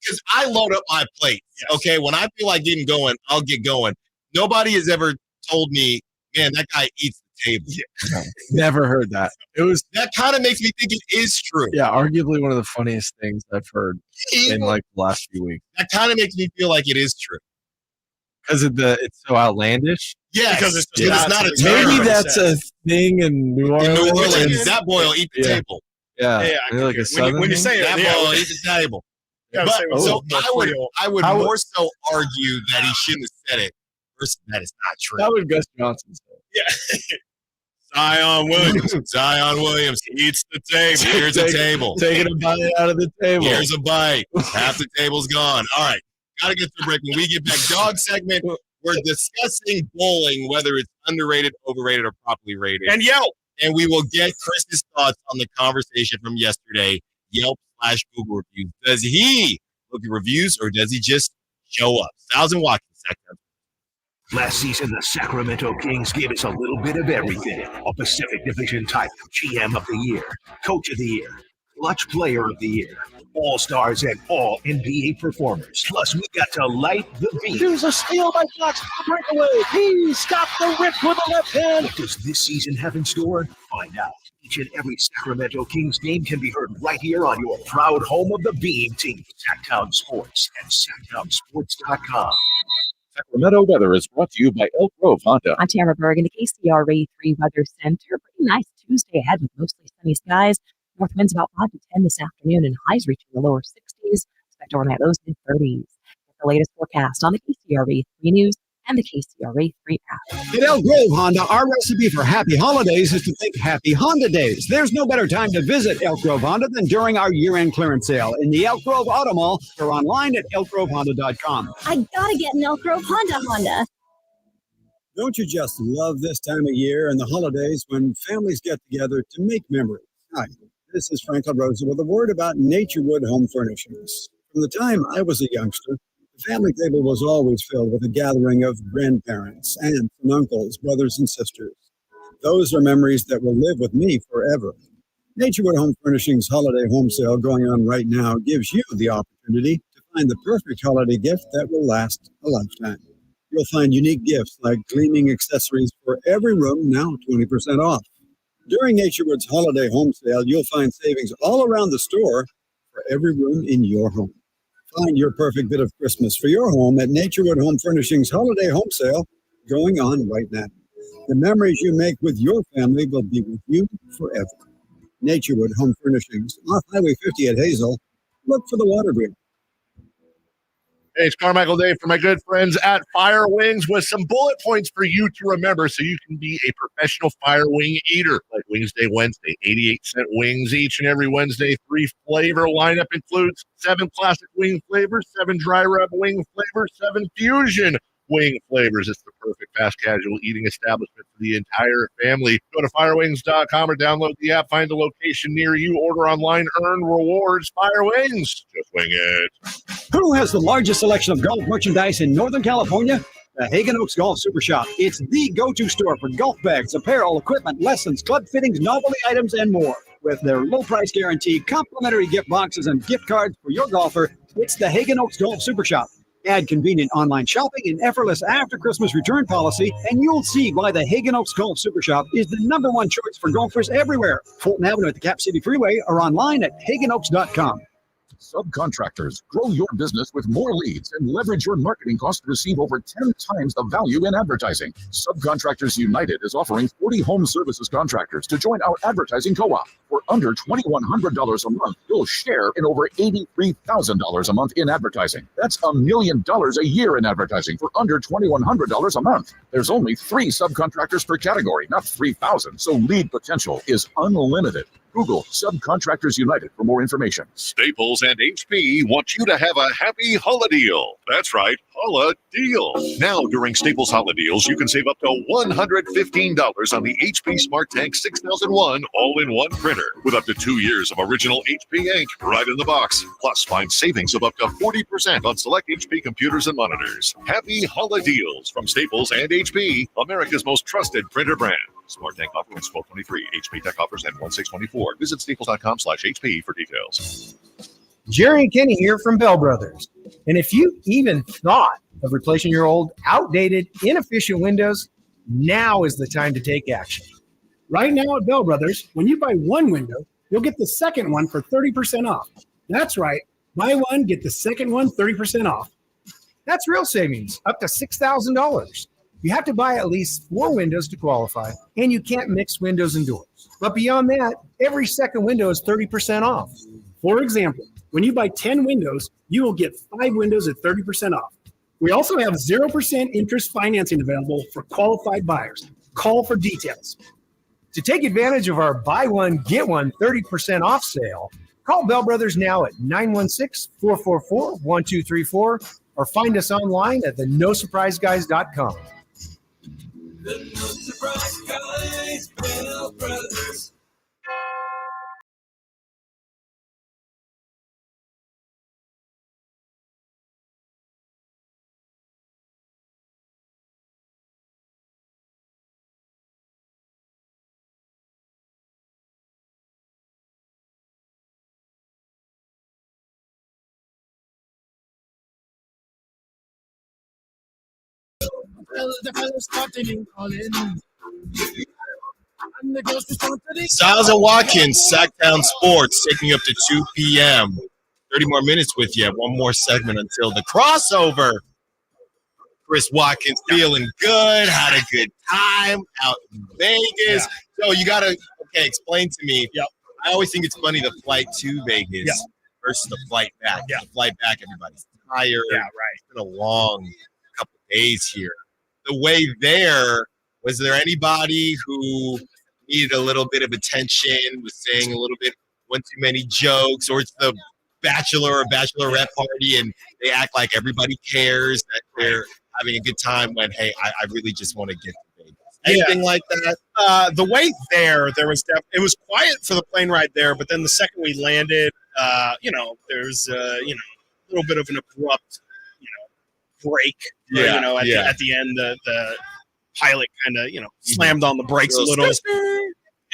Speaker 7: because I load up my plate, okay? When I feel like getting going, I'll get going. Nobody has ever told me, man, that guy eats the table.
Speaker 8: No, never heard that.
Speaker 7: That kind of makes me think it is true.
Speaker 8: Yeah, arguably one of the funniest things I've heard in like the last few weeks.
Speaker 7: That kind of makes me feel like it is true.
Speaker 8: Because it's so outlandish.
Speaker 7: Yes,
Speaker 18: because it's
Speaker 7: not a term.
Speaker 8: Maybe that's a thing in New Orleans.
Speaker 7: In New Orleans, that boy will eat the table.
Speaker 8: Yeah,
Speaker 18: when you say it,
Speaker 7: that boy will eat the table. I would more so argue that he shouldn't have said it versus that it's not true.
Speaker 8: That would Gus Johnson say.
Speaker 7: Yeah. Zion Williams eats the table. Here's a table.
Speaker 8: Taking a bite out of the table.
Speaker 7: Here's a bite. Half the table's gone. All right. Got to get to the break. When we get back, dog segment, we're discussing bowling, whether it's underrated, overrated, or properly rated.
Speaker 18: And Yelp.
Speaker 7: And we will get Chris's thoughts on the conversation from yesterday, Yelp/Google reviews. Does he look at reviews or does he just show up? Stiles Watkins, Sactown.
Speaker 4: Last season, the Sacramento Kings gave us a little bit of everything. A Pacific Division type GM of the Year, Coach of the Year, Clutch Player of the Year, All-Stars and all NBA performers. Plus, we got to light the beat.
Speaker 22: Here's a steal by Fox for breakaway. He's got the rip with the left hand.
Speaker 4: What does this season have in store? Find out. Each and every Sacramento Kings game can be heard right here on your proud home of the Being Team, Sactown Sports and SactownSports.com.
Speaker 14: Sacramento weather is brought to you by Elk Grove Honda.
Speaker 2: I'm Tamara Berg in the KCRA 3 Weather Center. Pretty nice Tuesday ahead with mostly sunny skies. North winds about 5 to 10 this afternoon and highs reaching the lower 60s. Expect overnight lows mid-30s. Get the latest forecast on the KCRA 3 News and the KCRA 3 app.
Speaker 17: At Elk Grove Honda, our recipe for happy holidays is to think happy Honda days. There's no better time to visit Elk Grove Honda than during our year-end clearance sale in the Elk Grove Auto Mall or online at elkgrovehonda.com.
Speaker 23: I gotta get an Elk Grove Honda.
Speaker 17: Don't you just love this time of year and the holidays when families get together to make memories? Hi, this is Frank LaRosa with a word about Naturewood Home Furnishings. From the time I was a youngster, the family table was always filled with a gathering of grandparents, aunts and uncles, brothers and sisters. Those are memories that will live with me forever. Naturewood Home Furnishings holiday home sale going on right now gives you the opportunity to find the perfect holiday gift that will last a lifetime. You'll find unique gifts like gleaming accessories for every room, now 20% off. During Naturewood's holiday home sale, you'll find savings all around the store for every room in your home. Find your perfect bit of Christmas for your home at Naturewood Home Furnishings Holiday Home Sale going on right now. The memories you make with your family will be with you forever. Naturewood Home Furnishings, off Highway 50 at Hazel. Look for the water wheel.
Speaker 10: Hey, it's Carmichael Dave for my good friends at Fire Wings with some bullet points for you to remember so you can be a professional fire wing eater. Like Wings Day Wednesday, 88-cent wings each and every Wednesday. 3 flavor lineup includes 7 classic wing flavors, 7 dry rub wing flavors, 7 fusion wing flavors. It's the perfect fast casual eating establishment for the entire family. Go to firewings.com or download the app, find a location near you, order online, earn rewards. Fire Wings, just wing it.
Speaker 17: Who has the largest selection of golf merchandise in Northern California? The Hagen Oaks Golf Super Shop. It's the go-to store for golf bags, apparel, equipment, lessons, club fittings, novelty items, and more. With their low price guarantee, complimentary gift boxes, and gift cards for your golfer, it's the Hagen Oaks Golf Super Shop. Add convenient online shopping and effortless after-Christmas return policy, and you'll see why the Hagen Oaks Golf Super Shop is the #1 choice for golfers everywhere. Fulton Avenue at the Cap City Freeway or online at hagenoaks.com.
Speaker 14: Subcontractors, grow your business with more leads and leverage your marketing costs to receive over 10 times the value in advertising. Subcontractors United is offering 40 home services contractors to join our advertising co-op. For under $2,100 a month, you'll share in over $83,000 a month in advertising. That's $1 million a year in advertising for under $2,100 a month. There's only 3 subcontractors per category, not 3,000, so lead potential is unlimited. Google Subcontractors United for more information.
Speaker 15: Staples and HP want you to have a happy holiday deal. That's right, holiday deal. Now during Staples holiday deals, you can save up to $115 on the HP Smart Tank 6001 all-in-one printer with up to 2 years of original HP ink right in the box. Plus, find savings of up to 40% on select HP computers and monitors. Happy holiday deals from Staples and HP, America's most trusted printer brand. Smart Tank offer ends 12/23. HP Tech offers end 1/6/24. Visit staples.com/HP for details.
Speaker 16: Jerry and Kenny here from Bell Brothers. And if you even thought of replacing your old, outdated, inefficient windows, now is the time to take action.
Speaker 19: Right now at Bell Brothers, when you buy one window, you'll get the second one for 30% off. That's right. Buy one, get the second one 30% off.
Speaker 16: That's real savings, up to $6,000. You have to buy at least 4 windows to qualify, and you can't mix windows and doors. But beyond that, every second window is 30% off.
Speaker 19: For example, when you buy 10 windows, you will get 5 windows at 30% off. We also have 0% interest financing available for qualified buyers. Call for details.
Speaker 16: To take advantage of our buy one, get one 30% off sale, call Bell Brothers now at 916-444-1234 or find us online at thenosurpriseguys.com.
Speaker 20: The No Surprise Guys, Bell Brothers.
Speaker 13: The fellas starting calling. And the girls responding.
Speaker 6: Stiles Watkins, Sactown Sports, taking up to 2 p.m. 30 more minutes with you. One more segment until the crossover. Chris Watkins feeling good, had a good time out in Vegas. So you got to, explain to me.
Speaker 18: Yep.
Speaker 6: I always think it's funny the flight to Vegas versus the flight back. The flight back, everybody's tired.
Speaker 18: Yeah, right.
Speaker 6: It's been a long couple of days here. The way there, was there anybody who needed a little bit of attention, was saying a little bit, one too many jokes, or it's the bachelor or bachelorette party and they act like everybody cares that they're having a good time when, hey, I really just want to get to Vegas. Anything like that?
Speaker 18: The way there was it was quiet for the plane ride there, but then the second we landed, there's a little bit of an abrupt, break. At the end, the pilot kind of, slammed on the brakes a little.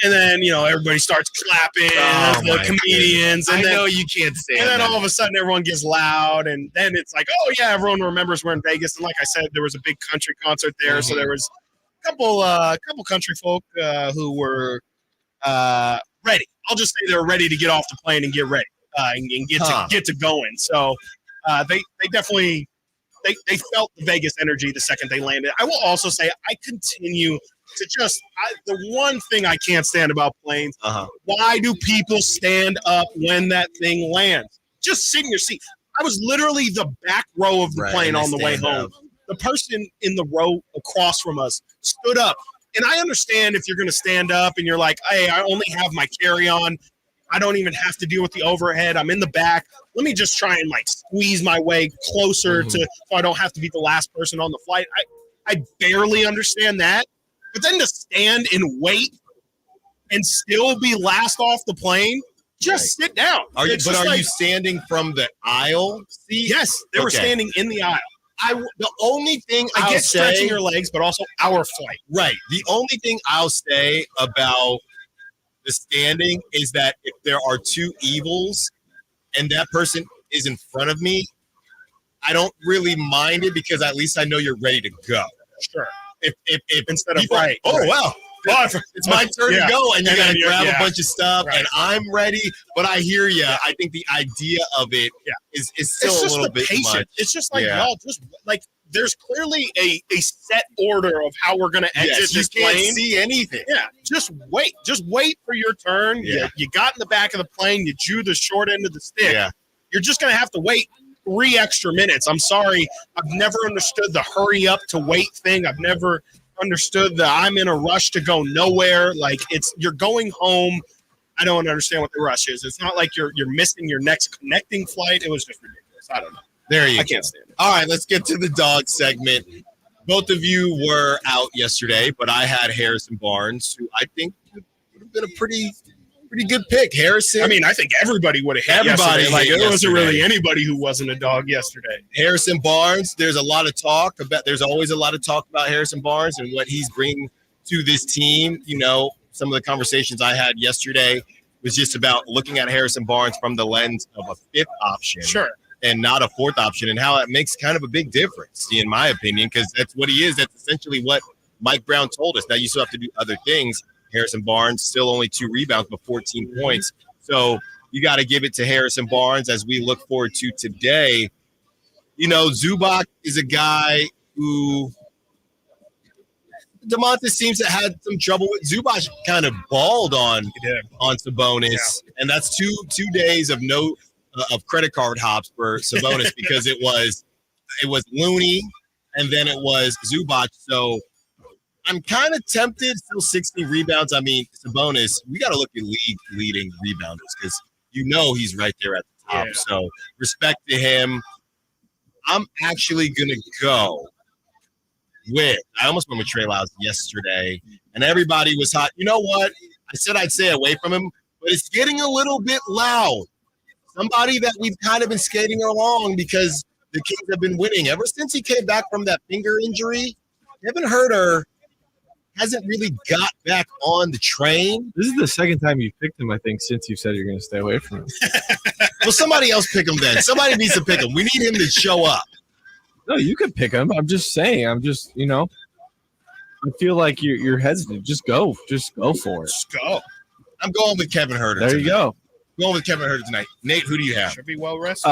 Speaker 18: And then, everybody starts clapping, the comedians.
Speaker 7: Goodness.
Speaker 18: And
Speaker 7: I
Speaker 18: then,
Speaker 7: know you can't stand
Speaker 18: And then
Speaker 7: that.
Speaker 18: all of a sudden everyone gets loud. And then it's like, oh, yeah, everyone remembers we're in Vegas. And like I said, there was a big country concert there. So there was a couple country folk who were ready. I'll just say they were ready to get off the plane and get ready and get to going. So they definitely they felt the Vegas energy the second they landed. I will also say I continue to the one thing I can't stand about planes. Why do people stand up when that thing lands? Just sit in your seat. I was literally the back row of the plane on the way home. The person in the row across from us stood up. And I understand if you're going to stand up and you're like, hey, I only have my carry-on. I don't even have to deal with the overhead. I'm in the back. Let me just try and squeeze my way closer so I don't have to be the last person on the flight. I barely understand that. But then to stand and wait and still be last off the plane, just sit down.
Speaker 7: Are you standing from the aisle seat?
Speaker 18: Yes, they were standing in the aisle.
Speaker 7: The only thing
Speaker 18: I get stretching your legs, but also our flight.
Speaker 7: Right. The only thing I'll say about the standing is that if there are two evils and that person is in front of me, I don't really mind it because at least I know you're ready to go.
Speaker 18: Sure.
Speaker 7: If
Speaker 18: instead of
Speaker 7: wow, it's my turn to go, and you got to grab a bunch of stuff, and I'm ready. But I hear you. I think the idea of it is still a little bit much.
Speaker 18: It's just like y'all just there's clearly a set order of how we're going to exit this plane.
Speaker 7: You can't see anything.
Speaker 18: Yeah, just wait. Just wait for your turn.
Speaker 7: Yeah.
Speaker 18: You got in the back of the plane. You drew the short end of the stick.
Speaker 7: Yeah.
Speaker 18: You're just going to have to wait 3 extra minutes. I'm sorry. I've never understood the hurry up to wait thing. I've never understood the I'm in a rush to go nowhere. You're going home. I don't understand what the rush is. It's not like you're missing your next connecting flight. It was just ridiculous. I don't know.
Speaker 7: There you go.
Speaker 18: I can't stand it.
Speaker 7: All right, let's get to the dog segment. Both of you were out yesterday, but I had Harrison Barnes, who I think would have been a pretty good pick. Harrison.
Speaker 18: I mean, I think everybody would have hit yesterday. There wasn't really anybody who wasn't a dog yesterday.
Speaker 7: Harrison Barnes, there's always a lot of talk about Harrison Barnes and what he's bringing to this team. Some of the conversations I had yesterday was just about looking at Harrison Barnes from the lens of a fifth option.
Speaker 18: Sure.
Speaker 7: And not a fourth option, and how it makes kind of a big difference, in my opinion, because that's what he is. That's essentially what Mike Brown told us. Now you still have to do other things. Harrison Barnes, still only 2 rebounds, but 14 points. So you got to give it to Harrison Barnes as we look forward to today. Zubac is a guy who DeMontis seems to have had some trouble with. Zubac kind of balled on Sabonis, and that's two days of of credit card hops for Sabonis because it was Looney and then it was Zubac. So I'm kind of tempted. Still 60 rebounds. I mean, Sabonis, we got to look at leading rebounders because he's right there at the top. Yeah. So respect to him. I'm actually going to go with, I almost went with Trey Lyles yesterday, and everybody was hot. You know what? I said I'd stay away from him, but it's getting a little bit loud. Somebody that we've kind of been skating along because the Kings have been winning. Ever since he came back from that finger injury, Kevin Huerter hasn't really got back on the train.
Speaker 8: This is the second time you picked him, I think, since you said you're going to stay away from him.
Speaker 7: Well, somebody else pick him then. Somebody needs to pick him. We need him to show up.
Speaker 8: No, you could pick him. I'm just saying. I feel like you're hesitant. Just go for it.
Speaker 7: Just go. I'm going with Kevin Huerter.
Speaker 8: There you go.
Speaker 7: Going with Kevin Huerter tonight. Nate, who do you have?
Speaker 18: Should be well rested.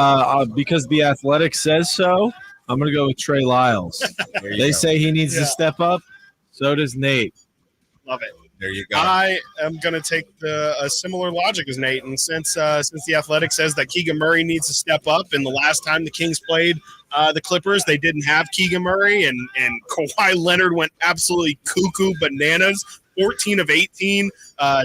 Speaker 8: Because the Athletic says so, I'm going to go with Trey Lyles. They say he needs to step up. So does Nate.
Speaker 18: Love it.
Speaker 7: There you go.
Speaker 18: I am going to take a similar logic as Nate. And since the Athletic says that Keegan Murray needs to step up, and the last time the Kings played the Clippers, they didn't have Keegan Murray, and Kawhi Leonard went absolutely cuckoo bananas. 14 of 18,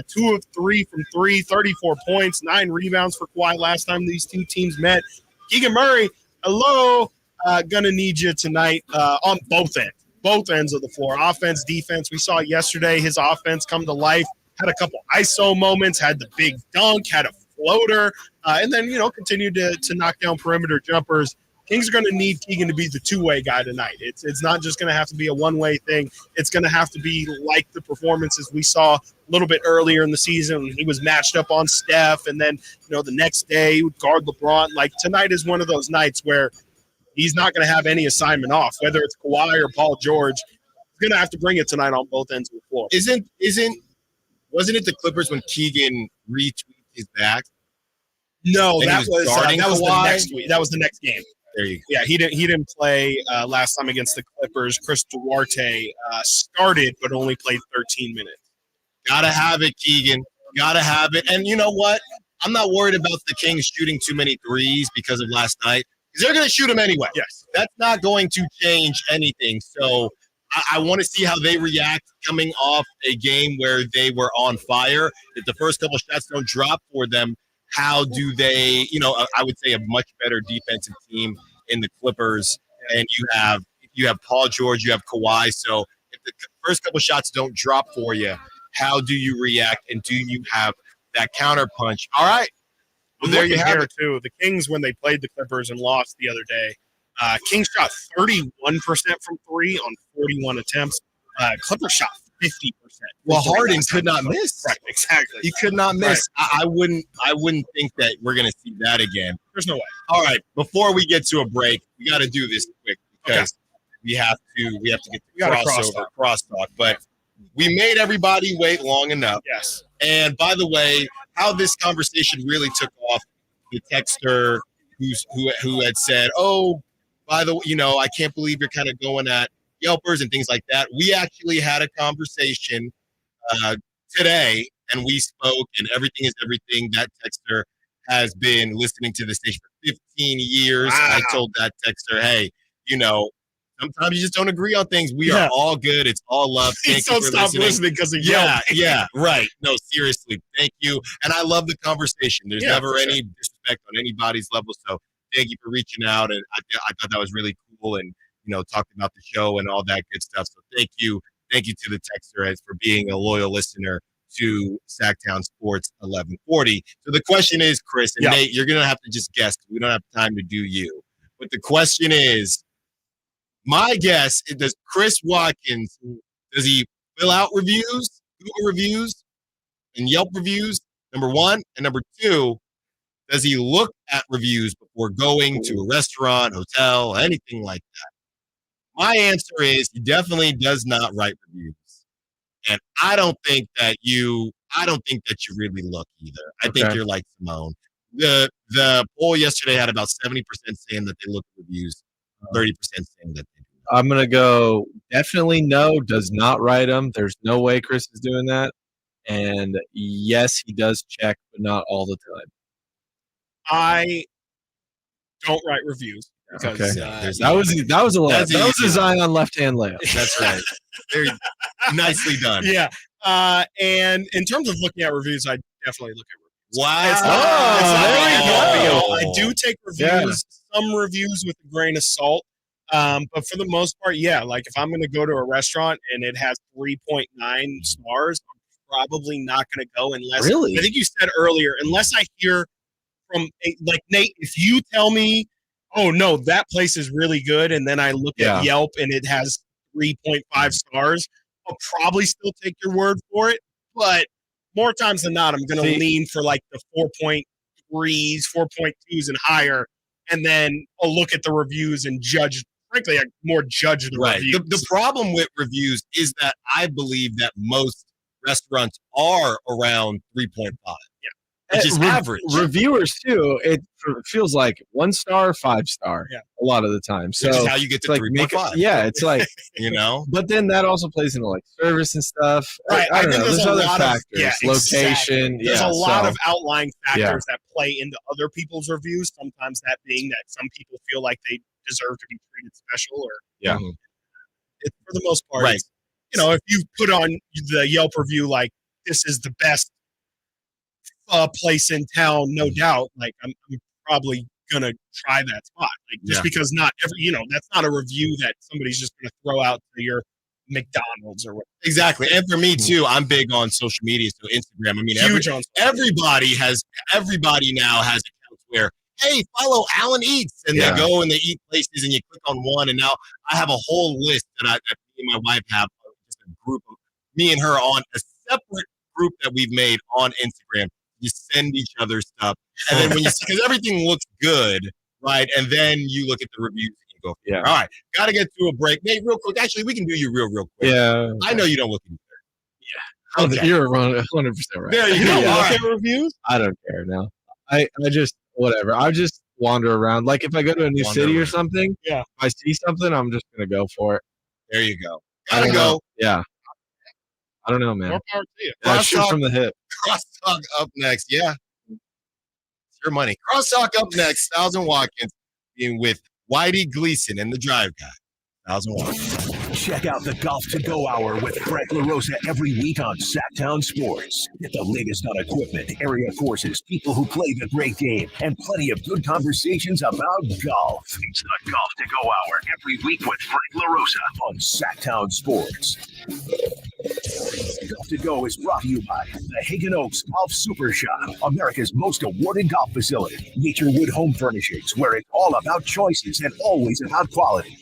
Speaker 18: 2 of 3 from 3, 34 points, 9 rebounds for Kawhi last time these two teams met. Keegan Murray, hello, gonna need you tonight on both ends of the floor, offense, defense. We saw yesterday his offense come to life, had a couple ISO moments, had the big dunk, had a floater, and then, continued to knock down perimeter jumpers. Kings are going to need Keegan to be the two-way guy tonight. It's not just going to have to be a one-way thing. It's going to have to be like the performances we saw a little bit earlier in the season when he was matched up on Steph, and then the next day he would guard LeBron. Like tonight is one of those nights where he's not going to have any assignment off, whether it's Kawhi or Paul George. He's going to have to bring it tonight on both ends of the floor.
Speaker 6: Wasn't it the Clippers when Keegan retweeted his back?
Speaker 18: No,
Speaker 6: And
Speaker 18: that
Speaker 6: he
Speaker 18: was
Speaker 6: guarding
Speaker 18: the
Speaker 6: Kawhi?
Speaker 18: next week. That was the next game.
Speaker 6: There you go.
Speaker 18: Yeah, he didn't play last time against the Clippers. Chris Duarte started but only played 13 minutes.
Speaker 6: Gotta have it, Keegan. Gotta have it. And you know what? I'm not worried about the Kings shooting too many threes because of last night, because they're going to shoot them anyway.
Speaker 18: Yes.
Speaker 6: That's not going to change anything. So I want to see how they react coming off a game where they were on fire. If the first couple shots don't drop for them, how do they, I would say a much better defensive team in the Clippers. And you have Paul George, you have Kawhi. So if the first couple shots don't drop for you, how do you react? And do you have that counter punch? All right.
Speaker 18: Well, there you have it, too. The Kings, when they played the Clippers and lost the other day, Kings shot 31% from three on 41 attempts. Clippers shot 50%.
Speaker 6: Well, Harden could not miss.
Speaker 18: Right, exactly.
Speaker 6: He could not miss. Right. I wouldn't think that we're going to see that again.
Speaker 18: There's no way.
Speaker 6: All right. Before we get to a break, we got to do this quick because we have to get the crosstalk. But we made everybody wait long enough.
Speaker 18: Yes.
Speaker 6: And by the way, how this conversation really took off, the texter who had said, "Oh, by the way, I can't believe you're kind of going at Yelpers and things like that." We actually had a conversation today, and we spoke, and everything is everything. That texter has been listening to the station for 15 years. Wow. I told that texter, hey, sometimes you just don't agree on things. We are all good. It's all love. Thank you for
Speaker 18: listening because of
Speaker 6: Yelp. Yeah, right. No, seriously. Thank you. And I love the conversation. There's never any disrespect on anybody's level. So thank you for reaching out. And I thought that was really cool. And, talking about the show and all that good stuff. So thank you. Thank you to the texter for being a loyal listener to Sactown Sports 1140. So the question is, Chris and Nate, you're going to have to just guess because we don't have time to do you. But the question is, my guess is, does Chris Watkins, does he fill out reviews, Google reviews, and Yelp reviews, number one? And number two, does he look at reviews before going to a restaurant, hotel, anything like that? My answer is he definitely does not write reviews. And I don't think that you really look either. I think you're like Simone. The poll yesterday had about 70% saying that they look at reviews, 30% saying that they do.
Speaker 8: I'm going to go definitely no, does not write them. There's no way Chris is doing that. And yes, he does check, but not all the time.
Speaker 18: I don't write reviews. Because,
Speaker 8: that was a Zion left-hand layup.
Speaker 6: That's right. Very nicely done.
Speaker 18: Yeah. And in terms of looking at reviews, I definitely look at reviews.
Speaker 6: Wow.
Speaker 18: There you go. I do take reviews, some reviews with a grain of salt. But for the most part, like if I'm going to go to a restaurant and it has 3.9 stars, I'm probably not going to go unless, I think you said earlier, unless I hear from like Nate, if you tell me, oh no, that place is really good, and then I look at Yelp and it has 3.5 stars, I'll probably still take your word for it. But more times than not, I'm going to lean for like the 4.3s, 4.2s and higher, and then I'll look at the reviews and judge. Frankly, I more judge the reviews.
Speaker 6: The problem with reviews is that I believe that most restaurants are around 3.5. Yeah. Which is average.
Speaker 8: Reviewers too. It feels like 1 star, 5 star. Yeah. A lot of the time. So
Speaker 6: which is how you get to 3.5.
Speaker 8: It's like But then that also plays into like service and stuff.
Speaker 18: Right.
Speaker 8: I don't know. There's other factors.
Speaker 18: Location.
Speaker 8: Location.
Speaker 18: There's a lot of outlying factors that play into other people's reviews. Sometimes that being that some people feel like they deserve to be treated special, or it's for the most part.
Speaker 6: Right.
Speaker 18: If you put on the Yelp review like this is the best place in town, no doubt. Like I'm probably gonna try that spot. Like just because not every, that's not a review that somebody's just gonna throw out to your McDonald's or whatever.
Speaker 6: Exactly. And for me too, I'm big on social media, so Instagram. I mean, everybody now has accounts where hey, follow Alan Eats. And they go and they eat places and you click on one. And now I have a whole list that me and my wife have, just a group of me and her on a separate group that we've made on Instagram. You send each other stuff. And then when you see, because everything looks good, right? And then you look at the reviews and you go, yeah. All right, got to get to a break. Nate, real quick. Actually, we can do you real quick.
Speaker 8: Yeah.
Speaker 6: I know you don't look any better.
Speaker 8: Yeah.
Speaker 6: Okay.
Speaker 8: You're 100% right.
Speaker 6: There you go. Look at
Speaker 18: reviews?
Speaker 8: I don't care now. I just, whatever. I just wander around. Like if I go to a new city or something, if I see something, I'm just going to go for it.
Speaker 6: There you go. Gotta go.
Speaker 8: Yeah. I don't know, man.
Speaker 6: More power to you.
Speaker 8: Shoot from the hip.
Speaker 6: Crosstalk up next. Yeah. It's your money. Crosstalk up next. Stiles Watkins being with Whitey Gleason and the Drive Guy. Stiles Watkins.
Speaker 4: Check out the Golf to Go Hour with Frank LaRosa every week on Sactown Sports. Get the latest on equipment, area courses, people who play the great game, and plenty of good conversations about golf. It's the Golf to Go Hour every week with Frank LaRosa on Sactown Sports. Golf to Go is brought to you by the Hagen Oaks Golf Super Shop, America's most awarded golf facility. Naturewood Home Furnishings, where it's all about choices and always about quality.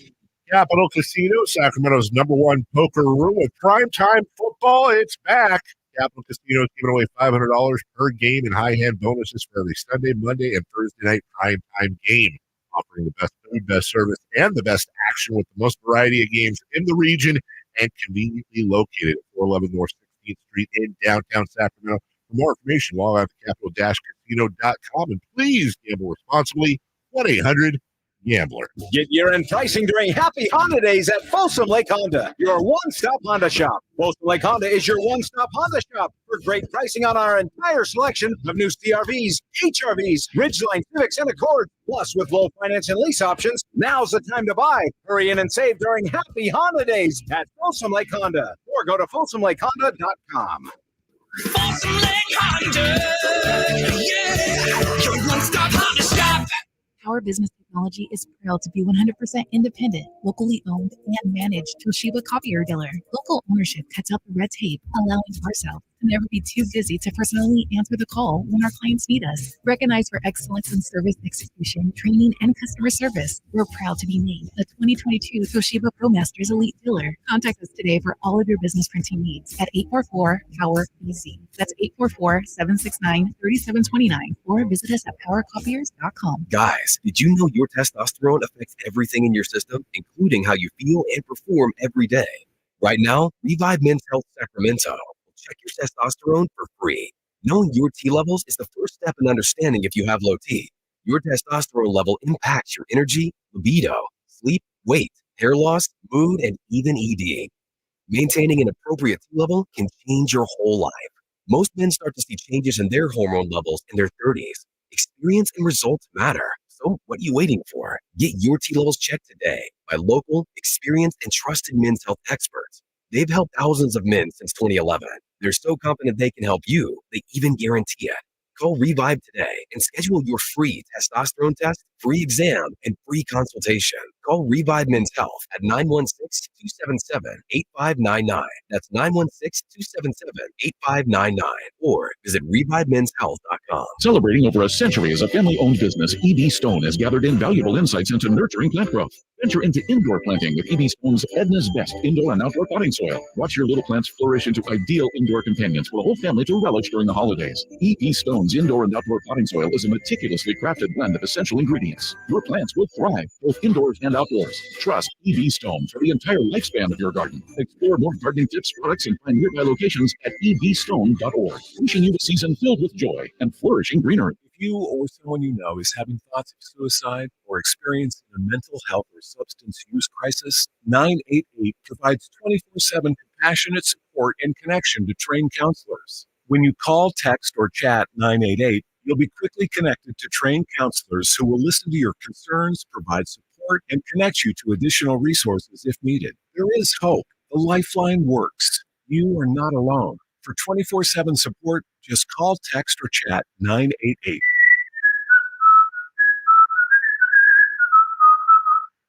Speaker 10: Capital Casino, Sacramento's #1 poker room with primetime football. It's back. Capital Casino is giving away $500 per game in high hand bonuses for every Sunday, Monday, and Thursday night primetime game. Offering the best food, best service, and the best action with the most variety of games in the region and conveniently located at 411 North 16th Street in downtown Sacramento. For more information, log on to capital-casino.com and please gamble responsibly. 1-800-GAMBLER.
Speaker 22: Get year-end pricing during Happy Holidays at Folsom Lake Honda, your one-stop Honda shop. Folsom Lake Honda is your one-stop Honda shop for great pricing on our entire selection of new CRVs, HRVs, Ridgeline, Civics, and Accord. Plus, with low finance and lease options, now's the time to buy. Hurry in and save during Happy Holidays at Folsom Lake Honda, or go to folsomlakehonda.com.
Speaker 20: Folsom Lake Honda, yeah, your one-stop Honda shop.
Speaker 2: Our business technology is proud to be 100% independent, locally owned, and managed Toshiba copier dealer. Local ownership cuts out the red tape, allowing ourselves to never be too busy to personally answer the call when our clients need us. Recognized for excellence in service execution, training, and customer service, we're proud to be named a 2022 Toshiba ProMasters Elite Dealer. Contact us today for all of your business printing needs at 844-POWER-BZ. That's 844-769-3729, or visit us at powercopiers.com.
Speaker 5: Guys, did you know your testosterone affects everything in your system, including how you feel and perform every day? Right now, Revive Men's Health Sacramento will check your testosterone for free. Knowing your T levels is the first step in understanding if you have low T. Your testosterone level impacts your energy, libido, sleep, weight, hair loss, mood, and even ED. Maintaining an appropriate T level can change your whole life. Most men start to see changes in their hormone levels in their 30s. Experience and results matter. So what are you waiting for? Get your T levels checked today by local, experienced, and trusted men's health experts. They've helped thousands of men since 2011. They're so confident they can help you, they even guarantee it. Call Revive today and schedule your free testosterone test, free exam, and free consultation. Call Revive Men's Health at 916-277-8599. That's 916-277-8599. Or visit revivemenshealth.com.
Speaker 14: Celebrating over a century as a family-owned business, E.B. Stone has gathered invaluable insights into nurturing plant growth. Venture into indoor planting with E.B. Stone's Edna's Best indoor and outdoor potting soil. Watch your little plants flourish into ideal indoor companions for the whole family to relish during the holidays. E.B. Stone's indoor and outdoor potting soil is a meticulously crafted blend of essential ingredients. Your plants will thrive, both indoors and outdoors. Trust E.B. Stone for the entire lifespan of your garden. Explore more gardening tips, products, and find nearby locations at ebstone.org. Wishing you a season filled with joy and flourishing greenery.
Speaker 9: If you or someone you know is having thoughts of suicide or experiencing a mental health or substance use crisis, 988 provides 24/7 compassionate support and connection to trained counselors. When you call, text, or chat 988, you'll be quickly connected to trained counselors who will listen to your concerns, provide support, and connect you to additional resources if needed. There is hope. The Lifeline works. You are not alone. For 24/7 support, just call, text, or chat 988.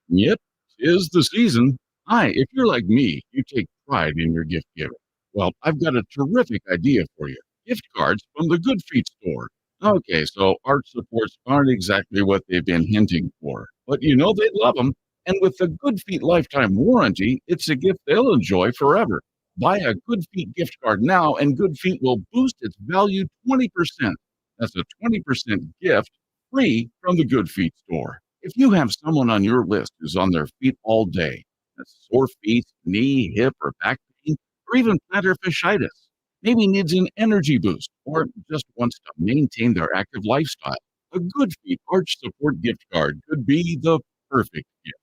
Speaker 14: Yep, 'tis the season. Hi, if you're like me, you take pride in your gift giving. Well, I've got a terrific idea for you. Gift cards from the Good Feet store. Okay, so arch supports aren't exactly what they've been hinting for, but you know they love them. And with the Good Feet lifetime warranty, it's a gift they'll enjoy forever. Buy a Good Feet gift card now, and Good Feet will boost its value 20%. That's a 20% gift free from the Good Feet store. If you have someone on your list who's on their feet all day, that's sore feet, knee, hip, or back pain, or even plantar fasciitis, maybe needs an energy boost, or just wants to maintain their active lifestyle, a Good Feet Arch Support gift card could be the perfect gift.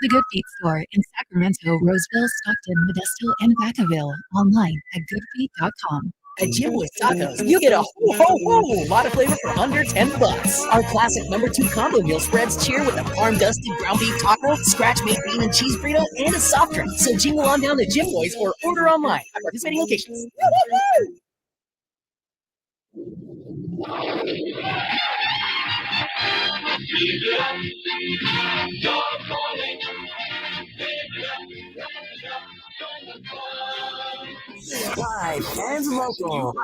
Speaker 3: The Good Feet store in Sacramento, Roseville, Stockton, Modesto, and Vacaville. Online at goodfeet.com.
Speaker 11: At Jim Boy's Tacos, you get a whole lot of flavor for under $10. Our classic #2 combo meal spreads cheer with a farm-dusted ground beef taco, scratch-made bean and cheese burrito, and a soft drink. So jingle on down to Jim Boy's or order online at participating locations.
Speaker 20: Live and local.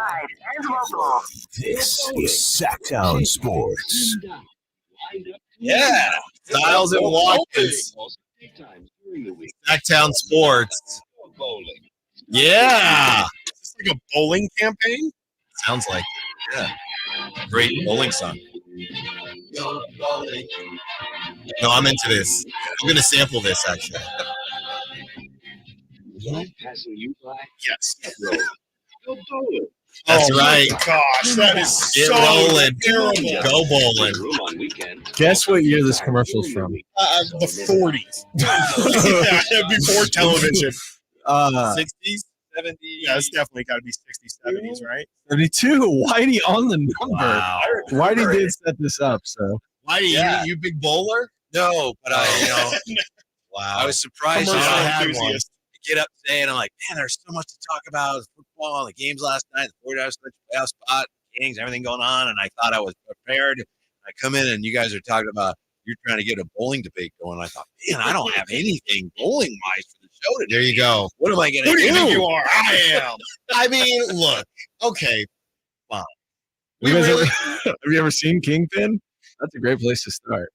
Speaker 4: This is Sactown Sports.
Speaker 7: Yeah, Stiles and Watkins. Sactown Sports. Yeah.
Speaker 18: Is this like a bowling campaign?
Speaker 7: Sounds like it. Yeah. Great bowling song. Go bowling. No, I'm into this. I'm going to sample this, actually.
Speaker 20: Passing you by?
Speaker 18: Yes.
Speaker 20: Go bowling.
Speaker 7: That's
Speaker 18: Oh
Speaker 7: right.
Speaker 18: my gosh, that is
Speaker 7: Get
Speaker 18: so
Speaker 7: rolling.
Speaker 18: terrible.
Speaker 7: Go bowling.
Speaker 20: Room on weekend.
Speaker 8: Guess what year this commercial's from?
Speaker 18: The 40s. Yeah, before television.
Speaker 7: 60s? 70s?
Speaker 18: Yeah, it's definitely got to be 60s, 70s, right?
Speaker 8: 32. Whitey on the number.
Speaker 7: Wow.
Speaker 8: Whitey did set this up, so.
Speaker 7: Whitey,
Speaker 6: Yeah.
Speaker 7: you big bowler?
Speaker 6: No, but
Speaker 7: Wow.
Speaker 6: I was surprised.
Speaker 18: Commercial
Speaker 6: I had
Speaker 18: enthusiast.
Speaker 6: one. I get up today and I'm like, man, there's so much to talk about. Football, the games last night, the 49ers playoff spot, Kings, everything going on. And I thought I was prepared. I come in and you guys are talking about you're trying to get a bowling debate going. I thought, man, I don't have anything bowling wise for the show today.
Speaker 7: There you go.
Speaker 6: What am I going to
Speaker 18: Who
Speaker 6: do?
Speaker 18: do you think you are? I am.
Speaker 7: I mean, look, okay, fine.
Speaker 8: You guys ever, have you ever seen Kingpin? That's a great place to start.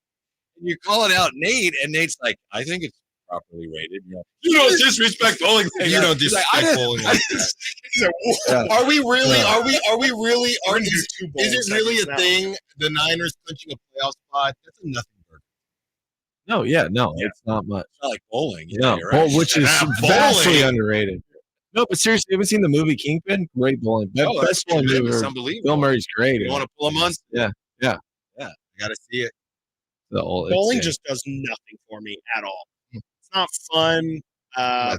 Speaker 6: And you call it out, Nate, and Nate's like, I think it's properly rated.
Speaker 7: You don't disrespect bowling. And you don't
Speaker 6: He's like,
Speaker 7: disrespect bowling like that.
Speaker 18: He's like, whoa.
Speaker 7: Are we really?
Speaker 8: Yeah.
Speaker 7: Are we really?
Speaker 18: We're
Speaker 7: Are
Speaker 18: gonna do
Speaker 7: is,
Speaker 18: 2 bowling
Speaker 7: is it really a
Speaker 18: segments now.
Speaker 7: thing? The Niners clinching a playoff spot? That's a nothing burger.
Speaker 8: No, it's not much.
Speaker 6: It's not like bowling. Yeah,
Speaker 8: No,
Speaker 6: you're right.
Speaker 8: which is
Speaker 7: Now,
Speaker 8: vastly
Speaker 7: bowling.
Speaker 8: underrated. No, but seriously, you haven't seen the movie Kingpin? Great bowling.
Speaker 6: Oh,
Speaker 8: Best bowling movie.
Speaker 6: it's
Speaker 8: ever.
Speaker 6: unbelievable.
Speaker 8: Bill Murray's great.
Speaker 7: You want to pull a month?
Speaker 8: Yeah.
Speaker 6: I got to see it.
Speaker 8: The old,
Speaker 18: Bowling just does nothing for me at all. It's not fun. I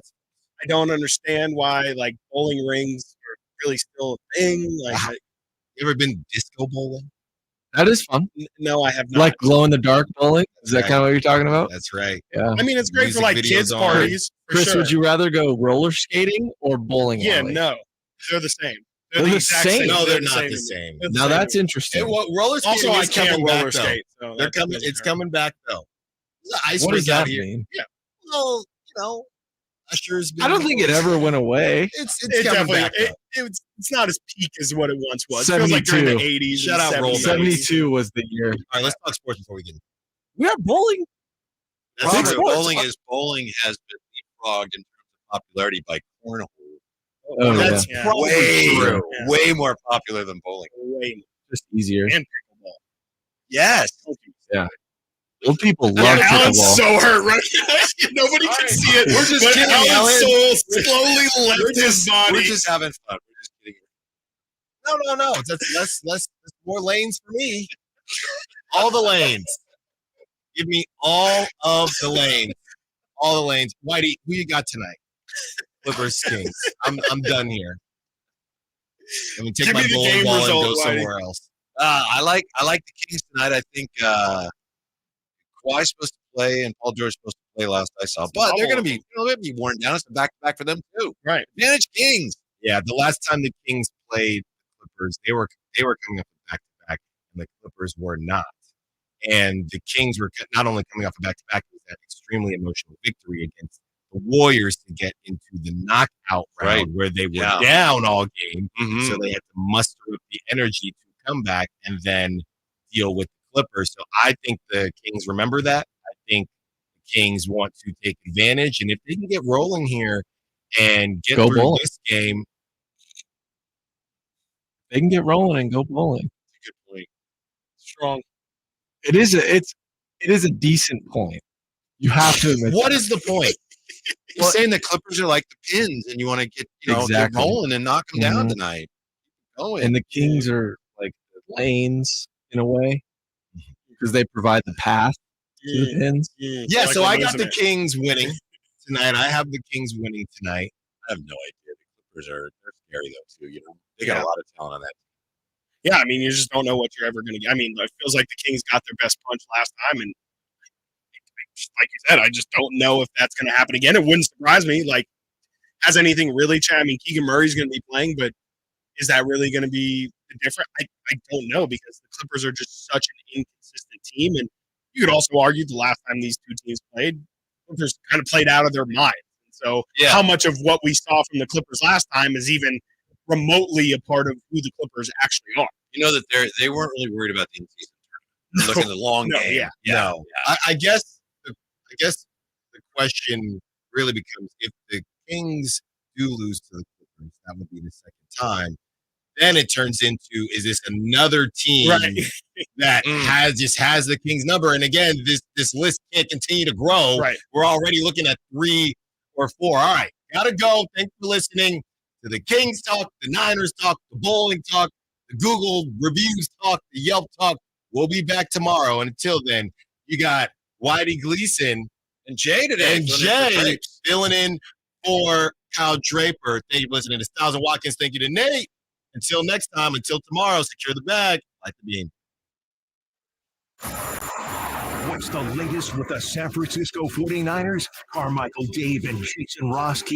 Speaker 18: don't understand why like bowling rings are really still a thing. Like,
Speaker 7: You ever been disco bowling?
Speaker 8: that is fun.
Speaker 18: no, I have not.
Speaker 8: Like glow in the dark bowling. Is that
Speaker 7: right.
Speaker 8: kind of what you're talking about?
Speaker 7: That's right.
Speaker 8: Yeah.
Speaker 18: I mean, it's great for
Speaker 7: Music
Speaker 18: like
Speaker 7: videos
Speaker 18: kids
Speaker 7: on.
Speaker 18: parties. For
Speaker 8: Chris,
Speaker 18: sure.
Speaker 8: would you rather go roller skating or bowling?
Speaker 18: Yeah,
Speaker 8: alley?
Speaker 18: no, they're the same.
Speaker 8: They're the
Speaker 18: exact
Speaker 8: same.
Speaker 7: No, they're
Speaker 18: the
Speaker 7: not the
Speaker 18: to me.
Speaker 7: same.
Speaker 18: They're the
Speaker 8: Now
Speaker 18: same
Speaker 8: that's
Speaker 18: to me.
Speaker 8: interesting.
Speaker 7: Roller skating
Speaker 18: Also, I
Speaker 7: is
Speaker 18: can't
Speaker 7: coming
Speaker 18: roller
Speaker 7: back, though.
Speaker 18: skate. So
Speaker 7: They're
Speaker 18: that
Speaker 7: coming.
Speaker 18: doesn't
Speaker 7: It's
Speaker 18: count.
Speaker 7: coming back though. There's an ice
Speaker 8: What does
Speaker 7: rink out
Speaker 8: that
Speaker 7: here.
Speaker 8: mean?
Speaker 7: Well, you know, Usher's.
Speaker 8: I don't think it ever went away.
Speaker 7: It's
Speaker 18: It
Speaker 7: coming
Speaker 18: definitely
Speaker 7: back. though.
Speaker 18: it's not as peak as what it once was. It feels like during the 80s.
Speaker 7: Shut
Speaker 18: and
Speaker 7: up, roll
Speaker 18: 70s.
Speaker 8: 72 was the year.
Speaker 7: All right, let's talk sports before we get.
Speaker 8: We have bowling.
Speaker 6: That's
Speaker 8: Big
Speaker 6: true.
Speaker 8: sports.
Speaker 6: Bowling has been leapfrogged in terms of popularity by cornhole.
Speaker 8: Oh,
Speaker 18: That's
Speaker 8: yeah.
Speaker 18: probably
Speaker 6: Way,
Speaker 18: true.
Speaker 6: way more popular than bowling.
Speaker 18: Way more.
Speaker 8: Just easier.
Speaker 18: And pickleball.
Speaker 6: Yes.
Speaker 8: Yeah. Old people love
Speaker 18: Yeah, Alan's
Speaker 8: pickleball.
Speaker 18: so hurt right now. Nobody can see it.
Speaker 7: We're just
Speaker 18: but
Speaker 7: kidding,
Speaker 18: Alan's
Speaker 7: Alan.
Speaker 18: soul slowly left his body.
Speaker 6: We're just having fun. We're just kidding.
Speaker 7: No. That's less more lanes for me. All the lanes. Give me all of the lanes. All the lanes. Whitey, who you got tonight? Clippers Kings. I'm done here. I'm gonna take
Speaker 18: Give
Speaker 7: my
Speaker 18: me the
Speaker 7: bowling
Speaker 18: game
Speaker 7: ball and
Speaker 18: result,
Speaker 7: go
Speaker 18: Whitey.
Speaker 7: somewhere else.
Speaker 6: I like the Kings tonight. I think Kawhi's supposed to play and Paul George's supposed to play last I saw, but they're going to be they'll be worn down. It's a back-to-back for them too.
Speaker 18: Right.
Speaker 6: Advantage Kings.
Speaker 7: Yeah, the last time the Kings played the Clippers, they were coming up with back-to-back, and the Clippers were not. And the Kings were not only coming off a back-to-back, it was that extremely emotional victory against
Speaker 6: the Warriors to get into the knockout round where they were down all game. So they had to muster up the energy to come back and then deal with the Clippers. So I think the Kings remember that. I think the Kings want to take advantage. And if they can get rolling here and get through this game,
Speaker 8: they can get rolling and go bowling.
Speaker 6: That's a good point. Strong.
Speaker 8: It is a decent point. You have to admit.
Speaker 6: What is the point? You're saying the Clippers are like the Pins, and you want to get get rolling and knock them down tonight.
Speaker 8: And the Kings are like the lanes in a way because they provide the path to the Pins.
Speaker 6: Yeah, so I got the Kings winning tonight. I have the Kings winning tonight. I have no idea. The Clippers they're scary though too. They got a lot of talent on that.
Speaker 18: Yeah, I mean, you just don't know what you're ever going to get. I mean, it feels like the Kings got their best punch last time, and like you said, I just don't know if that's going to happen again. It wouldn't surprise me. Like, has anything really changed? I mean, Keegan Murray's going to be playing, but is that really going to be different? I don't know, because the Clippers are just such an inconsistent team, and you could also argue the last time these two teams played, the Clippers kind of played out of their minds. So how much of what we saw from the Clippers last time is even remotely a part of who the Clippers actually are?
Speaker 6: You know that they weren't really worried about the in-season tournament. Look at the long game.
Speaker 18: No.
Speaker 6: I guess the question really becomes, if the Kings do lose to the Clippers, that would be the second time. Then it turns into, is this another team that has the Kings number? And again, this list can't continue to grow.
Speaker 18: Right.
Speaker 6: We're already looking at 3 or 4. All right, gotta go. Thanks for listening to the Kings talk, the Niners talk, the bowling talk, the Google reviews talk, the Yelp talk. We'll be back tomorrow. And until then, you got Whitey Gleason
Speaker 20: and Jay today.
Speaker 6: And Jay filling in for Kyle Draper. Thank you for listening to Stiles Watkins. Thank you to Nate. Until next time, until tomorrow, secure the bag, light the beam.
Speaker 4: What's the latest with the San Francisco 49ers? Carmichael, Dave, and Jason Ross keep